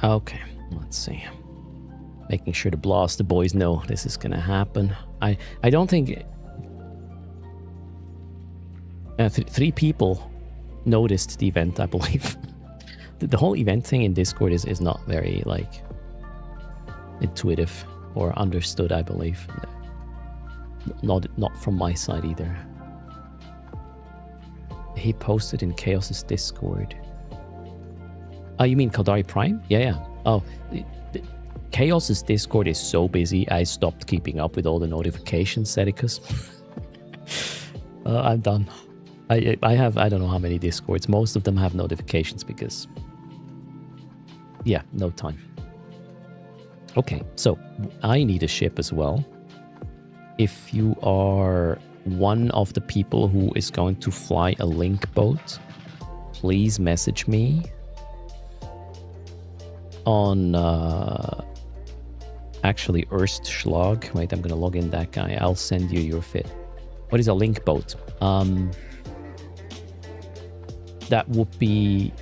Okay, let's see. Making sure to blast the boys know this is gonna happen. I don't think... 3 people noticed the event, I believe. The whole event thing in Discord is not very, like, intuitive or understood, I believe. Not from my side either. He posted in Chaos's Discord. Oh, you mean Kaldari Prime? Yeah. Oh, Chaos's Discord is so busy, I stopped keeping up with all the notifications, Sedicus. I'm done. I don't know how many Discords. Most of them have notifications because... yeah, no time. Okay, so I need a ship as well. If you are one of the people who is going to fly a link boat, please message me on actually Erst Schlag. Wait, I'm gonna log in that guy. I'll send you your fit. What is a link boat? That would be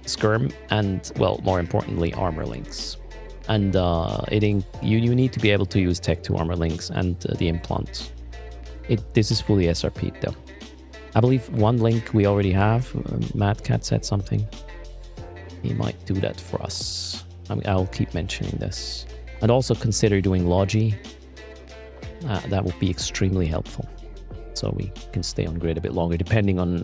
skirm and, well, more importantly, armor links. And you need to be able to use Tech 2 armor links and the implant. This is fully SRP'd though. I believe one link we already have. Mad Cat said something. He might do that for us. I'll keep mentioning this. And also consider doing Logi. That would be extremely helpful. So we can stay on grid a bit longer, depending on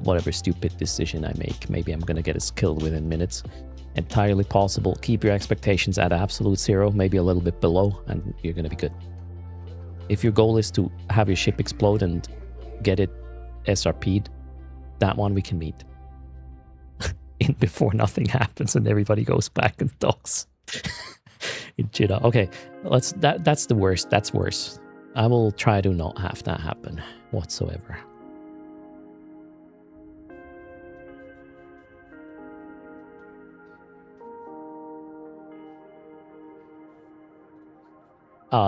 whatever stupid decision I make. Maybe I'm going to get us killed within minutes. Entirely possible. Keep your expectations at absolute 0, maybe a little bit below, and you're going to be good. If your goal is to have your ship explode and get it SRP'd, that one we can meet. In before nothing happens and everybody goes back and talks. In Jeddah. Okay, that's the worst. That's worse. I will try to not have that happen whatsoever.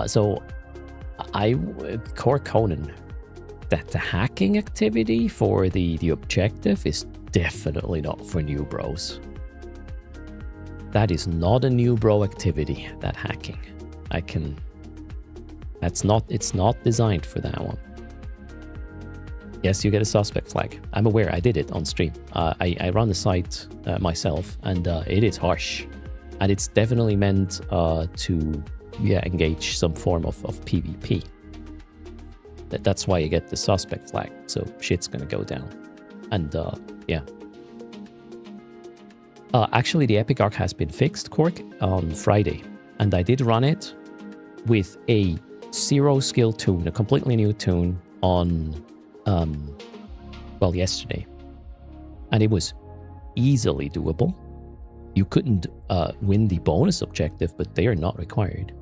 So Core Conan, that the hacking activity for the objective is definitely not for new bros. That is not a new bro activity, that hacking. It's not designed for that one. Yes, you get a suspect flag. I'm aware, I did it on stream. I run the site myself, and it is harsh. And it's definitely meant to engage some form of PvP. That's why you get the suspect flag. So shit's gonna go down. And yeah. Actually, the Epic Arc has been fixed, Cork, on Friday. And I did run it with a 0 skill tune, a completely new tune on, yesterday. And it was easily doable. You couldn't win the bonus objective, but they are not required.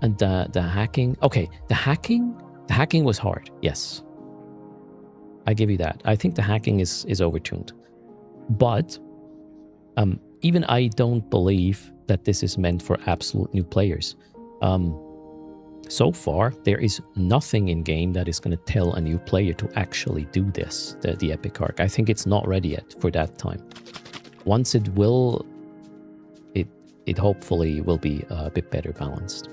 And the hacking, okay, the hacking was hard, yes. I give you that. I think the hacking is overtuned. But even I don't believe that this is meant for absolute new players. So far, there is nothing in game that is going to tell a new player to actually do this, the Epic Arc. I think it's not ready yet for that time. Once it will, it hopefully will be a bit better balanced.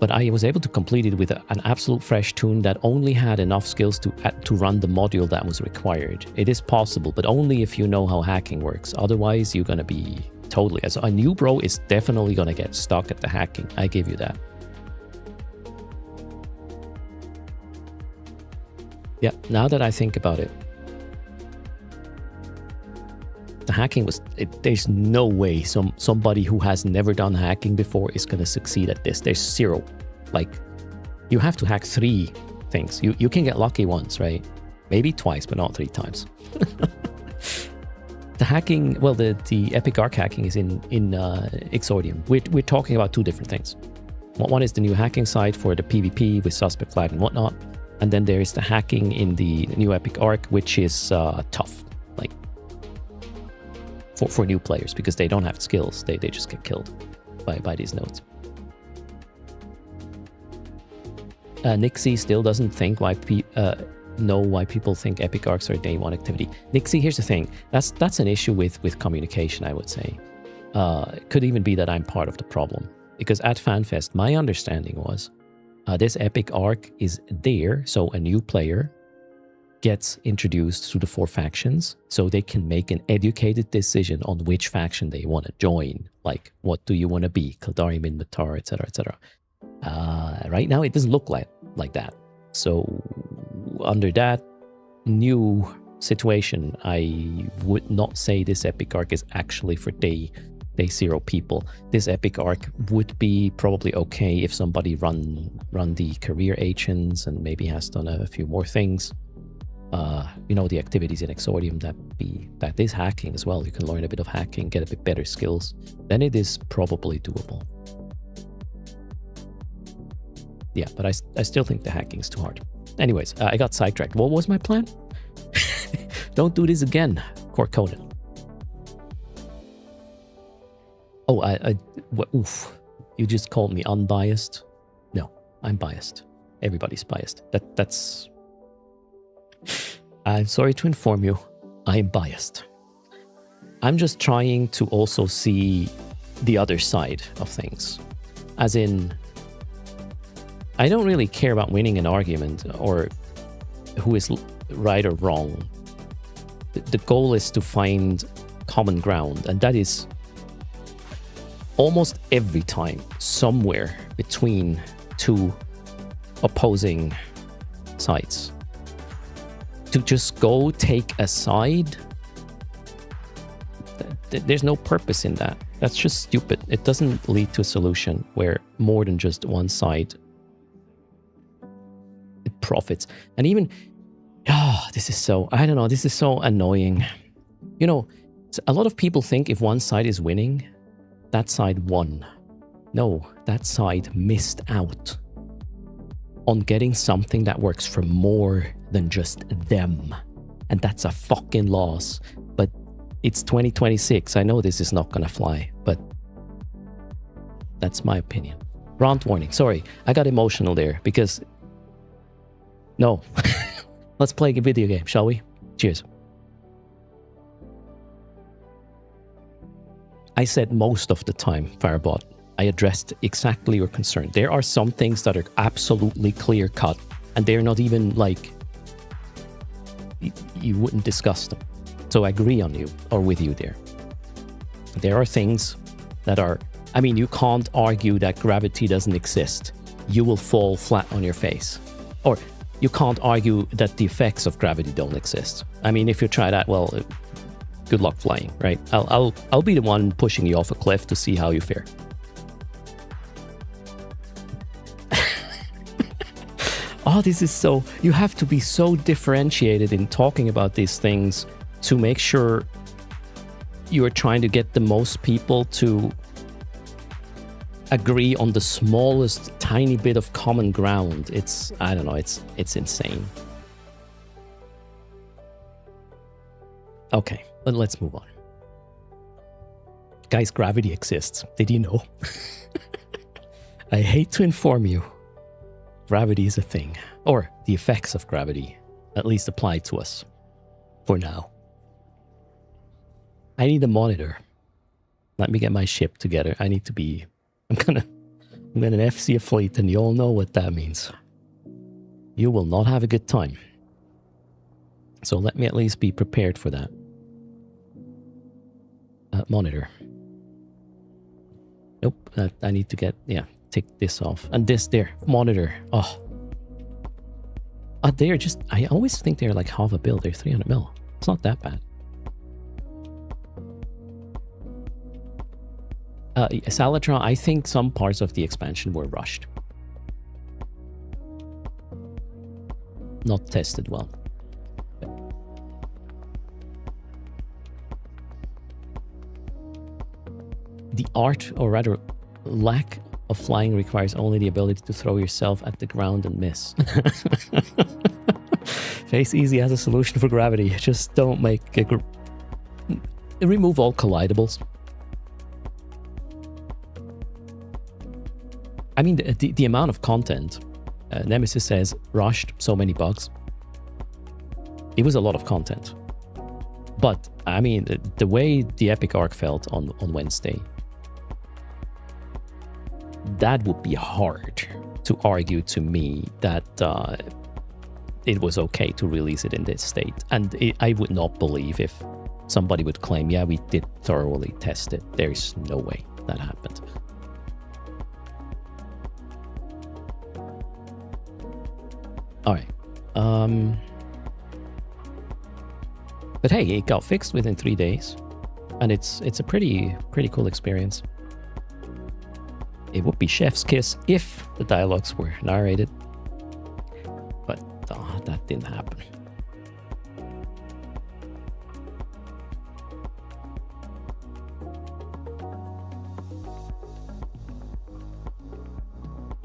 But I was able to complete it with an absolute fresh tune that only had enough skills to run the module that was required. It is possible, but only if you know how hacking works. Otherwise, you're going to be totally... So a new bro is definitely going to get stuck at the hacking. I give you that. Yeah, now that I think about it, the hacking was... there's no way somebody who has never done hacking before is going to succeed at this. There's zero. Like, you have to hack 3 things. You can get lucky once, right? Maybe twice, but not 3 times. The hacking... Well, the Epic Arc hacking is in Exordium. We're talking about 2 different things. One is the new hacking site for the PvP with suspect flag and whatnot. And then there is the hacking in the new Epic Arc, which is tough. Like... For new players, because they don't have skills. They just get killed by these nodes. Nixie still doesn't think know why people think Epic Arcs are day 1 activity. Nixie, here's the thing. That's an issue with communication, I would say. It could even be that I'm part of the problem. Because at FanFest, my understanding was this Epic Arc is there, so a new player gets introduced to the 4 factions, so they can make an educated decision on which faction they want to join. Like, what do you want to be? Kaldari, Minmatar, etc., etc. Right now, it doesn't look like that. So, under that new situation, I would not say this Epic Arc is actually for day 0 people. This Epic Arc would be probably okay if somebody run the career agents and maybe has done a few more things. The activities in Exordium that is hacking as well. You can learn a bit of hacking, get a bit better skills. Then it is probably doable. Yeah, but I still think the hacking is too hard. Anyways, I got sidetracked. What was my plan? Don't do this again, Cork Conan. Oh, oof. You just called me unbiased? No, I'm biased. Everybody's biased. That's... I'm sorry to inform you, I am biased. I'm just trying to also see the other side of things. As in, I don't really care about winning an argument or who is right or wrong. The goal is to find common ground, and that is almost every time somewhere between 2 opposing sides. To just go take a side, there's no purpose in that. That's just stupid. It doesn't lead to a solution where more than just one side it profits. And even, this is so annoying. A lot of people think if one side is winning, that side won. No, that side missed out on getting something that works for more than just them. And that's a fucking loss. But it's 2026. I know this is not gonna fly, but that's my opinion. Rant warning. Sorry, I got emotional there because... No. Let's play a video game, shall we? Cheers. I said most of the time, Firebot, I addressed exactly your concern. There are some things that are absolutely clear-cut, and they're not even, like, you wouldn't discuss them. So I agree on you, or with you there. There are things that are, I mean, you can't argue that gravity doesn't exist. You will fall flat on your face. Or you can't argue that the effects of gravity don't exist. I mean, if you try that, well, good luck flying, right? I'll be the one pushing you off a cliff to see how you fare. Oh, this is so... You have to be so differentiated in talking about these things to make sure you are trying to get the most people to agree on the smallest tiny bit of common ground. It's... I don't know, it's insane. Okay, but let's move on. Guys, gravity exists. Did you know? I hate to inform you. Gravity is a thing, or the effects of gravity, at least apply to us, for now. I need a monitor. Let me get my ship together. I need to be... I'm gonna FC a fleet, and you all know what that means. You will not have a good time. So let me at least be prepared for that. Monitor. Nope, I need to get... Yeah. Take this off. And this there. Monitor. Oh. They're just... I always think they're like half a bill. They're 300 mil. It's not that bad. Salatron, I think some parts of the expansion were rushed. Not tested well. The art, or rather lack of flying, requires only the ability to throw yourself at the ground and miss. Face Easy has a solution for gravity. Just don't make remove all collidables. I mean, the amount of content. Nemesis says rushed, so many bugs. It was a lot of content. But I mean, the way the Epic Arc felt on Wednesday, that would be hard to argue to me that it was okay to release it in this state. And I would not believe if somebody would claim, yeah, we did thoroughly test it. There's no way that happened. All right. But hey, it got fixed within 3 days. And it's a pretty cool experience. It would be chef's kiss if the dialogues were narrated, but that didn't happen.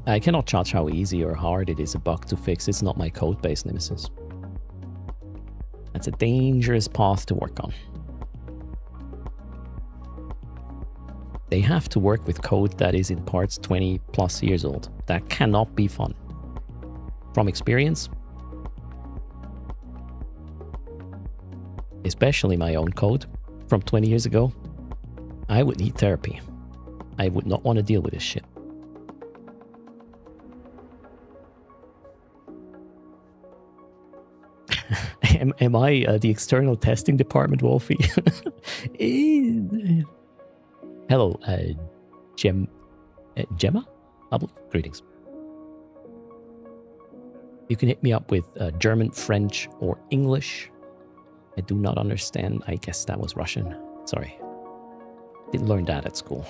I cannot judge how easy or hard it is a bug to fix. It's not my code base, Nemesis. That's a dangerous path to work on. They have to work with code that is in parts 20 plus years old. That cannot be fun. From experience, especially my own code from 20 years ago, I would need therapy. I would not want to deal with this shit. Am I the external testing department, Wolfie? Hello, Gemma? Greetings. You can hit me up with German, French, or English. I do not understand. I guess that was Russian. Sorry. Didn't learn that at school.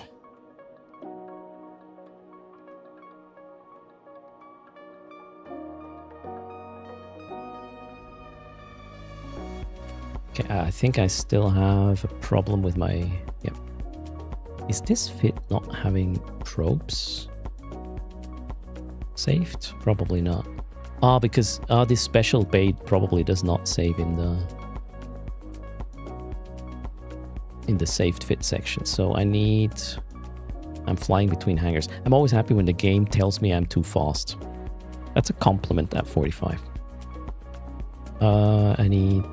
Okay, I think I still have a problem with my... Yep. Is this fit not having probes saved? Probably not. Because this special bait probably does not save in the saved fit section. So I'm flying between hangars. I'm always happy when the game tells me I'm too fast. That's a compliment at 45. I need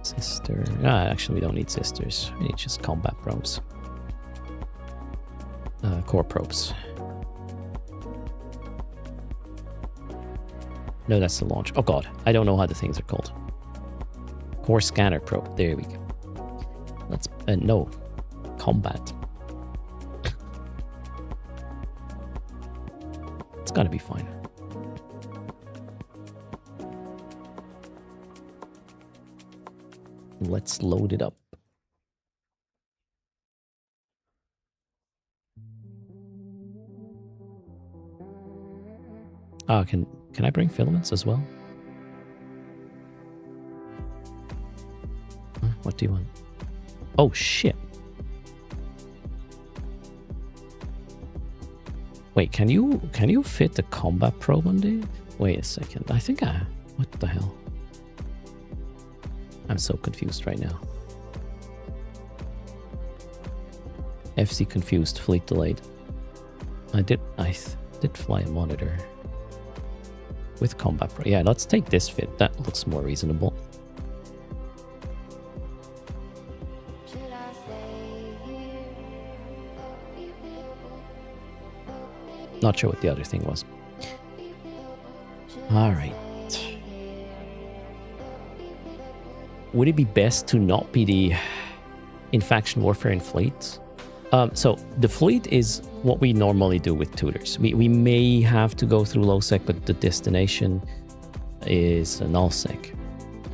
sister. Actually, we don't need sisters. We need just combat probes. Core probes. No, that's the launch. Oh god, I don't know how the things are called. Core scanner probe. There we go. Let's no. Combat. It's gotta be fine. Let's load it up. Ah, can I bring filaments as well? Huh? What do you want? Oh shit. Wait, can you fit the combat probe on there? Wait a second. I think what the hell? I'm so confused right now. FC confused, fleet delayed. I did fly a monitor with combat pro. Yeah, let's take this fit. That looks more reasonable. Not sure what the other thing was. All right. Would it be best to not be the in-faction warfare in fleet? So the fleet is what we normally do with tutors. We may have to go through low sec, but the destination is null sec.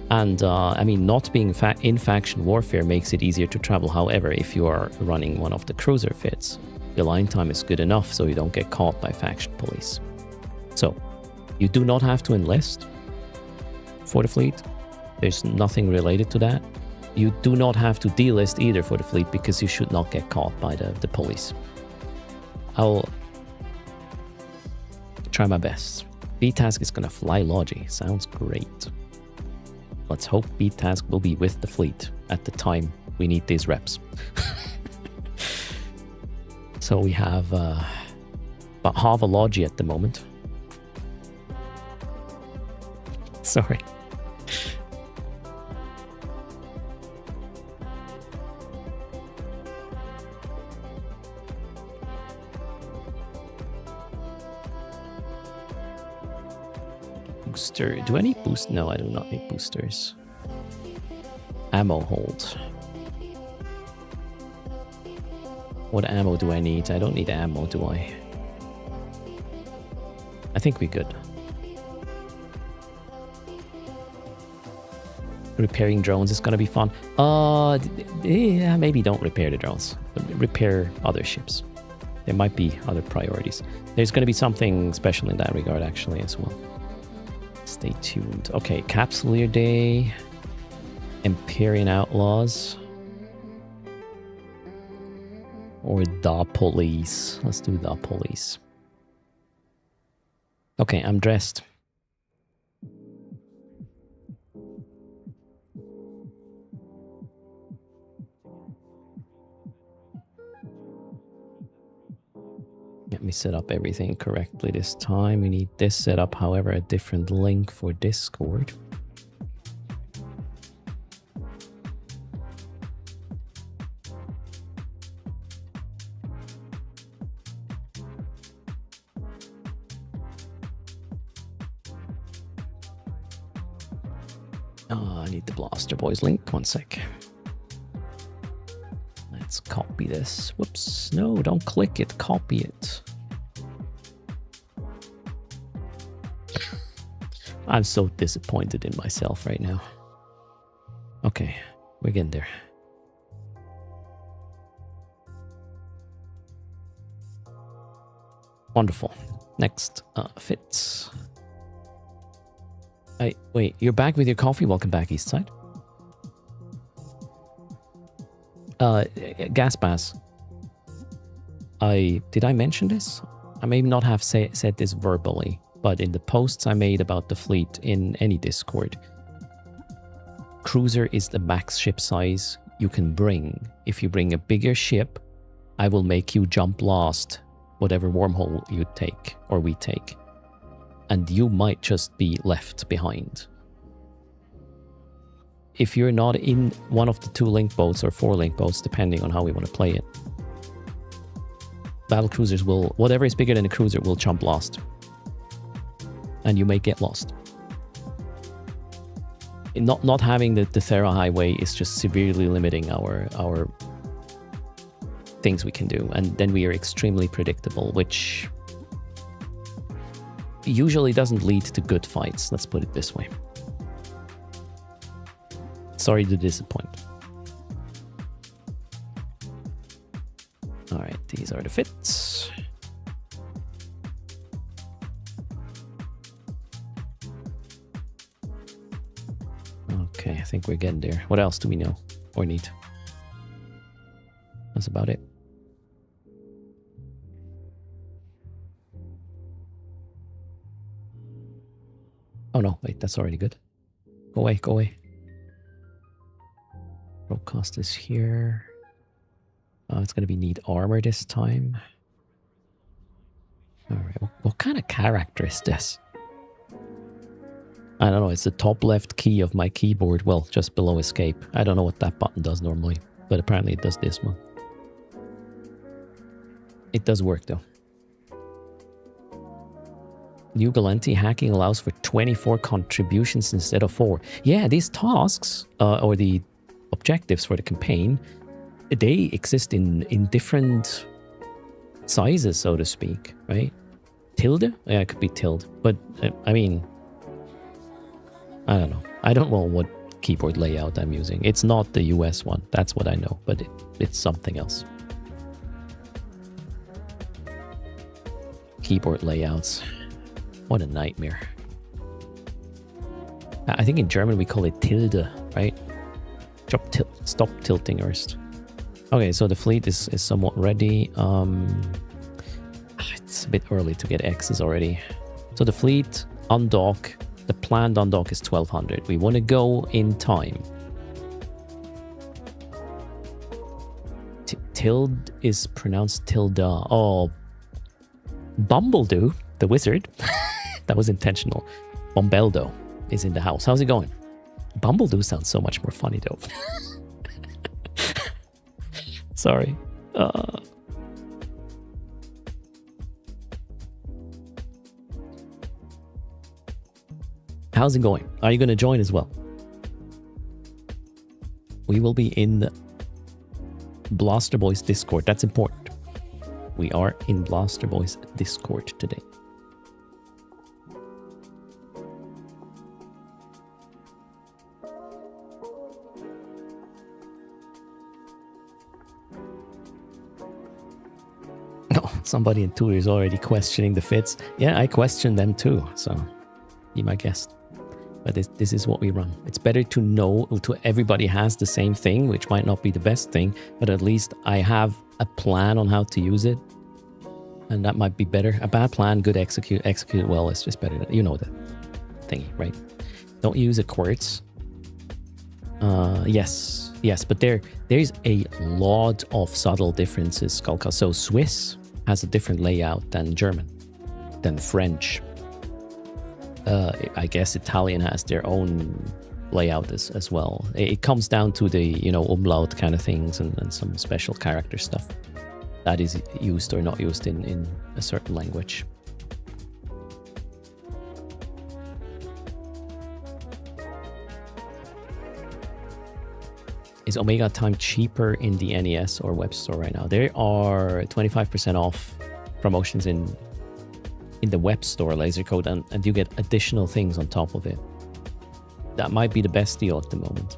And I mean, not being in faction warfare makes it easier to travel. However, if you are running one of the cruiser fits, the line time is good enough so you don't get caught by faction police. So you do not have to enlist for the fleet. There's nothing related to that. You do not have to delist either for the fleet because you should not get caught by the police. I'll try my best. B-Task is gonna fly Logi. Sounds great. Let's hope B-Task will be with the fleet at the time we need these reps. So we have about half a Logi at the moment. Sorry. Booster. Do I need boost? No, I do not need boosters. Ammo hold. What ammo do I need? I don't need ammo, do I? I think we're good. Repairing drones is gonna be fun. Yeah, maybe don't repair the drones. Repair other ships. There might be other priorities. There's gonna be something special in that regard actually as well. Stay tuned. Okay, Capsuleer Day. Empyrean Outlaws. Or the police. Let's do the police. Okay, I'm dressed. Let me set up everything correctly this time. We need this set up, however, a different link for Discord. I need the Blaster Boys link. One sec. Let's copy this. Whoops. No, don't click it. Copy it. I'm so disappointed in myself right now. Okay, we're getting there. Wonderful. Next, fits. Wait, you're back with your coffee? Welcome back, Eastside. Gas Bass. Did I mention this? I may not have said this verbally, but in the posts I made about the fleet in any Discord, cruiser is the max ship size you can bring. If you bring a bigger ship, I will make you jump last, whatever wormhole you take or we take. And you might just be left behind. If you're not in one of the 2 link boats or 4 link boats, depending on how we want to play it, battle cruisers will, whatever is bigger than a cruiser will jump last. And you may get lost. not having the Thera highway is just severely limiting our things we can do, and then we are extremely predictable, which usually doesn't lead to good fights. Let's put it this way. Sorry to disappoint. All right, these are the fits. Okay, I think we're getting there. What else do we know or need? That's about it. Oh no, wait, that's already good. Go away, go away. Broadcast is here. It's going to be need armor this time. Alright, what kind of character is this? I don't know, it's the top left key of my keyboard. Well, just below escape. I don't know what that button does normally, but apparently it does this one. It does work though. New Galenti hacking allows for 24 contributions instead of 4. Yeah, these tasks, or the objectives for the campaign, they exist in different sizes, so to speak, right? Tilde? Yeah, it could be tilde. But, I mean, I don't know. I don't know what keyboard layout I'm using. It's not the US one. That's what I know. But it's something else. Keyboard layouts. What a nightmare. I think in German we call it tilde, right? Stop tilting erst. Okay, so the fleet is somewhat ready. It's a bit early to get X's already. So the fleet undock, the planned undock is 1200. We want to go in time. Tilde is pronounced tilda. Oh, Bumbledoo, the wizard. That was intentional. Bombeldo is in the house. How's it going? Bumbledoo sounds so much more funny though. Sorry. How's it going? Are you going to join as well? We will be in the Blaster Boys Discord. That's important. We are in Blaster Boys Discord today. Oh, somebody in Twitter is already questioning the fits. Yeah, I question them too, so be my guest. But this is what we run. It's better to know, to everybody has the same thing, which might not be the best thing, but at least I have a plan on how to use it. And that might be better. A bad plan, good execute well is just better. You know the thingy, right? Don't use a quartz. Yes, but there's a lot of subtle differences, Skulka. So Swiss has a different layout than German, than French. I guess Italian has their own layout as well. It comes down to the, umlaut kind of things and some special character stuff that is used or not used in a certain language. Is Omega Time cheaper in the NES or web store right now? There are 25% off promotions in the web store, laser code, and you get additional things on top of it. That might be the best deal at the moment.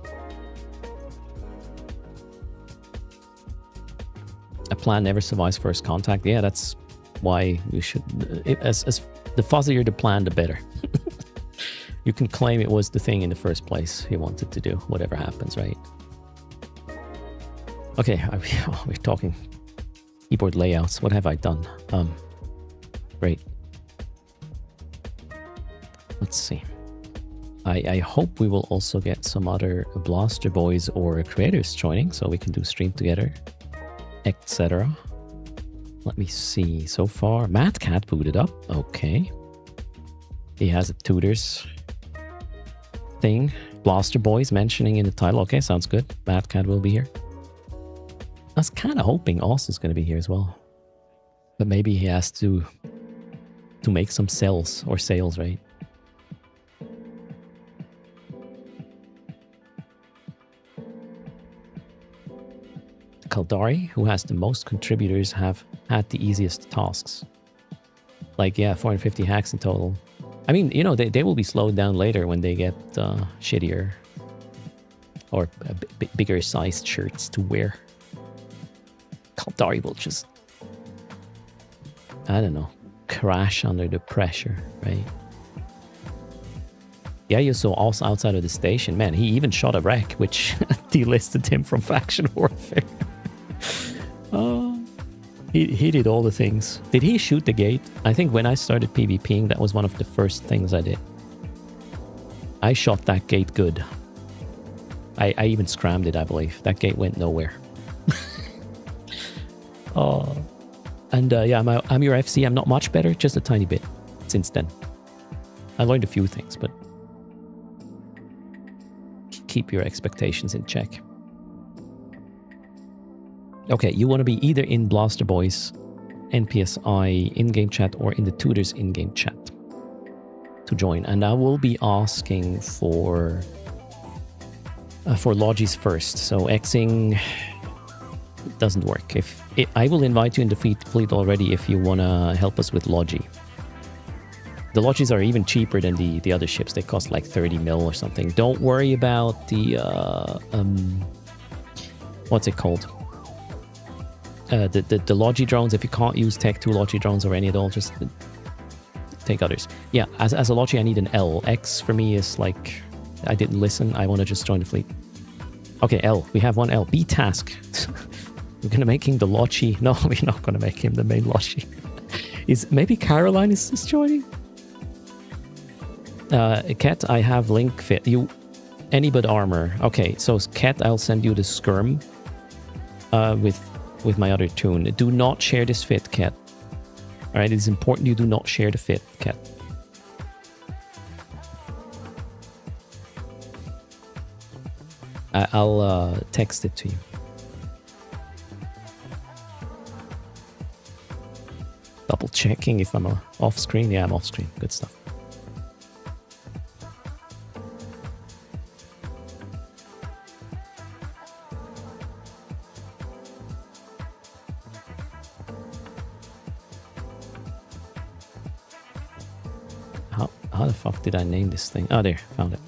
A plan never survives first contact. Yeah, that's why we should, as the fuzzier the plan, the better. You can claim it was the thing in the first place you wanted to do, whatever happens, right? Okay, we're talking keyboard layouts. What have I done? Great. Let's see. I hope we will also get some other Blaster Boys or creators joining so we can do stream together, etc. Let me see. So far, Mad Cat booted up. Okay. He has a tutors thing. Blaster Boys mentioning in the title. Okay, sounds good. Mad Cat will be here. I was kind of hoping Austin's going to be here as well. But maybe he has to make some sales, right? the Kaldari, who has the most contributors, have had the easiest tasks. Like, yeah, 450 hacks in total. I mean, you know, they will be slowed down later when they get shittier or bigger sized shirts to wear. Kaldari will just, I don't know, crash under the pressure, right? Yeah, you saw also outside of the station. Man, he even shot a wreck, which delisted him from faction warfare. He did all the things. Did he shoot the gate? I think when I started PvPing, that was one of the first things I did. I shot that gate good. I even scrammed it, I believe. That gate went nowhere. And yeah, I'm your FC. I'm not much better, just a tiny bit since then. I learned a few things, but keep your expectations in check. Okay, you want to be either in Blaster Boys, NPSI in-game chat, or in the Tutors in-game chat to join. And I will be asking for Logis first. So Xing doesn't work. I will invite you in the fleet already if you want to help us with Logi. The Logis are even cheaper than the other ships. They cost like 30 mil or something. Don't worry about the what's it called? The Logi drones. If you can't use Tech 2 Logi drones or any at all, just take others. Yeah, as a Logi, I need an L. X for me is like, I didn't listen. I want to just join the fleet. Okay, L. We have one L. B task. We're gonna make him the Logi. No, we're not gonna make him the main Logi. Maybe Caroline is joining? Cat, I have link fit. Any but armor. Okay, so Cat, I'll send you the skirm with my other tune. Do not share this fit, Cat. All right, it's important you do not share the fit, Cat. I'll text it to you. Double checking if I'm off screen. Yeah, I'm off screen. Good stuff. How the fuck did I name this thing? Oh, there, found it.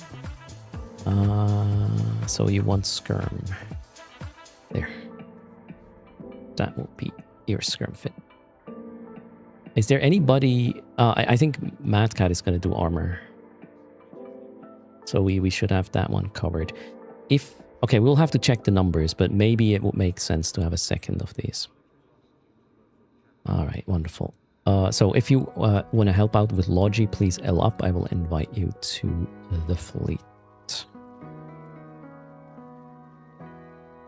So you want skirm. There. That will be your skirm fit. Is there anybody... I think Mad Cat is going to do armor. So we should have that one covered. Okay, we'll have to check the numbers, but maybe it would make sense to have a second of these. All right, wonderful. So if you want to help out with Logi, please L up. I will invite you to the fleet.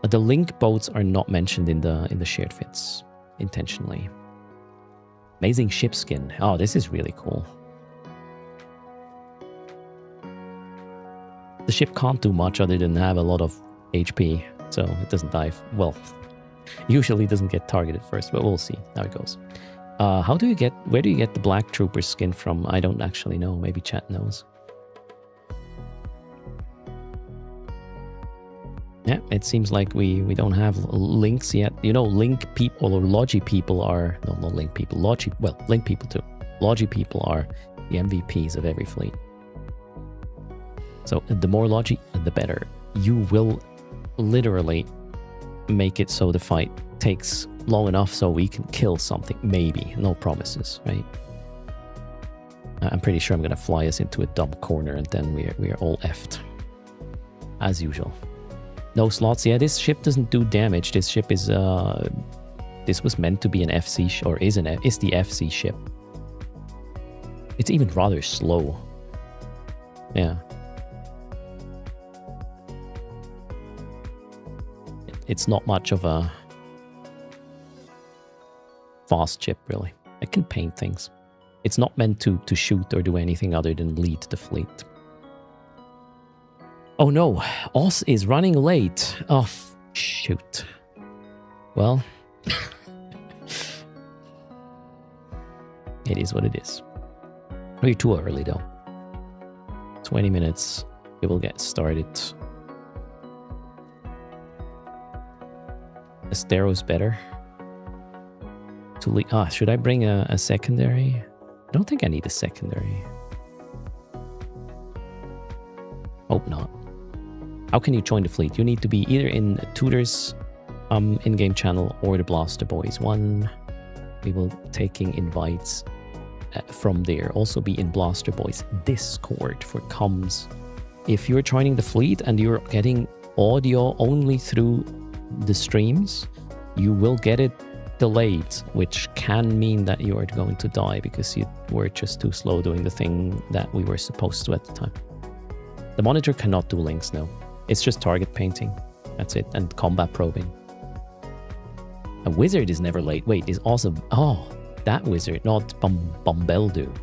The link boats are not mentioned in the shared fits intentionally. Amazing ship skin. Oh, this is really cool. The ship can't do much other than have a lot of HP, so it doesn't dive. Well, usually doesn't get targeted first, but we'll see how it goes. Where do you get the Black Trooper skin from? I don't actually know. Maybe chat knows. Yeah, it seems like we don't have links yet. You know, link people or Logi people are... No, not link people. Logi... Well, link people too. Logi people are the MVPs of every fleet. So the more Logi, the better. You will literally make it so the fight takes long enough so we can kill something. Maybe. No promises, right? I'm pretty sure I'm going to fly us into a dumb corner and then we are all effed. As usual. No slots. Yeah, this ship doesn't do damage. This ship is... this was meant to be an FC... Or is the FC ship. It's even rather slow. Yeah. It's not much of a fast ship, really. It can paint things. It's not meant to shoot or do anything other than lead the fleet. Oh no, Oz is running late. Oh, shoot. Well, it is what it is. We're too early though. 20 minutes, we will get started. Astero's better. Should I bring a secondary? I don't think I need a secondary. Hope not. How can you join the fleet? You need to be either in Tutor's in-game channel or the Blaster Boys one. We will taking invites from there. Also be in Blaster Boys Discord for comms. If you're joining the fleet and you're getting audio only through the streams, you will get it delayed, which can mean that you are going to die because you were just too slow doing the thing that we were supposed to at the time. The monitor cannot do links now. It's just target painting. That's it. And combat probing. A wizard is never late. Wait, is also... Oh, that wizard, not Bumbeldo.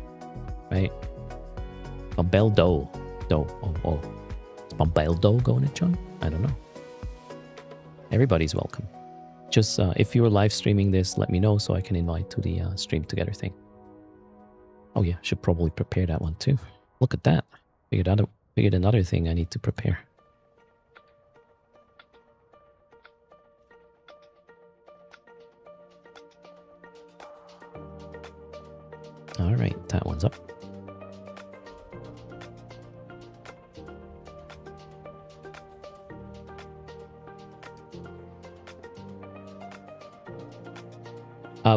Right? Bumbeldo. Oh. Is Bumbeldo going to join? I don't know. Everybody's welcome. Just if you're live streaming this, let me know so I can invite to the stream together thing. Oh yeah, should probably prepare that one too. Look at that. Figured another thing I need to prepare. All right, that one's up.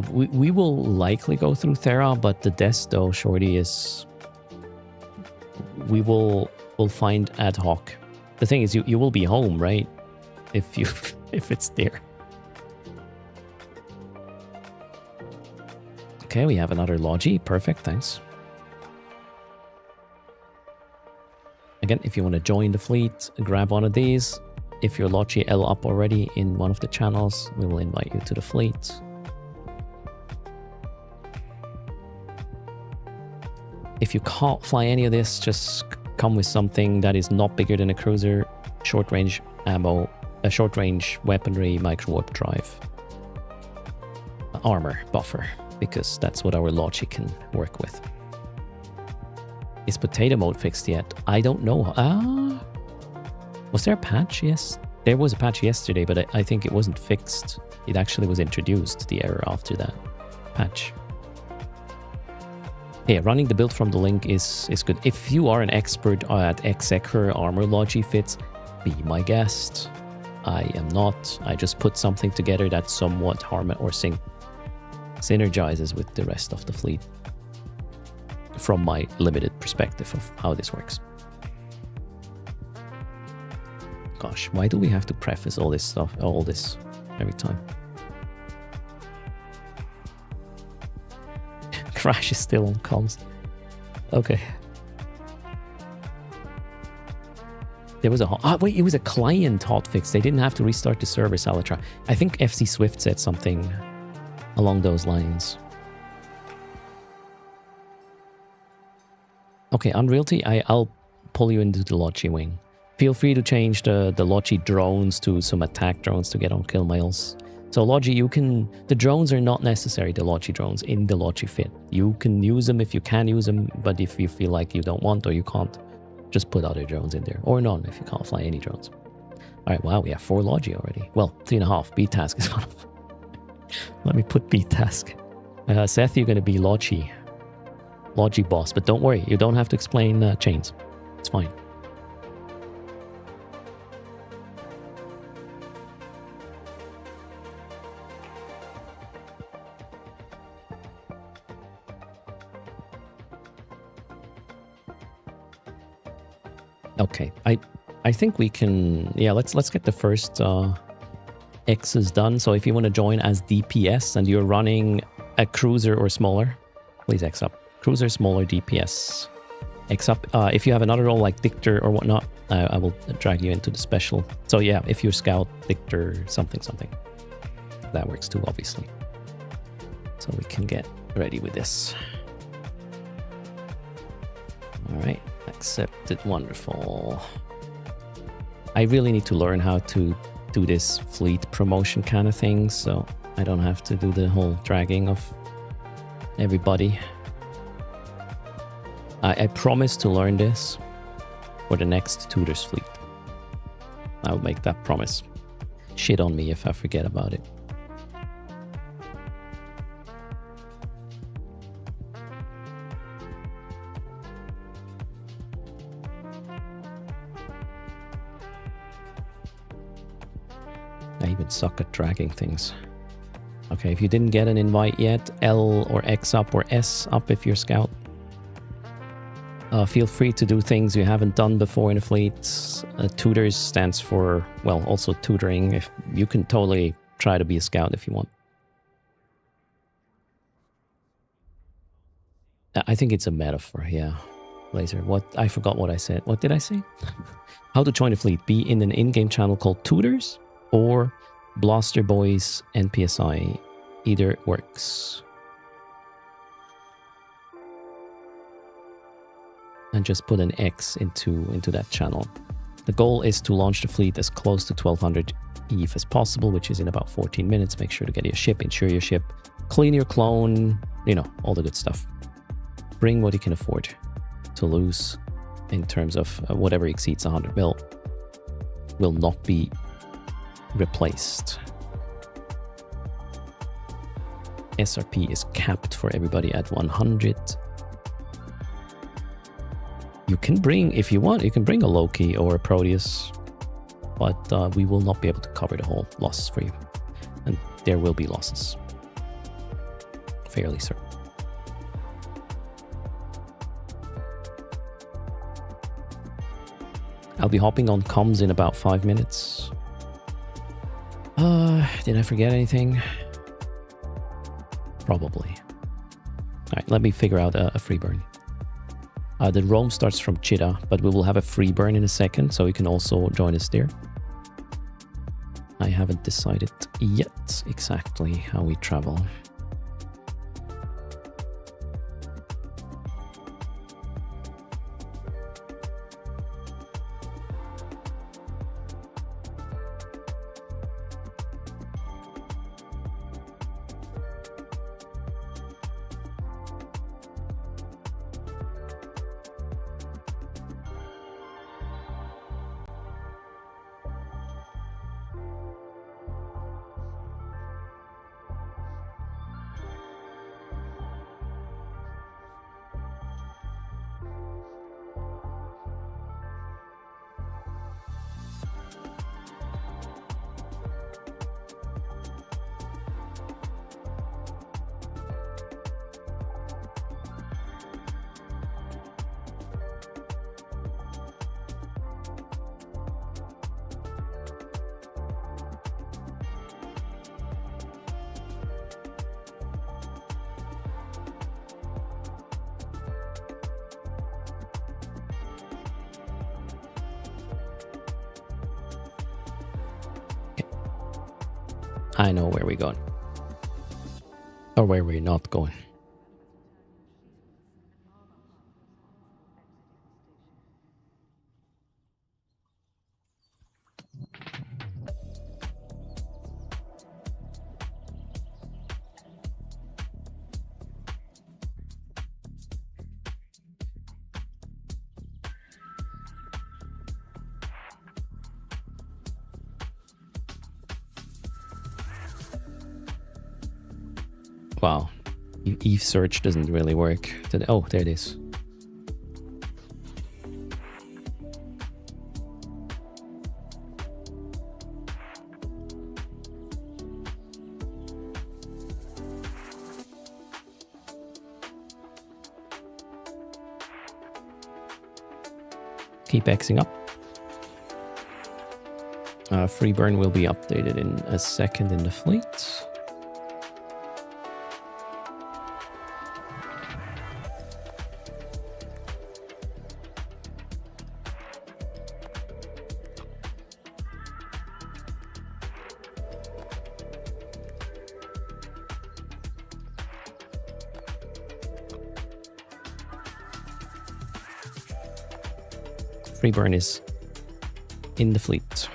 We will likely go through Thera, but the Desto shorty is... We'll find ad hoc. The thing is, you will be home, right? If it's there. Okay, we have another Logi. Perfect, thanks. Again, if you want to join the fleet, grab one of these. If you're Logi L up already in one of the channels, we will invite you to the fleet. If you can't fly any of this, just come with something that is not bigger than a cruiser, short-range ammo, a short-range weaponry, micro-warp drive, armor, buffer, because that's what our Logi can work with. Is potato mode fixed yet? I don't know. Was there a patch? Yes. There was a patch yesterday, but I think it wasn't fixed. It actually was introduced, the error after that patch. Yeah, running the build from the link is good. If you are an expert at Executor armor Logi fits, be my guest. I am not. I just put something together that somewhat synergizes with the rest of the fleet from my limited perspective of how this works. Gosh, why do we have to preface all this stuff, all this every time? Crash is still on comms. Okay. There was wait, it was a client hotfix. They didn't have to restart the server, Salatra. I think FC Swift said something along those lines. Okay, Unrealty, I'll pull you into the Logi wing. Feel free to change the Logi drones to some attack drones to get on kill mails. So Logi, the drones are not necessary, the Logi drones, in the Logi fit. You can use them if you can use them, but if you feel like you don't want or you can't, just put other drones in there. Or none if you can't fly any drones. Alright, wow, we have 4 Logi already. Well, 3.5. B-Task is one of them. Let me put B-Task. Seth, you're going to be Logi boss, but don't worry, you don't have to explain chains. It's fine. Okay, I think we can, yeah, let's get the first X's done. So if you want to join as DPS and you're running a cruiser or smaller, please X up. Cruiser, smaller, DPS. X up. If you have another role like Dictor or whatnot, I will drag you into the special. So yeah, if you're Scout, Dictor, something. That works too, obviously. So we can get ready with this. All right. Accepted. Wonderful. I really need to learn how to do this fleet promotion kind of thing, so I don't have to do the whole dragging of everybody. I promise to learn this for the next Tutors fleet. I'll make that promise. shit on me if I forget about it. I even suck at dragging things. Okay, if you didn't get an invite yet, L or X up or S up if you're scout. Feel free to do things you haven't done before in a fleet. Tutors stands for, well, also tutoring. If you can totally try to be a scout if you want. I think it's a metaphor, yeah. Laser, what? I forgot what I said. What did I say? How to join a fleet. Be in an in-game channel called Tutors or Blaster Boys NPSI. Either works. And just put an X into that channel. The goal is to launch the fleet as close to 1200 ETH as possible, which is in about 14 minutes. Make sure to get your ship, insure your ship, clean your clone, you know, all the good stuff. Bring what you can afford to lose in terms of whatever exceeds 100 mil will not be replaced. SRP is capped for everybody at 100. You can bring, if you want, you can bring a Loki or a Proteus, but we will not be able to cover the whole loss for you. And there will be losses. Fairly certain. I'll be hopping on comms in about 5 minutes. Did I forget anything? Probably. Alright, let me figure out a free burn. The roam starts from Cheetah, but we will have a free burn in a second, so you can also join us there. I haven't decided yet exactly how we travel. I know where we're going. Or where we're not going. Wow, Eve search doesn't really work. Oh, there it is. Keep Xing up. Free burn will be updated in a second in the fleet. Free burn is in the fleet.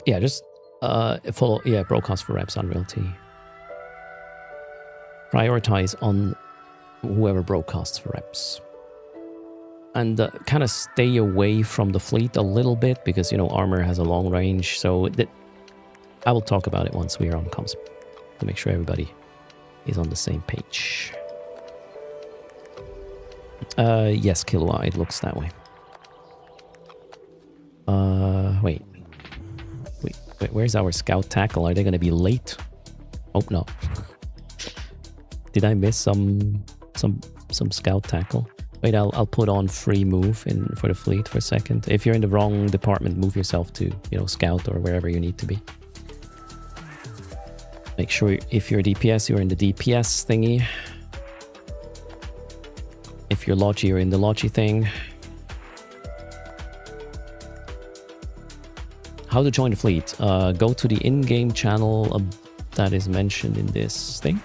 Yeah, just follow. Yeah, broadcast for reps on Realty. Prioritize on whoever broadcasts for reps. And kind of stay away from the fleet a little bit because, you know, armor has a long range. So I will talk about it once we are on comms to make sure everybody is on the same page. Yes, Killua, it looks that way. Wait, where's our scout tackle? Are they going to be late? Oh, no. Did I miss some scout tackle? Wait, I'll put on free move in for the fleet for a second. If you're in the wrong department, move yourself to, you know, scout or wherever you need to be. Make sure if you're DPS, you're in the DPS thingy. If you're Logi, you're in the Logi thing. How to join the fleet? Go to the in-game channel that is mentioned in this thing.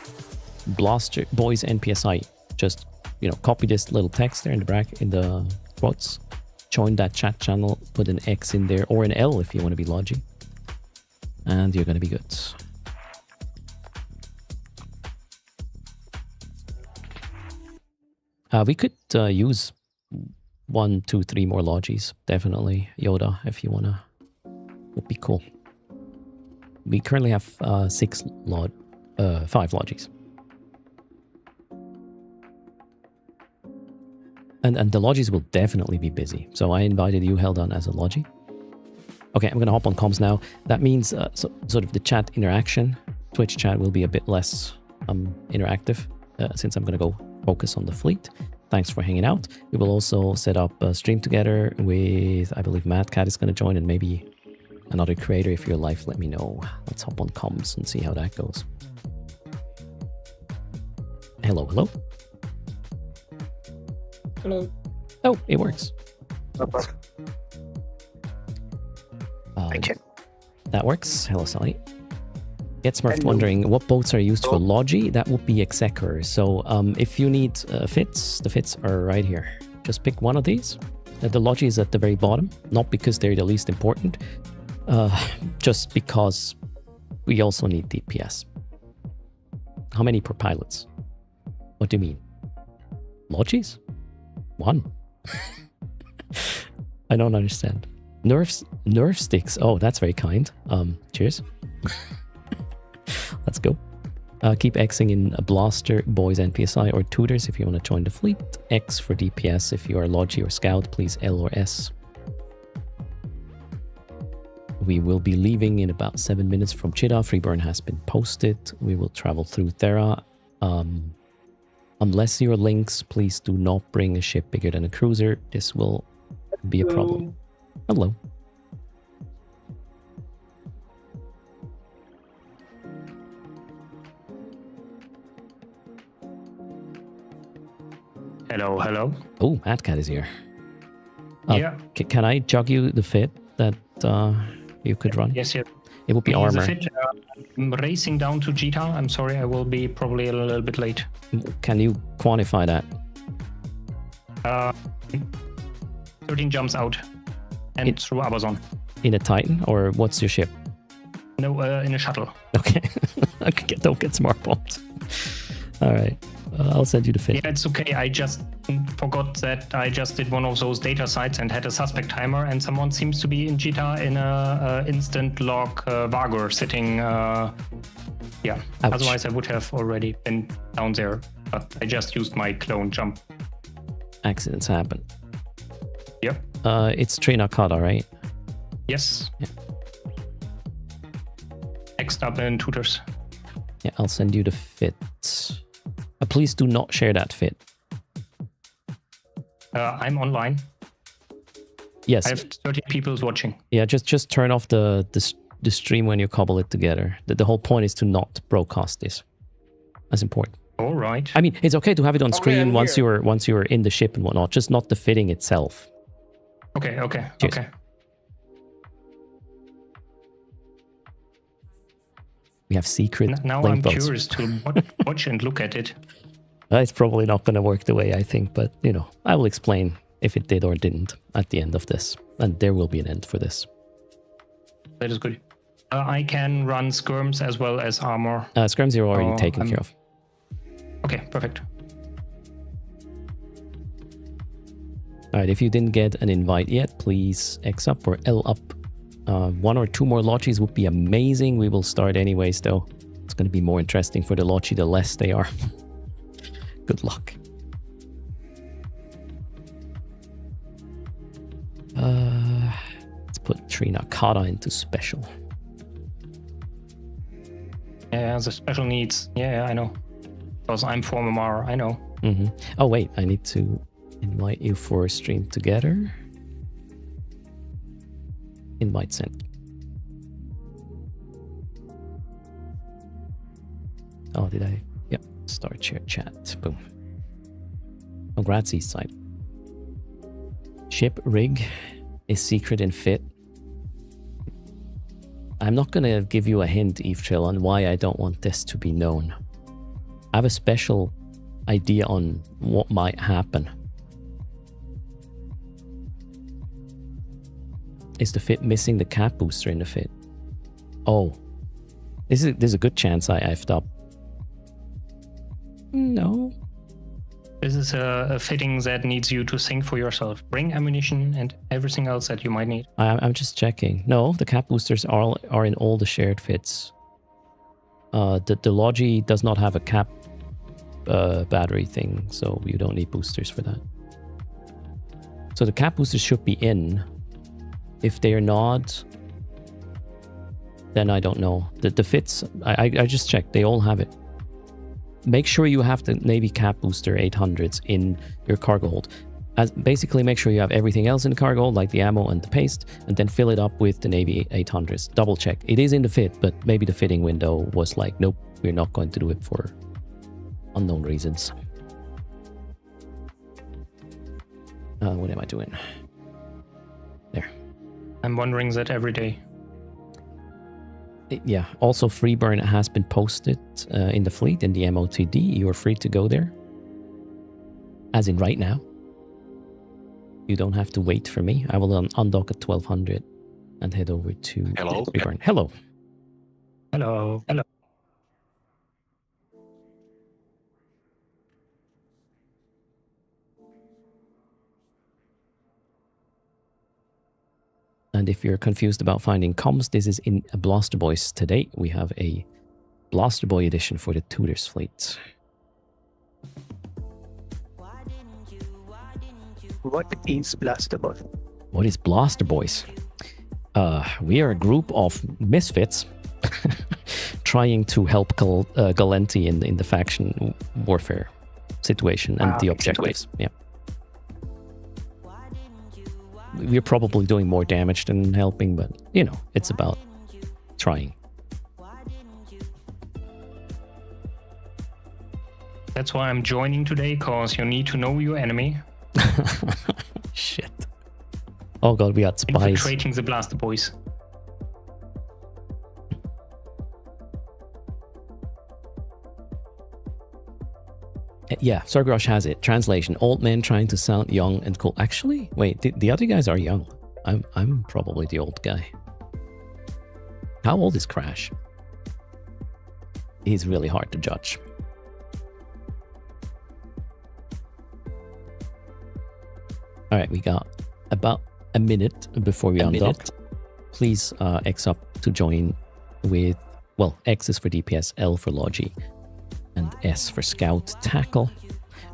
Blaster Boys NPSI. Just, you know, copy this little text there in the bracket, in the quotes. Join that chat channel. Put an X in there or an L if you want to be Logi. And you're going to be good. We could use 1, 2, 3 more Logis. Definitely. Yoda, if you want to. Would be cool. We currently have 5 Logis. And the Logis will definitely be busy. So I invited you, Heldan, as a Logi. Okay, I'm going to hop on comms now. That means sort of the chat interaction. Twitch chat will be a bit less interactive since I'm going to go focus on the fleet. Thanks for hanging out. We will also set up a stream together with, I believe Mad Cat is going to join and maybe another creator. If you're live, let me know. Let's hop on comms and see how that goes. Hello, hello. Hello. Oh, it works. Thank you. That works. Hello, Sally. Get Smurfed wondering what boats are used for Logi. That would be Executor. So if you need fits, the fits are right here. Just pick one of these. The Logi is at the very bottom, not because they're the least important, just because we also need DPS. How many per pilots? What do you mean? Logis? 1. I don't understand. Nerf sticks. Oh, that's very kind. Cheers. Let's go. Keep Xing in a Blaster, Boys NPSI, or Tutors if you want to join the fleet. X for DPS if you are Logi or Scout, please L or S. We will be leaving in about 7 minutes from Cheetah. Freeburn has been posted. We will travel through Terra. Unless you're Lynx, please do not bring a ship bigger than a cruiser. This will be a problem. Hello. Hello, hello. Oh, Mad Cat is here. Yeah. Can I jog you the fit that you could run? Yes, yes. It would be Here's the armor. fit. I'm racing down to Jita. I'm sorry, I will be probably a little bit late. Can you quantify that? 13 jumps out and through Amazon. In a Titan, or what's your ship? No, in a shuttle. Okay. Don't get smart bombed. All right. I'll send you the fit. Yeah, it's okay. I just forgot that I just did one of those data sites and had a suspect timer, and someone seems to be in Jita in a instant log Vagur sitting. Yeah. Ouch. Otherwise, I would have already been down there, but I just used my clone jump. Accidents happen. Yep. It's Trinakata, right? Yes. Yeah. Next up in Tutors. Yeah, I'll send you the fit. Please do not share that fit. I'm online. Yes. I have 30 people watching. Yeah, just turn off the stream when you cobble it together. The whole point is to not broadcast this. That's important. All right. I mean, it's okay to have it on screen once you're in the ship and whatnot, just not the fitting itself. Okay. Cheers. Okay. We have secret Now link I'm boats. curious to watch and look at it. It's probably not going to work the way I think, but you know, I will explain if it did or didn't at the end of this, and there will be an end for this. That is good. I can run skirms as well as armor. Skirms are already Oh, taken care of. Okay, perfect. All right, if you didn't get an invite yet, please X up or L up. 1 or 2 more lodges would be amazing. We will start anyways, though. It's going to be more interesting for the lodge the less they are. Good luck. Let's put Trina Kata into special. Yeah, the special needs. Yeah, I know. Because I'm former Mar, I know. Oh, wait, I need to invite you for a stream together. Invite sent. Oh, did I? Yep. Start share chat. Boom. Congrats, Eastside. Ship rig is secret and fit. I'm not going to give you a hint, Evetrill, on why I don't want this to be known. I have a special idea on what might happen. Is the fit missing the cap booster in the fit? Oh. There's a good chance I effed up. No. This is a fitting that needs you to think for yourself. Bring ammunition and everything else that you might need. I'm just checking. No, the cap boosters are in all the shared fits. The Logi does not have a cap battery thing, so you don't need boosters for that. So the cap boosters should be in. If they're not, then I don't know. The fits, I just checked. They all have it. Make sure you have the Navy cap booster 800s in your cargo hold. Basically, make sure you have everything else in the cargo hold, like the ammo and the paste, and then fill it up with the Navy 800s. Double check. It is in the fit, but maybe the fitting window was like, nope, we're not going to do it for unknown reasons. What am I doing? There. I'm wondering that every day. Yeah, also Freeburn has been posted in the fleet in the MOTD. You are free to go there. As in right now. You don't have to wait for me. I will undock at 1200 and head over to Freeburn. Hello. Hello. Hello. And if you're confused about finding comms, this is in Blaster Boys today. We have a Blaster Boy edition for the Tutors fleet. What is Blaster Boy? What is Blaster Boys? We are a group of misfits trying to help Galenti in the faction warfare situation and the objectives. Yeah. We're probably doing more damage than helping, but, you know, it's about trying. That's why I'm joining today, because you need to know your enemy. Shit. Oh god, we got spies. Infiltrating the Blaster Boys. Yeah, Sargrosh has it. Translation: old men trying to sound young and cool. Actually, wait, the other guys are young. I'm probably the old guy. How old is Crash? He's really hard to judge. All right, we got about a minute before we undock. Please X up to join with, well, X is for DPS, L for Logi, and S for Scout Tackle.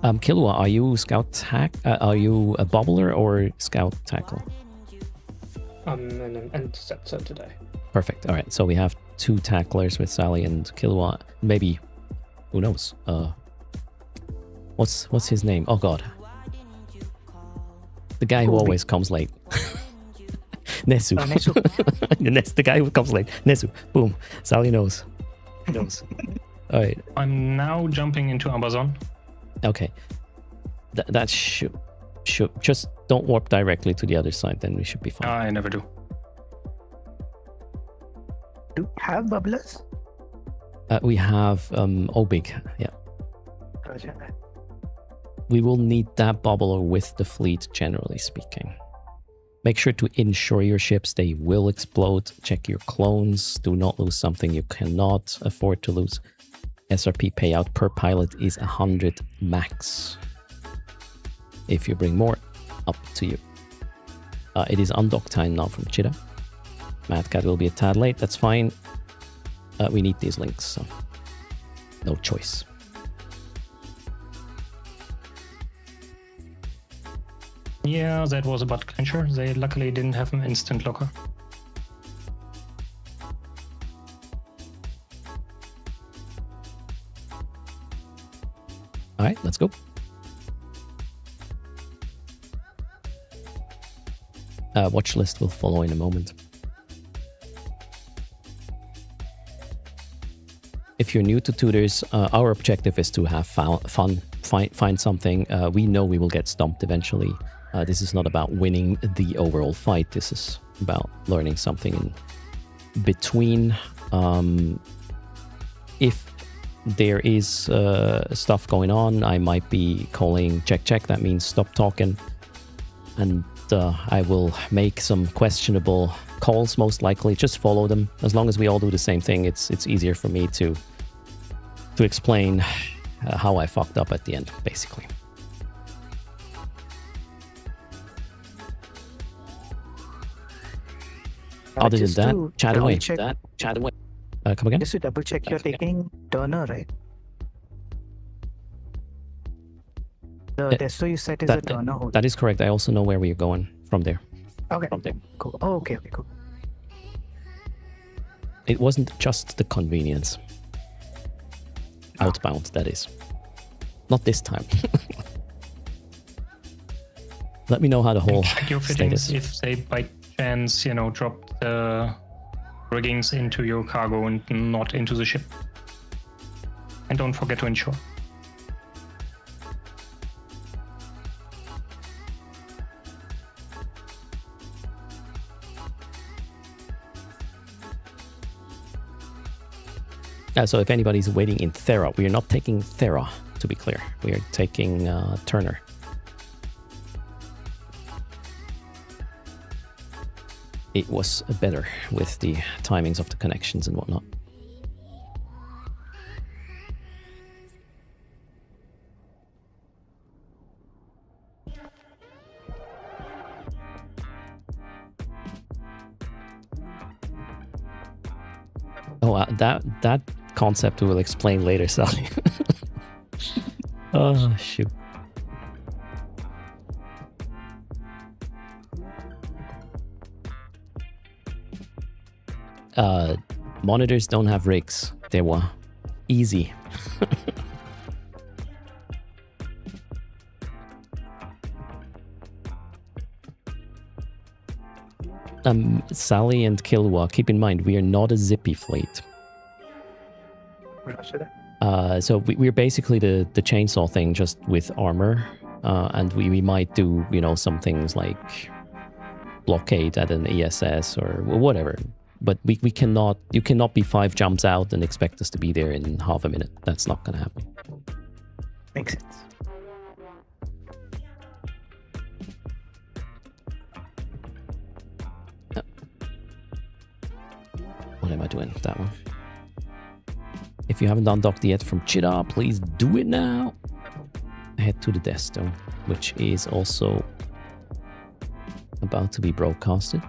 Killua, are you Scout are you a Bobbler or Scout Tackle? I'm an Interceptor today. Perfect. All right, so we have 2 tacklers with Sally and Killua. Maybe, who knows? What's his name? Oh god, the guy who always comes late. Nesu. Nesu. The guy who comes late. Nesu. Boom. Sally knows. All right. I'm now jumping into Amazon. Okay. That should just don't warp directly to the other side. Then we should be fine. I never do. Do you have bubblers? We have Obig. Yeah. Roger that. We will need that bubbler with the fleet, generally speaking. Make sure to insure your ships. They will explode. Check your clones. Do not lose something you cannot afford to lose. SRP payout per pilot is 100 max. If you bring more, up to you. It is undock time now from Cheetah. Mad Cat will be a tad late. That's fine. We need these links, so no choice. Yeah, that was a butt clincher. They luckily didn't have an instant locker. All right, let's go. Watch list will follow in a moment. If you're new to tutors, our objective is to have fun, find something. We know we will get stumped eventually. This is not about winning the overall fight. This is about learning something in between. If there is stuff going on, I might be calling check. That means stop talking. And I will make some questionable calls, most likely. Just follow them. As long as we all do the same thing, it's easier for me to explain how I fucked up at the end, basically. Other than Just that, to chat away. double-check- Come again? Just to double check, you're taking Turner, right? The Desto you set is a Turner hold. That is correct. I also know where we're going from there. Okay, From there. cool. Oh, okay, cool. It wasn't just the convenience. Outbound, that is. Not this time. Let me know how the whole Check your fittings status. if they by chance, drop the riggings into your cargo and not into the ship. And don't forget to insure. So if anybody's waiting in Thera, we are not taking Thera, to be clear. We are taking Turner. It was better with the timings of the connections and whatnot. Oh, that concept we will explain later, Sally. Oh, shoot. Monitors don't have rigs. They were easy. Sally and Kilwa, keep in mind, we are not a zippy fleet. Roger that. So we're basically the chainsaw thing, just with armor. And we might do, some things like blockade at an ESS or whatever. But you cannot be 5 jumps out and expect us to be there in half a minute. That's not going to happen. Makes sense. What am I doing? That one. If you haven't undocked yet from Cheetah, please do it now. Head to the Desto, which is also about to be broadcasted.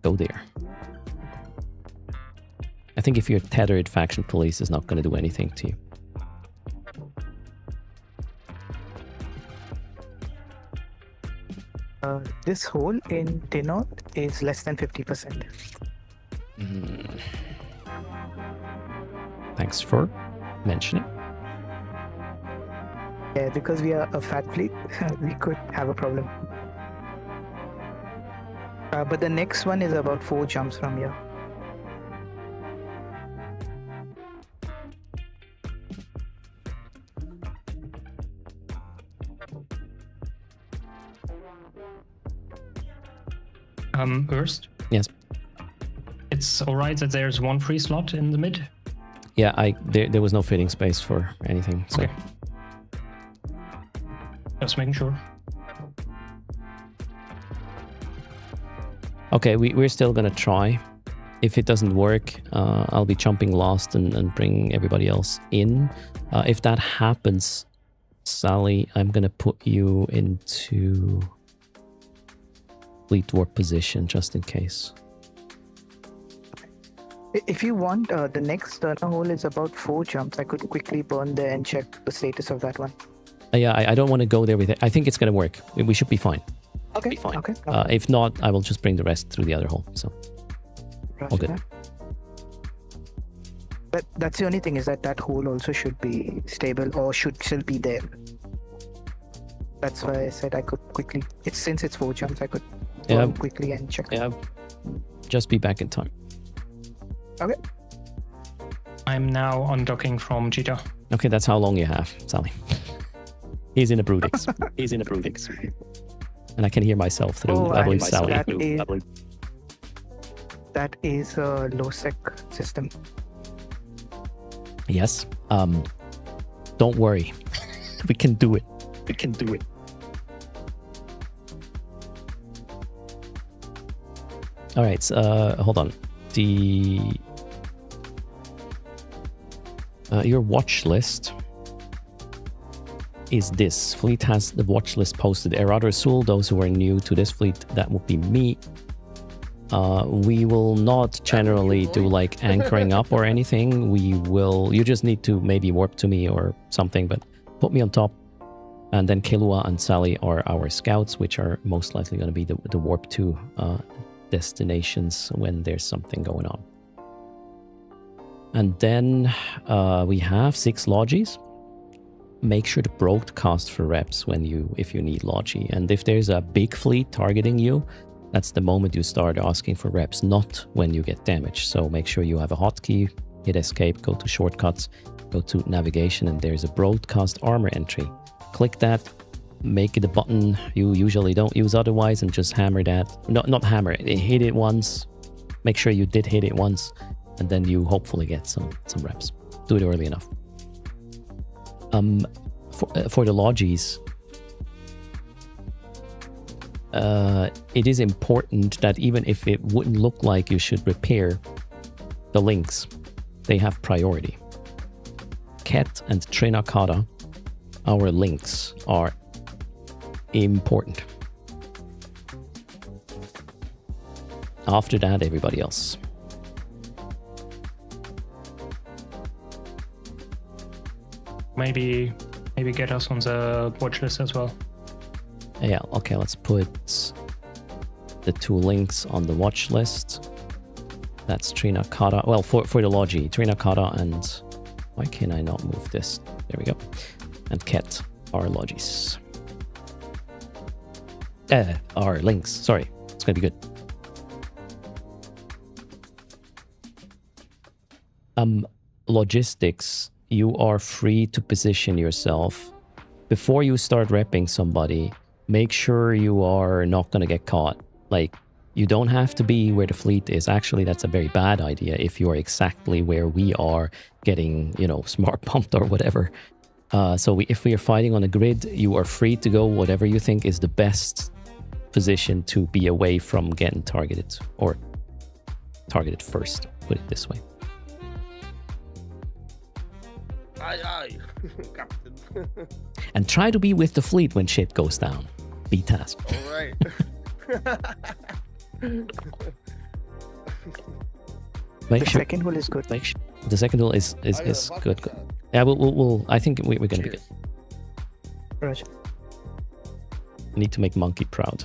Go there. I think if you're tethered, faction police is not going to do anything to you. This hole in Tenor is less than 50%. Thanks for mentioning. Yeah, because we are a fat fleet, we could have a problem. But the next one is about 4 jumps from here. Erst? Yes. It's alright that there's 1 free slot in the mid? Yeah, there was no fitting space for anything. So. Okay. Just making sure. Okay, we're still gonna try. If it doesn't work, I'll be jumping last and bring everybody else in. If that happens, Sally, I'm gonna put you into fleet warp position just in case. If you want, the next tunnel hole is about 4 jumps. I could quickly burn there and check the status of that one. Yeah, I don't want to go there with it. I think it's gonna work. We should be fine. Okay, Be fine. okay. If not, I will just bring the rest through the other hole. So all good. But that's the only thing, is that hole also should be stable or should still be there. That's why I said I could quickly. Since it's 4 jumps, I could go quickly and check. Yeah, just be back in time. Okay. I'm now undocking from Cheetah. Okay, that's how long you have, Sally. He's in a Brutix. He's in a Brutix. And I can hear myself through, I believe, Sally. That is a low-sec system. Yes. Don't worry. We can do it. We can do it. All right. Hold on. Your watch list is this. Fleet has the watch list posted. Erad Rasul, those who are new to this fleet, that would be me. We will not generally do like anchoring up or anything. You just need to maybe warp to me or something, but put me on top. And then Kelua and Sally are our scouts, which are most likely going to be the warp to destinations when there's something going on. And then we have 6 lodges. Make sure to broadcast for reps if you need logi. And if there's a big fleet targeting you, that's the moment you start asking for reps, not when you get damaged. So make sure you have a hotkey, hit escape, go to shortcuts, go to navigation, and there's a broadcast armor entry. Click that, make it a button you usually don't use otherwise, and just hammer that. No, not hammer it, hit it once. Make sure you did hit it once, and then you hopefully get some reps. Do it early enough. For the lodges, it is important that even if it wouldn't look like you should repair the links, they have priority. Ket and Trinakata, our links, are important. After that, everybody else. Maybe get us on the watch list as well. Yeah, okay, let's put the 2 links on the watch list. That's Trinakata. Well, for the logi, Trinakata and... Why can I not move this? There we go. And Ket are logis. Are links. Sorry. It's going to be good. Logistics. You are free to position yourself. Before you start repping somebody, make sure you are not going to get caught. Like, you don't have to be where the fleet is. Actually, that's a very bad idea if you are exactly where we are getting, smart pumped or whatever. If we are fighting on a grid, you are free to go whatever you think is the best position to be away from getting targeted, or targeted first, put it this way. Aye, aye, Captain. And try to be with the fleet when shit goes down. Be tasked. All right. The second hole is good. The second hole is good. Yeah, we'll. I think we're gonna be good. Roger. I need to make Monkey proud.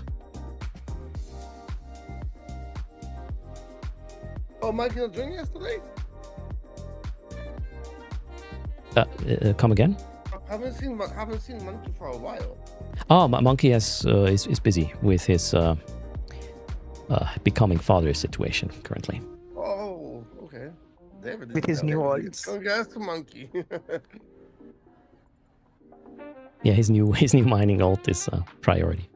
Oh, Mike, you not drink yesterday? Come again? Haven't seen Monkey for a while. Oh, Monkey is busy with his becoming father situation currently. Oh, okay. David with his new oils. Congrats to Monkey. Yeah, his new mining ult is priority.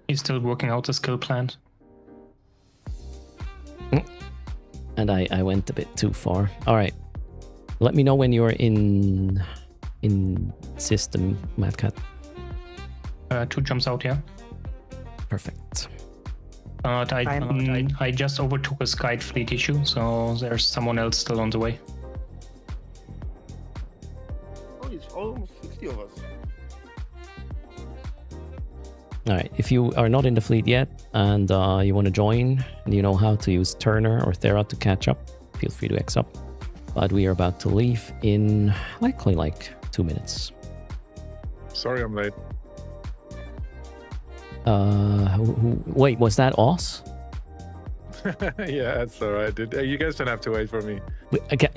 He's still working out the skill plan. And I went a bit too far. All right. Let me know when you're in system, Mad Cat. 2 jumps out, yeah. Perfect. But I just overtook a Skype fleet issue, so there's someone else still on the way. Oh, it's almost 50 of us. All right. If you are not in the fleet yet and you want to join and you know how to use Turner or Thera to catch up, feel free to X up. But we are about to leave in likely like 2 minutes. Sorry, I'm late. Wait, was that Oz? Yeah, that's all right, dude. You guys don't have to wait for me.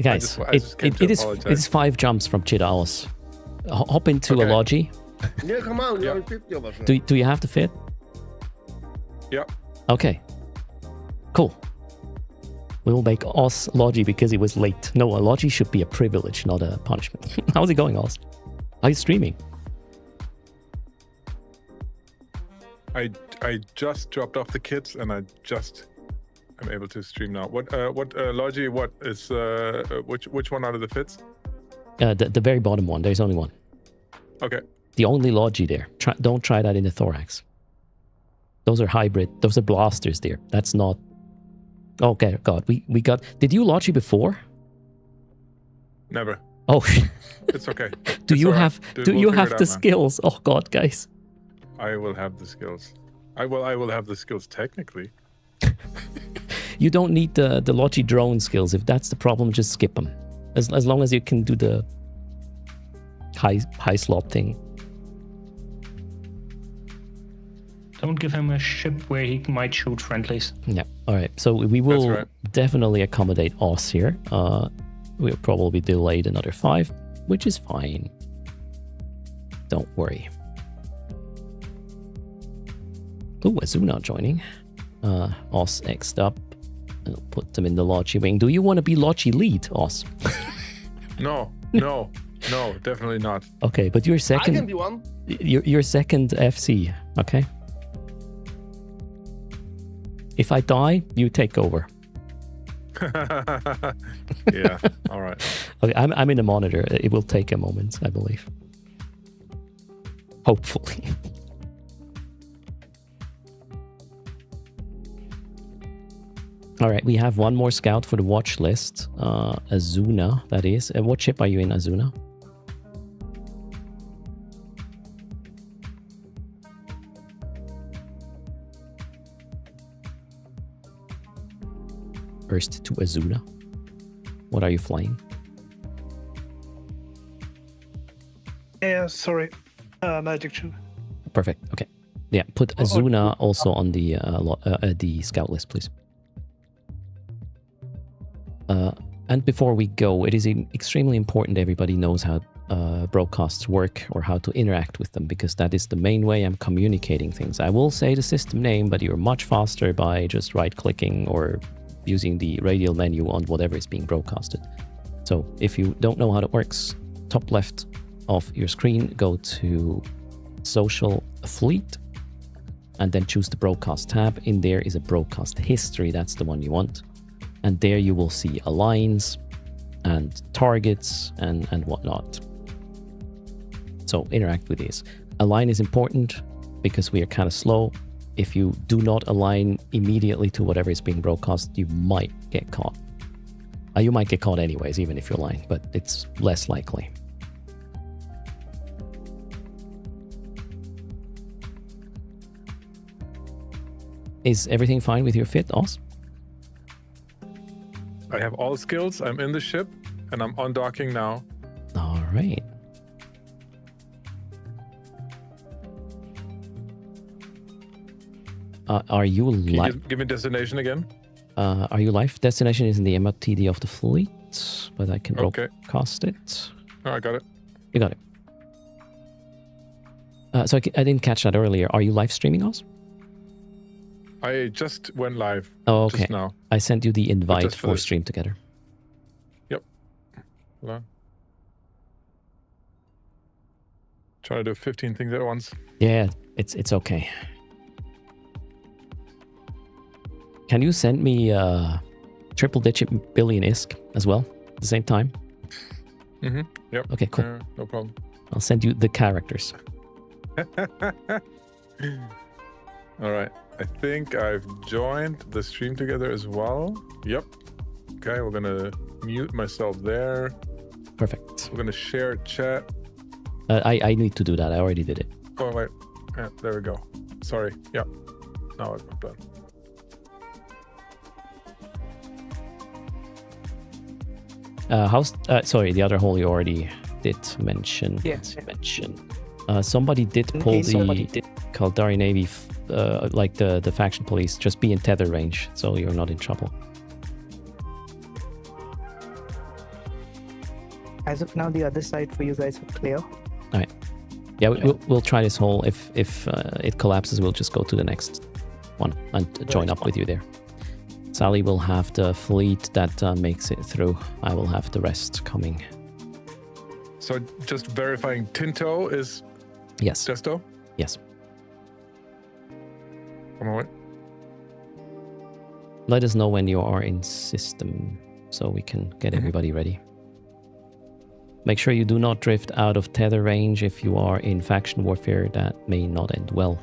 Guys, I just came to apologize. it is 5 jumps from Cheetah Oz. Hop into Okay. a logi. Yeah, come on. Yeah. Only 50 of us. now. Do you have to fit? Yeah. Okay. Cool. We will make Oz logi because he was late. No, a logi should be a privilege, not a punishment. How's it going, Oz? Are you streaming? I just dropped off the kids and I just am able to stream now. What Logi? What is which one out of the fits? The very bottom one. There's only one. Okay. The only logi there. Don't try that in the thorax. Those are hybrid. Those are blasters there. That's not. Okay, God, we got. Did you logi before? Never. Oh, It's okay. do It's you all right. have Dude, do we'll you figure have it the out, man. skills? Oh God, guys. I will have the skills. I will have the skills technically. You don't need the logi drone skills. If that's the problem, just skip them. As long as you can do the high slot thing. Don't give him a ship where he might shoot friendlies. Yeah. All right. So we will right. definitely accommodate Oz here. We'll probably be delayed another 5, which is fine. Don't worry. Oh, Azuna joining. Oz X'd up. I'll put them in the Logi wing. Do you want to be Logi lead, Oz? No, definitely not. Okay, but you're I second. can be one. You're second FC. Okay. If I die, you take over. Yeah. All right. Okay, I'm in the monitor. It will take a moment, I believe. Hopefully. All right, we have one more scout for the watch list. Azuna, that is. What ship are you in, Azuna? Erst to Azuna. What are you flying? Yeah, sorry. Magic 2. Perfect. Okay. Yeah, put Azuna also on the scout list, please. And before we go, it is extremely important everybody knows how broadcasts work or how to interact with them, because that is the main way I'm communicating things. I will say the system name, but you're much faster by just right-clicking or using the radial menu on whatever is being broadcasted. So if you don't know how it works, top left of your screen, go to Social Fleet, and then choose the Broadcast tab. In there is a Broadcast History, that's the one you want. And there you will see aligns and targets and whatnot. So interact with these. Align is important because we are kind of slow. If you do not align immediately to whatever is being broadcast, you might get caught. You might get caught anyways, even if you align, but it's less likely. Is everything fine with your fit, Oz? I have all skills. I'm in the ship and I'm undocking now. All right. Are you Can you live? give me destination again? Are you live? Destination is in the MTD of the fleet, but I can Okay. broadcast it. Oh, I got it. You got it. So I didn't catch that earlier. Are you live streaming, Oz? I just went live Oh, okay. just now. I sent you the invite just for for this. stream together. Hold on. Trying to do 15 things at once. Yeah, it's okay. Can you send me triple digit billion ISK as well at the same time? Mm-hmm. Yep. Okay, cool. No problem. I'll send you the characters. All right. I think I've joined the stream together as well. Yep. Okay, we're gonna mute myself there. Perfect. We're gonna share chat. I need to do that. I already did it. Oh wait. Yeah, there we go. Sorry. Yeah. Now I'm done. Sorry, the other hole you already did mention. Yes. Somebody did pull the Kaldari Navy, like the faction police. Just be in tether range, so you're not in trouble. As of now, the other side for you guys are clear. All right. Yeah, we'll try this hole. If it collapses, we'll just go to the next one and join up with you there. Sally will have the fleet that makes it through. I will have the rest coming. So just verifying, Tinto is Yes. Desto? Yes. One moment. Let us know when you are in system so we can get everybody ready. Make sure you do not drift out of tether range if you are in faction warfare. That may not end well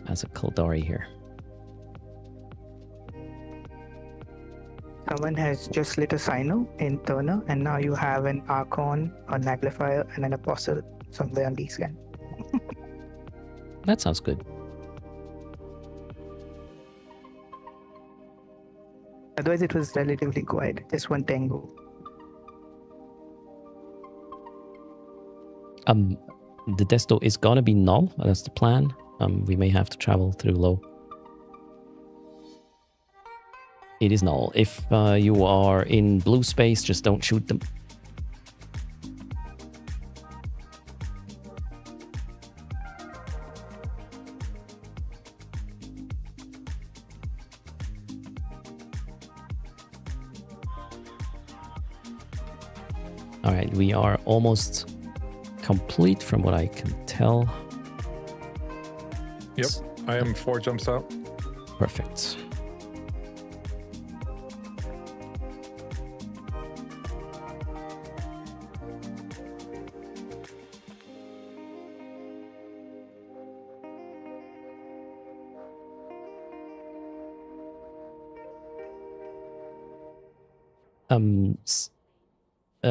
as a Kaldari here. Someone has just lit a Sino in Turner, and now you have an Archon, a Naglifier, and an Apostle somewhere on the scan. That sounds good. Otherwise, it was relatively quiet. Just one tango. The Desto is gonna be null. That's the plan. We may have to travel through low. It is null. If you are in blue space, just don't shoot them. All right, we are almost complete from what I can tell. Yep, I am 4 jumps out. Perfect.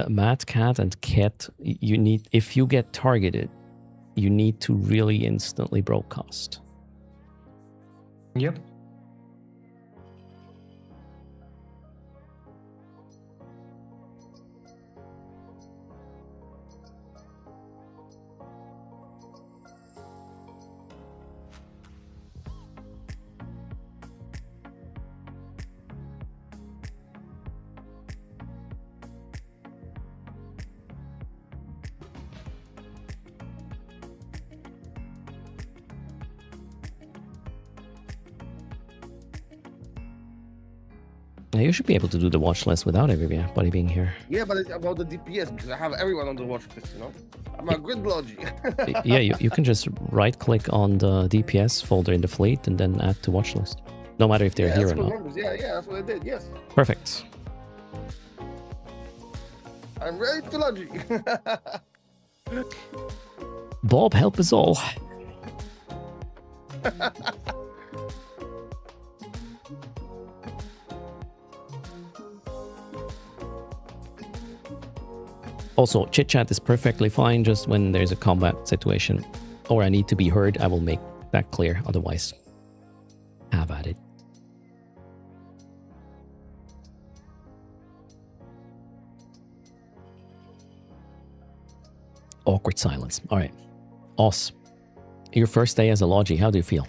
Mad Cat and Cat, you need, if you get targeted, you need to really instantly broadcast. Yep. Now you should be able to do the watch list without everybody being here. Yeah, but it's about the DPS because I have everyone on the watch list, you know? I'm a good logic. Yeah, you can just right click on the DPS folder in the fleet and then add to watch list. No matter if they're here or not. Yeah, that's what I did, yes. Perfect. I'm ready to logic. Bob, help us all. Also, chit chat is perfectly fine just when there's a combat situation or I need to be heard. I will make that clear. Otherwise, have at it. Awkward silence. All right. Os, your first day as a Logi, how do you feel?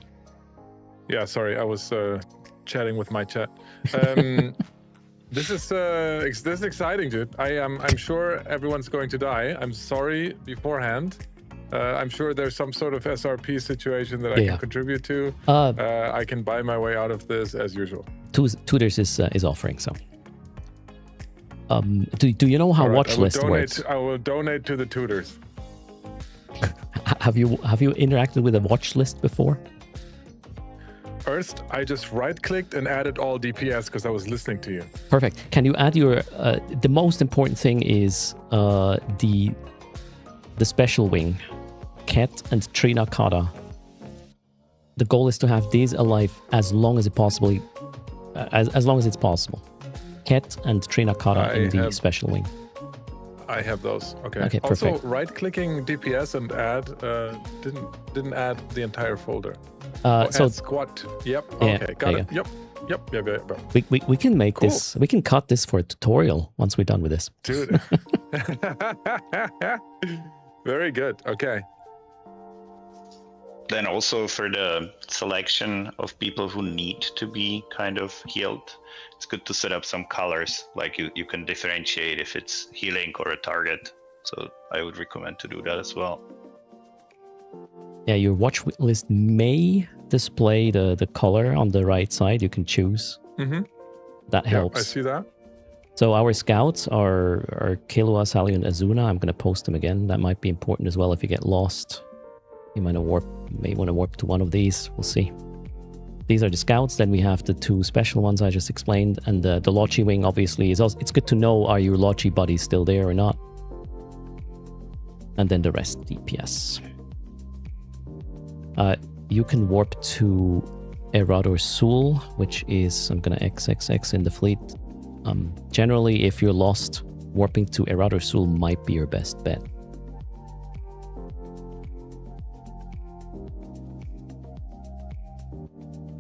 Yeah, sorry, I was chatting with my chat. This is exciting, dude. I'm sure everyone's going to die. I'm sorry beforehand. I'm sure there's some sort of SRP situation that I can contribute to. I can buy my way out of this as usual. Tutors is offering so. Do you know how watch list works? I will donate to the tutors. Have you interacted with a watch list before? First, I just right-clicked and added all DPS because I was listening to you. Perfect. Can you add your? The most important thing is the special wing, Ket and Trina Kata. the goal is to have these alive as long as it possibly, as long as it's possible. Ket and Trinakata in the special wing. I have those. Okay. Okay, also, perfect. right-clicking DPS and add didn't add the entire folder. So add squat. Yep. Yeah, Okay. Got there it. you Yep. we can make Cool. this. We can cut this for a tutorial once we're done with this. Dude. Very good. Okay. Then also for the selection of people who need to be kind of healed, it's good to set up some colors, like you can differentiate if it's healing or a target. So I would recommend to do that as well. Yeah, your watch list may display the color on the right side. You can choose. Mm-hmm. That helps. I see that. So our scouts are Killua, Sally, and Azuna. I'm going to post them again. That might be important as well if you get lost. You may want to warp to one of these. We'll see. These are the scouts. Then we have the two special ones I just explained. And the Lochi wing, obviously, is also, it's good to know, are your Lochi buddies still there or not? And then the rest, DPS. You can warp to Erador Sul, which is, I'm going to XXX in the fleet. Generally, if you're lost, warping to Erador Sul might be your best bet.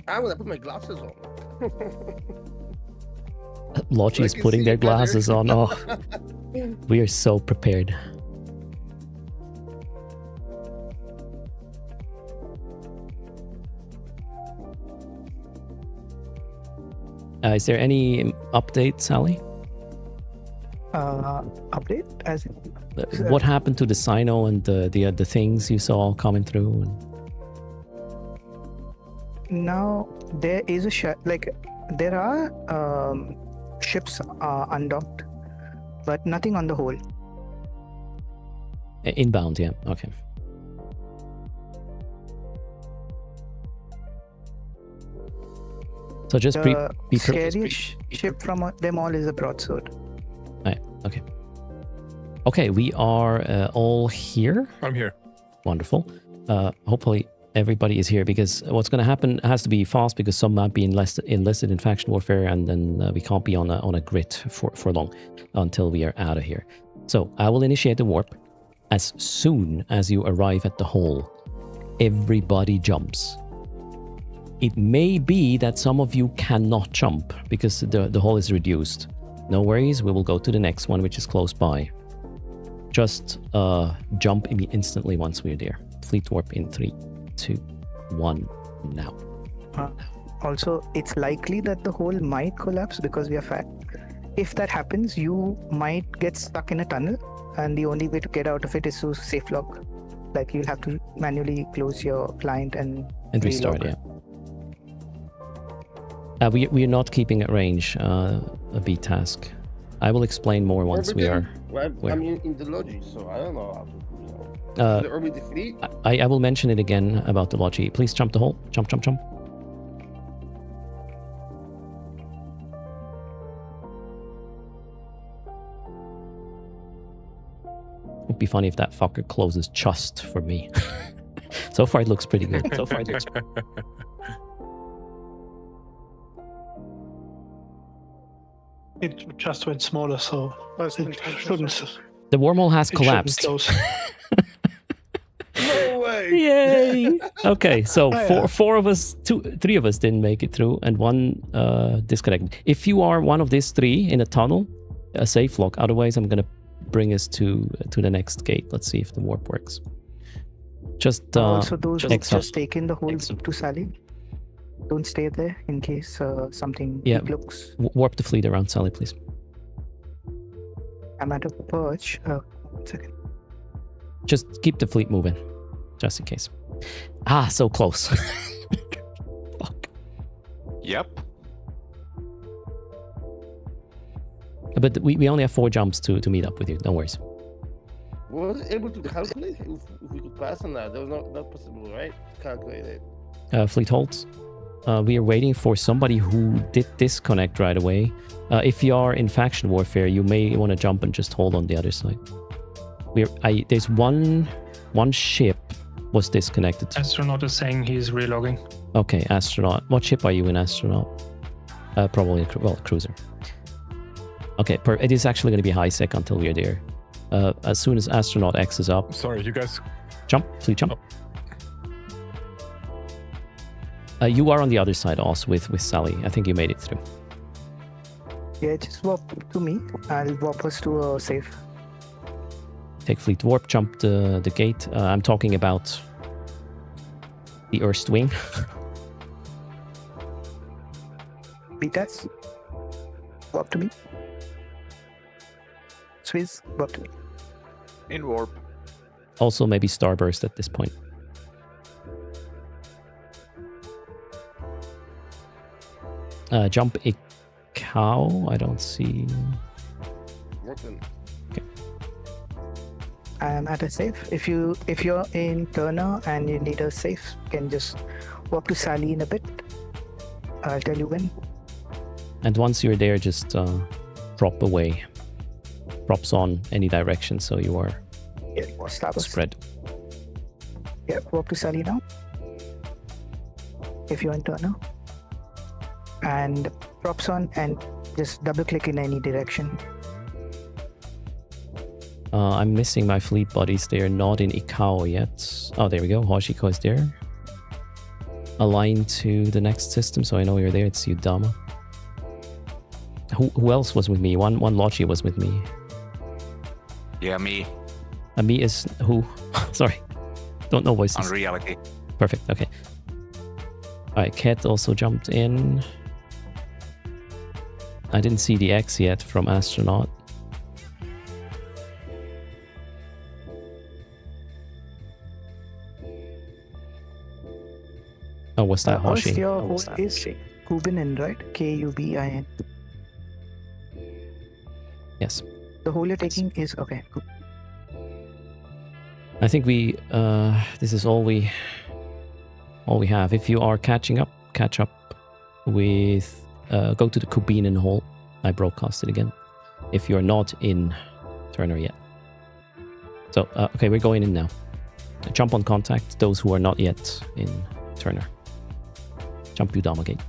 I'm gonna put my glasses on. Lochi is can putting see their it better. glasses on. Oh, we are so prepared. Is there any update, Sally? Update as in, What happened to the Sino and the things you saw coming through? now there is a there are ships undocked, but nothing on the whole. Inbound, yeah. Okay. So just The be scariest ship from them all is a broadsword. Right, okay. Okay, we are all here. I'm here. Wonderful. Hopefully everybody is here, because what's going to happen has to be fast, because some might be enlisted in faction warfare, and then we can't be on a grid for long until we are out of here. So I will initiate the warp. As soon as you arrive at the hole, everybody jumps. It may be that some of you cannot jump because the hole is reduced. No worries, we will go to the next one, which is close by. Just jump instantly once we're there. Fleet warp in 3, 2, 1, now. Also, it's likely that the hole might collapse because we are fat. If that happens, you might get stuck in a tunnel, and the only way to get out of it is to safe lock. Like, you'll have to manually close your client and restart, relock. yeah. We are not keeping at range a B task. I will explain more once we are. Well, I'm in the Logi, so I don't know how to. The orbit the fleet. I will mention it again about the Logi. Please jump the hole. Jump, jump, jump. It'd be funny if that fucker closes just for me. So far it looks pretty good. So far it looks It just went smaller, so it shouldn't. The wormhole has it shouldn't collapsed. close. No way! Yay! Okay, so yeah. three of us didn't make it through, and one disconnected. If you are one of these three in a tunnel, a safe lock. Otherwise, I'm gonna bring us to the next gate. Let's see if the warp works. Just also, those who exhaust. just take in the hole to Sally, don't stay there in case something looks. Warp the fleet around Sally, please. I'm at a perch. 1 second. Just keep the fleet moving, just in case. Ah, so close. Fuck. Yep. But we only have 4 jumps to meet up with you. Don't worry. Was it able to calculate if we could pass on that? That was not possible, right? To calculate it. Fleet holds. We are waiting for somebody who did disconnect right away. If you are in faction warfare, you may want to jump and just hold on the other side. There's one ship was this connected to? Astronaut is saying he's relogging. Okay, astronaut. What ship are you in, astronaut? Probably, cruiser. Okay, it is actually going to be high sec until we are there. As soon as astronaut X is up, Sorry, you guys. jump, please jump. You are on the other side, Oz, with Sally. I think you made it through. Yeah, just warp to me. I'll warp us to a safe. Take fleet warp, jump the gate. I'm talking about the erst wing. BTAS, warp to me. Swizz, warp to me. In warp. Also, maybe starburst at this point. Jump a cow. I don't see. Working. I'm at a safe. If you're in Turner and you need a safe, you can just walk to Sally in a bit. I'll tell you when. And once you're there, just drop away. Drops on any direction, so you are spread. Yeah, walk to Sally now. If you're in Turner. And props on and just double click in any direction. I'm missing my fleet buddies. They are not in Ikao yet. Oh, there we go. Hoshiko is there. Align to the next system, so I know you're there. It's Yudama. Who else was with me? One Lochi was with me. Yeah, me. Me is who? Sorry. Don't know voices. On reality. Perfect. Okay. Alright, Cat also jumped in. I didn't see the X yet from astronaut. Oh, was that Hoshi? Your hold is Kubinin, right? Kubin. Yes. The hole you're taking is okay. Cool. I think we this is all we have. If you are catching up, catch up with go to the Kubinin hole. I broadcast it again. If you're not in Turner yet. So okay, we're going in now. Jump on contact, those who are not yet in Turner. Jump Udama gate.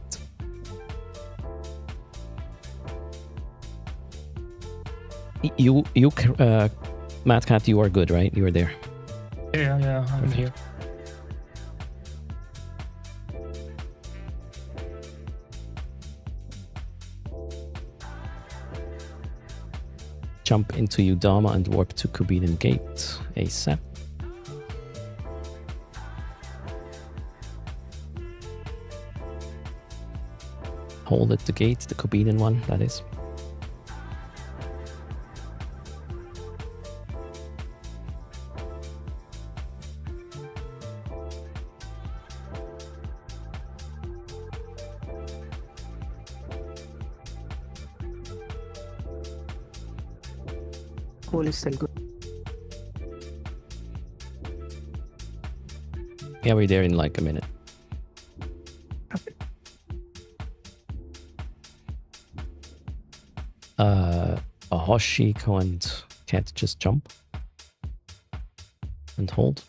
You Mad Cat, you are good, right? You are there. Yeah, I'm here. Jump into Udama and warp to Kubinin gate ASAP. Hold at the gate, the Kubinin one, that is. Hole is still good. Yeah, we're there in like a minute. Hoshiko and Cat just jump and hold.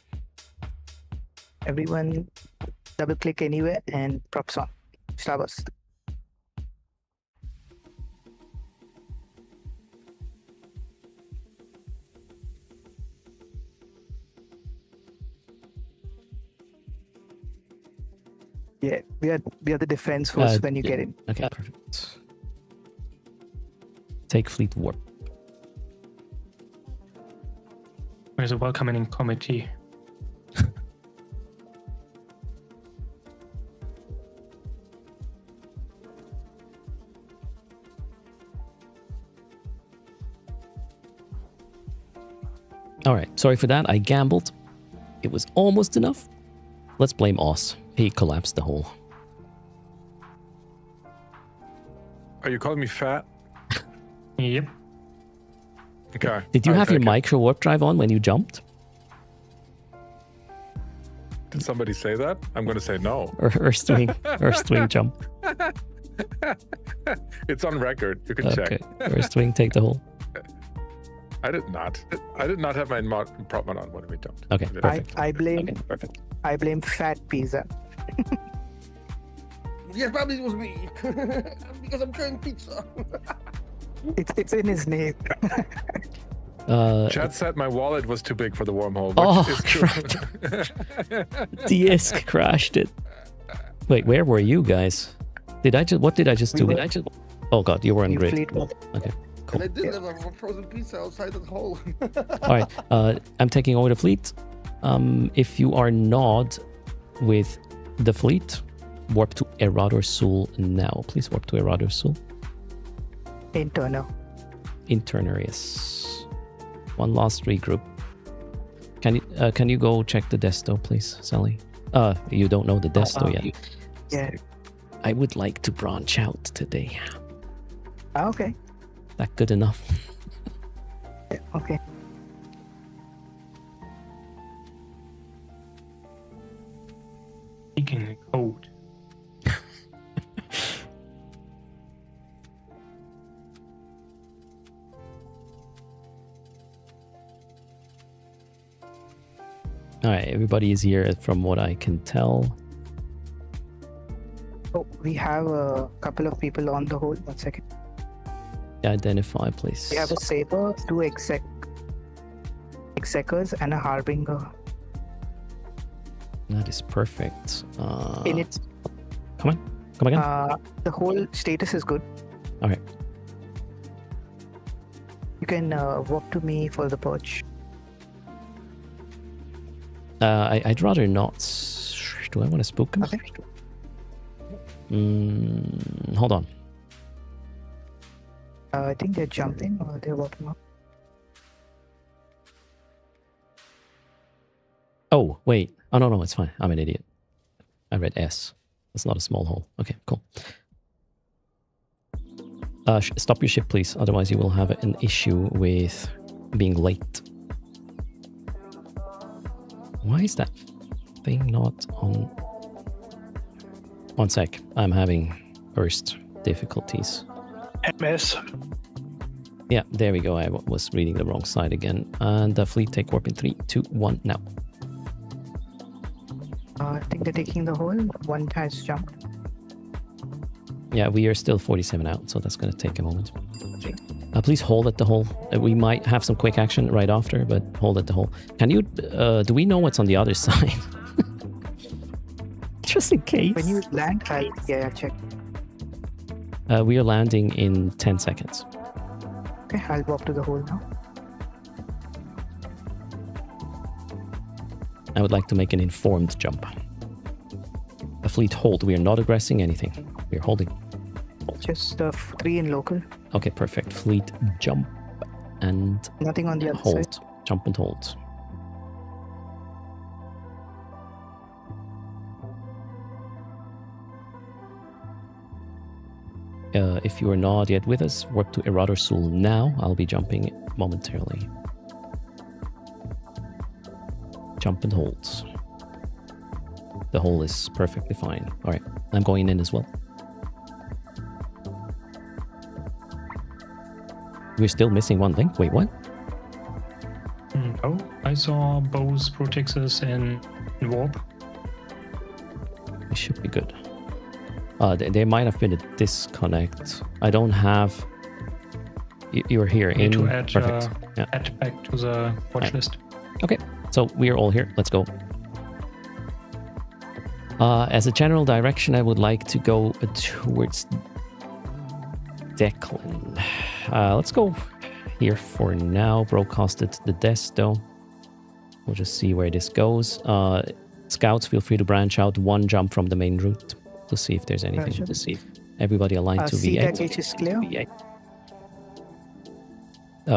Everyone double click anywhere and props on. Starburst. Yeah, we are the defense force when you get in. Okay, perfect. Take fleet warp. Where's the welcoming committee? All right, sorry for that. I gambled. It was almost enough. Let's blame Oz. He collapsed the hole. Are you calling me fat? Yep. Okay. Did you I'll have your take it. micro warp drive on when you jumped? Did somebody say that? I'm going to say no. Or Erst wing jump? It's on record. You can Okay. check. Erst wing, take the hole. I did not. I did not have my prop mod on. What do we don't? Okay, I did. perfect. I blame. Okay, perfect. I blame Fat Pizza. Yeah, probably it was me. Because I'm trying pizza. It's in his name. Chat said my wallet was too big for the wormhole, which is true. Disk crashed it. Wait, where were you guys? What did I just do? Oh god, you were on grid. Okay, cool. And I did have a frozen pizza outside the hole. All right, I'm taking over the fleet. If you are not with the fleet, warp to Erador Sul now. Please warp to Erador Sul. Internal. Yes. One last regroup. Can you go check the desto, please, Sally? You don't know the desto yet. Yeah. I would like to branch out today. Okay. That good enough? Okay. Speaking the code. All right, everybody is here from what I can tell. Oh, we have a couple of people on the hold. 1 second. Identify, please. We have a saber, 2 execers, and a harbinger. That is perfect. In its. Come again. The whole status is good. All right. You can walk to me for the purge. I'd rather not. Do I want to spook him? Okay. Hold on. I think they're jumping or they're walking up. Oh, wait. Oh, no, it's fine. I'm an idiot. I read S. That's not a small hole. Okay, cool. Stop your ship, please. Otherwise, you will have an issue with being late. Why is that thing not on? 1 sec. I'm having erst difficulties. MS. Yeah, there we go. I was reading the wrong side again. And the fleet take warp in 3, 2, 1 now. I think they're taking the hole. One has jumped. Yeah, we are still 47 out, so that's going to take a moment. Please hold at the hole. We might have some quick action right after, but hold at the hole. Can you... do we know what's on the other side? Just in case. When you land, I'll check. We are landing in 10 seconds. Okay, I'll walk to the hole now. I would like to make an informed jump. A fleet hold. We are not aggressing anything. We are holding. Just 3 in local. Okay, perfect. Fleet jump and nothing on the other hold. side. Jump and hold. If you are not yet with us, warp to Erador Sul now. I'll be jumping momentarily. Jump and hold. The hole is perfectly fine. All right, I'm going in as well. We're still missing one link. Wait, what? Oh, I saw both Protexes in warp. We should be good. There might have been a disconnect. I don't have... You're here in... To add, perfect. Yeah. Add back to the watch list. Okay, so we are all here. Let's go. As a general direction, I would like to go towards Declan. Let's go here for now. Broadcasted the desto. We'll just see where this goes. Scouts, feel free to branch out 1 jump from the main route to see if there's anything to see. Everybody aligned to V8. C-Tech is clear.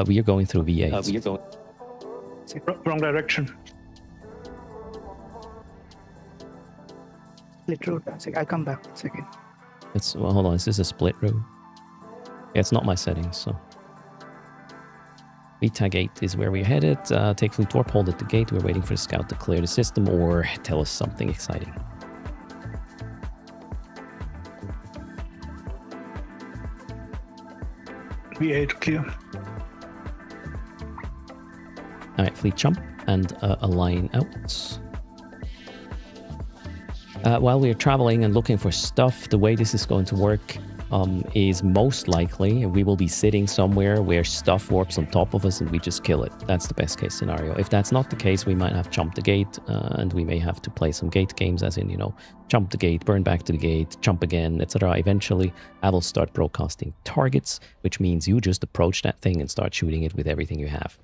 We are going through V8. Wrong direction. Split route. I'll come back 1 second. Well, hold on. Is this a split route? Yeah, it's not my settings, so. VTAG 8 is where we're headed. Take fleet warp, hold at the gate. We're waiting for the scout to clear the system or tell us something exciting. V8 clear. All right, fleet jump and align out. While we are traveling and looking for stuff, the way this is going to work is most likely we will be sitting somewhere where stuff warps on top of us and we just kill it. That's the best case scenario. If that's not the case, we might have jumped the gate and we may have to play some gate games, as in, you know, jump the gate, burn back to the gate, jump again, etc. Eventually, I will start broadcasting targets, which means you just approach that thing and start shooting it with everything you have.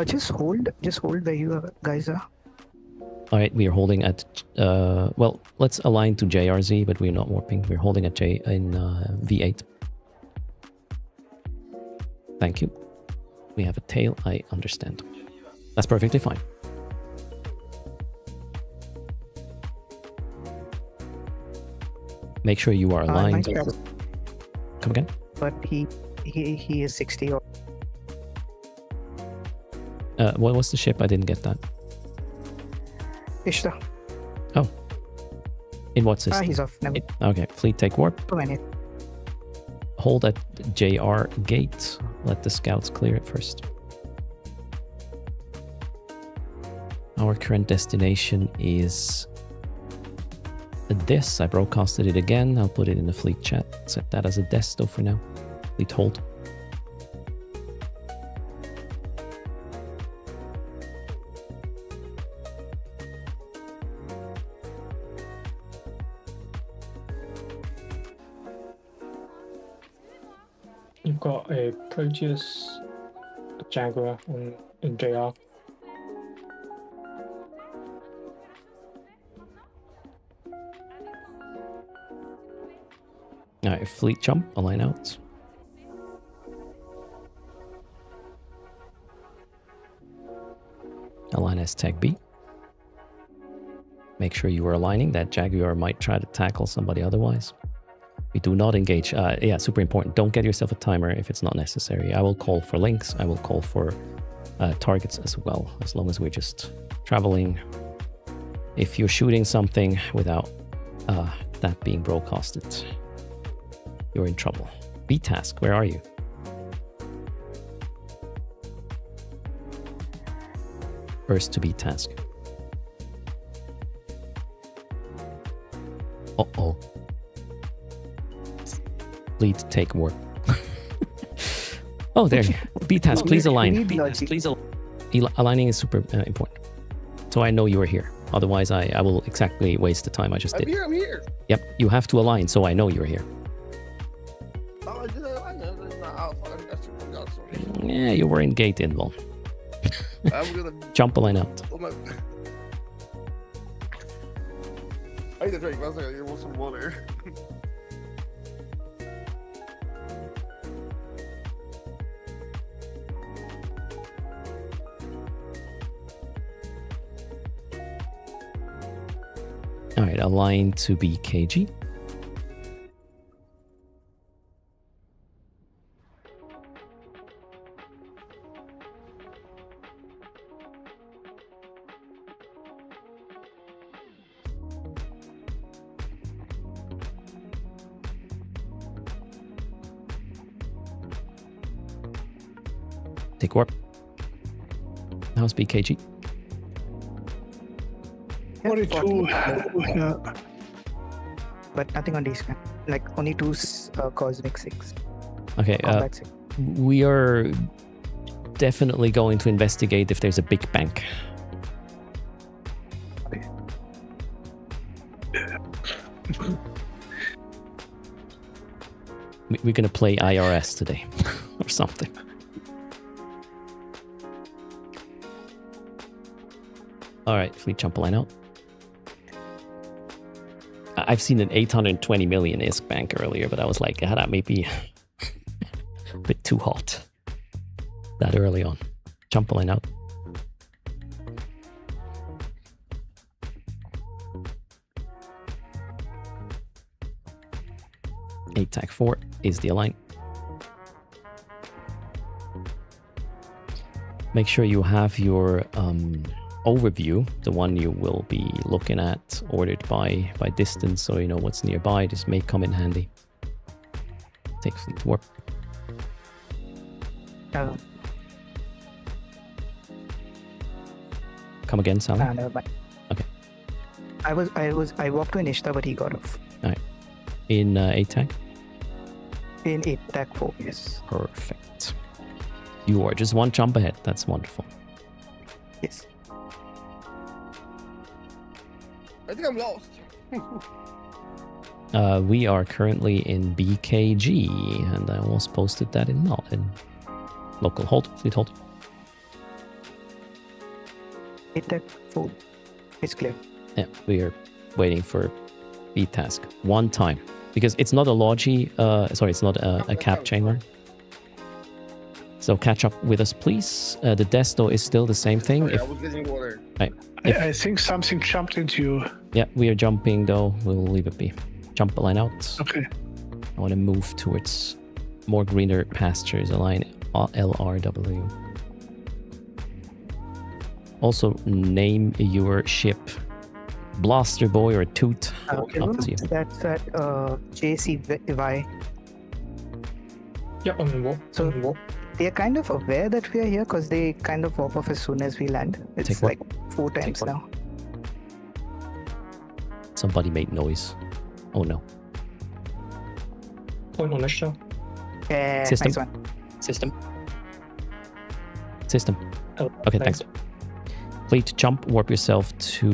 Just hold where you guys are. All right, we are holding at, well, let's align to JRZ, but we're not warping. We're holding at J in V8. Thank you. We have a tail, I understand. That's perfectly fine. Make sure you are aligned. Come again? But he is 60 or... What was the ship? I didn't get that. Ishta. Oh. In what system? He's off. Never. Okay, fleet take warp. 2 minutes. Hold at JR gate. Let the scouts clear it first. Our current destination is this. I broadcasted it again. I'll put it in the fleet chat. Set that as a desto for now. Fleet hold. You've got a Proteus, a Jaguar, and JR. Alright, fleet jump, align out. Align as tag B. Make sure you are aligning. That Jaguar might try to tackle somebody otherwise. We do not engage. Yeah, super important. Don't get yourself a timer if it's not necessary. I will call for links. I will call for targets as well, as long as we're just traveling. If you're shooting something without that being broadcasted, you're in trouble. B-task, where are you? First to B-task. Uh-oh. Fleet take warp. Oh, there. B-task, please align. B-task, please align. Aligning is super important. So I know you are here. Otherwise, I will exactly waste the time I just did. I'm here. Yep, you have to align so I know you're here. Oh, I did align. Yeah, you were in gate invul. I'm gonna Jump align out. Oh my... I need to drink. One second. I need some water. All right, align to BKG. Take warp. How's BKG? 42. But nothing on D-scan. Like only 2 cosmic 6. Okay, Combat 6. we are definitely going to investigate if there's a big bank. We're gonna play IRS today or something. All right, fleet jump line out. I've seen an 820 million ISK bank earlier, but I was like, that may be a bit too hot that early on. Jump line out. ATAC 4 is the align. Make sure you have your overview, the one you will be looking at, ordered by distance, so you know what's nearby. This may come in handy. Take fleet warp. Come again, Sally. Never mind. Okay. I walked to an Ishtar, but he got off. In 8 tag. In 8 tag 4, yes. Perfect. You are just one jump ahead. That's wonderful. Yes. I think I'm lost. We are currently in BKG, and I almost posted that in local. Hold, fleet hold. 8 tag 4. It's clear. Yeah, we are waiting for B task one time because it's not a logi. It's not a cap chamber. So catch up with us, please. The desto is still the same thing. Sorry, I was getting water. I think something jumped into you. Yeah, we are jumping though. We'll leave it be. Jump a line out. Okay. I want to move towards more greener pastures. Align LRW. Also, name your ship. Blaster Boy or Toot. Up to you. That's at JCY. Yeah, on warp. So- on warp. They're kind of aware that we are here because they kind of warp off as soon as we land. It's Take like 4 times warp. now. Somebody made noise. Oh no. Point on Ishtar. Yeah, System. nice one. System. Oh, Okay, thanks. Fleet, jump, warp yourself to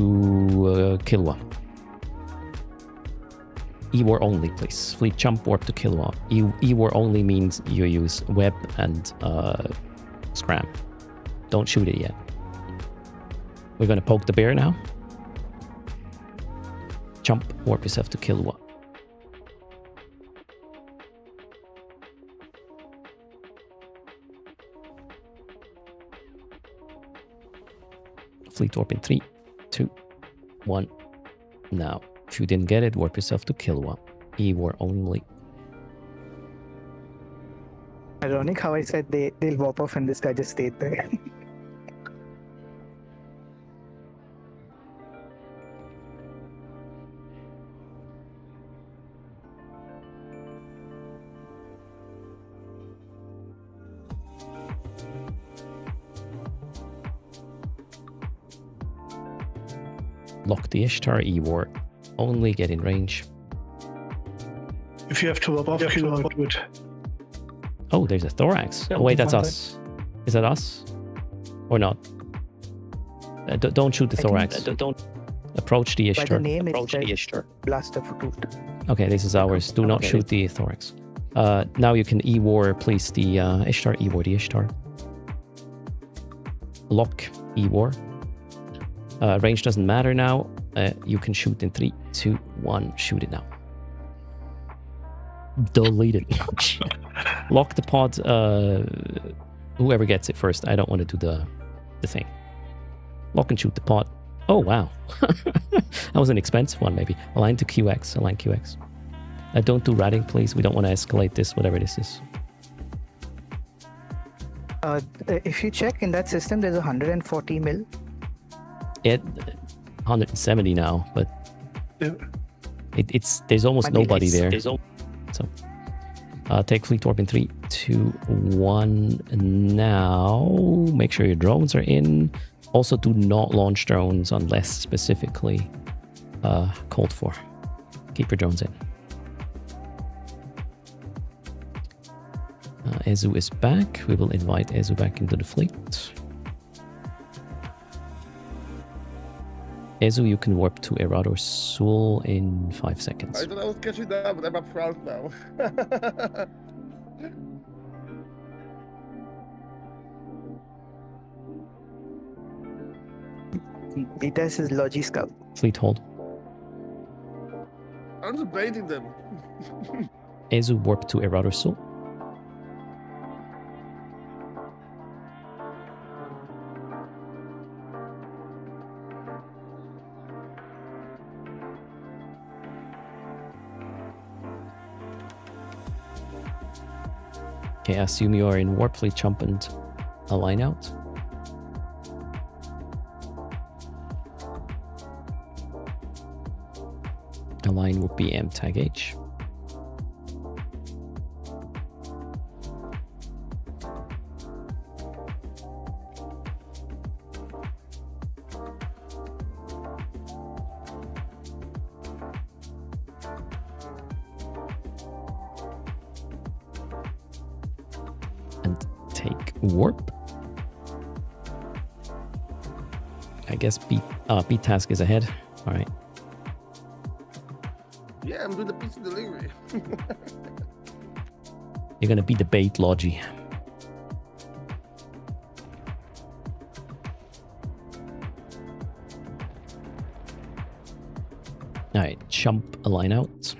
Kilwa. E-war only, please. Fleet, jump, warp to Kilwa. E-war only means you use web and scram. Don't shoot it yet. We're gonna poke the bear now. Jump, warp yourself to Kilwa. Fleet warp in 3, 2, 1. Now, if you didn't get it, warp yourself to Kilwa. E-war only. Ironic how I said they'll warp off and this guy just stayed there. Lock the Ishtar, E-war only, get in range. If you have to warp off, kill out do it. Oh, there's a thorax. Yeah, Oh, wait, we can that's find us. Is that us? Or not? Don't shoot the I think thorax. Don't approach the By the Ishtar. name, it's Blaster for Toot. Okay, this is ours. Do not shoot the thorax. Now you can E-war, please, the Ishtar. E-war the Ishtar. Lock E-war. Range doesn't matter now. You can shoot in 3, 2, 1. Shoot it now. Delete it. Lock the pod. Whoever gets it first. I don't want to do the thing. Lock and shoot the pod. Oh, wow. That was an expensive one, maybe. Align to QX. Align QX. Don't do ratting, please. We don't want to escalate this, whatever this is. If you check in that system, there's 140 mil. It 170 now, but Yeah. it's there's almost Might be nobody less. there. So take fleet warp in 3, 2, 1 now. Make sure your drones are in. Also, do not launch drones unless specifically called for. Keep your drones in. Ezu is back. We will invite Ezu back into the fleet. Ezu, you can warp to Erador Sul in 5 seconds. I thought I was catching that, but I'm up front now. Vitas is Logi Scout. Fleet hold. I'm just baiting them. Ezu warp to Erador Sul. Okay, I assume you are in warp. Fleet jump and align out. Align would be M tag H. and take warp. I guess B task is ahead. All right. Yeah, I'm doing the pizza delivery. You're gonna be the bait, Logi. All right, jump a line out.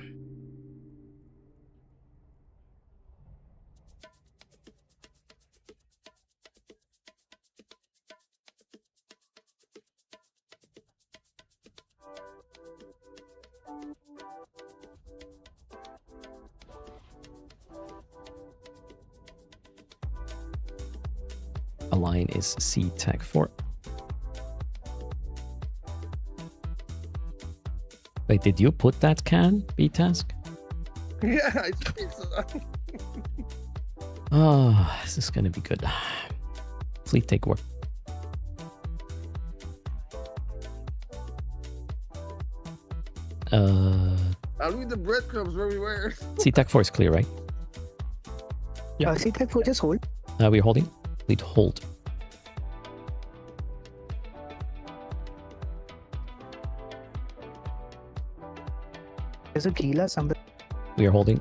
Align is C tag 4. Wait, did you put that can, B-task? Yeah, it's pizza. Oh, this is gonna be good. Fleet take work. I'll leave the breadcrumbs everywhere. C tag 4 is clear, right? Yeah. C-Tech 4, just hold. We're holding. Fleet hold. There's a Gila somewhere. We are holding.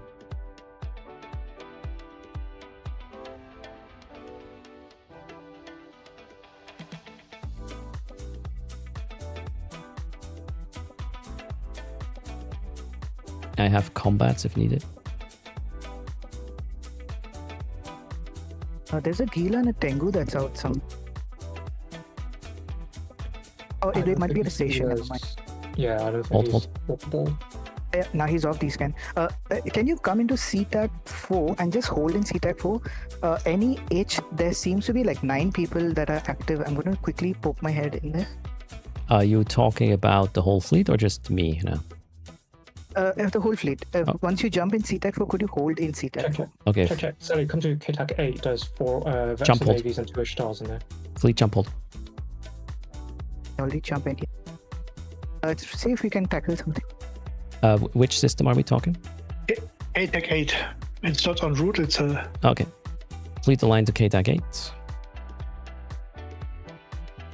I have combats if needed. There's a Gila and a Tengu that's out some. Oh, it might be at a station. Never mind. Yeah, I don't think Hold. he's walkable. Yeah, now he's off the scan. Can you come into CTAC 4 and just hold in CTAC 4? Any H, there seems to be like 9 people that are active. I'm going to quickly poke my head in there. Are you talking about the whole fleet or just me now? The whole fleet. Once you jump in CTAC 4, could you hold in CTAC 4? Okay. Check. Sorry, come to KTAC 8. There's 4 Jump Vexen hold. Navies and 2 Ishtars in there. Fleet jump hold. Already jump in here. Let's see if we can tackle something. Which system are we talking? KTAC 8. It's not on route, it's a... Okay. Fleet align to KTAC 8.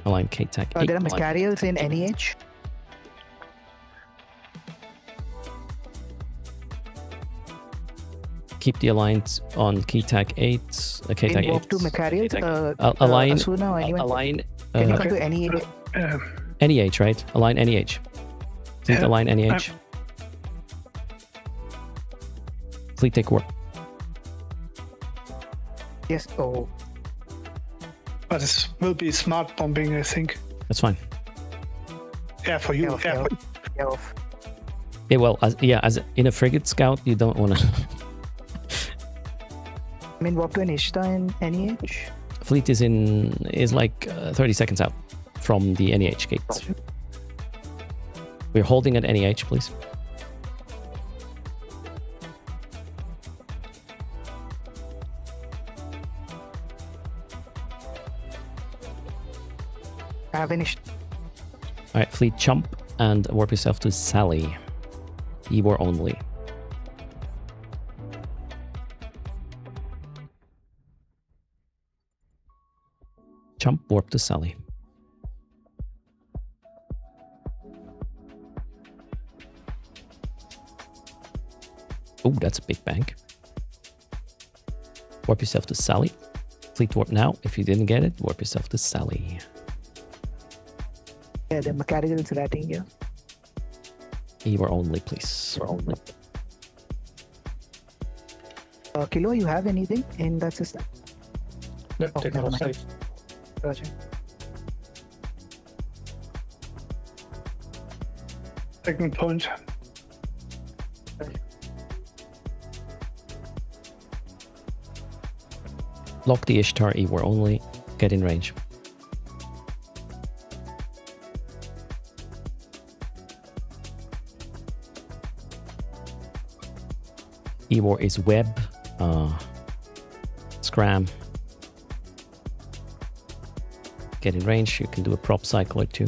Align KTAC 8. There are Macarials in NEH. Keep the alliance on KTAC 8. KTAC 8. Walk to Macarials. Align. Asuna or anyone? Align. Can you come to NEH? NEH, right? Align NEH. Fleet align NEH. Fleet take work. Yes. Oh. But this will be smart bombing, I think. That's fine. Yeah, for you. Yeah, off. Yeah, well, as in a frigate scout, you don't want to. I mean, walk to an Ishta in NEH. Fleet is like 30 seconds out from the NEH gates. We're holding at NEH, please. I have finished. All right, fleet jump and warp yourself to Sally. Ybor only. Jump, warp to Sally. Oh, that's a big bank. Warp yourself to Sally. Fleet warp now. If you didn't get it, warp yourself to Sally. Yeah, the Macarials ratting here. Ybor only, please. Ybor only. Kilo, you have anything in that system? Nope, take it never off mind. safe. Roger. Second point. Lock the Ishtar, Ybor only. Get in range. Ybor is web. Scram. Get in range. You can do a prop cycle or two.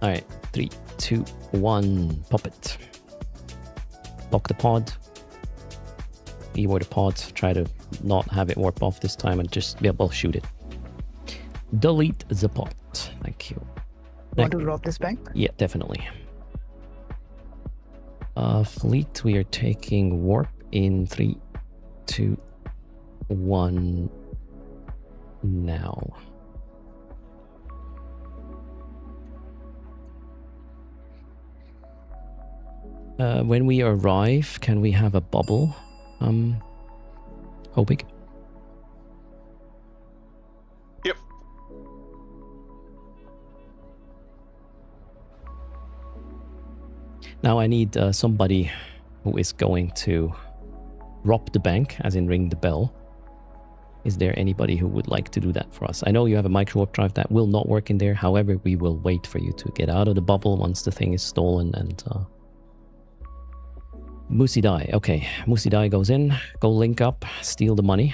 All right, 3, 2, 1, pop it. Lock the pod. Ewar the pod. Try to not have it warp off this time and just, yeah, well, shoot it. Delete the pod. Thank you. Want to rob this bank? Yeah, definitely. Fleet, we are taking warp in 3, 2, 1 now. When we arrive, can we have a bubble? How big? Yep. Now I need somebody who is going to rob the bank, as in ring the bell. Is there anybody who would like to do that for us? I know you have a micro warp drive that will not work in there. However, we will wait for you to get out of the bubble once the thing is stolen. And Moosey Die. Okay, Moosey Die goes in. Go link up, steal the money.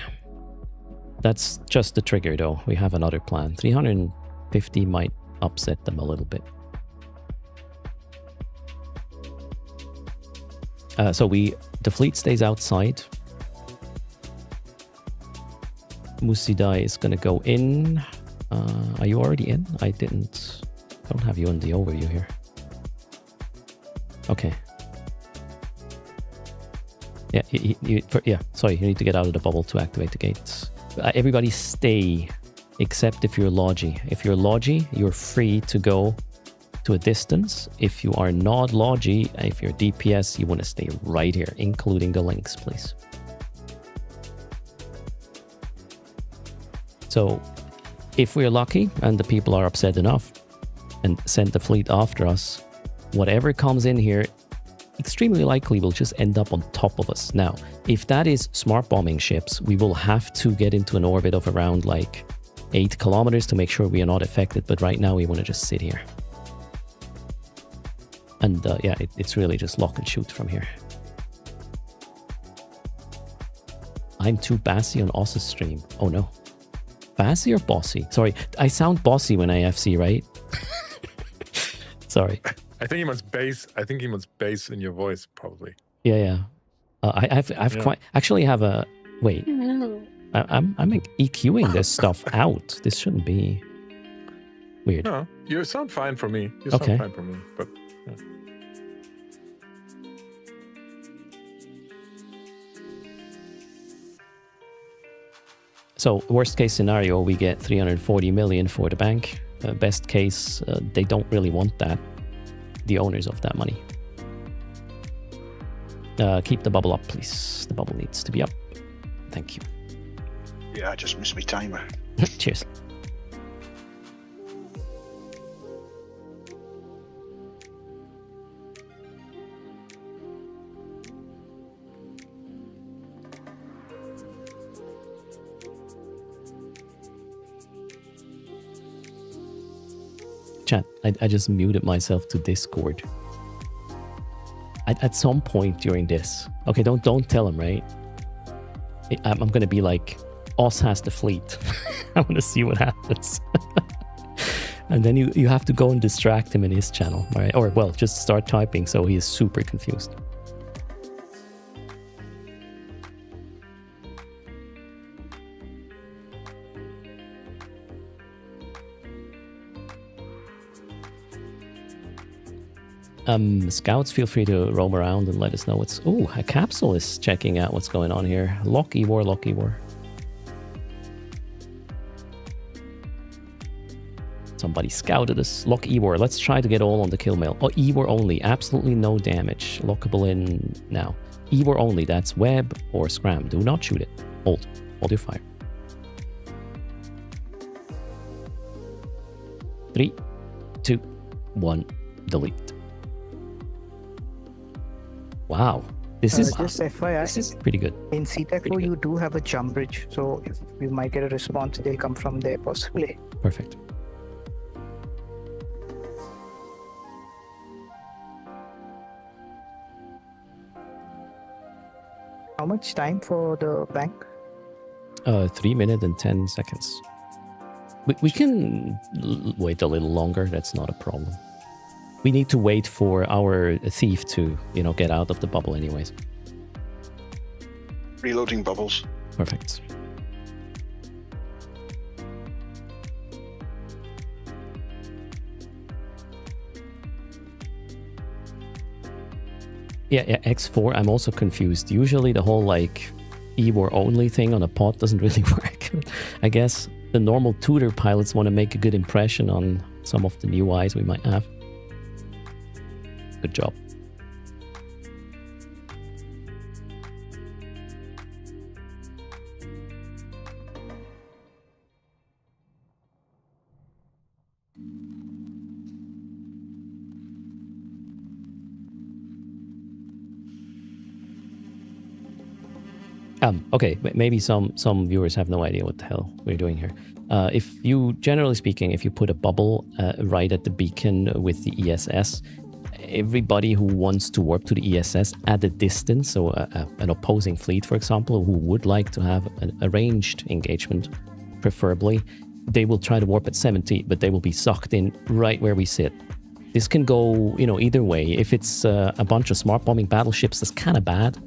That's just the trigger though. We have another plan. 350 might upset them a little bit. So the fleet stays outside. Moosey Die is gonna go in. Are you already in? Don't have you in the overview here. Okay. Yeah, sorry, you need to get out of the bubble to activate the gates. Everybody stay, except if you're Logi. If you're Logi, you're free to go to a distance. If you are not Logi, if you're DPS, you want to stay right here, including the links, please. So, if we're lucky and the people are upset enough and send the fleet after us, whatever comes in here extremely likely will just end up on top of us. Now, if that is smart bombing ships, we will have to get into an orbit of around like 8 kilometers to make sure we are not affected, but right now we want to just sit here. And yeah, it's really just lock and shoot from here. I'm too bassy on Oss's stream. Oh no. Bassy or bossy? Sorry, I sound bossy when I FC, right? Sorry. I think he must bass in your voice, probably. Yeah. I've quite actually have a wait. I'm EQing this stuff out. This shouldn't be weird. No, you sound fine for me. You sound fine for me, but. Yeah. So worst case scenario, we get 340 million for the bank. Best case, they don't really want that. The owners of that money. Keep the bubble up, please. The bubble needs to be up. Thank you. Yeah, I just missed my timer. Cheers. Chat, I just muted myself to Discord. At some point during this, okay, don't tell him, right? I'm gonna be like, Oz has the fleet. I want to see what happens. And then you have to go and distract him in his channel, right? Or well, just start typing so he is super confused. Scouts, feel free to roam around and let us know what's... Oh, a capsule is checking out what's going on here. Lock Ewar, lock Ewar. Somebody scouted us. Lock Ewar. Let's try to get all on the kill mail. Oh, Ewar only. Absolutely no damage. Lockable in now. Ewar only. That's web or scram. Do not shoot it. Hold. Hold your fire. 3, 2, 1. Delete. Wow, this is just FYI. This is pretty good. In CTECO, you do have a jump bridge, so if we might get a response, they'll come from there possibly. Perfect. How much time for the bank? 3 minutes and 10 seconds. We can wait a little longer. That's not a problem. We need to wait for our thief to, get out of the bubble anyways. Reloading bubbles. Perfect. Yeah, X4, I'm also confused. Usually the whole Ewar only thing on a pod doesn't really work. I guess the normal tutor pilots want to make a good impression on some of the new eyes we might have. Good job. Okay, maybe some viewers have no idea what the hell we're doing here. If you, generally speaking, if you put a bubble right at the beacon with the ESS, everybody who wants to warp to the ESS at a distance, so an opposing fleet, for example, who would like to have a ranged engagement, preferably, they will try to warp at 70, but they will be sucked in right where we sit. This can go, either way. If it's a bunch of smart bombing battleships, that's kind of bad.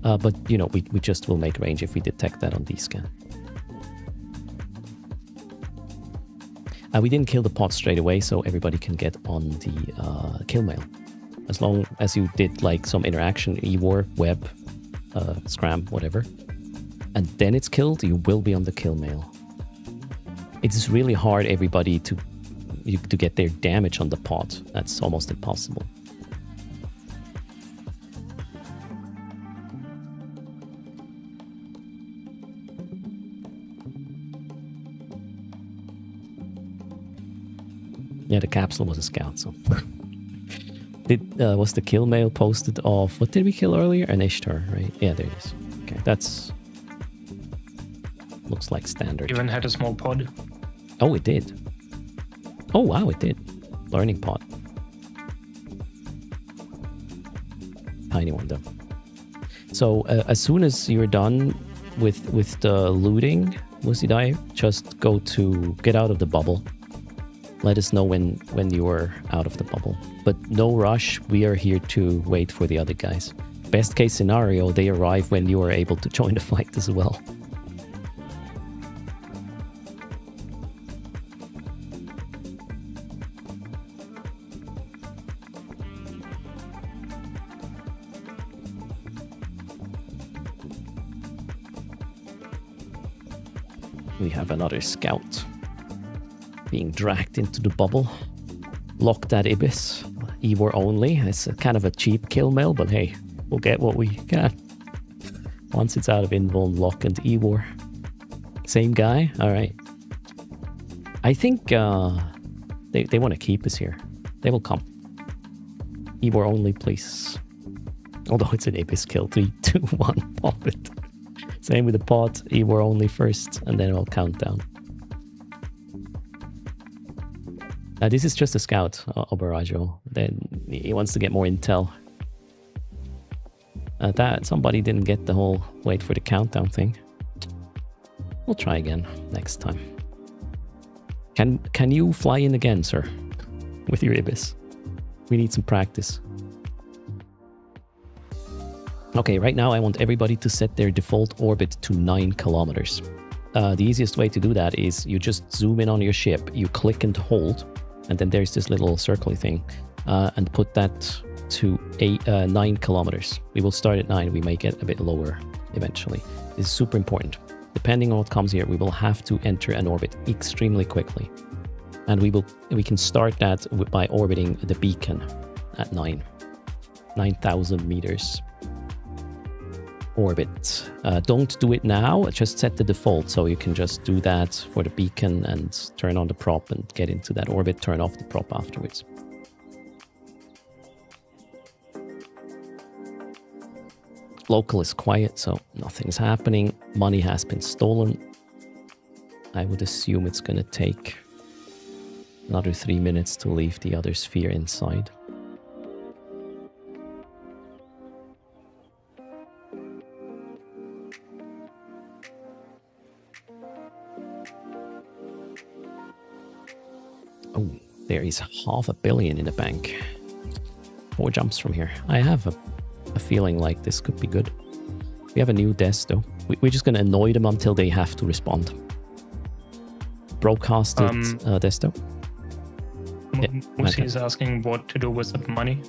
But, we just will make range if we detect that on D-scan. We didn't kill the pod straight away, so everybody can get on the kill mail. As long as you did some interaction, Ewar, web, scram, whatever, and then it's killed, you will be on the kill mail. It's really hard, everybody, to get their damage on the pod. That's almost impossible. Yeah, the capsule was a scout, so... was the kill mail posted off... What did we kill earlier? An Ishtar, right? Yeah, there it is. Okay, that's... Looks like standard. Even had a small pod. Oh, it did. Oh, wow, it did. Learning pod. Tiny one, though. So, as soon as you're done with the looting, Lucy Die, just go to... Get out of the bubble. Let us know when you're out of the bubble. But no rush, we are here to wait for the other guys. Best case scenario, they arrive when you are able to join the fight as well. We have another scout being dragged into the bubble. Locked at Ibis. Ewar only. It's kind of a cheap kill mail, but hey, we'll get what we can. Once it's out of invuln, lock and Ewar. Same guy? Alright. I think they want to keep us here. They will come. Ewar only, please. Although it's an Ibis kill. 3, 2, 1, pop it. Same with the pod. Ewar only first, and then I'll count down. This is just a scout, Oberajo. Then he wants to get more intel. That somebody didn't get the whole wait for the countdown thing. We'll try again next time. Can you fly in again, sir? With your Ibis. We need some practice. Okay, right now I want everybody to set their default orbit to 9 kilometers. The easiest way to do that is you just zoom in on your ship, you click and hold, and then there's this little circly thing, and put that to 9 kilometers. We will start at 9, we may get a bit lower eventually. This is super important. Depending on what comes here, we will have to enter an orbit extremely quickly. And we can start that by orbiting the beacon at 9,000 meters orbit. Don't do it now, just set the default, so you can just do that for the beacon and turn on the prop and get into that orbit, turn off the prop afterwards. Local is quiet, so nothing's happening. Money has been stolen. I would assume it's gonna take another 3 minutes to leave the other sphere inside. Oh, There is $500 million in the bank. 4 jumps from here. I have a feeling like this could be good. We have a new desk though. We're just gonna annoy them until they have to respond. Broadcasted desk though. Musi is asking what to do with the money.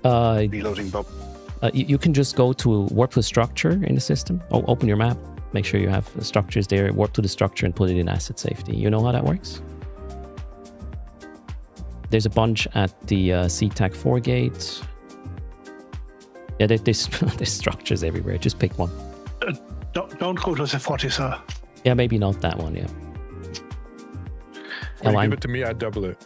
Reloading, Bob. You can just go to warp to structure in the system. Open your map. Make sure you have the structures there. Warp to the structure and put it in asset safety. You know how that works? There's a bunch at the CTAC 4 gate. Yeah, there's structures everywhere. Just pick one. Don't go to the 40, sir. Yeah, maybe not that one, yeah. Or you give it to me, I double it.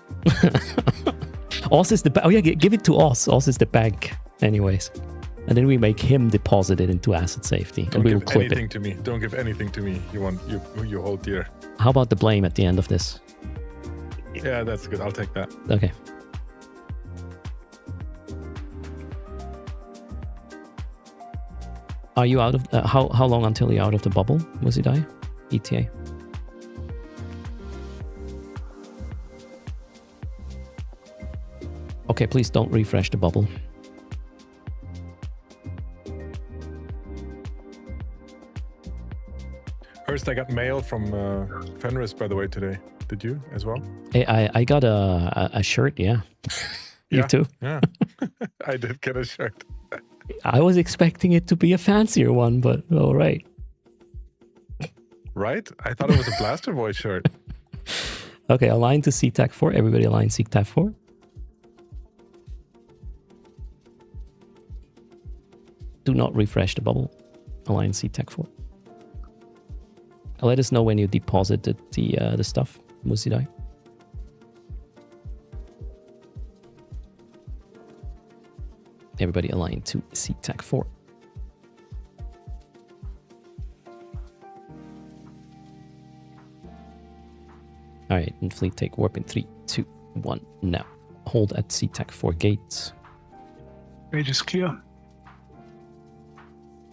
Oz is the... Oh, yeah, give it to Oz. Oz is the bank, anyways. And then we make him deposit it into asset safety. Don't and we will give clip anything it. to me. Don't give anything to me. You hold dear. How about the blame at the end of this? Yeah, that's good. I'll take that. Okay. Are you out of... how long until you're out of the bubble? Was it die? ETA? Okay, please don't refresh the bubble. First, I got mail from Fenris, by the way, today. Did you as well? I got a shirt, yeah. You Yeah, too? Yeah. I did get a shirt. I was expecting it to be a fancier one, but all right. Right? I thought it was a Blaster Boy shirt. Okay, align to CTAC 4. Everybody align CTAC 4. Do not refresh the bubble. Align CTAC 4. Let us know when you deposited the stuff, Musidai. Everybody align to CTAC 4. All right, and fleet take warp in 3, 2, 1, now. Hold at CTAC 4 gates. Gate is clear.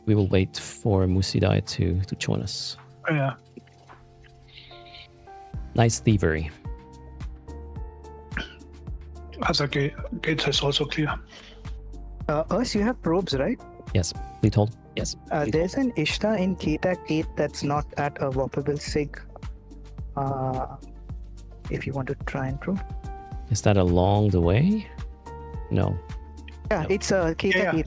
We will wait for Musidai to join us. Yeah. Nice thievery. Other gate is also clear. Us, you have probes, right? Yes, fleet hold. Yes. There's an Ishta in KTAC 8 that's not at a warpable sig. If you want to try and probe. Is that along the way? No. Yeah, it's a KTAC 8.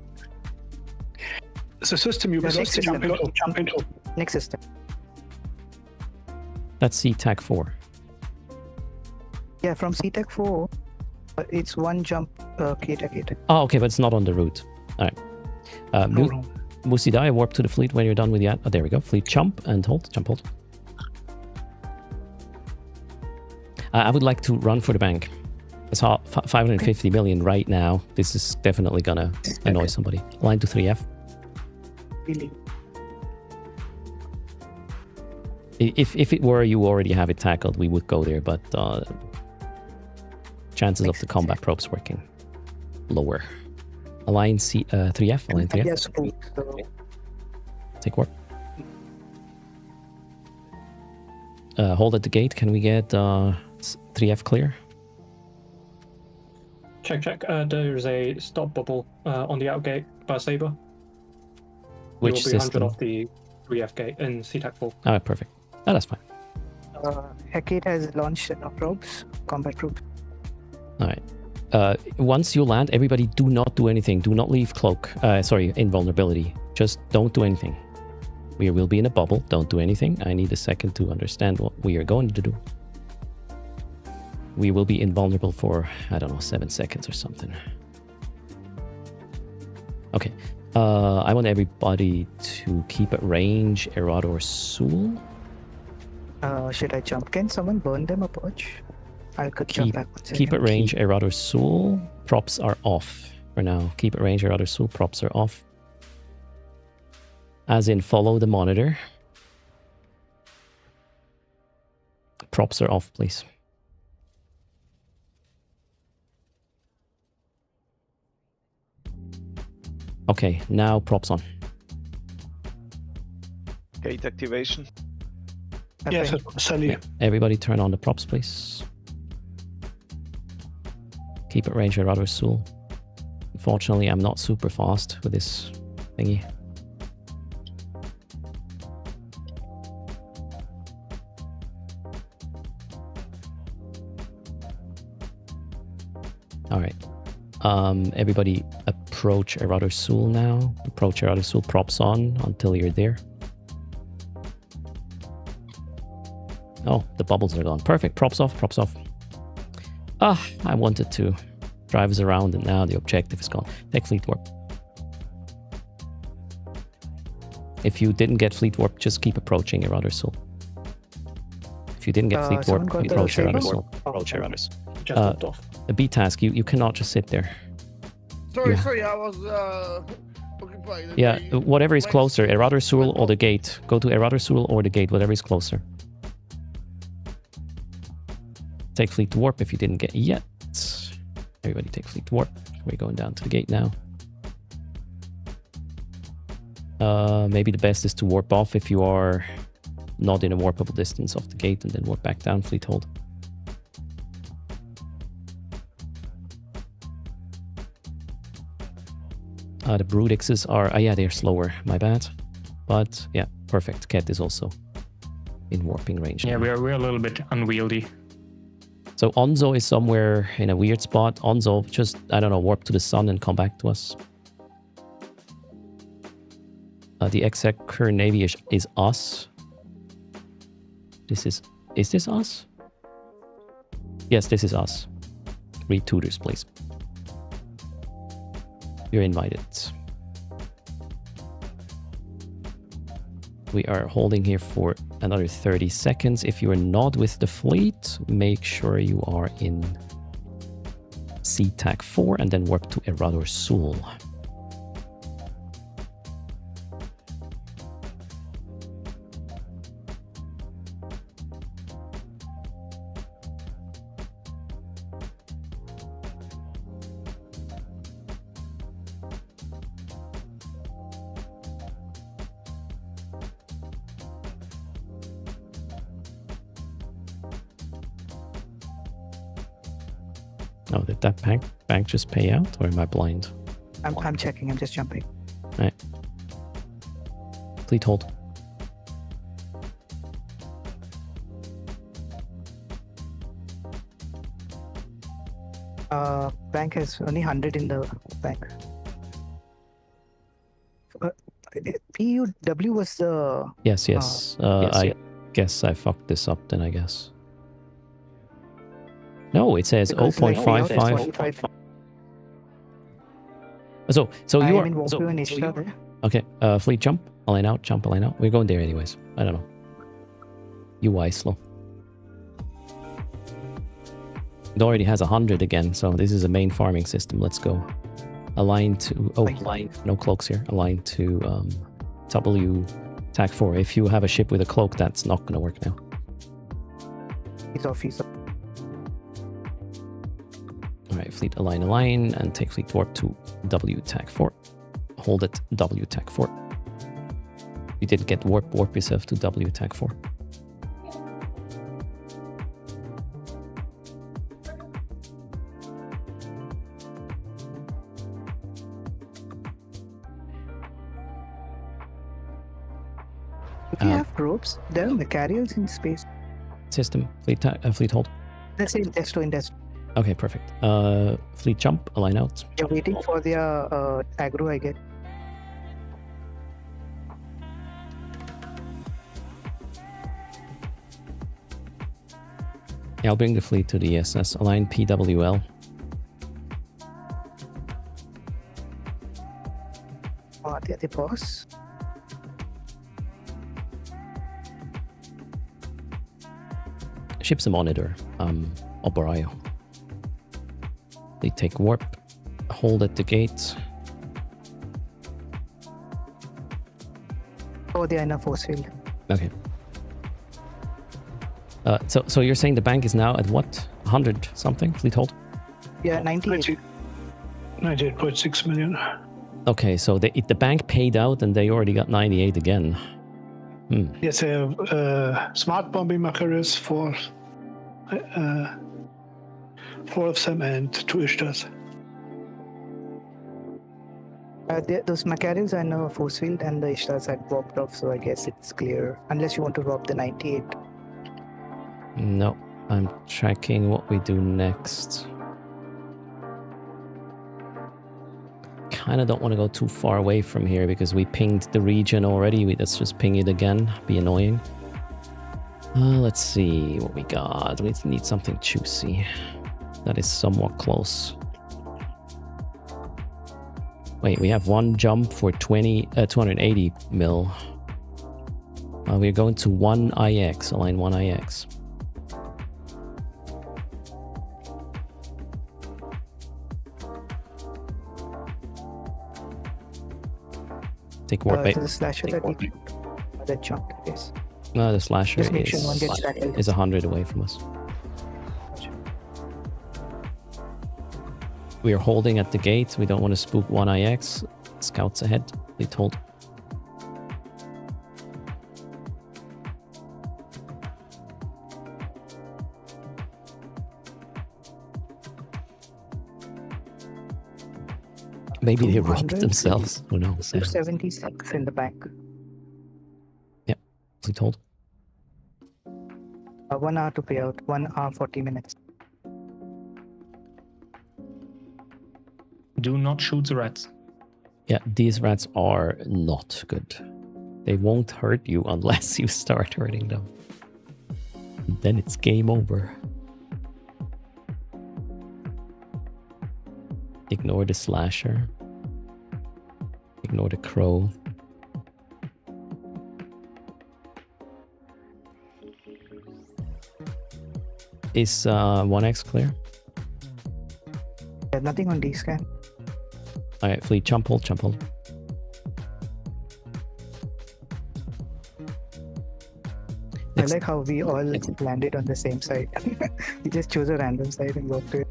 The system you The must next system. jump into. Next system. That's CTAC 4. Yeah, from CTAC 4, it's one jump KTAC 8. Oh, okay, but it's not on the route. All right. Musidai, warp to the fleet when you're done with the... Oh, there we go. Fleet jump and hold. Jump hold. I would like to run for the bank. It's 550 million right now. This is definitely gonna annoy somebody. Line to 3F. Really? If it were you already have it tackled, we would go there, but chances of the combat probes working lower. Align 3F. Align 3F. Yes, please. Take warp. Hold at the gate. Can we get 3F clear? Check. There's a stop bubble on the out gate by Saber. Which you will be system? 100 off the 3F gate in CTAC 4. Oh, perfect. Oh, that's fine. Hecate has launched probes, combat probes. All right. Once you land, everybody do not do anything. Do not leave cloak. Sorry, invulnerability. Just don't do anything. We will be in a bubble. Don't do anything. I need a second to understand what we are going to do. We will be invulnerable for, I don't know, 7 seconds or something. Okay. I want everybody to keep at range Erador Sul. Should I jump? Can someone burn them a purge? I could jump back. Keep at range Erador Sul. Props are off for now. Keep at range Erador Sul. Props are off. As in, follow the monitor. Props are off, please. Okay, now props on. Gate activation. Yes, Sally. Yeah, everybody turn on the props, please. Keep it range Erado Sul. Unfortunately, I'm not super fast with this thingy. Alright. Everybody approach Erado Sul now. Approach Erado Sul, props on until you're there. Oh, the bubbles are gone. Perfect. Props off, props off. Ah, I wanted to drive us around and now the objective is gone. Take fleet warp. If you didn't get fleet warp, just keep approaching Erado Sul. If you didn't get fleet warp, approach Erado Sul. Approach Erado Sul. Just dropped off. A B task, you cannot just sit there. Sorry, I was occupied. Yeah, whatever is closer, Erado Sul or the gate. Go to Erado Sul or the gate, whatever is closer. Take fleet warp if you didn't get it yet. Everybody take fleet warp. We're going down to the gate now. Maybe the best is to warp off if you are not in a warpable distance of the gate and then warp back down, fleet hold. The Broodixes are, yeah, they're slower, my bad. But yeah, perfect. Cat is also in warping range. Yeah, now. we're a little bit unwieldy. So Onzo is somewhere in a weird spot. Onzo, just, I don't know, warp to the sun and come back to us. The Executor Navy is us. Is this us? Yes, this is us. Read tutors, please. You're invited. We are holding here for another 30 seconds. If you are not with the fleet, make sure you are in CTAC 4 and then warp to Erado Sul. Oh, did that bank just pay out, or am I blind? I'm checking. I'm just jumping. All right. Fleet hold. Bank has only 100 in the bank. PUW was the... Yes. I guess I fucked this up then, I guess. No, it says 0.55. So you are... Okay, fleet jump, align out, jump, align out. We're going there anyways. I don't know. UI slow. It already has 100 again, so this is a main farming system. Let's go. Align to... Oh, align. No cloaks here. Align to W TAC 4. If you have a ship with a cloak, that's not going to work now. He's off. Alright, fleet align, and take fleet warp to W TAC 4. Hold it, W TAC 4. You didn't get warp yourself to W TAC 4. If you have ropes, there are Macarials in space. System, fleet hold. Let's say Desto. Okay, perfect. Fleet jump, align out. You're waiting for their aggro, I guess. Yeah, I'll bring the fleet to the ESS. Align PWL. They're the boss. Ship's a monitor. Oborayo. They take warp. Hold at the gate. Oh, they are in a force field. Okay. So you're saying the bank is now at what? 100 something? Fleet hold? Yeah, 98. 98.6 million. Okay, so the bank paid out and they already got 98 again. Yes, they have smart bombing Macarius for 4 of them and 2 Ishtars. Those Macarios are now force field and the Ishtars had popped off, so I guess it's clear. Unless you want to rob the 98. No, I'm checking what we do next. Kind of don't want to go too far away from here because we pinged the region already. Let's just ping it again. Be annoying. Let's see what we got. We need something juicy. That is somewhat close. Wait, we have one jump for 280 mil. We're going to 1 IX, align 1 IX. Take warp bait. The slasher that jumped, yes. No, the slasher Just make sure one gets is 100 away from us. We are holding at the gate. We don't want to spook 1 IX. Scouts ahead. They told. Maybe they robbed themselves. Who knows? 276 in the back. Yep. We told. 1 hour to pay out. 1 hour 40 minutes. Do not shoot the rats. Yeah, these rats are not good. They won't hurt you unless you start hurting them. Then it's game over. Ignore the slasher. Ignore the crow. Is 1X clear? Nothing on D scan. Alright, fleet, jump hold, jump hold. I like how we all landed on the same side. We just chose a random side and walked to it.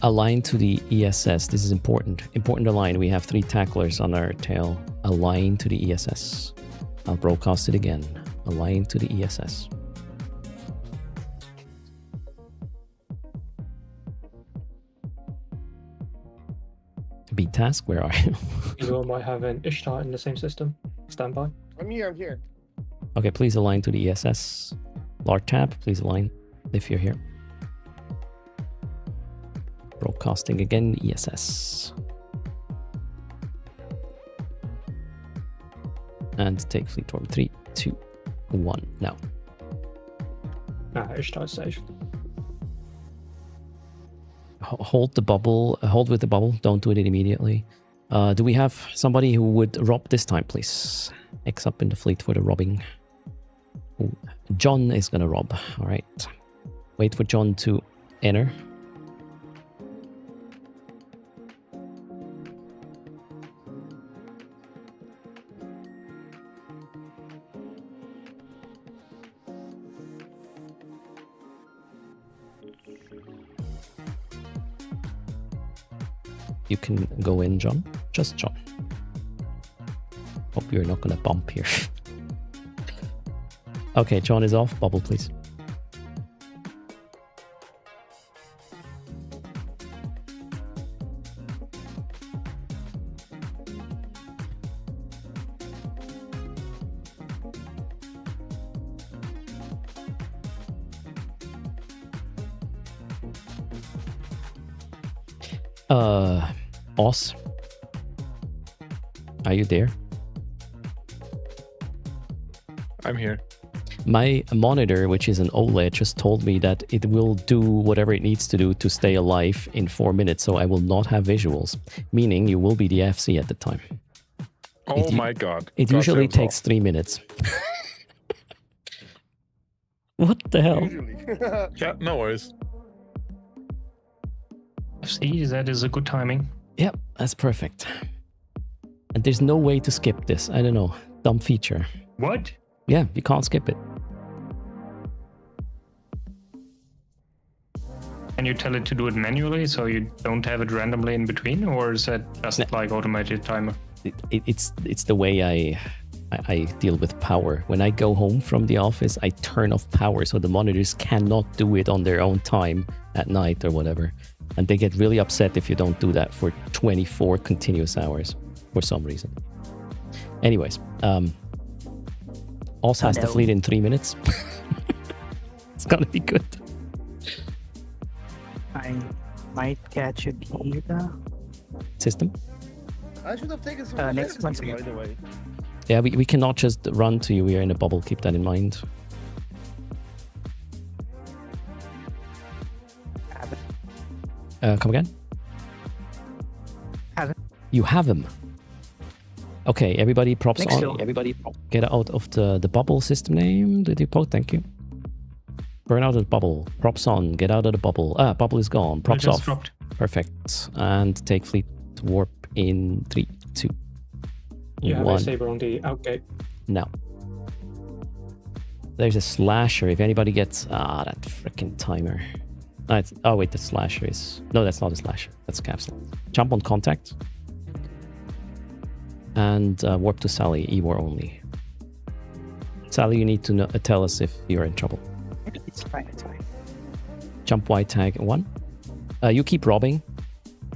Align to the ESS. This is important. Important align. We have 3 tacklers on our tail. Align to the ESS. I'll broadcast it again. Align to the ESS. B task, where are you? You all might have an Ishtar in the same system. Stand by. I'm here. Okay, please align to the ESS. Large tab, please align if you're here. Broadcasting again, ESS. And take fleet orb 3, 2, 1, now. Ishtar is safe. Hold the bubble, hold with the bubble, don't do it immediately. Do we have somebody who would rob this time, please? X up in the fleet for the robbing. Ooh, John is gonna rob, alright. Wait for John to enter. You can go in, John. Just John. Hope you're not gonna bump here. Okay, John is off. Bubble, please. Oz, are you there? I'm here. My monitor, which is an OLED, just told me that it will do whatever it needs to do to stay alive in 4 minutes, so I will not have visuals, meaning you will be the FC at the time. Oh my god. It usually takes 3 minutes. What the hell? Yeah, no worries. FC, that is a good timing. Yep, that's perfect. And there's no way to skip this. I don't know. Dumb feature. What? Yeah, you can't skip it. Can you tell it to do it manually so you don't have it randomly in between, or is that just like automated timer? It's the way I I deal with power. When I go home from the office, I turn off power so the monitors cannot do it on their own time at night or whatever. And they get really upset if you don't do that for 24 continuous hours for some reason. Anyways, Oz has the fleet in 3 minutes. It's gonna be good. I might catch a Gila. System? I should have taken some next one, by the way. Yeah, we cannot just run to you. We are in a bubble. Keep that in mind. Come again? Have it. You have him. Okay, everybody props Next on. door. Everybody get out of the bubble system name. Did you post? Thank you. Burn out of the bubble. Props on. Get out of the bubble. Bubble is gone. Props just off. dropped. Perfect. And take fleet warp in 3, 2, You have 1. a saber on the outgate. No. There's a slasher. If anybody gets... that freaking timer. Oh, wait, the slasher is... No, that's not a slasher. That's a capsule. Jump on contact. And warp to Sally. E-war only. Sally, you need to tell us if you're in trouble. It's fine, it's fine. Jump white tag 1. You keep robbing.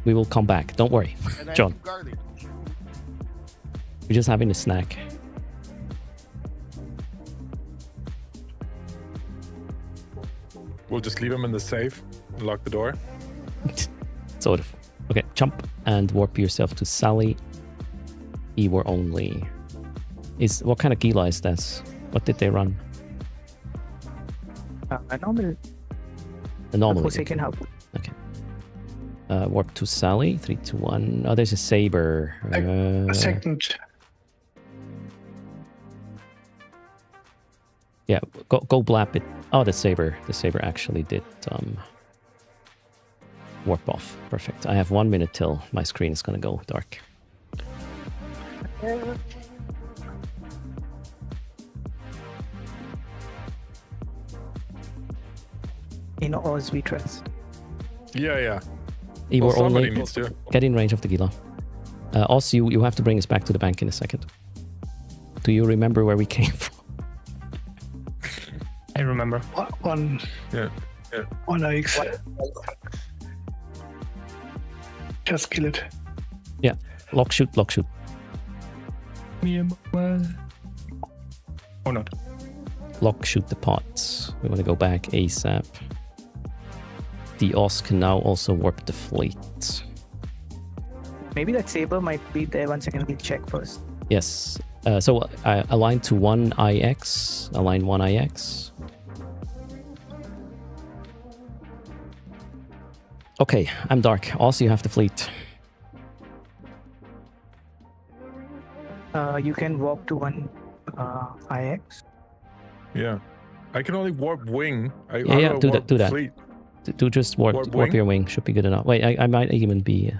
We will come back. Don't worry. And I John, keep guarding. we're just having a snack. We'll just leave him in the safe and lock the door. Sort of. Okay, jump and warp yourself to Sally. E-war only. What kind of Gila is this? What did they run? A normal A normal. Forsaken hub. Okay. Warp to Sally. 3, 2, 1. Oh, there's a saber. A second. Yeah, go blap it. Oh, the saber. The saber actually did warp off. Perfect. I have 1 minute till my screen is gonna go dark. In Oz we trust. Yeah. E-war Well, somebody only. needs to. Get in range of the Gila. Also, you have to bring us back to the bank in a second. Do you remember where we came from? I remember. One. Yeah. One IX. Just kill it. Yeah. Lock shoot. Or not. Lock shoot the pots. We want to go back ASAP. The OS can now also warp the fleet. Maybe that saber might be there. 1 second, we'll check first. Yes. So align to 1 IX. Align 1 IX. Okay, I'm dark. Also, you have the fleet. You can warp to 1 IX. Yeah. I can only warp wing. Yeah, do that. Fleet. Do just warp wing? your wing. Should be good enough. Wait, I might even be...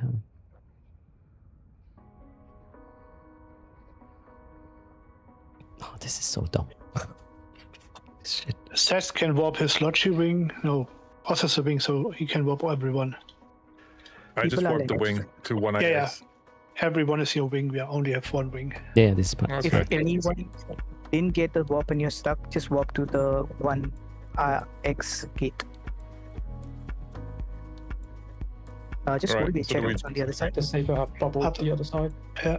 Oh, this is so dumb. Shit. Seth can warp his lodgy wing. No, Oz has a wing, so he can warp everyone. I just People are warped the like- wing to 1 Yeah, IX. Everyone is your wing. We only have one wing. Yeah, this is fine. Okay. If anyone didn't get the warp and you're stuck, just warp to the 1 X gate. Just Alright, hold the so do check we- on the other side. The saber have bubble Up. the other side. Yeah.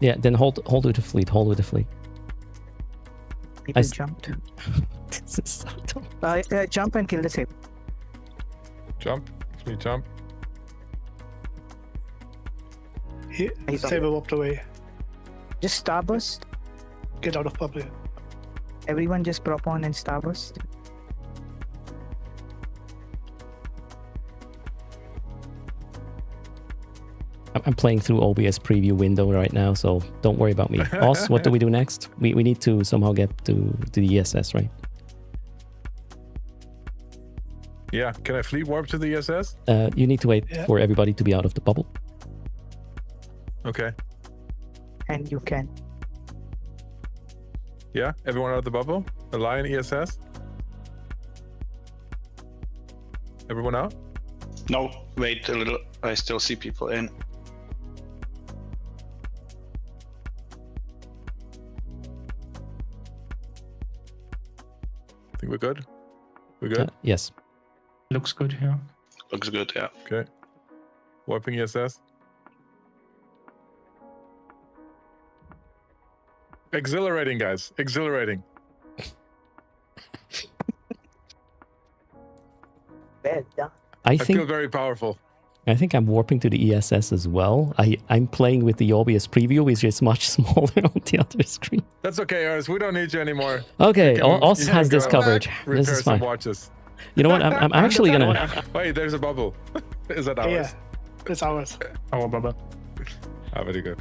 Yeah, then hold with the fleet. Hold with the fleet. People s- jumped. This is so dumb. Jump and kill the saber. Jump. Me jump. He's on. Saber warped away. Just starburst. Get out of bubble. Everyone just prop on and starburst. I'm playing through OBS preview window right now, so don't worry about me. Oz, what do we do next? We need to somehow get to the ESS, right? Yeah. Can I fleet warp to the ESS? You need to wait Yeah. for everybody to be out of the bubble. Okay. And you can. Yeah. Everyone out of the bubble? Align ESS? Everyone out? No, wait a little. I still see people in. think we're good. We're good. Yes. Looks good, yeah. Looks good, yeah. Okay. Warping ESS. Exhilarating, guys. Exhilarating. Well done. I think feel very powerful. I think I'm warping to the ESS as well. I'm playing with the OBS preview, which is much smaller on the other screen. That's okay, Ars. We don't need you anymore. Okay, You can- Oz you has can this go covered. repair This is some fine. watches. You know what? I'm actually gonna. Wait, there's a bubble. Is that ours? Yeah, that's ours. Our bubble. Ah, very good.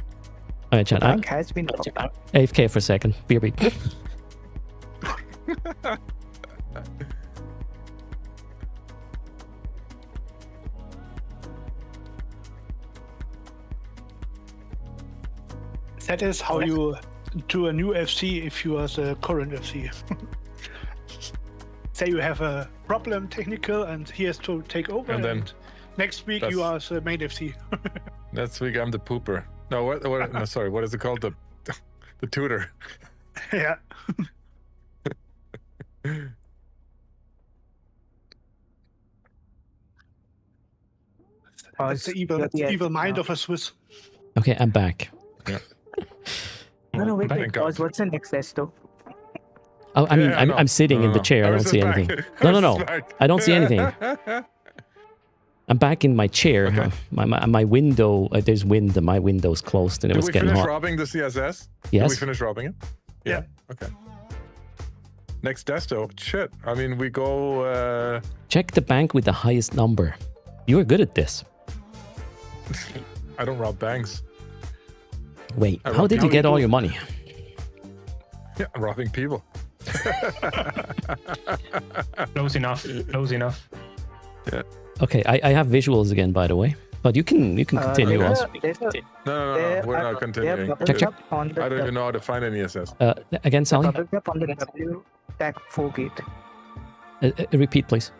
All right, chat. I'm Has been AFK for a second. BRB. That is how you do a new FC if you are the current FC. Say you have a problem technical and he has to take over, And and then next week you are the main FC. Next week I'm the pooper. No, what? No, sorry. What is it called? The tutor. Yeah. It's the evil mind of a Swiss. Okay, I'm back. Yeah. No, wait, Thank God. what's the next test though? Oh, I mean, Yeah, no. I'm sitting in the No. chair. I don't Ars is see back. anything. No, Ars is no. back. I don't see anything. I'm back in my chair. Okay. My window. There's wind. And my window's closed, and it Did was we getting finish hot. robbing the CSS? Did Yes. we finish robbing it? Yeah. Okay. Next test though. Shit. I mean, we go. Check the bank with the highest number. You are good at this. I don't rob banks. Wait, I how rob did you get people. all your money? Yeah, I'm robbing people. Close enough. Close enough. Yeah. Okay, I have visuals again, by the way. But you can continue There's us. No. We're not continuing. Check. On the I don't even know how to find any SS. Again, Sally. bubble gap on the W tag 4 gate. Repeat, please.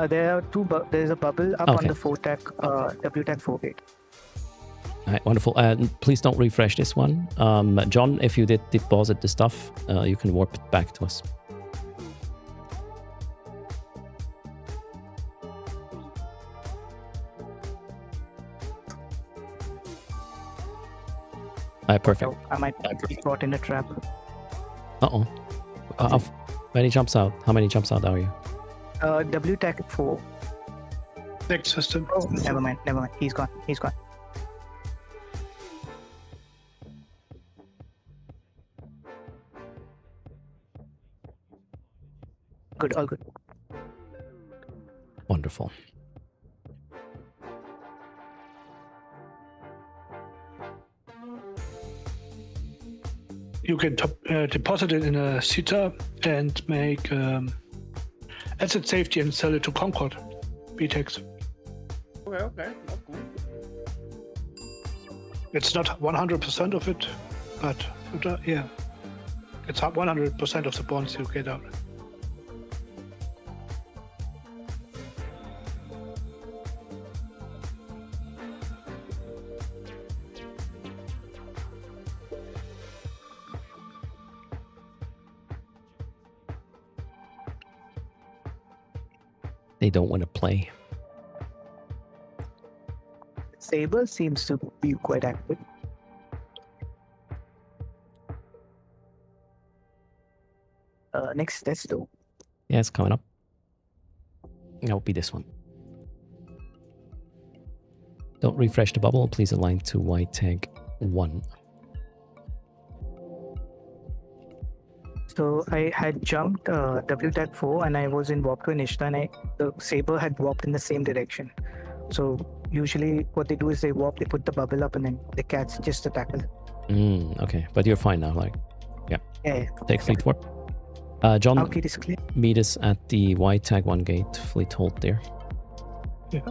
There are there's a bubble up Okay. on the 4 tag W tag 4 gate. All right, wonderful. Please don't refresh this one. John, if you did deposit the stuff, you can warp it back to us. All right, perfect. So I might be caught in a trap. Uh-oh. Many jumps out. How many jumps out are you? W tag 4. Next system. Oh, never mind. He's gone. Good, all good. Wonderful. You can deposit it in a SITA and make asset safety and sell it to Concord. BTEX. Okay. Not cool. It's not 100% of it, but yeah, it's 100% of the bonds you get out. They don't want to play. Saber seems to be quite active. Next test though. Yeah, it's coming up. That will be this one. Don't refresh the bubble. Please align to white tag 1. So I had jumped W tag 4 and I was in warp to Inishta and the Saber had warped in the same direction. So usually what they do is they warp, they put the bubble up and then they catch just the tackle. Okay, but you're fine now. Like, Yeah. take fleet warp. John, Okay, this clear. meet us at the white tag 1 gate. Fleet hold there. Yeah.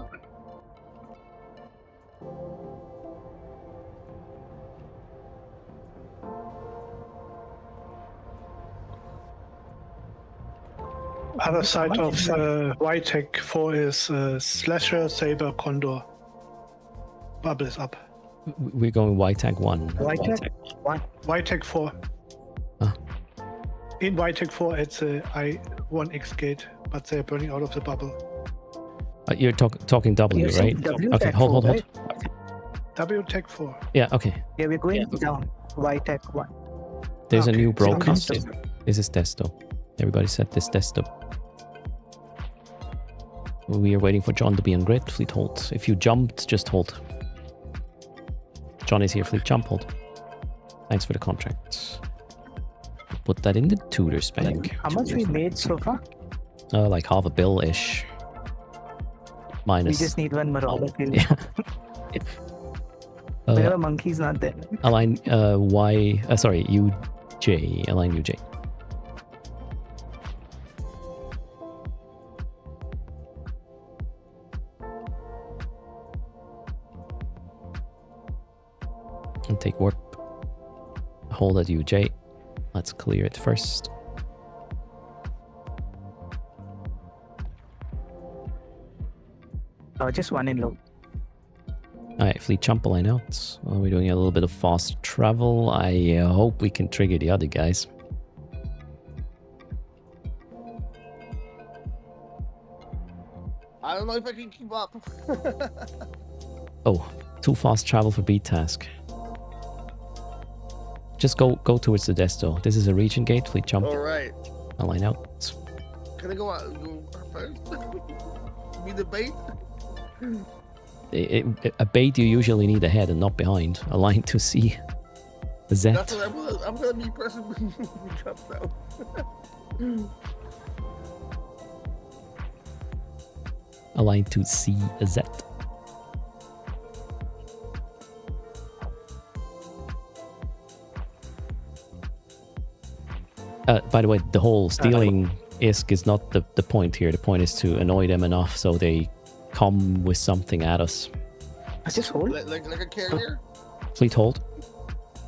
Other side of White Tech 4 is Slasher, Saber, Condor. Bubble is up. We're going white tag 1. White tag 1. White Tech 4. In Tech 4 at the I1X gate, but they're burning out of the bubble. You're talking W, You're saying right? W Okay, Tech hold. 4, right? W Tech 4. Yeah, okay. Yeah, we're going down. Y Tech 1. There's a Okay, new so I'm broadcast. just- This is desktop. Everybody set this desktop. We are waiting for John to be on grid. Fleet hold. If you jumped, just hold. John is here. Fleet jump hold. Thanks for the contract. Put that in the tutors bank. How much we made so far? Like half a bill-ish. We Minus. just need one Marauder kill. Yeah. Whenever Monkey's not there. Align Y. Sorry, UJ. Align UJ. And take warp. Hold at UJ. Let's clear it first. Just one in low. Alright, fleet jump line out. We're doing a little bit of fast travel. I hope we can trigger the other guys. I don't know if I can keep up. Oh, too fast travel for beat task. Just go towards the desto. This is a region gate. Fleet jump. All right. Line out. Can I go out? Go first? Be the bait? A bait you usually need ahead and not behind. A line to C. Z. That's what I'm gonna be person who jumps out. A line to C. Z. By the way, the whole stealing ISK is not the point here. The point is to annoy them enough so they come with something at us. Let's just hold. Like a carrier? Fleet hold.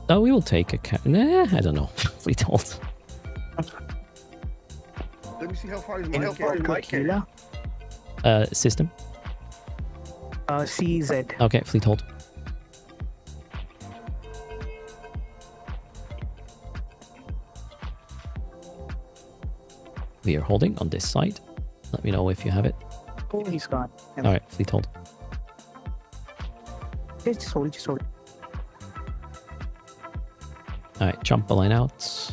Oh, we will take a nah, I don't know. Fleet hold. Let me see how far Any my carrier. System. CZ. Okay, fleet hold. We are holding on this side. Let me know if you have it. Oh, he's gone. All right, fleet hold. Just hold, just hold. All right, jump a line out.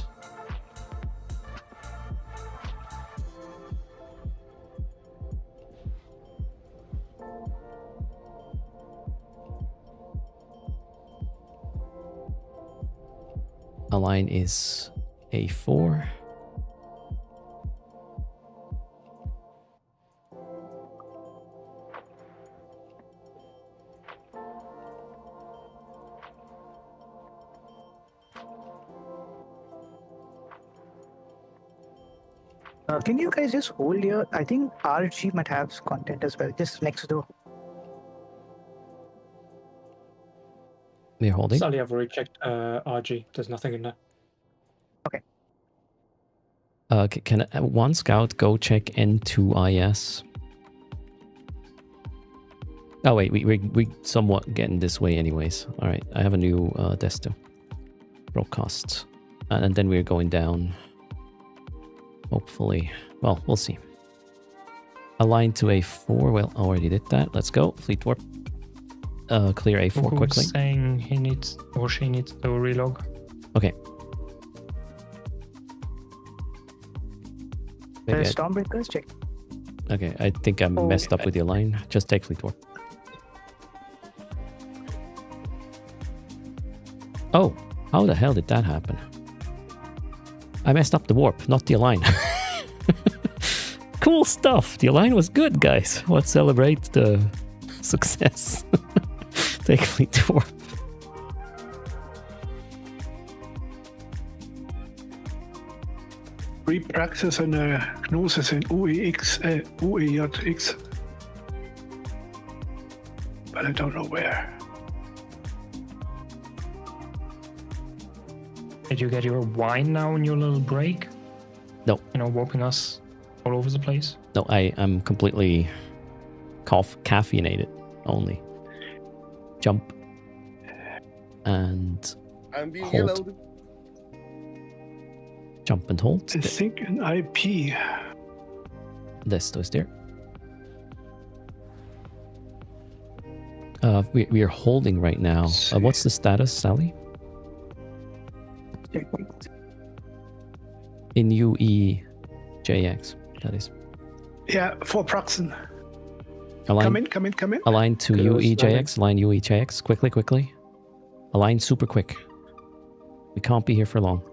A line is A4. Can you guys just hold here? I think RG might have content as well, just next door. We're holding. Sally, I've already checked RG. There's nothing in there. Can one scout go check N2IS? Oh wait, we somewhat getting this way anyways. All right, I have a new desto broadcast, and then we're going down. Hopefully, well, we'll see. Align to A4. Well, already did that. Let's go. Fleet warp. Clear A4 quickly. Who's saying he needs or she needs to relog? Okay. Maybe Stormbreakers, check. okay, I think I messed up with your line. Just take fleet warp. Oh, how the hell did that happen? I messed up the warp, not the align. Cool stuff. The align was good, guys. Let's celebrate the success. Take fleet warp. Repraxis and Gnosis in UEJX. But I don't know where. Did you get your wine now in your little break? No. You know, warping us all over the place? No, I'm completely caffeinated only. Jump. And I'm being hold. yellowed. Jump and hold. I think an IP. Desto is there. We are holding right now. What's the status, Sally? In UEJX, that is. Yeah, for Praxen. Align, Come in. align to Close UEJX. Align UEJX. Quickly. Align super quick. We can't be here for long.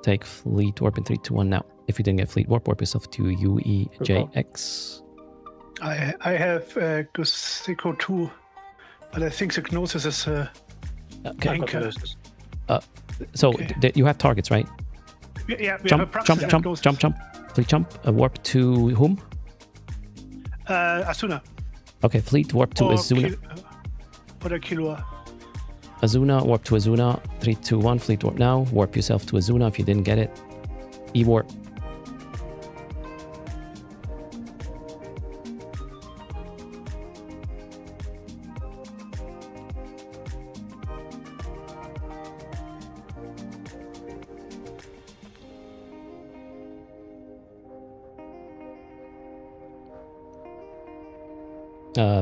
Take fleet warp in 3, 2, 1 now. If you didn't get fleet warp yourself to UEJX. I have Gusiko 2, but I think the Gnosis is Okay. anchor. So Okay. you have targets, right? Yeah, we have a Jump, Praxen jump, Gnosis. jump. Fleet jump. Warp to whom? Asuna. Okay, fleet warp to Azuna. Or Kilua. Azuna, warp to Azuna. 3, 2, 1, fleet warp now. Warp yourself to Azuna if you didn't get it. E-warp.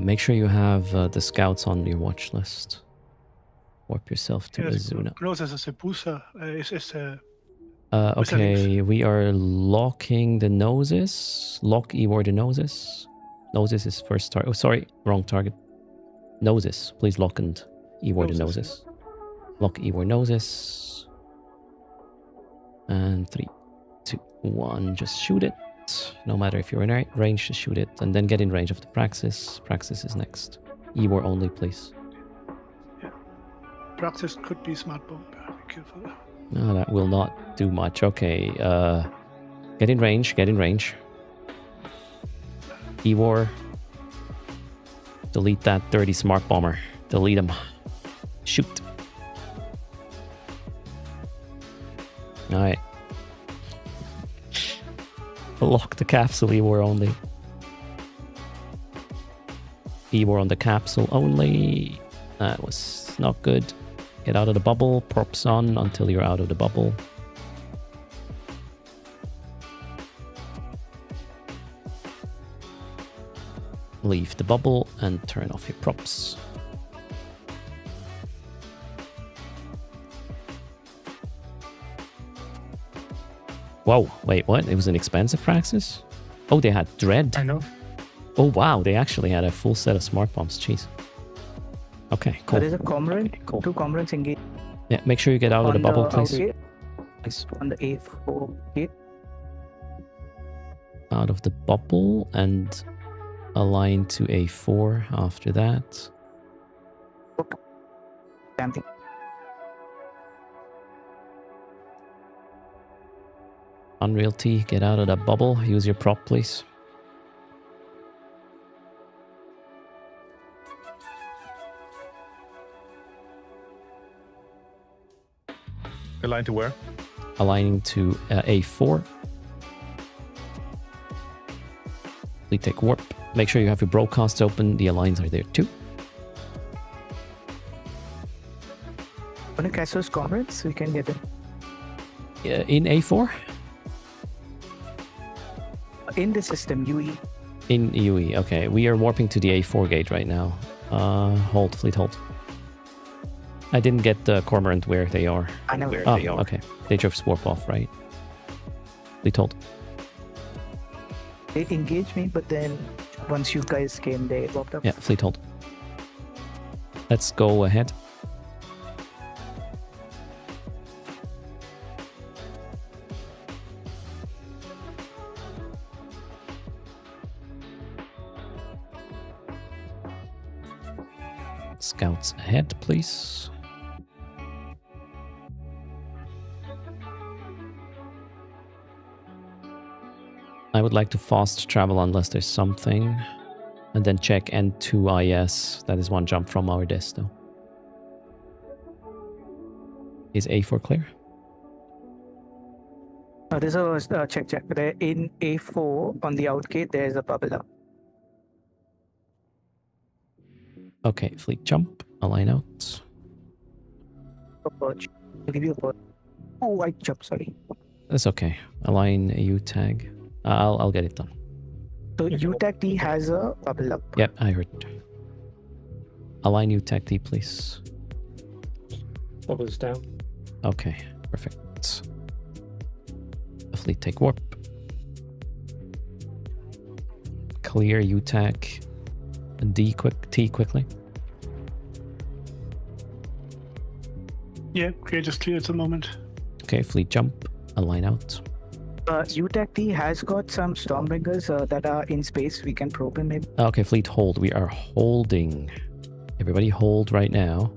Make sure you have the scouts on your watch list. Warp yourself to Azuna. Gnosis is a booster. Okay, we are locking the noses. Lock Ewar the noses. Noses is first target. Oh, sorry, wrong target. Noses. Please lock and Ewar the noses. Lock Ewar noses. And 3, 2, 1. Just shoot it. No matter if you're in range, just shoot it. And then get in range of the Praxis. Praxis is next. Ewar only, please. Praxis could be smart bomb. Be careful. No, that will not do much. Okay, get in range. Ewar. Delete that dirty smart bomber. Delete him. Shoot. Alright. Lock the capsule, Ewar only. Ewar on the capsule only. That was not good. Get out of the bubble. Props on until you're out of the bubble. Leave the bubble and turn off your props. Whoa, wait, what? It was an expensive Praxis? Oh, they had Dread. I know. Oh, wow, they actually had a full set of smart bombs. Jeez. Okay, cool. There is a cormorant. Two cormorants engaged. Yeah, make sure you get out of the bubble, please. On the A4 gate. Out of the bubble and align to A4 after that. Something. Unreal T, get out of the bubble. Use your prop, please. Align to where? Aligning to A4. We take warp. Make sure you have your broadcasts open. The aligns are there too. Want to catch those cormorants? We can get them. In A4? In the system, UE. In UE, okay. We are warping to the A4 gate right now. Hold, fleet hold. I didn't get the cormorant where they are. I know where they are. Okay. They just warp off, right? Fleet hold. They engaged me, but then once you guys came, they walked up. Yeah, fleet hold. Let's go ahead. Scouts ahead, please. I would like to fast travel unless there's something. And then check N2IS. That is one jump from our desto. Is A4 clear? There's a check. There in A4 on the outgate, there's a bubble up. Okay, fleet jump. Align out. A perch. I'll give you a perch. Oh, I jumped. Sorry. That's okay. Align U tag. I'll get it done. So UTAC T has a bubble up. Yep, I heard. Align U tag T, please. Bubbles down. Okay, perfect. Fleet take warp. Clear U tag D T quickly. Yeah, Create is clear at the moment. Okay, fleet jump. Align out. UTAC T has got some Stormbringers that are in space. We can probe them maybe. Okay, fleet hold. We are holding. Everybody hold right now.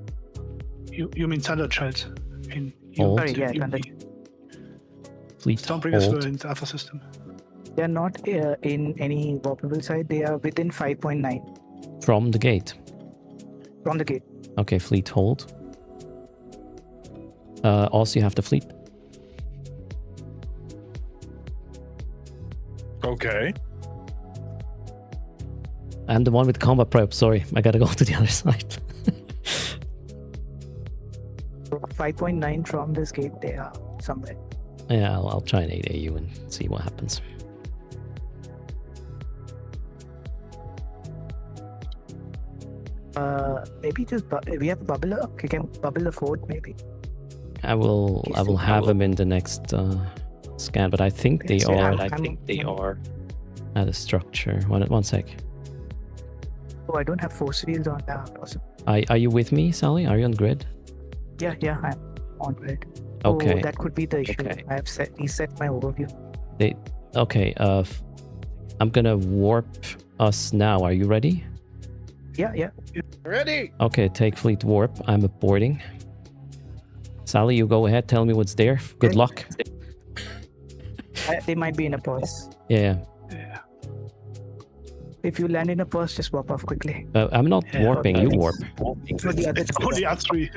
You mean Thunderchild? In Hold. Sorry, yeah, Thunder. Fleet Stormbringers were hold. in the other system. They're not in any warpable side. They are within 5.9 From the gate. from the gate. Okay, fleet hold. Also, you have the fleet. Okay. I'm the one with combat prep. Sorry, I gotta go to the other side. 5.9 from this gate. They are somewhere. Yeah, I'll try and 8 AU and see what happens. Maybe just we have a bubbler. We can bubble the fort maybe. I will have them in the next scan, but I think they Yes, are. yeah, I think they are at a structure. One sec. Oh, I don't have force fields on now. Awesome. Are you with me, Sally? Are you on grid? Yeah, I'm on grid. Okay. Oh, that could be the issue. Okay. I have reset my overview. Okay. I'm gonna warp us now. Are you ready? Yeah. Ready? Okay, take fleet warp. I'm aborting. Sally, you go ahead. Tell me what's there. Good Okay. luck. They might be in a pause. Yeah. Yeah. If you land in a pause, just warp off quickly. I'm not Yeah, warping. You warp. For the other two. Only us three.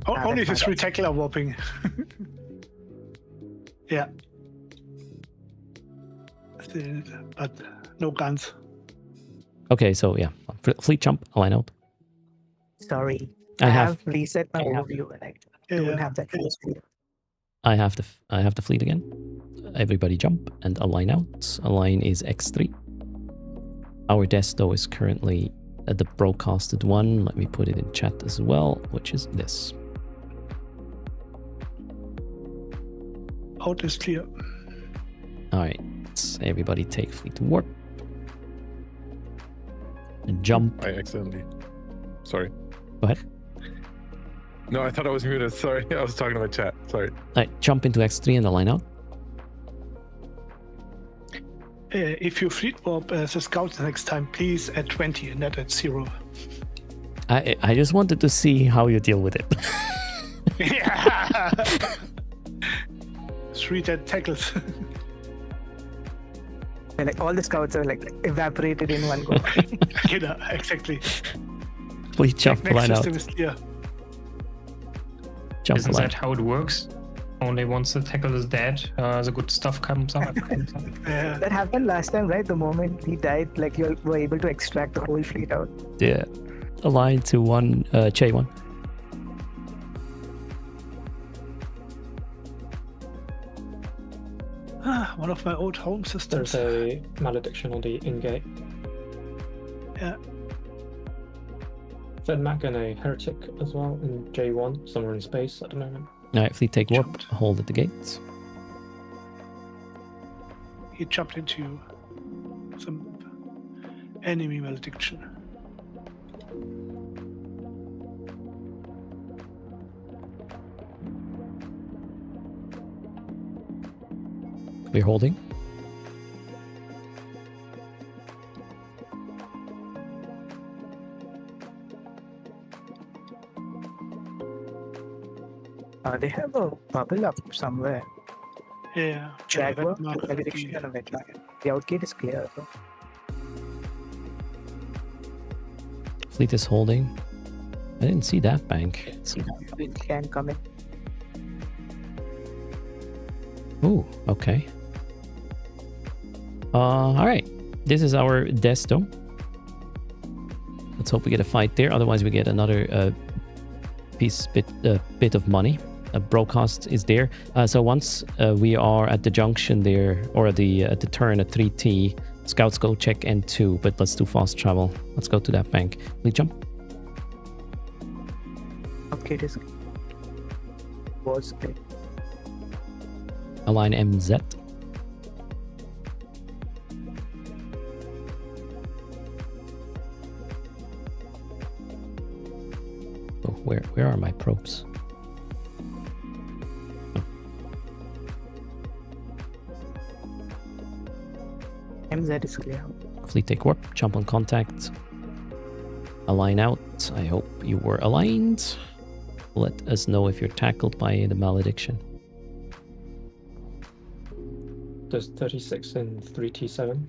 Only the that's three tackle are warping. Yeah. But no guns. Okay, so yeah, fleet jump. Align out. Sorry. I I have have reset my overview and I don't have that force field. I have the fleet again. Everybody jump and align out. Align is X3. Our desto is currently at the broadcasted one. Let me put it in chat as well, which is this. Out is clear. All right, everybody take fleet warp and jump. I accidentally. Sorry. Go ahead. No, I thought I was muted. Sorry, I was talking to my chat. Sorry. All right, jump into X3 and align out. If you fleet warp the scouts next time, please at 20 and not at 0. I just wanted to see how you deal with it. Yeah. 3 dead tackles. And like all the scouts are like evaporated in one go. Exactly. Please jump, Next align out. system is clear. Jump, Isn't align. that how it works? Only once the tackle is dead, the good stuff comes out. Yeah. That happened last time, right? The moment he died, like you were able to extract the whole fleet out. Yeah. Align to one, J1. One of my old home systems. There's a malediction on the in-gate. Yeah. Fedmac and a heretic as well in J1, somewhere in space at the moment. All right, fleet take warp. Jumped. Hold at the gates. He jumped into some enemy malediction. We're holding. They have a bubble up somewhere. Yeah. Jaguar, Red mark malediction, would and a red lion. The outgate is clear. Though. Fleet is holding. I didn't see that bank. We can come in. Ooh, okay. All right. This is our desto. Let's hope we get a fight there. Otherwise, we get another bit of money. broadcast is there. So once we are at the junction there, or at the turn at 3T, scouts go check N2, but let's do fast travel. Let's go to that bank. We jump. Okay, this was great. Align MZ. Oh, where are my probes? MZ is clear. Fleet take warp, jump on contact, align out. I hope you were aligned. Let us know if you're tackled by the malediction. There's 36 in 3T7.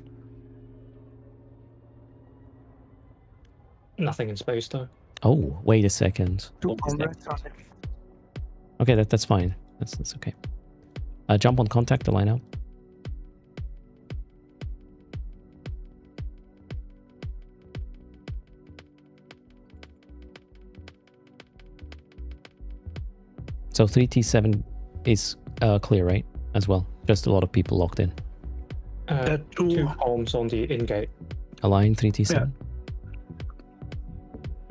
Nothing in space though. Oh, wait a second. Two comrades on it. Okay, that's fine. That's okay. Jump on contact, align out. So 3T7 is clear, right? As well. Just a lot of people locked in. Two arms on the in-gate. Align 3T7. Yeah.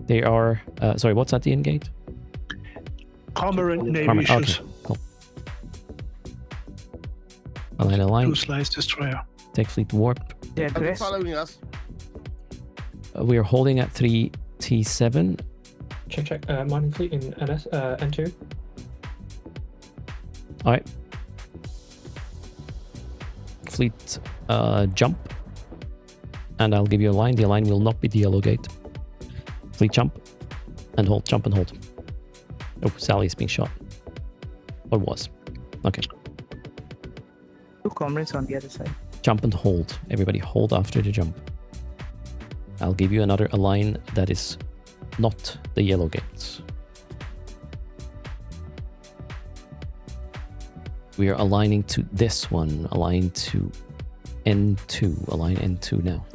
They are... sorry, what's at the in-gate? Cormorant Navy ships. Okay, cool. Align. Two slice destroyer. Take fleet warp. Yeah, Are you following us? We are holding at 3T7. Check. Mining fleet in N2. Alright. Fleet jump. And I'll give you a line. The line will not be the yellow gate. Fleet jump. And hold. Jump and hold. Oh, Sally is being shot. Or was. Okay. Two comrades on the other side. Jump and hold. Everybody hold after the jump. I'll give you another align that is not the yellow gate. We are aligning to this one. Align to N2. Align N2 now.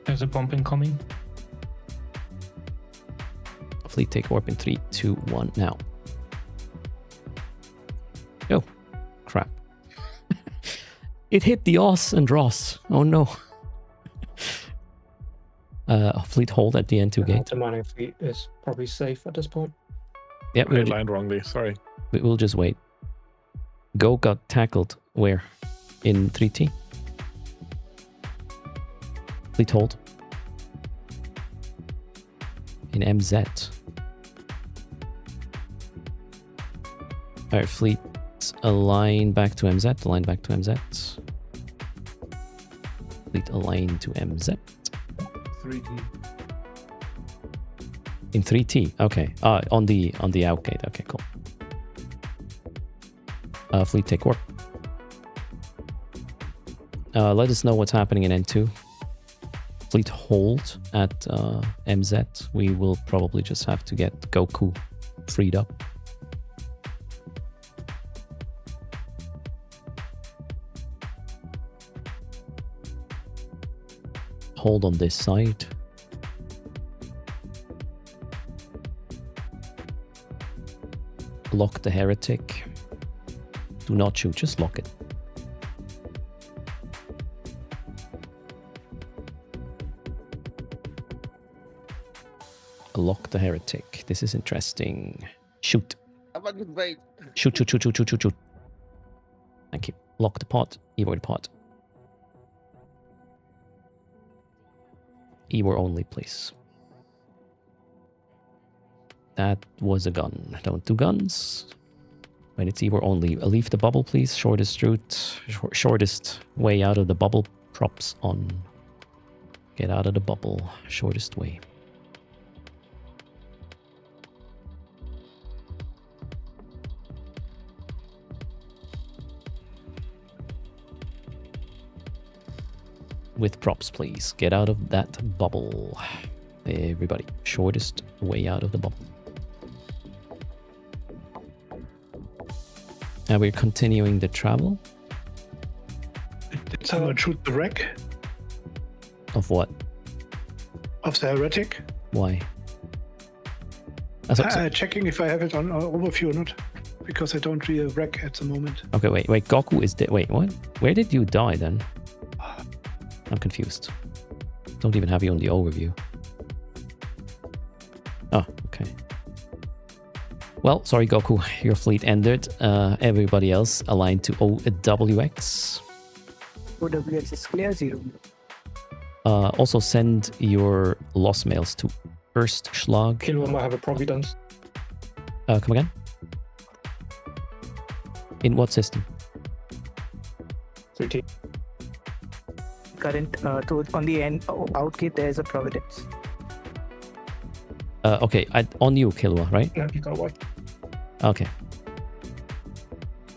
There's a bomb incoming. Fleet take warp in 3, 2, 1 now. Oh, crap. It hit the Oss and Ross. Oh no. Fleet hold at the N2 gate. The mining fleet is probably safe at this point. Yeah, I lined wrongly. Sorry. We'll just wait. Go got tackled. Where? In 3T. Fleet hold. In MZ. Alright, fleet align back to MZ. Align back to MZ. Fleet align to MZ. 3T. In 3T, okay. On the outgate. Okay, cool. Fleet take warp. Let us know what's happening in N2. Fleet hold at MZ. We will probably just have to get Goku freed up. Hold on this side. Lock the heretic. Do not shoot, just lock it. Lock the heretic. This is interesting. Shoot. Have a good wait. Shoot. Thank you. Lock the pot. Ivor the pot. Ivor only, please. That was a gun. Don't do guns. When it's Ivor only. Leave the bubble, please. Shortest route. Shortest way out of the bubble. Props on. Get out of the bubble. Shortest way. With props, please. Get out of that bubble. Everybody. Shortest way out of the bubble. And we're continuing the travel. Did someone shoot the wreck? Of what? of the heretic. Why? Checking if I have it on overview or not, because I don't read a rec at the moment. Okay, wait. Goku is dead. Wait, what? Where did you die then? I'm confused. Don't even have you on the overview. Oh, okay. Well, sorry, Goku. Your fleet ended. Everybody else aligned to OWX. OWX is clear 0. Also send your loss mails to erst schlag. Killua might have a Providence. Come again? In what system? 3T. Current on the end outgate there is a Providence. Okay, on you, Killua, right? Yeah, you got one. Okay.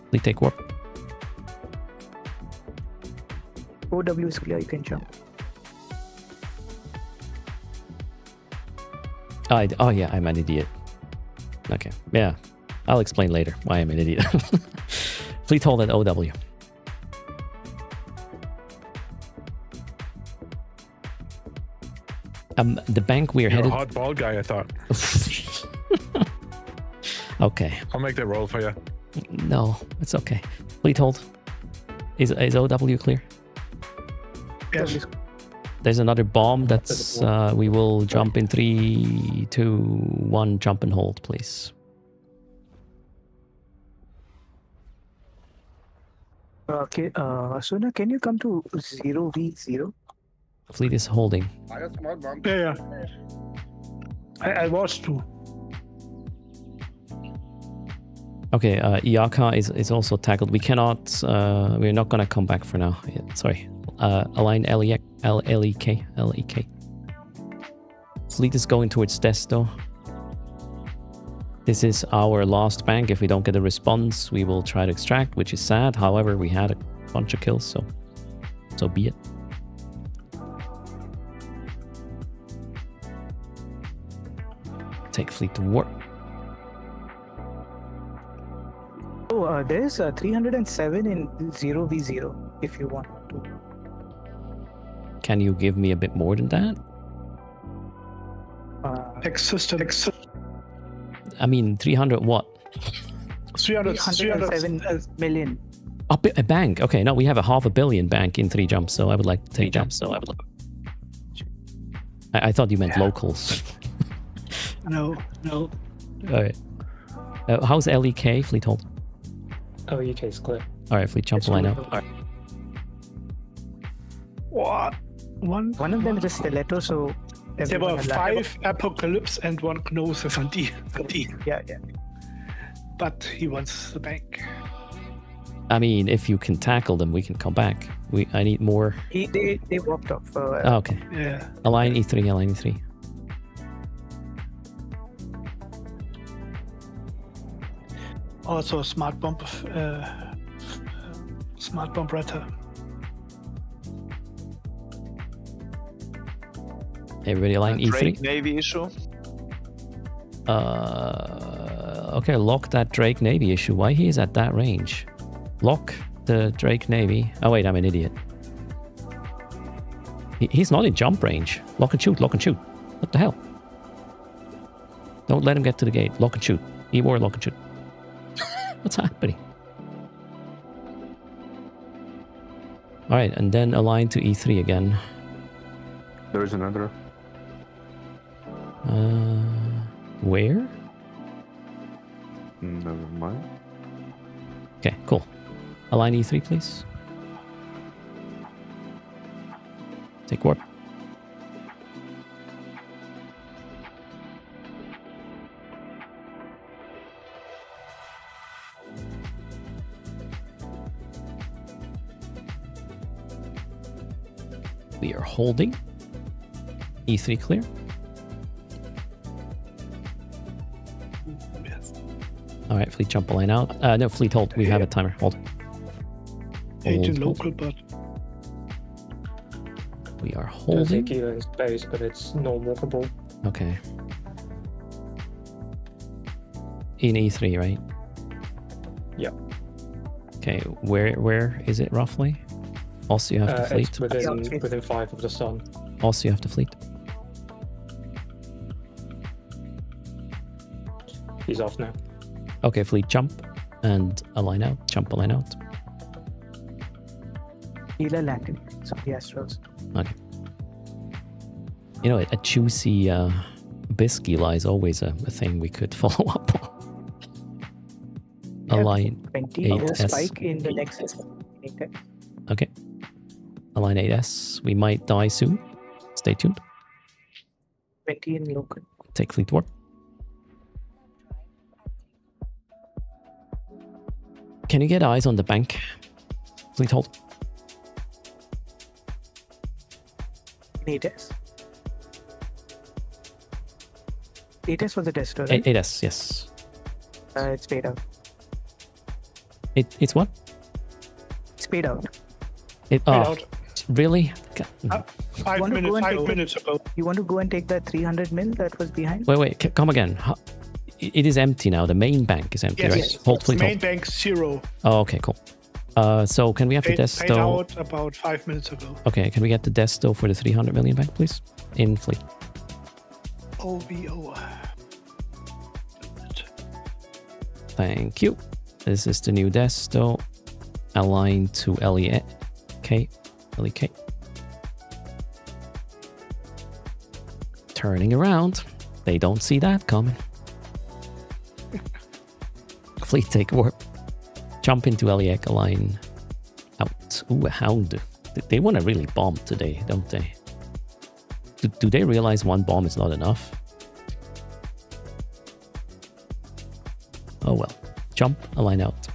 Please take warp. OW is clear, you can jump. Oh yeah, I'm an idiot. Okay, yeah. I'll explain later why I'm an idiot. Fleet hold at OW. The bank we're You're headed... a hot ball guy, I thought. Okay. I'll make that roll for you. No, it's okay. Fleet hold. Is OW clear? Yes. There's another bomb that's... we will jump in 3, 2, 1. Jump and hold, please. Okay, Asuna, can you come to 0v0? Fleet is holding. I got smart bomb. Yeah. I was too. Okay, Iyaka is also tackled. We cannot... we're not going to come back for now. Yeah, sorry. Align LEK. Fleet is going towards Desto. This is our last bank. If we don't get a response, we will try to extract, which is sad. However, we had a bunch of kills, so be it. Take fleet to war. Oh, there's 307 in 0v0 if you want to. Can you give me a bit more than that? I mean, 300 what? 307 million. A bank. Okay, no, we have a $500 million bank in 3 jumps, so I would like to take jumps. I thought you meant locals. No. All right. How's LEK fleet hold? LEK is clear. All right, fleet jump line up. All right. What? One of them is a stiletto, so there were 5 Apocalypse and 1 Gnosis on D. Yeah. But he wants the bank. I mean, if you can tackle them, we can come back. I need more. They walked off. Okay. Yeah. Align E3. Also smart bomb Retter. Everybody align E3. Drake Navy issue. Okay, lock that Drake Navy issue. Why he is at that range? Lock the Drake Navy. Oh wait, I'm an idiot. He's not in jump range. Lock and shoot. What the hell? Don't let him get to the gate. Lock and shoot. E-war, lock and shoot. What's happening? All right, and then align to E3 again. There is another. Where? Never mind. Okay, cool. Align E3, please. Take warp. We are holding. E3 clear. All right, fleet jump line out. No, fleet hold. We have a timer. Hold. Agent local, but we are There's a holding. kilo in space, but it's not walkable. Okay. In E3, right? Yeah. Okay, where is it roughly? Also, you have to fleet. It's within 5 of the sun. Also, you have to fleet. He's off now. Okay, fleet jump and align out. Jump, align out. Healer landed. So the Astros. Okay. You know, a juicy Biscuila is always a thing we could follow up on. Align 20 8S. spike in the Nexus. Okay. Align 8S. We might die soon. Stay tuned. 20 in local. Take fleet warp. Can you get eyes on the bank? Fleet hold. 8S. 8S was a tester, right? 8S, yes. It's paid out. It's what? It's paid out. out. Really? 5 Want to minutes. go and 5 take the- minutes ago. You want to go and take that 300 mil that was behind? Wait, come again. It is empty now. The main bank is empty, Yes. right? Hold, fleet Main hold. bank 0. Oh, okay, cool. So can we have the Paid desto? out about 5 minutes ago. Okay, can we get the desto for the 300 million bank, please? In fleet. OVO. Thank you. This is the new desto. Aligned to LEK. LEK. Turning around. They don't see that coming. Fleet take warp. Jump into LEK, align out. Ooh, a hound. They want to really bomb today, don't they? Do they realize one bomb is not enough? Oh well. Jump, align out.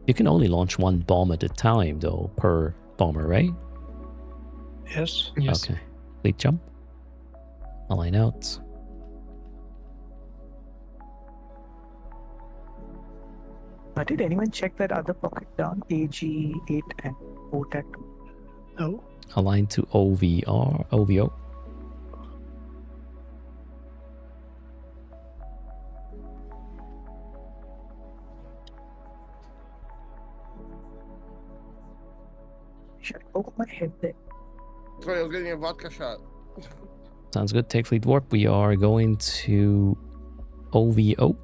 You can only launch one bomb at a time, though, per bomber, right? Yes. Okay. Fleet jump. Align out. Did anyone check that other pocket down? AG8 and OTAT 2. No. Align to OVO. Should I poke my head there? Sorry, I was getting a vodka shot. Sounds good. Take fleet warp. We are going to OVO.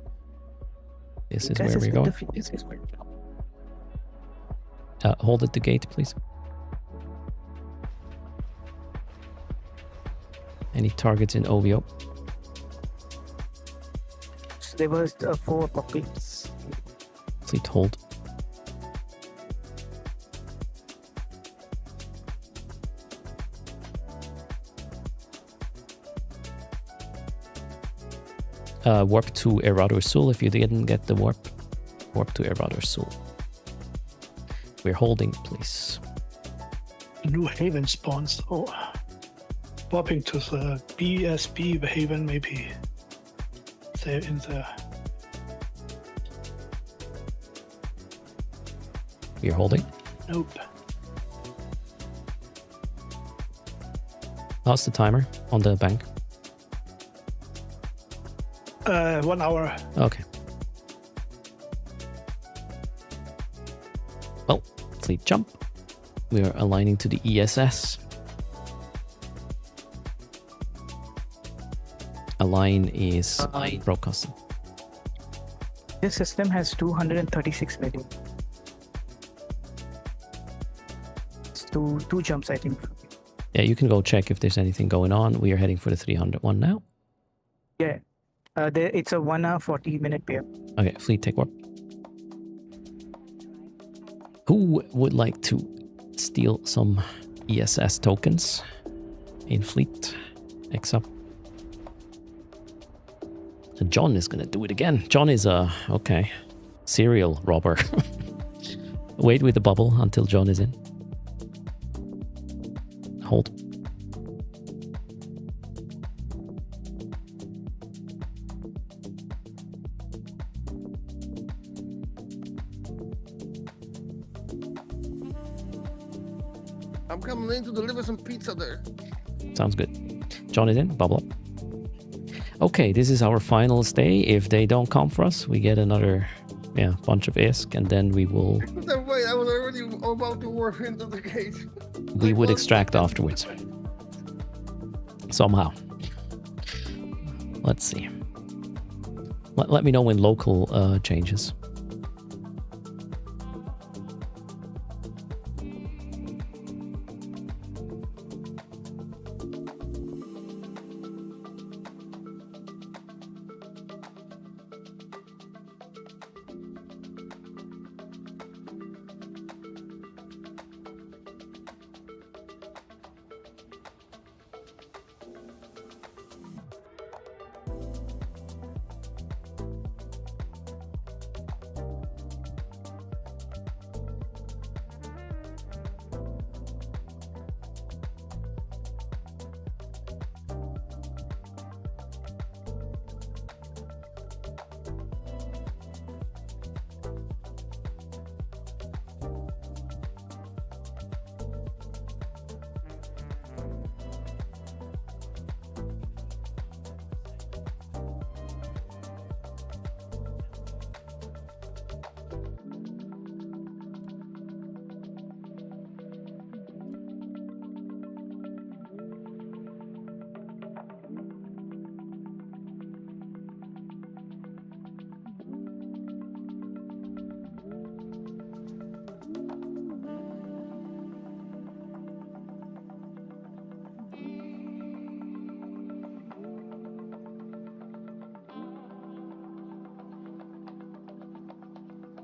This is Guys, where we're with going. the fleet. This is where Hold at the gate, please. Any targets in OVO? So there was 4 pockets. Fleet hold. Warp to Eradur Sul if you didn't get the warp. Warp to Eradur Sul. We're holding, please. New Haven spawns. Oh. Warping to the BSB Haven, maybe. They're in there. We're holding. Nope. How's the timer on the bank? 1 hour. Okay. Well, fleet jump. We are aligning to the ESS. Align is broadcasting. This system has 236 million. It's two jumps, I think. Yeah, you can go check if there's anything going on. We are heading for the 300 one now. Yeah. It's a 1 hour 40-minute pair. Okay, fleet take warp. Who would like to steal some ESS tokens in fleet? X up. And John is gonna do it again. John is a serial robber. Wait with the bubble until John is in. Hold. I'm coming in to deliver some pizza there. Sounds good. John is in. Bubble up. Okay, this is our final stay. If they don't come for us, we get another yeah, a bunch of ISK, and then we will Wait, I was already about to walk into the gate. we would extract afterwards. Somehow. Let's see. Let me know when local changes.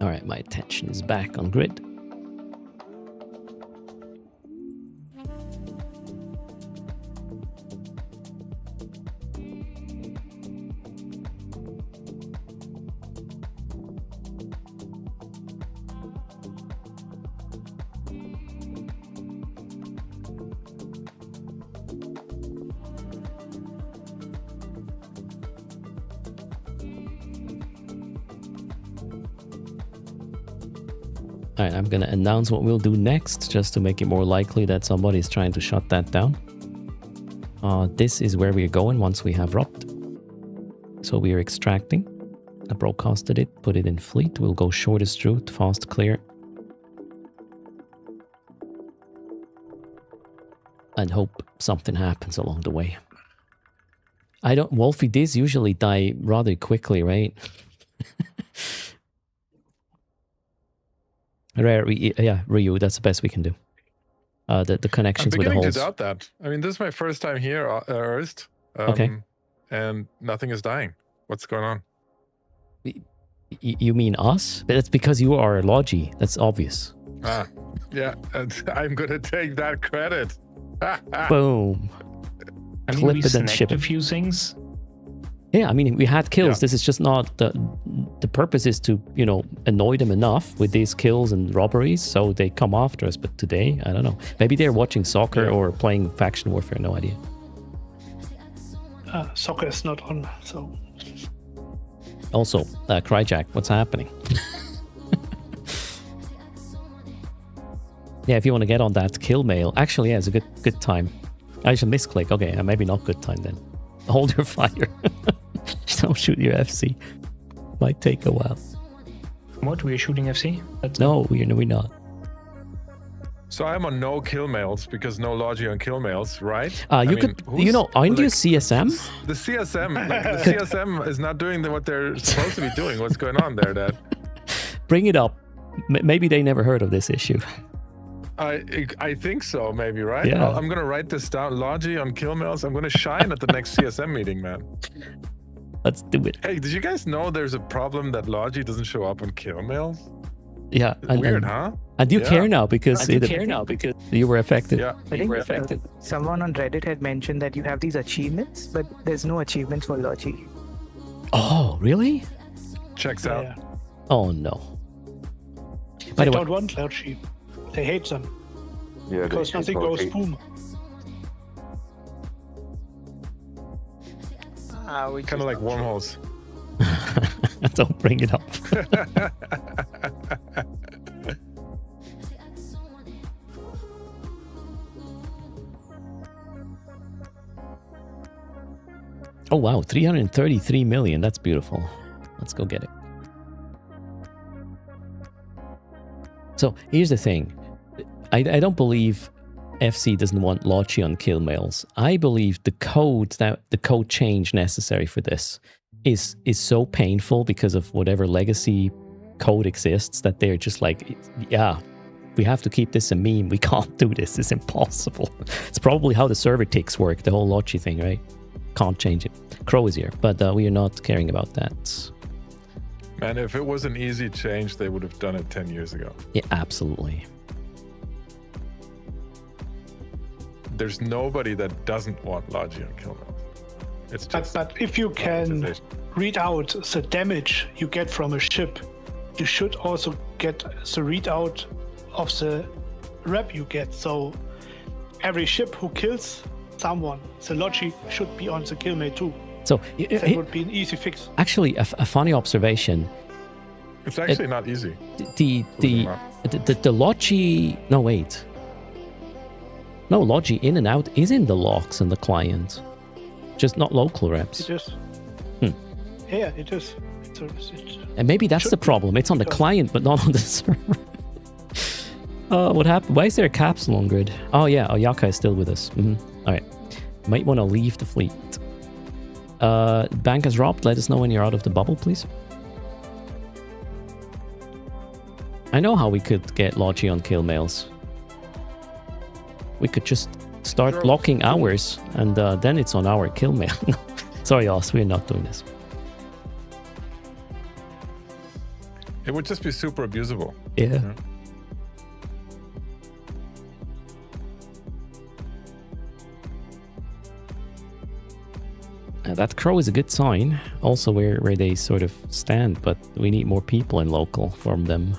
All right, my attention is back on grid. All right, I'm going to announce what we'll do next, just to make it more likely that somebody's trying to shut that down. This is where we're going once we have robbed. So we are extracting. I broadcasted it, put it in fleet. We'll go shortest route, fast, clear. And hope something happens along the way. Wolfie, these usually die rather quickly, right? Rare, yeah, Ryu, that's the best we can do. The connections with the I'm beginning holes. to doubt that. I mean, this is my first time here, Erst. Okay. And nothing is dying. What's going on? You mean us? That's because you are a Logi. That's obvious. Ah, yeah, and I'm gonna take that credit. Boom. I mean, Clip we it and ship snagged a it. few things. Yeah, I mean, we had kills. Yeah. This is just not the purpose is to, annoy them enough with these kills and robberies so they come after us. But today, I don't know. Maybe they're watching soccer or playing faction warfare. No idea. Soccer is not on, so. Also, Cryjack, what's happening? Yeah, if you want to get on that kill mail, actually, yeah, it's a good time. I should misclick. Okay, maybe not good time then. Hold your fire. Don't shoot your FC. Might take a while. What? We're shooting FC? No, we're not. So I'm on no kill mails because no logic on kill mails, right? Aren't you CSM? The CSM, the CSM is not doing what they're supposed to be doing. What's going on there, Dad? Bring it up. Maybe they never heard of this issue. I think so, maybe, right? Yeah. I'm gonna write this down. Logi on kill mails. I'm gonna shine at the next CSM meeting, man. Let's do it. Hey, did you guys know there's a problem that Logi doesn't show up on kill mails? Yeah. Weird, huh? And you Yeah. care now because you were affected. Yeah. I think someone on Reddit had mentioned that you have these achievements, but there's no achievements for Logi. Oh, really? Checks out. Yeah. Oh no. They don't want Logi. They hate them. Yeah, Because nothing goes boom. Kind of like wormholes. Don't bring it up. Oh wow, 333 million. That's beautiful. Let's go get it. So here's the thing. I don't believe FC doesn't want Logi on kill mails. I believe the code change necessary for this is so painful because of whatever legacy code exists that they're just like, yeah, we have to keep this a meme. We can't do this. It's impossible. It's probably how the server ticks work, the whole Logi thing, right? Can't change it. Crow is here, but we are not caring about that. Man, if it was an easy change, they would have done it 10 years ago. Yeah, absolutely. There's nobody that doesn't want Logi on kill mails. It's just But if you can read out the damage you get from a ship, you should also get the readout of the rep you get. So every ship who kills someone, the Logi should be on the kill mail too. So that would be an easy fix. Actually, a funny observation. It's actually not easy. The Logi. No, wait. No, Logi in and out is in the logs and the client, just not local reps. It is. Yeah, it is. And maybe that's the problem. It's on the client, but not on the server. What happened? Why is there a capsule on grid? Oh yeah, Oyaka is still with us. All right, might want to leave the fleet. Bank has dropped. Let us know when you're out of the bubble, please. I know how we could get Logi on kill mails. We could just start blocking ours, and then it's on our kill mail. Sorry, Oz, we're not doing this. It would just be super abusable. Yeah. That crow is a good sign. Also where they sort of stand, but we need more people in local from them.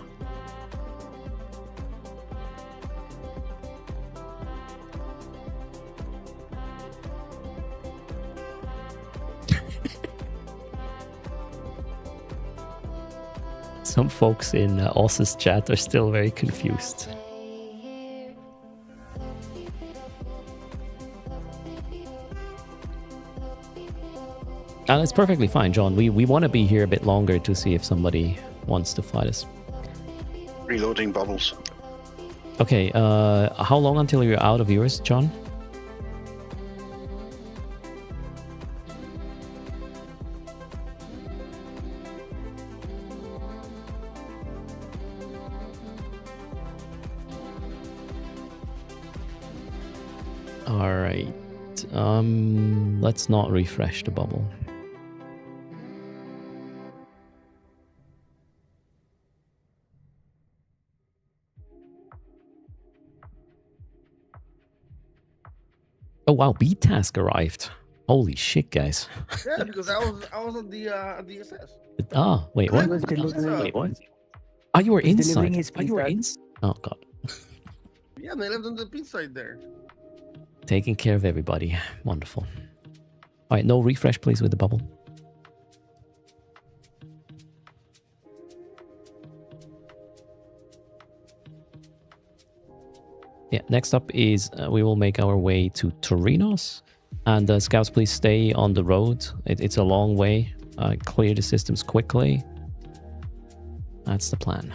Some folks in Oz's chat are still very confused. And it's perfectly fine, John. We want to be here a bit longer to see if somebody wants to fight us. Reloading bubbles. Okay, how long until you're out of yours, John? Alright. Let's not refresh the bubble. Oh wow, B task arrived. Holy shit, guys. Yeah, because I was on the DSS. Ah, wait, what? Wait, what? Oh, you were inside. Oh, you were inside. Oh god. Yeah, they left on the pin side there. Taking care of everybody. Wonderful. All right, no refresh, please, with the bubble. Yeah, next up is we will make our way to Torinos. And scouts, please stay on the road. It's a long way. Clear the systems quickly. That's the plan.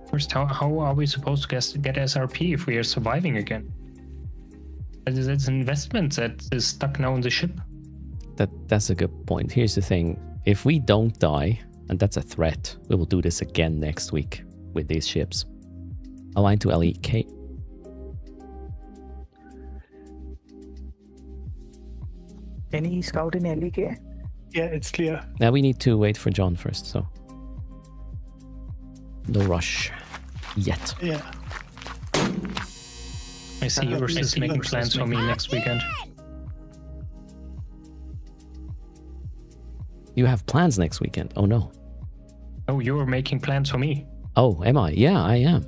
First, how are we supposed to get SRP if we are surviving again? It's an investment that is stuck now on the ship. That's a good point. Here's the thing. If we don't die, and that's a threat, we will do this again next week with these ships. Align to LEK. Any scout in LEK? Yeah, it's clear. Now we need to wait for John first, so no rush yet. Yeah. I see yours is making plans for me next weekend. You have plans next weekend? Oh no. Oh, you're making plans for me. Oh, am I? Yeah, I am.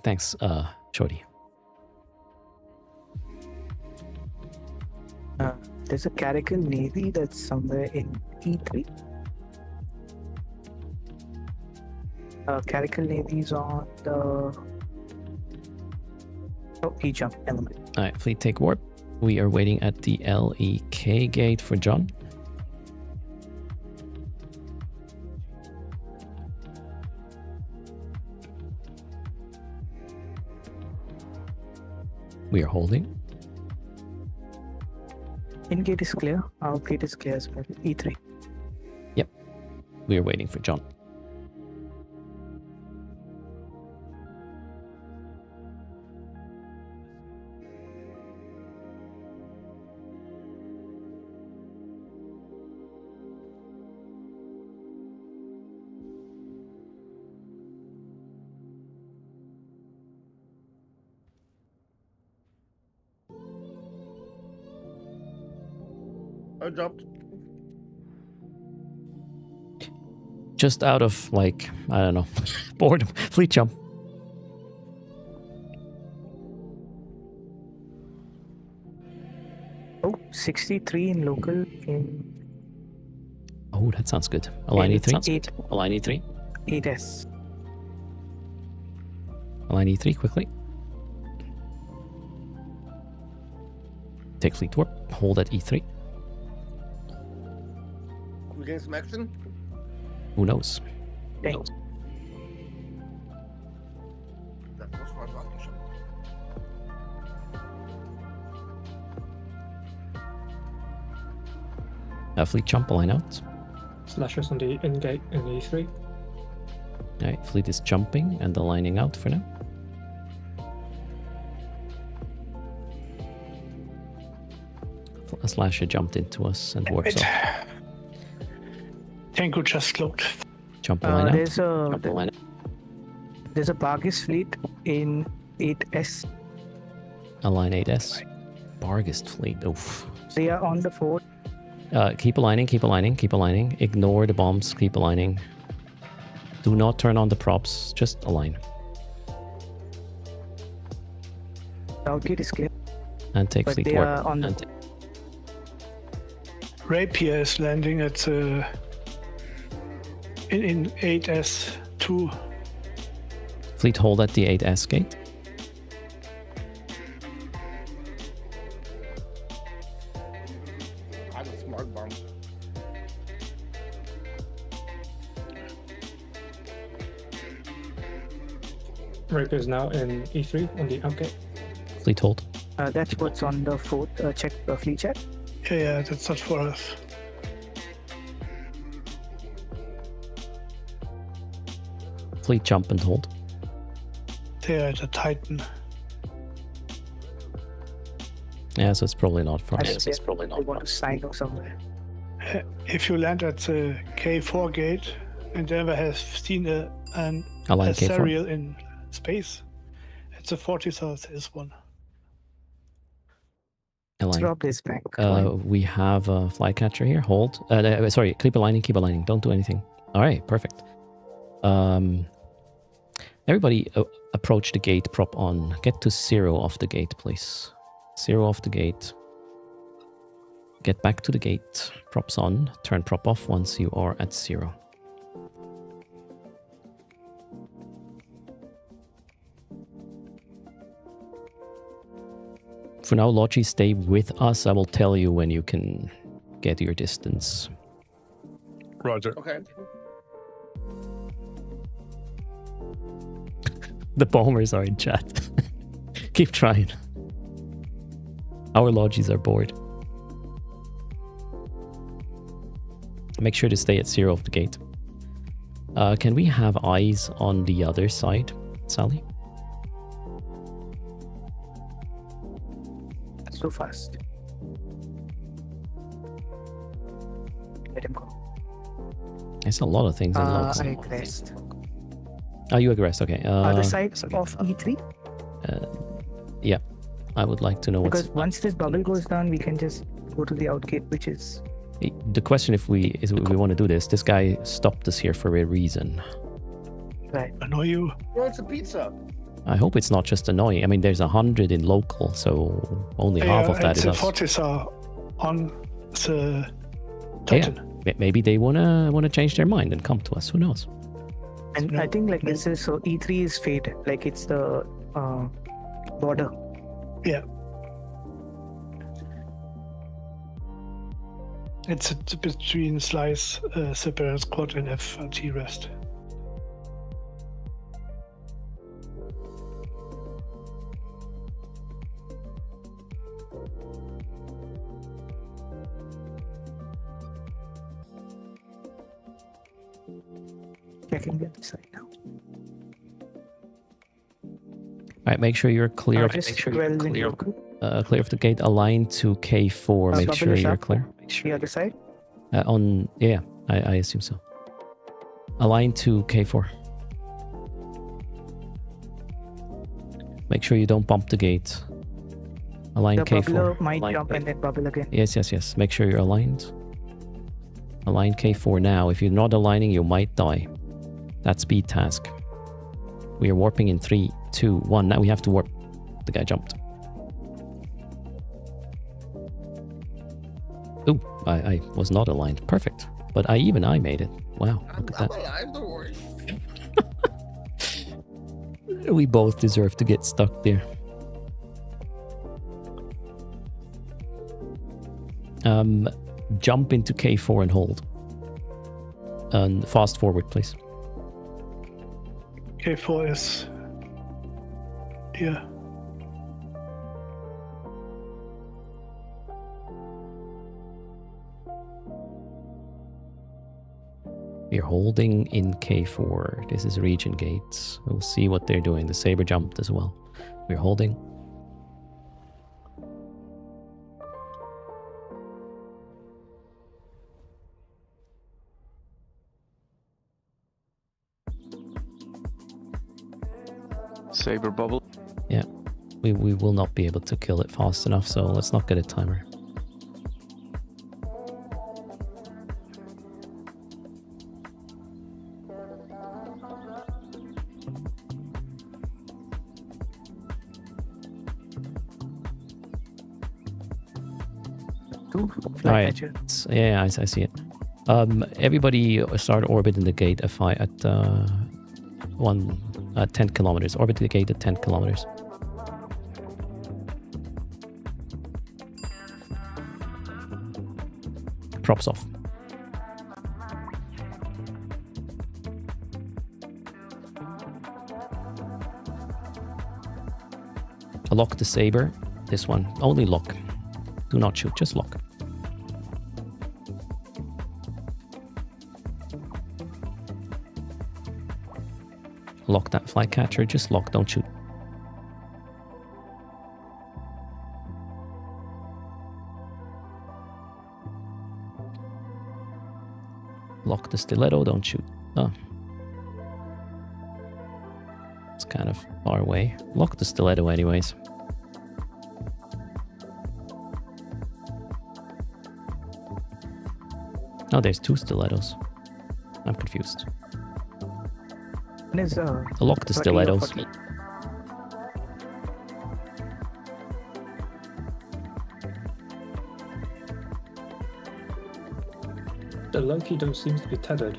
Thanks, Shorty. There's a Caracal Navy that's somewhere in E3. Caracal Navy's on the... Oh, he jumped. Never mind. All right, fleet take warp. We are waiting at the LEK gate for John. We are holding. In gate is clear. Out gate is clear as well. E3. Yep. We are waiting for John. I dropped. Just out of, like, I don't know, boredom. Fleet jump. Oh, 63 in local in... Oh, that sounds good. Align E3. Align E3. 8S. Align E3 quickly. Take fleet warp. Hold at E3. We getting some action? Who knows? Thanks. That was my action. Fleet jump. Align out. Slashers on the in gate in E3. Alright, fleet is jumping and aligning out for now. A slasher jumped into us and warps off. Tango just looked. Jump align out. There's there's a Bargis fleet in 8S. Align 8S. Bargist fleet. Oof. They are on the fort. Keep aligning, keep aligning, keep aligning. Ignore the bombs, keep aligning. Do not turn on the props, just align. Outgate is clear. And take But fleet they warp. are on the... And Rapier is landing at in 8S2. fleet hold at the 8S gate. I have a smart bomb. Rapier is now in E3 on the outgate. Fleet hold. That's what's on the fort. Check the fleet chat. Yeah, that's not for us. Fleet jump and hold. They're at the Titan. Yeah, so it's probably not for I us. think they want to sign or somewhere. If you land at the K4 gate and never has seen an Align K4. serial in space, it's a 40 south is one. Align. Drop this back. We have a flycatcher here. Hold. Sorry, keep aligning, keep aligning. Don't do anything. All right, perfect. Everybody approach the gate, prop on. Get to 0 off the gate, please. 0 off the gate. Get back to the gate. Props on. Turn prop off once you are at 0. For now, Logi, stay with us. I will tell you when you can get your distance. Roger. Okay. The bombers are in chat. Keep trying. Our Logis are bored. Make sure to stay at 0 of the gate. Can we have eyes on the other side, Sally? So fast. Let him go. There's a lot of things in logs. I crest. Oh, you aggressed. Okay. Other side of E3? Yeah. I would like to know what's... Because once this bubble goes down, we can just go to the outgate, which is... The question if we want to do this, this guy stopped us here for a reason. Right. I know you. Well, it's a pizza. I hope it's not just annoying. I mean, there's 100 in local, so only half of that is the us. 40s are on the Yeah, dungeon. maybe they wanna change their mind and come to us. Who knows? And I think like this is so E3 is fate, like it's the border. Yeah. It's between Slice, Separate Squad, and FT Rest. Checking the other side now. All right, make sure you're clear. Of, Just clear clear of the gate. Align to K4. Make sure you're clear. The other side. I assume so. Align to K4. Make sure you don't bump the gate. Align The K4. bubbler might jump and then bubble again. Yes. Make sure you're aligned. Align K4 now. If you're not aligning, you might die. That's speed task. We are warping in 3, 2, 1. Now we have to warp. The guy jumped. Ooh, I was not aligned. Perfect. But I made it. Wow, look at that. alive, don't worry. We both deserve to get stuck there. Jump into K4 and hold. And fast forward, please. K4 is here. We're holding in K4. This is region gates. We'll see what they're doing. The saber jumped as well. We're holding. Saber bubble. Yeah, we will not be able to kill it fast enough, so let's not get a timer. All right. Yeah, I see it. Everybody start orbiting the gate at 10 kilometers. Orbit the gate at 10 kilometers. Props off. Lock the saber. This one. Only lock. Do not shoot, just lock. Lock that flycatcher, just lock, don't shoot. Lock the stiletto, don't shoot. Oh. It's kind of far away. Lock the stiletto anyways. Oh, there's 2 stilettos. I'm confused. Lock the stilettos. The Loki-Do seems to be tethered.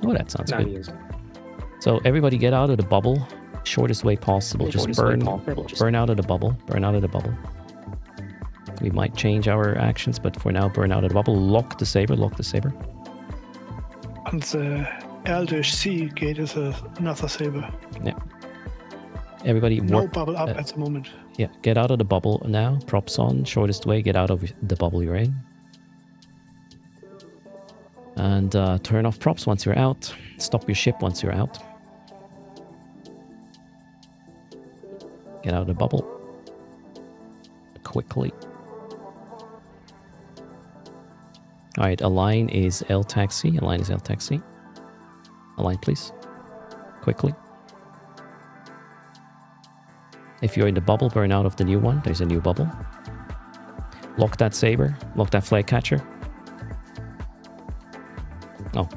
Oh, that sounds Now good. he is. So everybody get out of the bubble. Shortest way possible. Just burn out of the bubble. Burn out of the bubble. We might change our actions, but for now, burn out of the bubble. Lock the saber. Lock the saber. On the L-C gate is another saber. Yeah. Everybody No warp. bubble up at the moment. Yeah, get out of the bubble now. Props on. Shortest way. Get out of the bubble you're in. And turn off props once you're out. Stop your ship once you're out. Get out of the bubble. Quickly. All right, align is L taxi. Align is L taxi. Align, please. Quickly. If you're in the bubble, burn out of the new one. There's a new bubble. Lock that saber. Lock that flag catcher. Oh.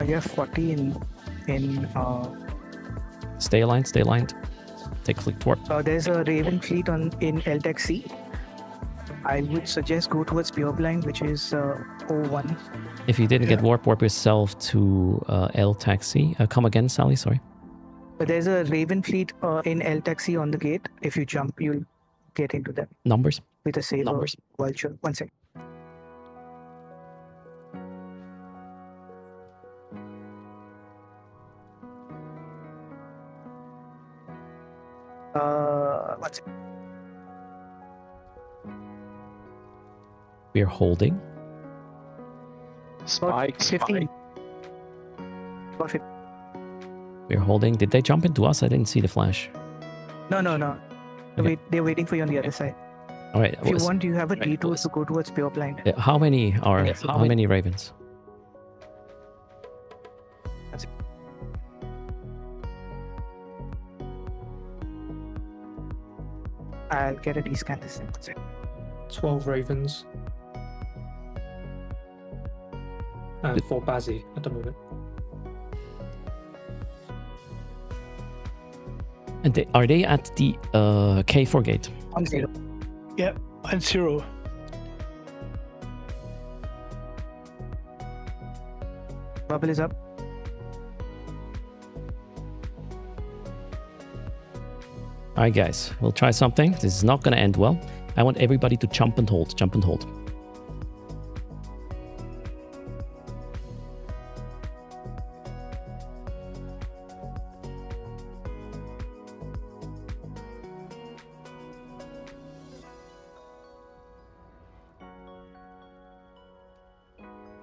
You have 40 in Stay aligned, stay aligned. Take fleet warp. there's a Raven fleet in El Taxi. I would suggest go towards Pureblind, which is 01. If you didn't get warp yourself to El Taxi. Come again, Sally, sorry. But there's a Raven fleet in El Taxi on the gate. If you jump, you'll get into them Numbers. with a saber Numbers. vulture. 1 second. One second. We're holding. Spike, 15. About 15. We're holding. Did they jump into us? I didn't see the flash. No. Okay. They're waiting for you on the other side. All right. If you want, you have a detour to go towards Pureblind. How many are? How many ravens? I'll get a descan this thing. 12 ravens. And 4 Bazzi at the moment. And are they at the K4 gate? On 0. Yeah, and 0. Bubble is up. All right, guys. We'll try something. This is not going to end well. I want everybody to jump and hold. Jump and hold.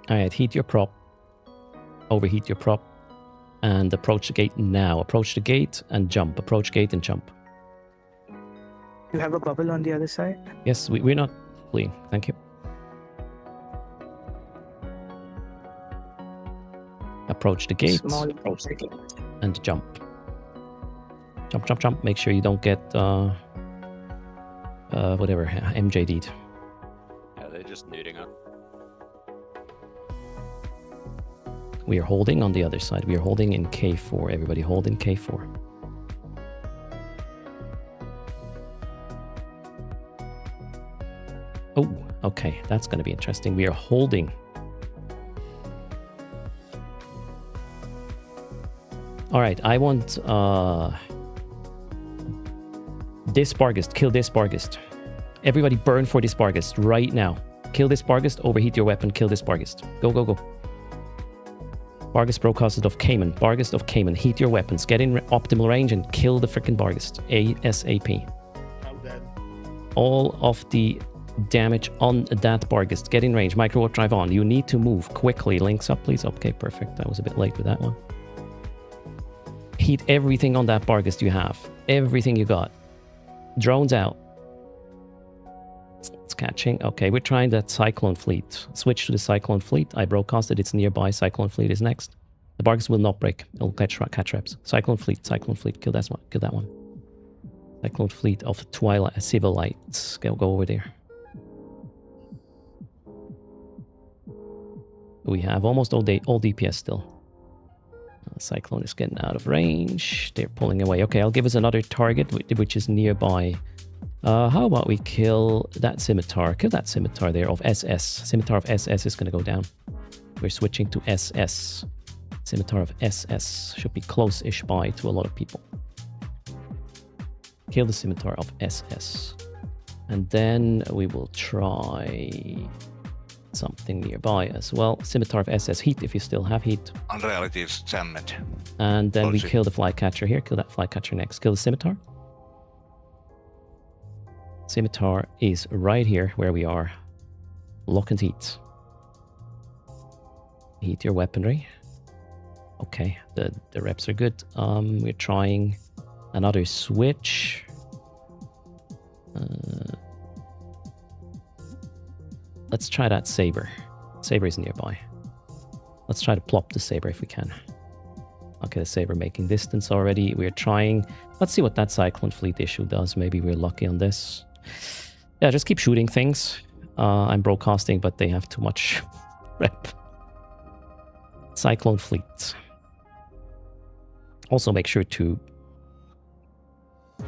All right, heat your prop. Overheat your prop. And approach the gate now. Approach the gate and jump. Approach gate and jump. You have a bubble on the other side. Yes, we're not fleeing. Thank you. Approach the gate. Small approach the gate. And jump. Jump, jump, jump. Make sure you don't get whatever MJD'd. Yeah, they're just nuding up. We are holding on the other side. We are holding in K4. Everybody hold in K4. Oh, okay. That's going to be interesting. We are holding. All right. I want this Barghest. Kill this Barghest. Everybody burn for this Barghest right now. Kill this Barghest. Overheat your weapon. Kill this Barghest. Go, go, go. Barghest broadcasted of Cayman. Barghest of Cayman. Heat your weapons. Get in optimal range and kill the freaking Barghest. ASAP. I'm dead. All of the damage on that Barghest. Get in range. Micro warp drive on. You need to move quickly. Links up, please. Okay, perfect. I was a bit late with that one. Heat everything on that Barghest you have. Everything you got. Drones out. It's catching. Okay, we're trying that Cyclone Fleet. Switch to the Cyclone Fleet. I broadcasted. It's nearby. Cyclone Fleet is next. The Barghest will not break. It'll catch reps. Cyclone Fleet. Kill that one. Kill that one. Cyclone Fleet of Twilight Civil Lights. Go over there. We have almost all DPS still. Cyclone is getting out of range. They're pulling away. Okay, I'll give us another target, which is nearby. How about we kill that Scimitar? Kill that Scimitar there of SS. Scimitar of SS is going to go down. We're switching to SS. Scimitar of SS should be close-ish by to a lot of people. Kill the Scimitar of SS. And then we will try something nearby as well. Scimitar of SS. Heat if you still have heat. Unrealities jammed. And then we kill the Flycatcher here. Kill that Flycatcher next. Kill the Scimitar. Scimitar is right here where we are. Lock and heat. Heat your weaponry. Okay, the reps are good. We're trying another switch. Let's try that Saber. Saber is nearby. Let's try to plop the Saber if we can. Okay, the Saber making distance already. We're trying. Let's see what that Cyclone Fleet issue does. Maybe we're lucky on this. Yeah, just keep shooting things. I'm broadcasting, but they have too much rep. Cyclone Fleet. Also make sure to...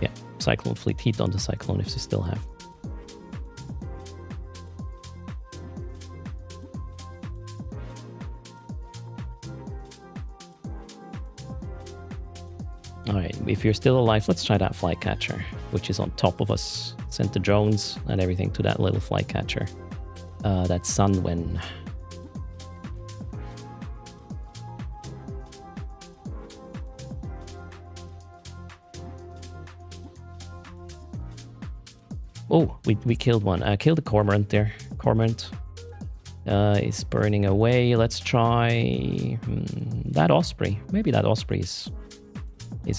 Yeah, Cyclone Fleet. Heat on the Cyclone if you still have. Alright, if you're still alive, let's try that flycatcher, which is on top of us. Send the drones and everything to that little flycatcher. That's Sunwen. Oh, we killed one. Killed the cormorant there. Cormorant is burning away. Let's try that osprey. Maybe that osprey is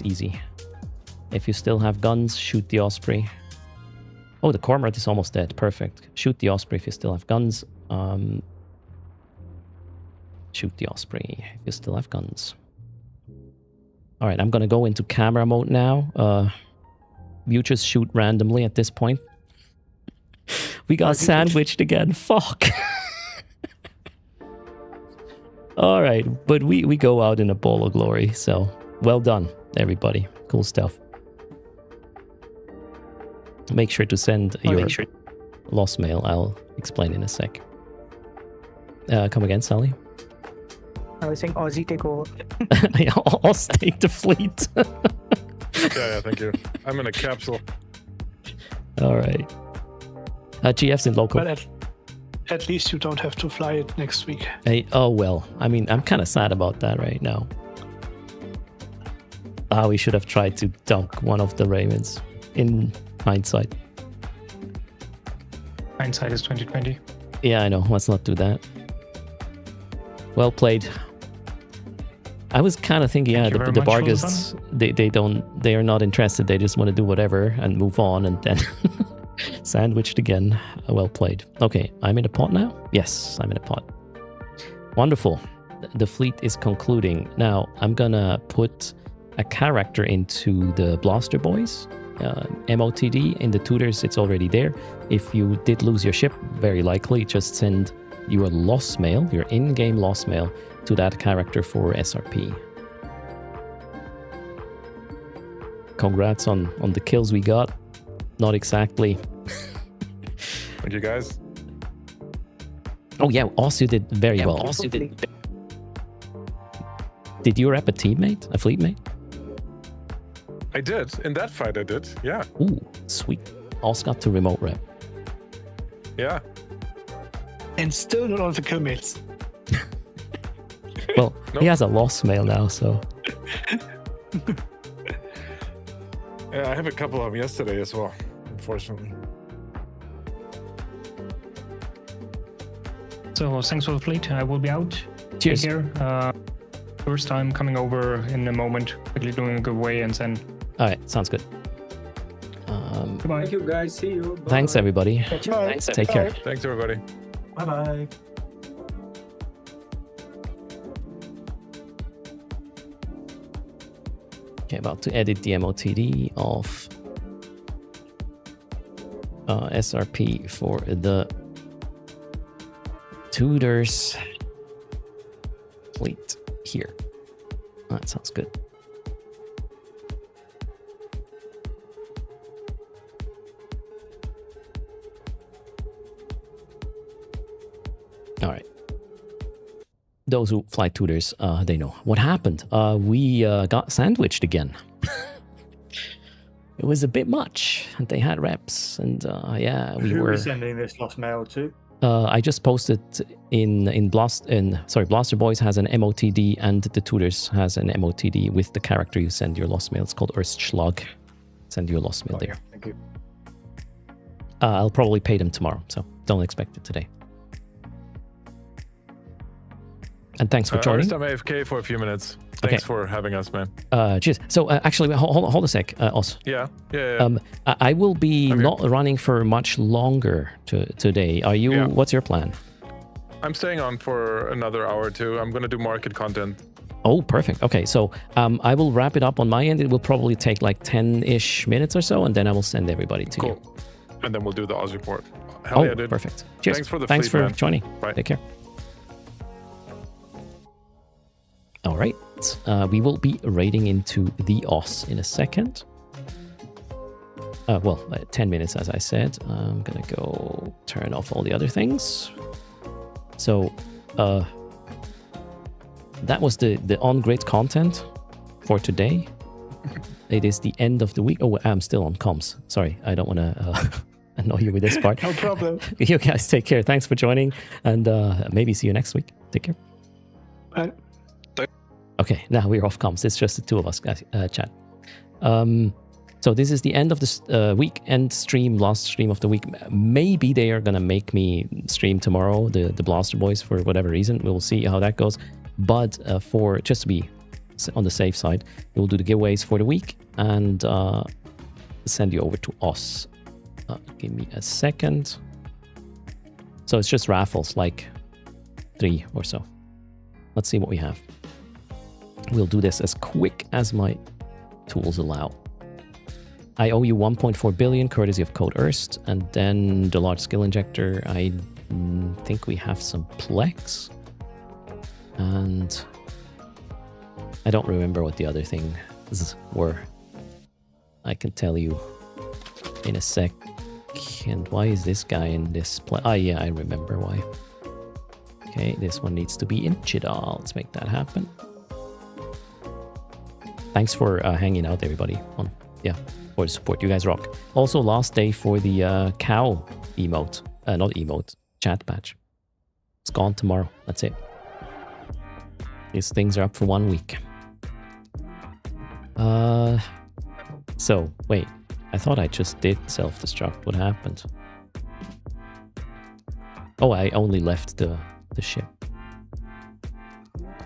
easy. If you still have guns, shoot the osprey. Oh, the cormorant is almost dead. Perfect. Shoot the osprey if you still have guns. Shoot the osprey if you still have guns. All right, I'm gonna go into camera mode now. You just shoot randomly at this point. We got sandwiched again. Fuck. All right, but we go out in a ball of glory. So well done, everybody. Cool stuff. Make sure to send your lost mail. I'll explain in a sec. Come again, Sally? I was saying Aussie take over. I'll take the fleet. Yeah, thank you. I'm in a capsule. All right. GF's in local. But at least you don't have to fly it next week. Hey, oh, well. I mean, I'm kind of sad about that right now. We should have tried to dunk one of the Ravens in hindsight. Hindsight is 2020. Yeah, I know. Let's not do that. Well played. I was kind of thinking, yeah, the Bargas, they are not interested. They just want to do whatever and move on, and then sandwiched again. Well played. Okay, I'm in a pot now. Yes, I'm in a pot. Wonderful. The fleet is concluding. Now I'm gonna put a character into the Blaster Boys. MOTD in the tutors, it's already there. If you did lose your ship, very likely just send your loss mail, your in-game loss mail, to that character for SRP. Congrats on the kills we got. Not exactly. Thank you, guys. Oh yeah, Osu did very well. Osu did. Did you rep a teammate, a fleet mate? I did. In that fight, I did. Yeah. Ooh, sweet. Oz got to remote rep. Yeah. And still not on the kill mates. Well, he has a loss mail now, so. Yeah, I have a couple of them yesterday as well, unfortunately. So thanks for the fleet. I will be out. Cheers. Take care. First time coming over in a moment. Quickly doing a giveaway and then. All right, sounds good. Goodbye. Thank you, guys. See you. Bye. Thanks, everybody. Thanks. Take care. Thanks, everybody. Bye-bye. Okay, about to edit the MOTD of SRP for the tutors fleet here. That sounds good. All right. Those who fly tutors, they know what happened. We got sandwiched again. It was a bit much. They had reps, and yeah, we Who were. are sending this lost mail to? I just posted in Blaster Boys has an MOTD, and the tutors has an MOTD with the character you send your lost mail. It's called Erst Schlag. Send your lost mail there. Thank you. I'll probably pay them tomorrow, so don't expect it today. And thanks for joining. I'm AFK for a few minutes. Thanks for having us, man. Cheers. So actually, hold a sec, Os. Yeah. I will be not running for much longer today. Are you? Yeah. What's your plan? I'm staying on for another hour or two. I'm going to do market content. Oh, perfect. Okay, so I will wrap it up on my end. It will probably take like 10-ish minutes or so, and then I will send everybody to you. And then we'll do the Oz report. Hell yeah, dude. Perfect. Cheers. Thanks for the Thanks fleet, for man. joining. Bye. Take care. All right. We will be raiding into the OS in a second. 10 minutes, as I said. I'm going to go turn off all the other things. So, that was the on-grid content for today. It is the end of the week. Oh, I'm still on comms. Sorry, I don't want to annoy you with this part. No problem. You guys take care. Thanks for joining, and maybe see you next week. Take care. Bye. Okay, now we're off comms. It's just the two of us, guys. Chat. So this is the end of the weekend stream, last stream of the week. Maybe they are gonna make me stream tomorrow, the Blaster Boys, for whatever reason. We'll see how that goes. But for just to be on the safe side, we'll do the giveaways for the week and send you over to us. Give me a second. So it's just raffles, like 3 or so. Let's see what we have. We'll do this as quick as my tools allow. I owe you 1.4 billion courtesy of code erst, and then the large skill injector. I think we have some plex, and I don't remember what the other things were. I can tell you in a second. Why is this guy in this place? Ah, yeah, I remember why. Okay, this one needs to be in Cheetah. Let's make that happen. Thanks for hanging out, everybody. For the support. You guys rock. Also, last day for the cow emote. Not emote. Chat patch. It's gone tomorrow. That's it. These things are up for 1 week. So, wait. I thought I just did self-destruct. What happened? Oh, I only left the ship.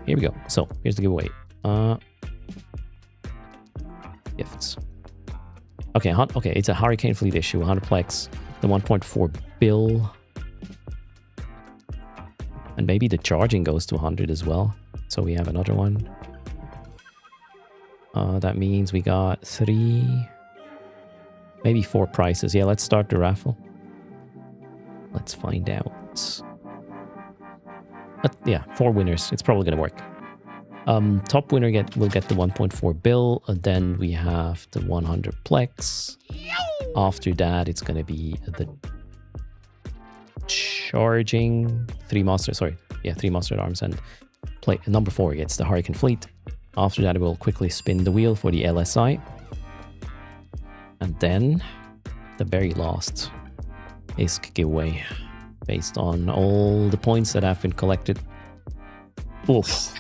Here we go. So, here's the giveaway. Gifts. Okay, it's a Hurricane Fleet issue, 100 plex, the 1.4 bill. And maybe the charging goes to 100 as well. So we have another one. That means we got 3, maybe 4 prizes. Yeah, let's start the raffle. Let's find out. Yeah, 4 winners. It's probably going to work. Top winner will get the 1.4 bill, and then we have the 100 plex. After that, it's going to be the charging 3 monsters. Sorry, yeah, 3 monster arms, and number 4 gets the Hurricane Fleet. After that, we'll quickly spin the wheel for the LSI, and then the very last ISK giveaway based on all the points that have been collected. Oof.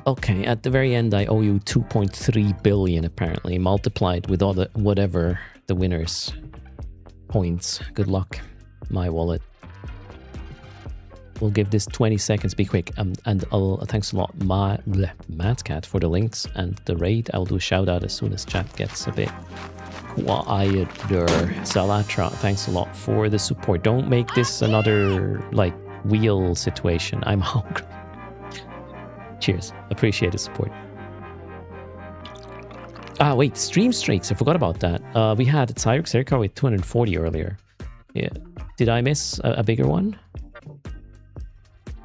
Okay, at the very end, I owe you 2.3 billion, apparently, multiplied with all the whatever the winner's points. Good luck, my wallet. We'll give this 20 seconds, be quick. And thanks a lot, Mattcat, for the links and the raid. I'll do a shout out as soon as chat gets a bit quieter. Salatra, thanks a lot for the support. Don't make this another, wheel situation. I'm hungry. Cheers. Appreciate the support. Ah, wait. Stream streaks. I forgot about that. We had Cyrix Circa with 240 earlier. Yeah. Did I miss a bigger one?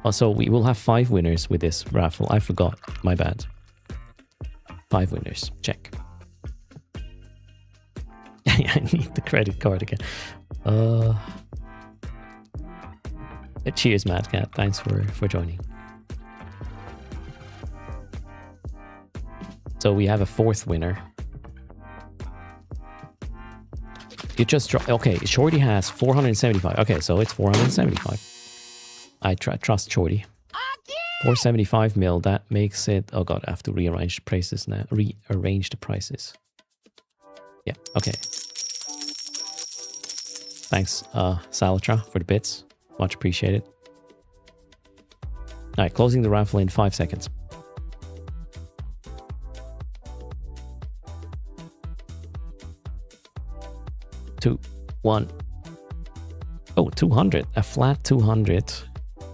Also, we will have 5 winners with this raffle. I forgot. My bad. 5 winners. Check. I need the credit card again. Cheers, Madcat. Thanks for joining. So we have a 4th winner. You just okay, Shorty has 475. Okay, so it's 475. I trust Shorty. 475 mil, that makes it... Oh god, I have to rearrange the prices now. Rearrange the prices. Yeah, okay. Thanks, Salatra, for the bits. Much appreciated. Alright, closing the raffle in 5 seconds. 2, 1. Oh, 200. A flat 200.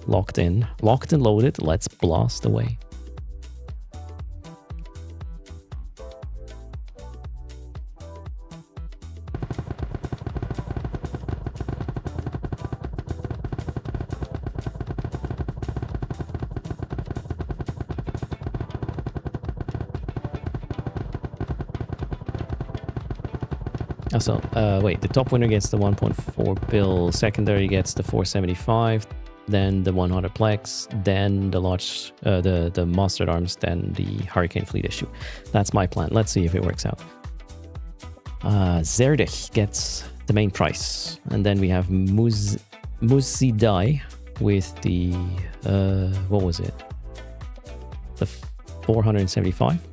Locked in. Locked and loaded. Let's blast away. Wait, the top winner gets the 1.4 bill, secondary gets the 475, then the 100 plex, then the large, the Master at Arms, then the Hurricane Fleet issue. That's my plan. Let's see if it works out. Zerdich gets the main price, and then we have Muzidai with the what was it? The 475.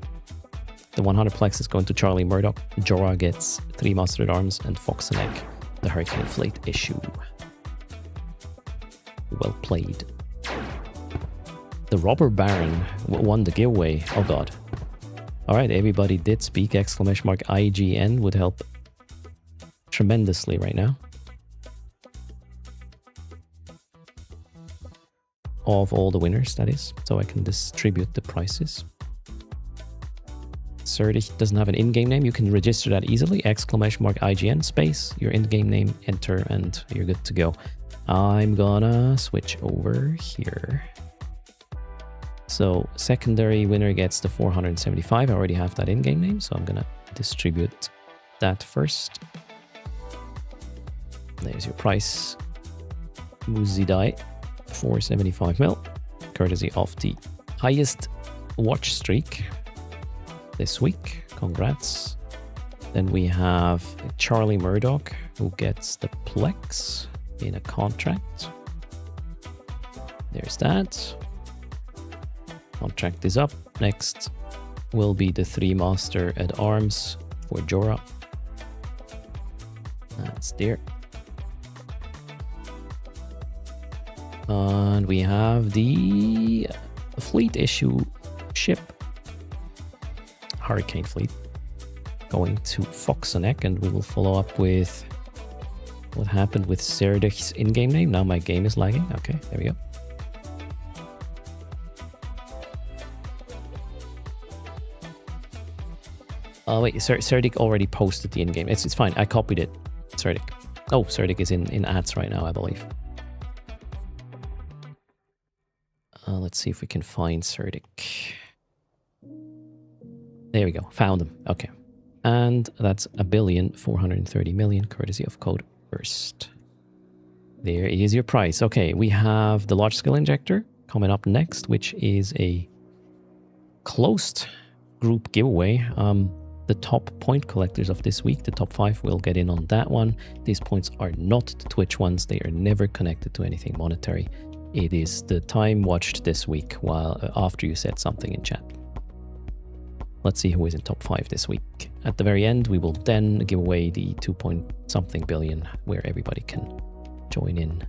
The 100 plex is going to Charlie Murdoch. Jorah gets 3 Master at Arms, and Foxeneck the Hurricane Fleet issue. Well played. The Robber Baron won the giveaway. Oh god. Alright, everybody did speak. ! IGN would help tremendously right now. Of all the winners, that is. So I can distribute the prices. Zerdich doesn't have an in-game name. You can register that easily. ! IGN space, your in-game name, enter, and you're good to go. I'm gonna switch over here. So secondary winner gets the 475. I already have that in-game name, so I'm gonna distribute that first. There's your price. Muzidai, 475 mil, courtesy of the highest watch streak this week. Congrats. Then we have Charlie Murdoch, who gets the Plex in a contract. There's that. Contract is up. Next will be the 3 Master at Arms for Jorah. That's there. And we have the fleet issue ship, Hurricane Fleet, going to Foxeneck, and we will follow up with what happened with Zerdich's in-game name. Now my game is lagging. Okay, there we go. Oh wait, Zerdich already posted the in-game. It's fine. I copied it. Zerdich. Oh, Zerdich is in ads right now, I believe. Let's see if we can find Zerdich. There we go. Found him. Okay. And that's 1,430,000,000 courtesy of code erst. There is your price. Okay, we have the large scale injector coming up next, which is a closed group giveaway. The top point collectors of this week, the top 5, will get in on that one. These points are not the Twitch ones. They are never connected to anything monetary. It is the time watched this week while after you said something in chat. Let's see who is in top 5 this week. At the very end, we will then give away the 2-point-something billion where everybody can join in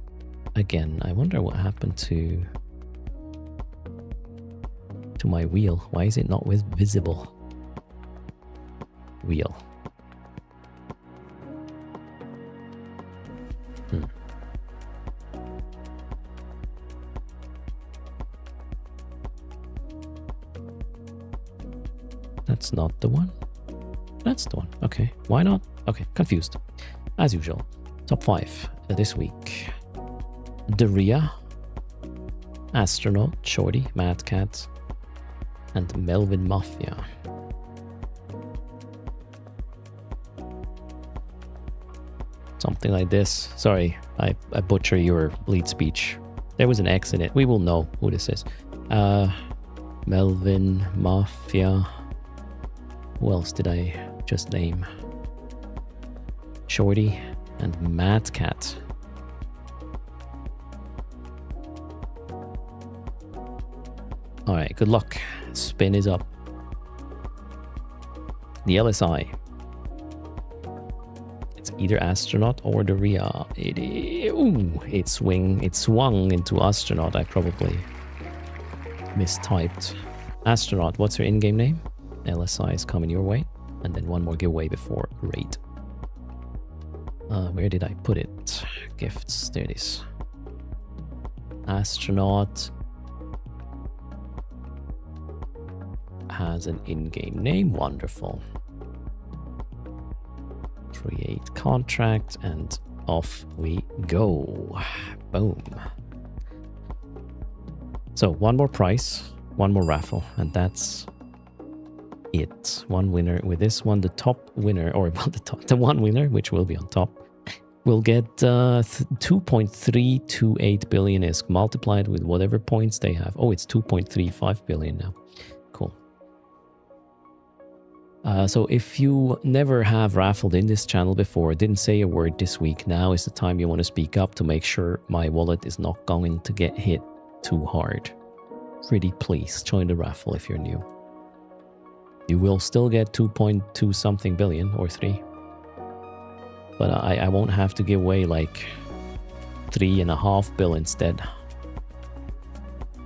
again. I wonder what happened to my wheel. Why is it not visible? Wheel. That's not the one. That's the one. Okay. Why not? Okay. Confused. As usual. Top 5 this week. Daria, Astronaut, Shorty, Mad Cat, and Melvin Mafia. Something like this. Sorry, I butcher your lead speech. There was an X in it. We will know who this is. Melvin Mafia. Who else did I just name? Shorty and Mad Cat. Alright, good luck. Spin is up. The LSI. It's either Astronaut or Daria. It swung into Astronaut. I probably mistyped. Astronaut, what's your in-game name? LSI is coming your way. And then one more giveaway before raid. Where did I put it? Gifts. There it is. Astronaut has an in-game name. Wonderful. Create contract and off we go. Boom. So one more price, one more raffle, and that's it. One winner with this one. The top winner, or well, the one winner, which will be on top, will get 2.328 billion ISK multiplied with whatever points they have. Oh, it's 2.35 billion now. Cool. So if you never have raffled in this channel before, didn't say a word this week, now is the time you want to speak up to make sure my wallet is not going to get hit too hard. Pretty please join the raffle if you're new. You will still get 2.2 something billion or 3. But I won't have to give away like 3.5 bill instead.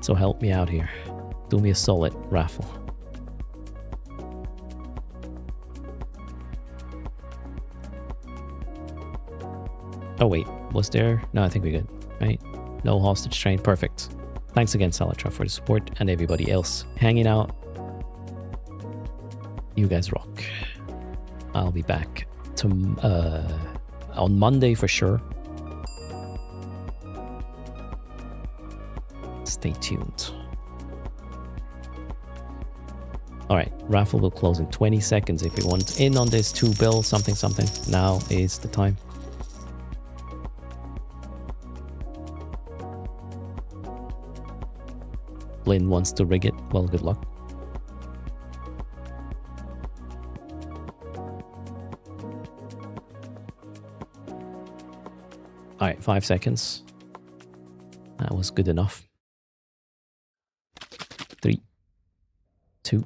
So help me out here. Do me a solid raffle. Oh wait, was there? No, I think we're good, right? No hostage train, perfect. Thanks again, Salatra, for the support and everybody else hanging out. You guys rock. I'll be back on Monday for sure. Stay tuned. Alright, raffle will close in 20 seconds. If you want in on this 2 bill something, now is the time. Lynn wants to rig it. Well, good luck. Alright, 5 seconds. That was good enough. 3, 2,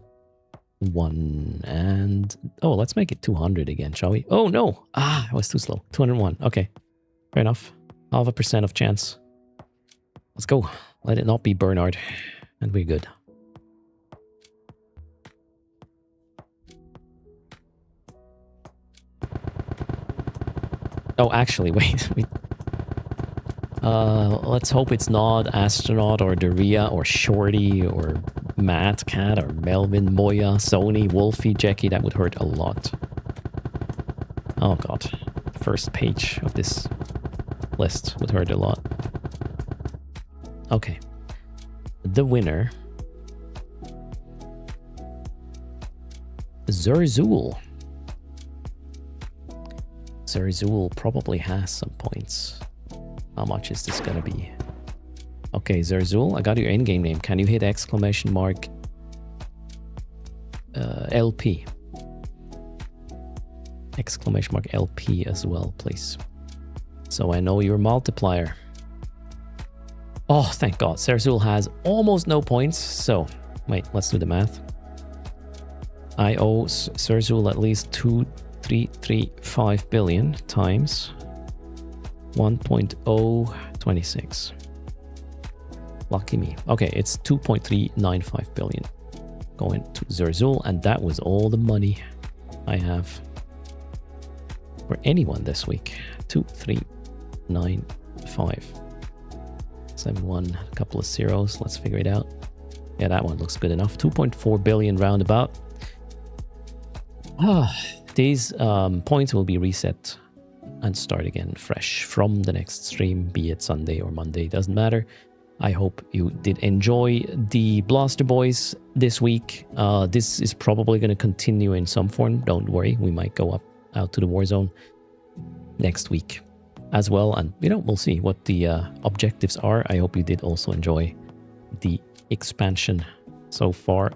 1, and... Oh, let's make it 200 again, shall we? Oh, no! Ah, I was too slow. 201. Okay. Fair enough. 0.5% of chance. Let's go. Let it not be Bernard. And we're good. Oh, actually, wait. Let's hope it's not Astronaut or Daria or Shorty or Matt Cat or Melvin, Moya, Sony, Wolfie, Jackie. That would hurt a lot. Oh god. First page of this list would hurt a lot. Okay. The winner. Zerzul. Zerzul probably has some points. How much is this gonna be? Okay, Zerzul, I got your in-game name. Can you hit exclamation mark LP? Exclamation mark LP as well, please. So I know your multiplier. Oh, thank God. Zerzul has almost no points. So, wait, let's do the math. I owe Zerzul at least 2.335 billion times 1.026. Lucky me. Okay, it's 2.395 billion going to Zerzul, and that was all the money I have for anyone this week. 2.395. 7-1, a couple of zeros. Let's figure it out. Yeah, that one looks good enough. 2.4 billion roundabout. These points will be reset and start again fresh from the next stream, be it Sunday or Monday, doesn't matter. I hope you did enjoy the Blaster Boys this week. This is probably going to continue in some form. Don't worry, we might go out to the Warzone next week as well, and we'll see what the objectives are. I hope you did also enjoy the expansion so far.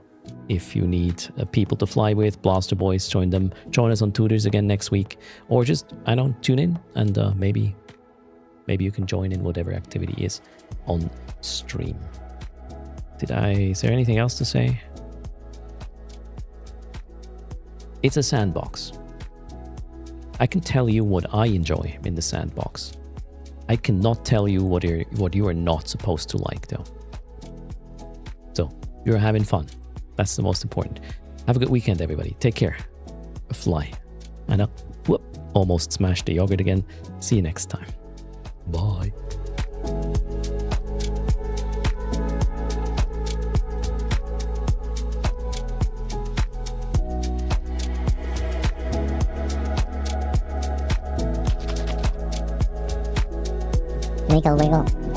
If you need people to fly with, Blaster Boys, join them. Join us on Tutors again next week, or just tune in and maybe you can join in whatever activity is on stream. Is there anything else to say? It's a sandbox. I can tell you what I enjoy in the sandbox. I cannot tell you what you are not supposed to like, though. So, you're having fun. That's the most important. Have a good weekend, everybody. Take care. Fly. I know. Whoop. Almost smashed the yogurt again. See you next time. Bye. Wiggle, wiggle.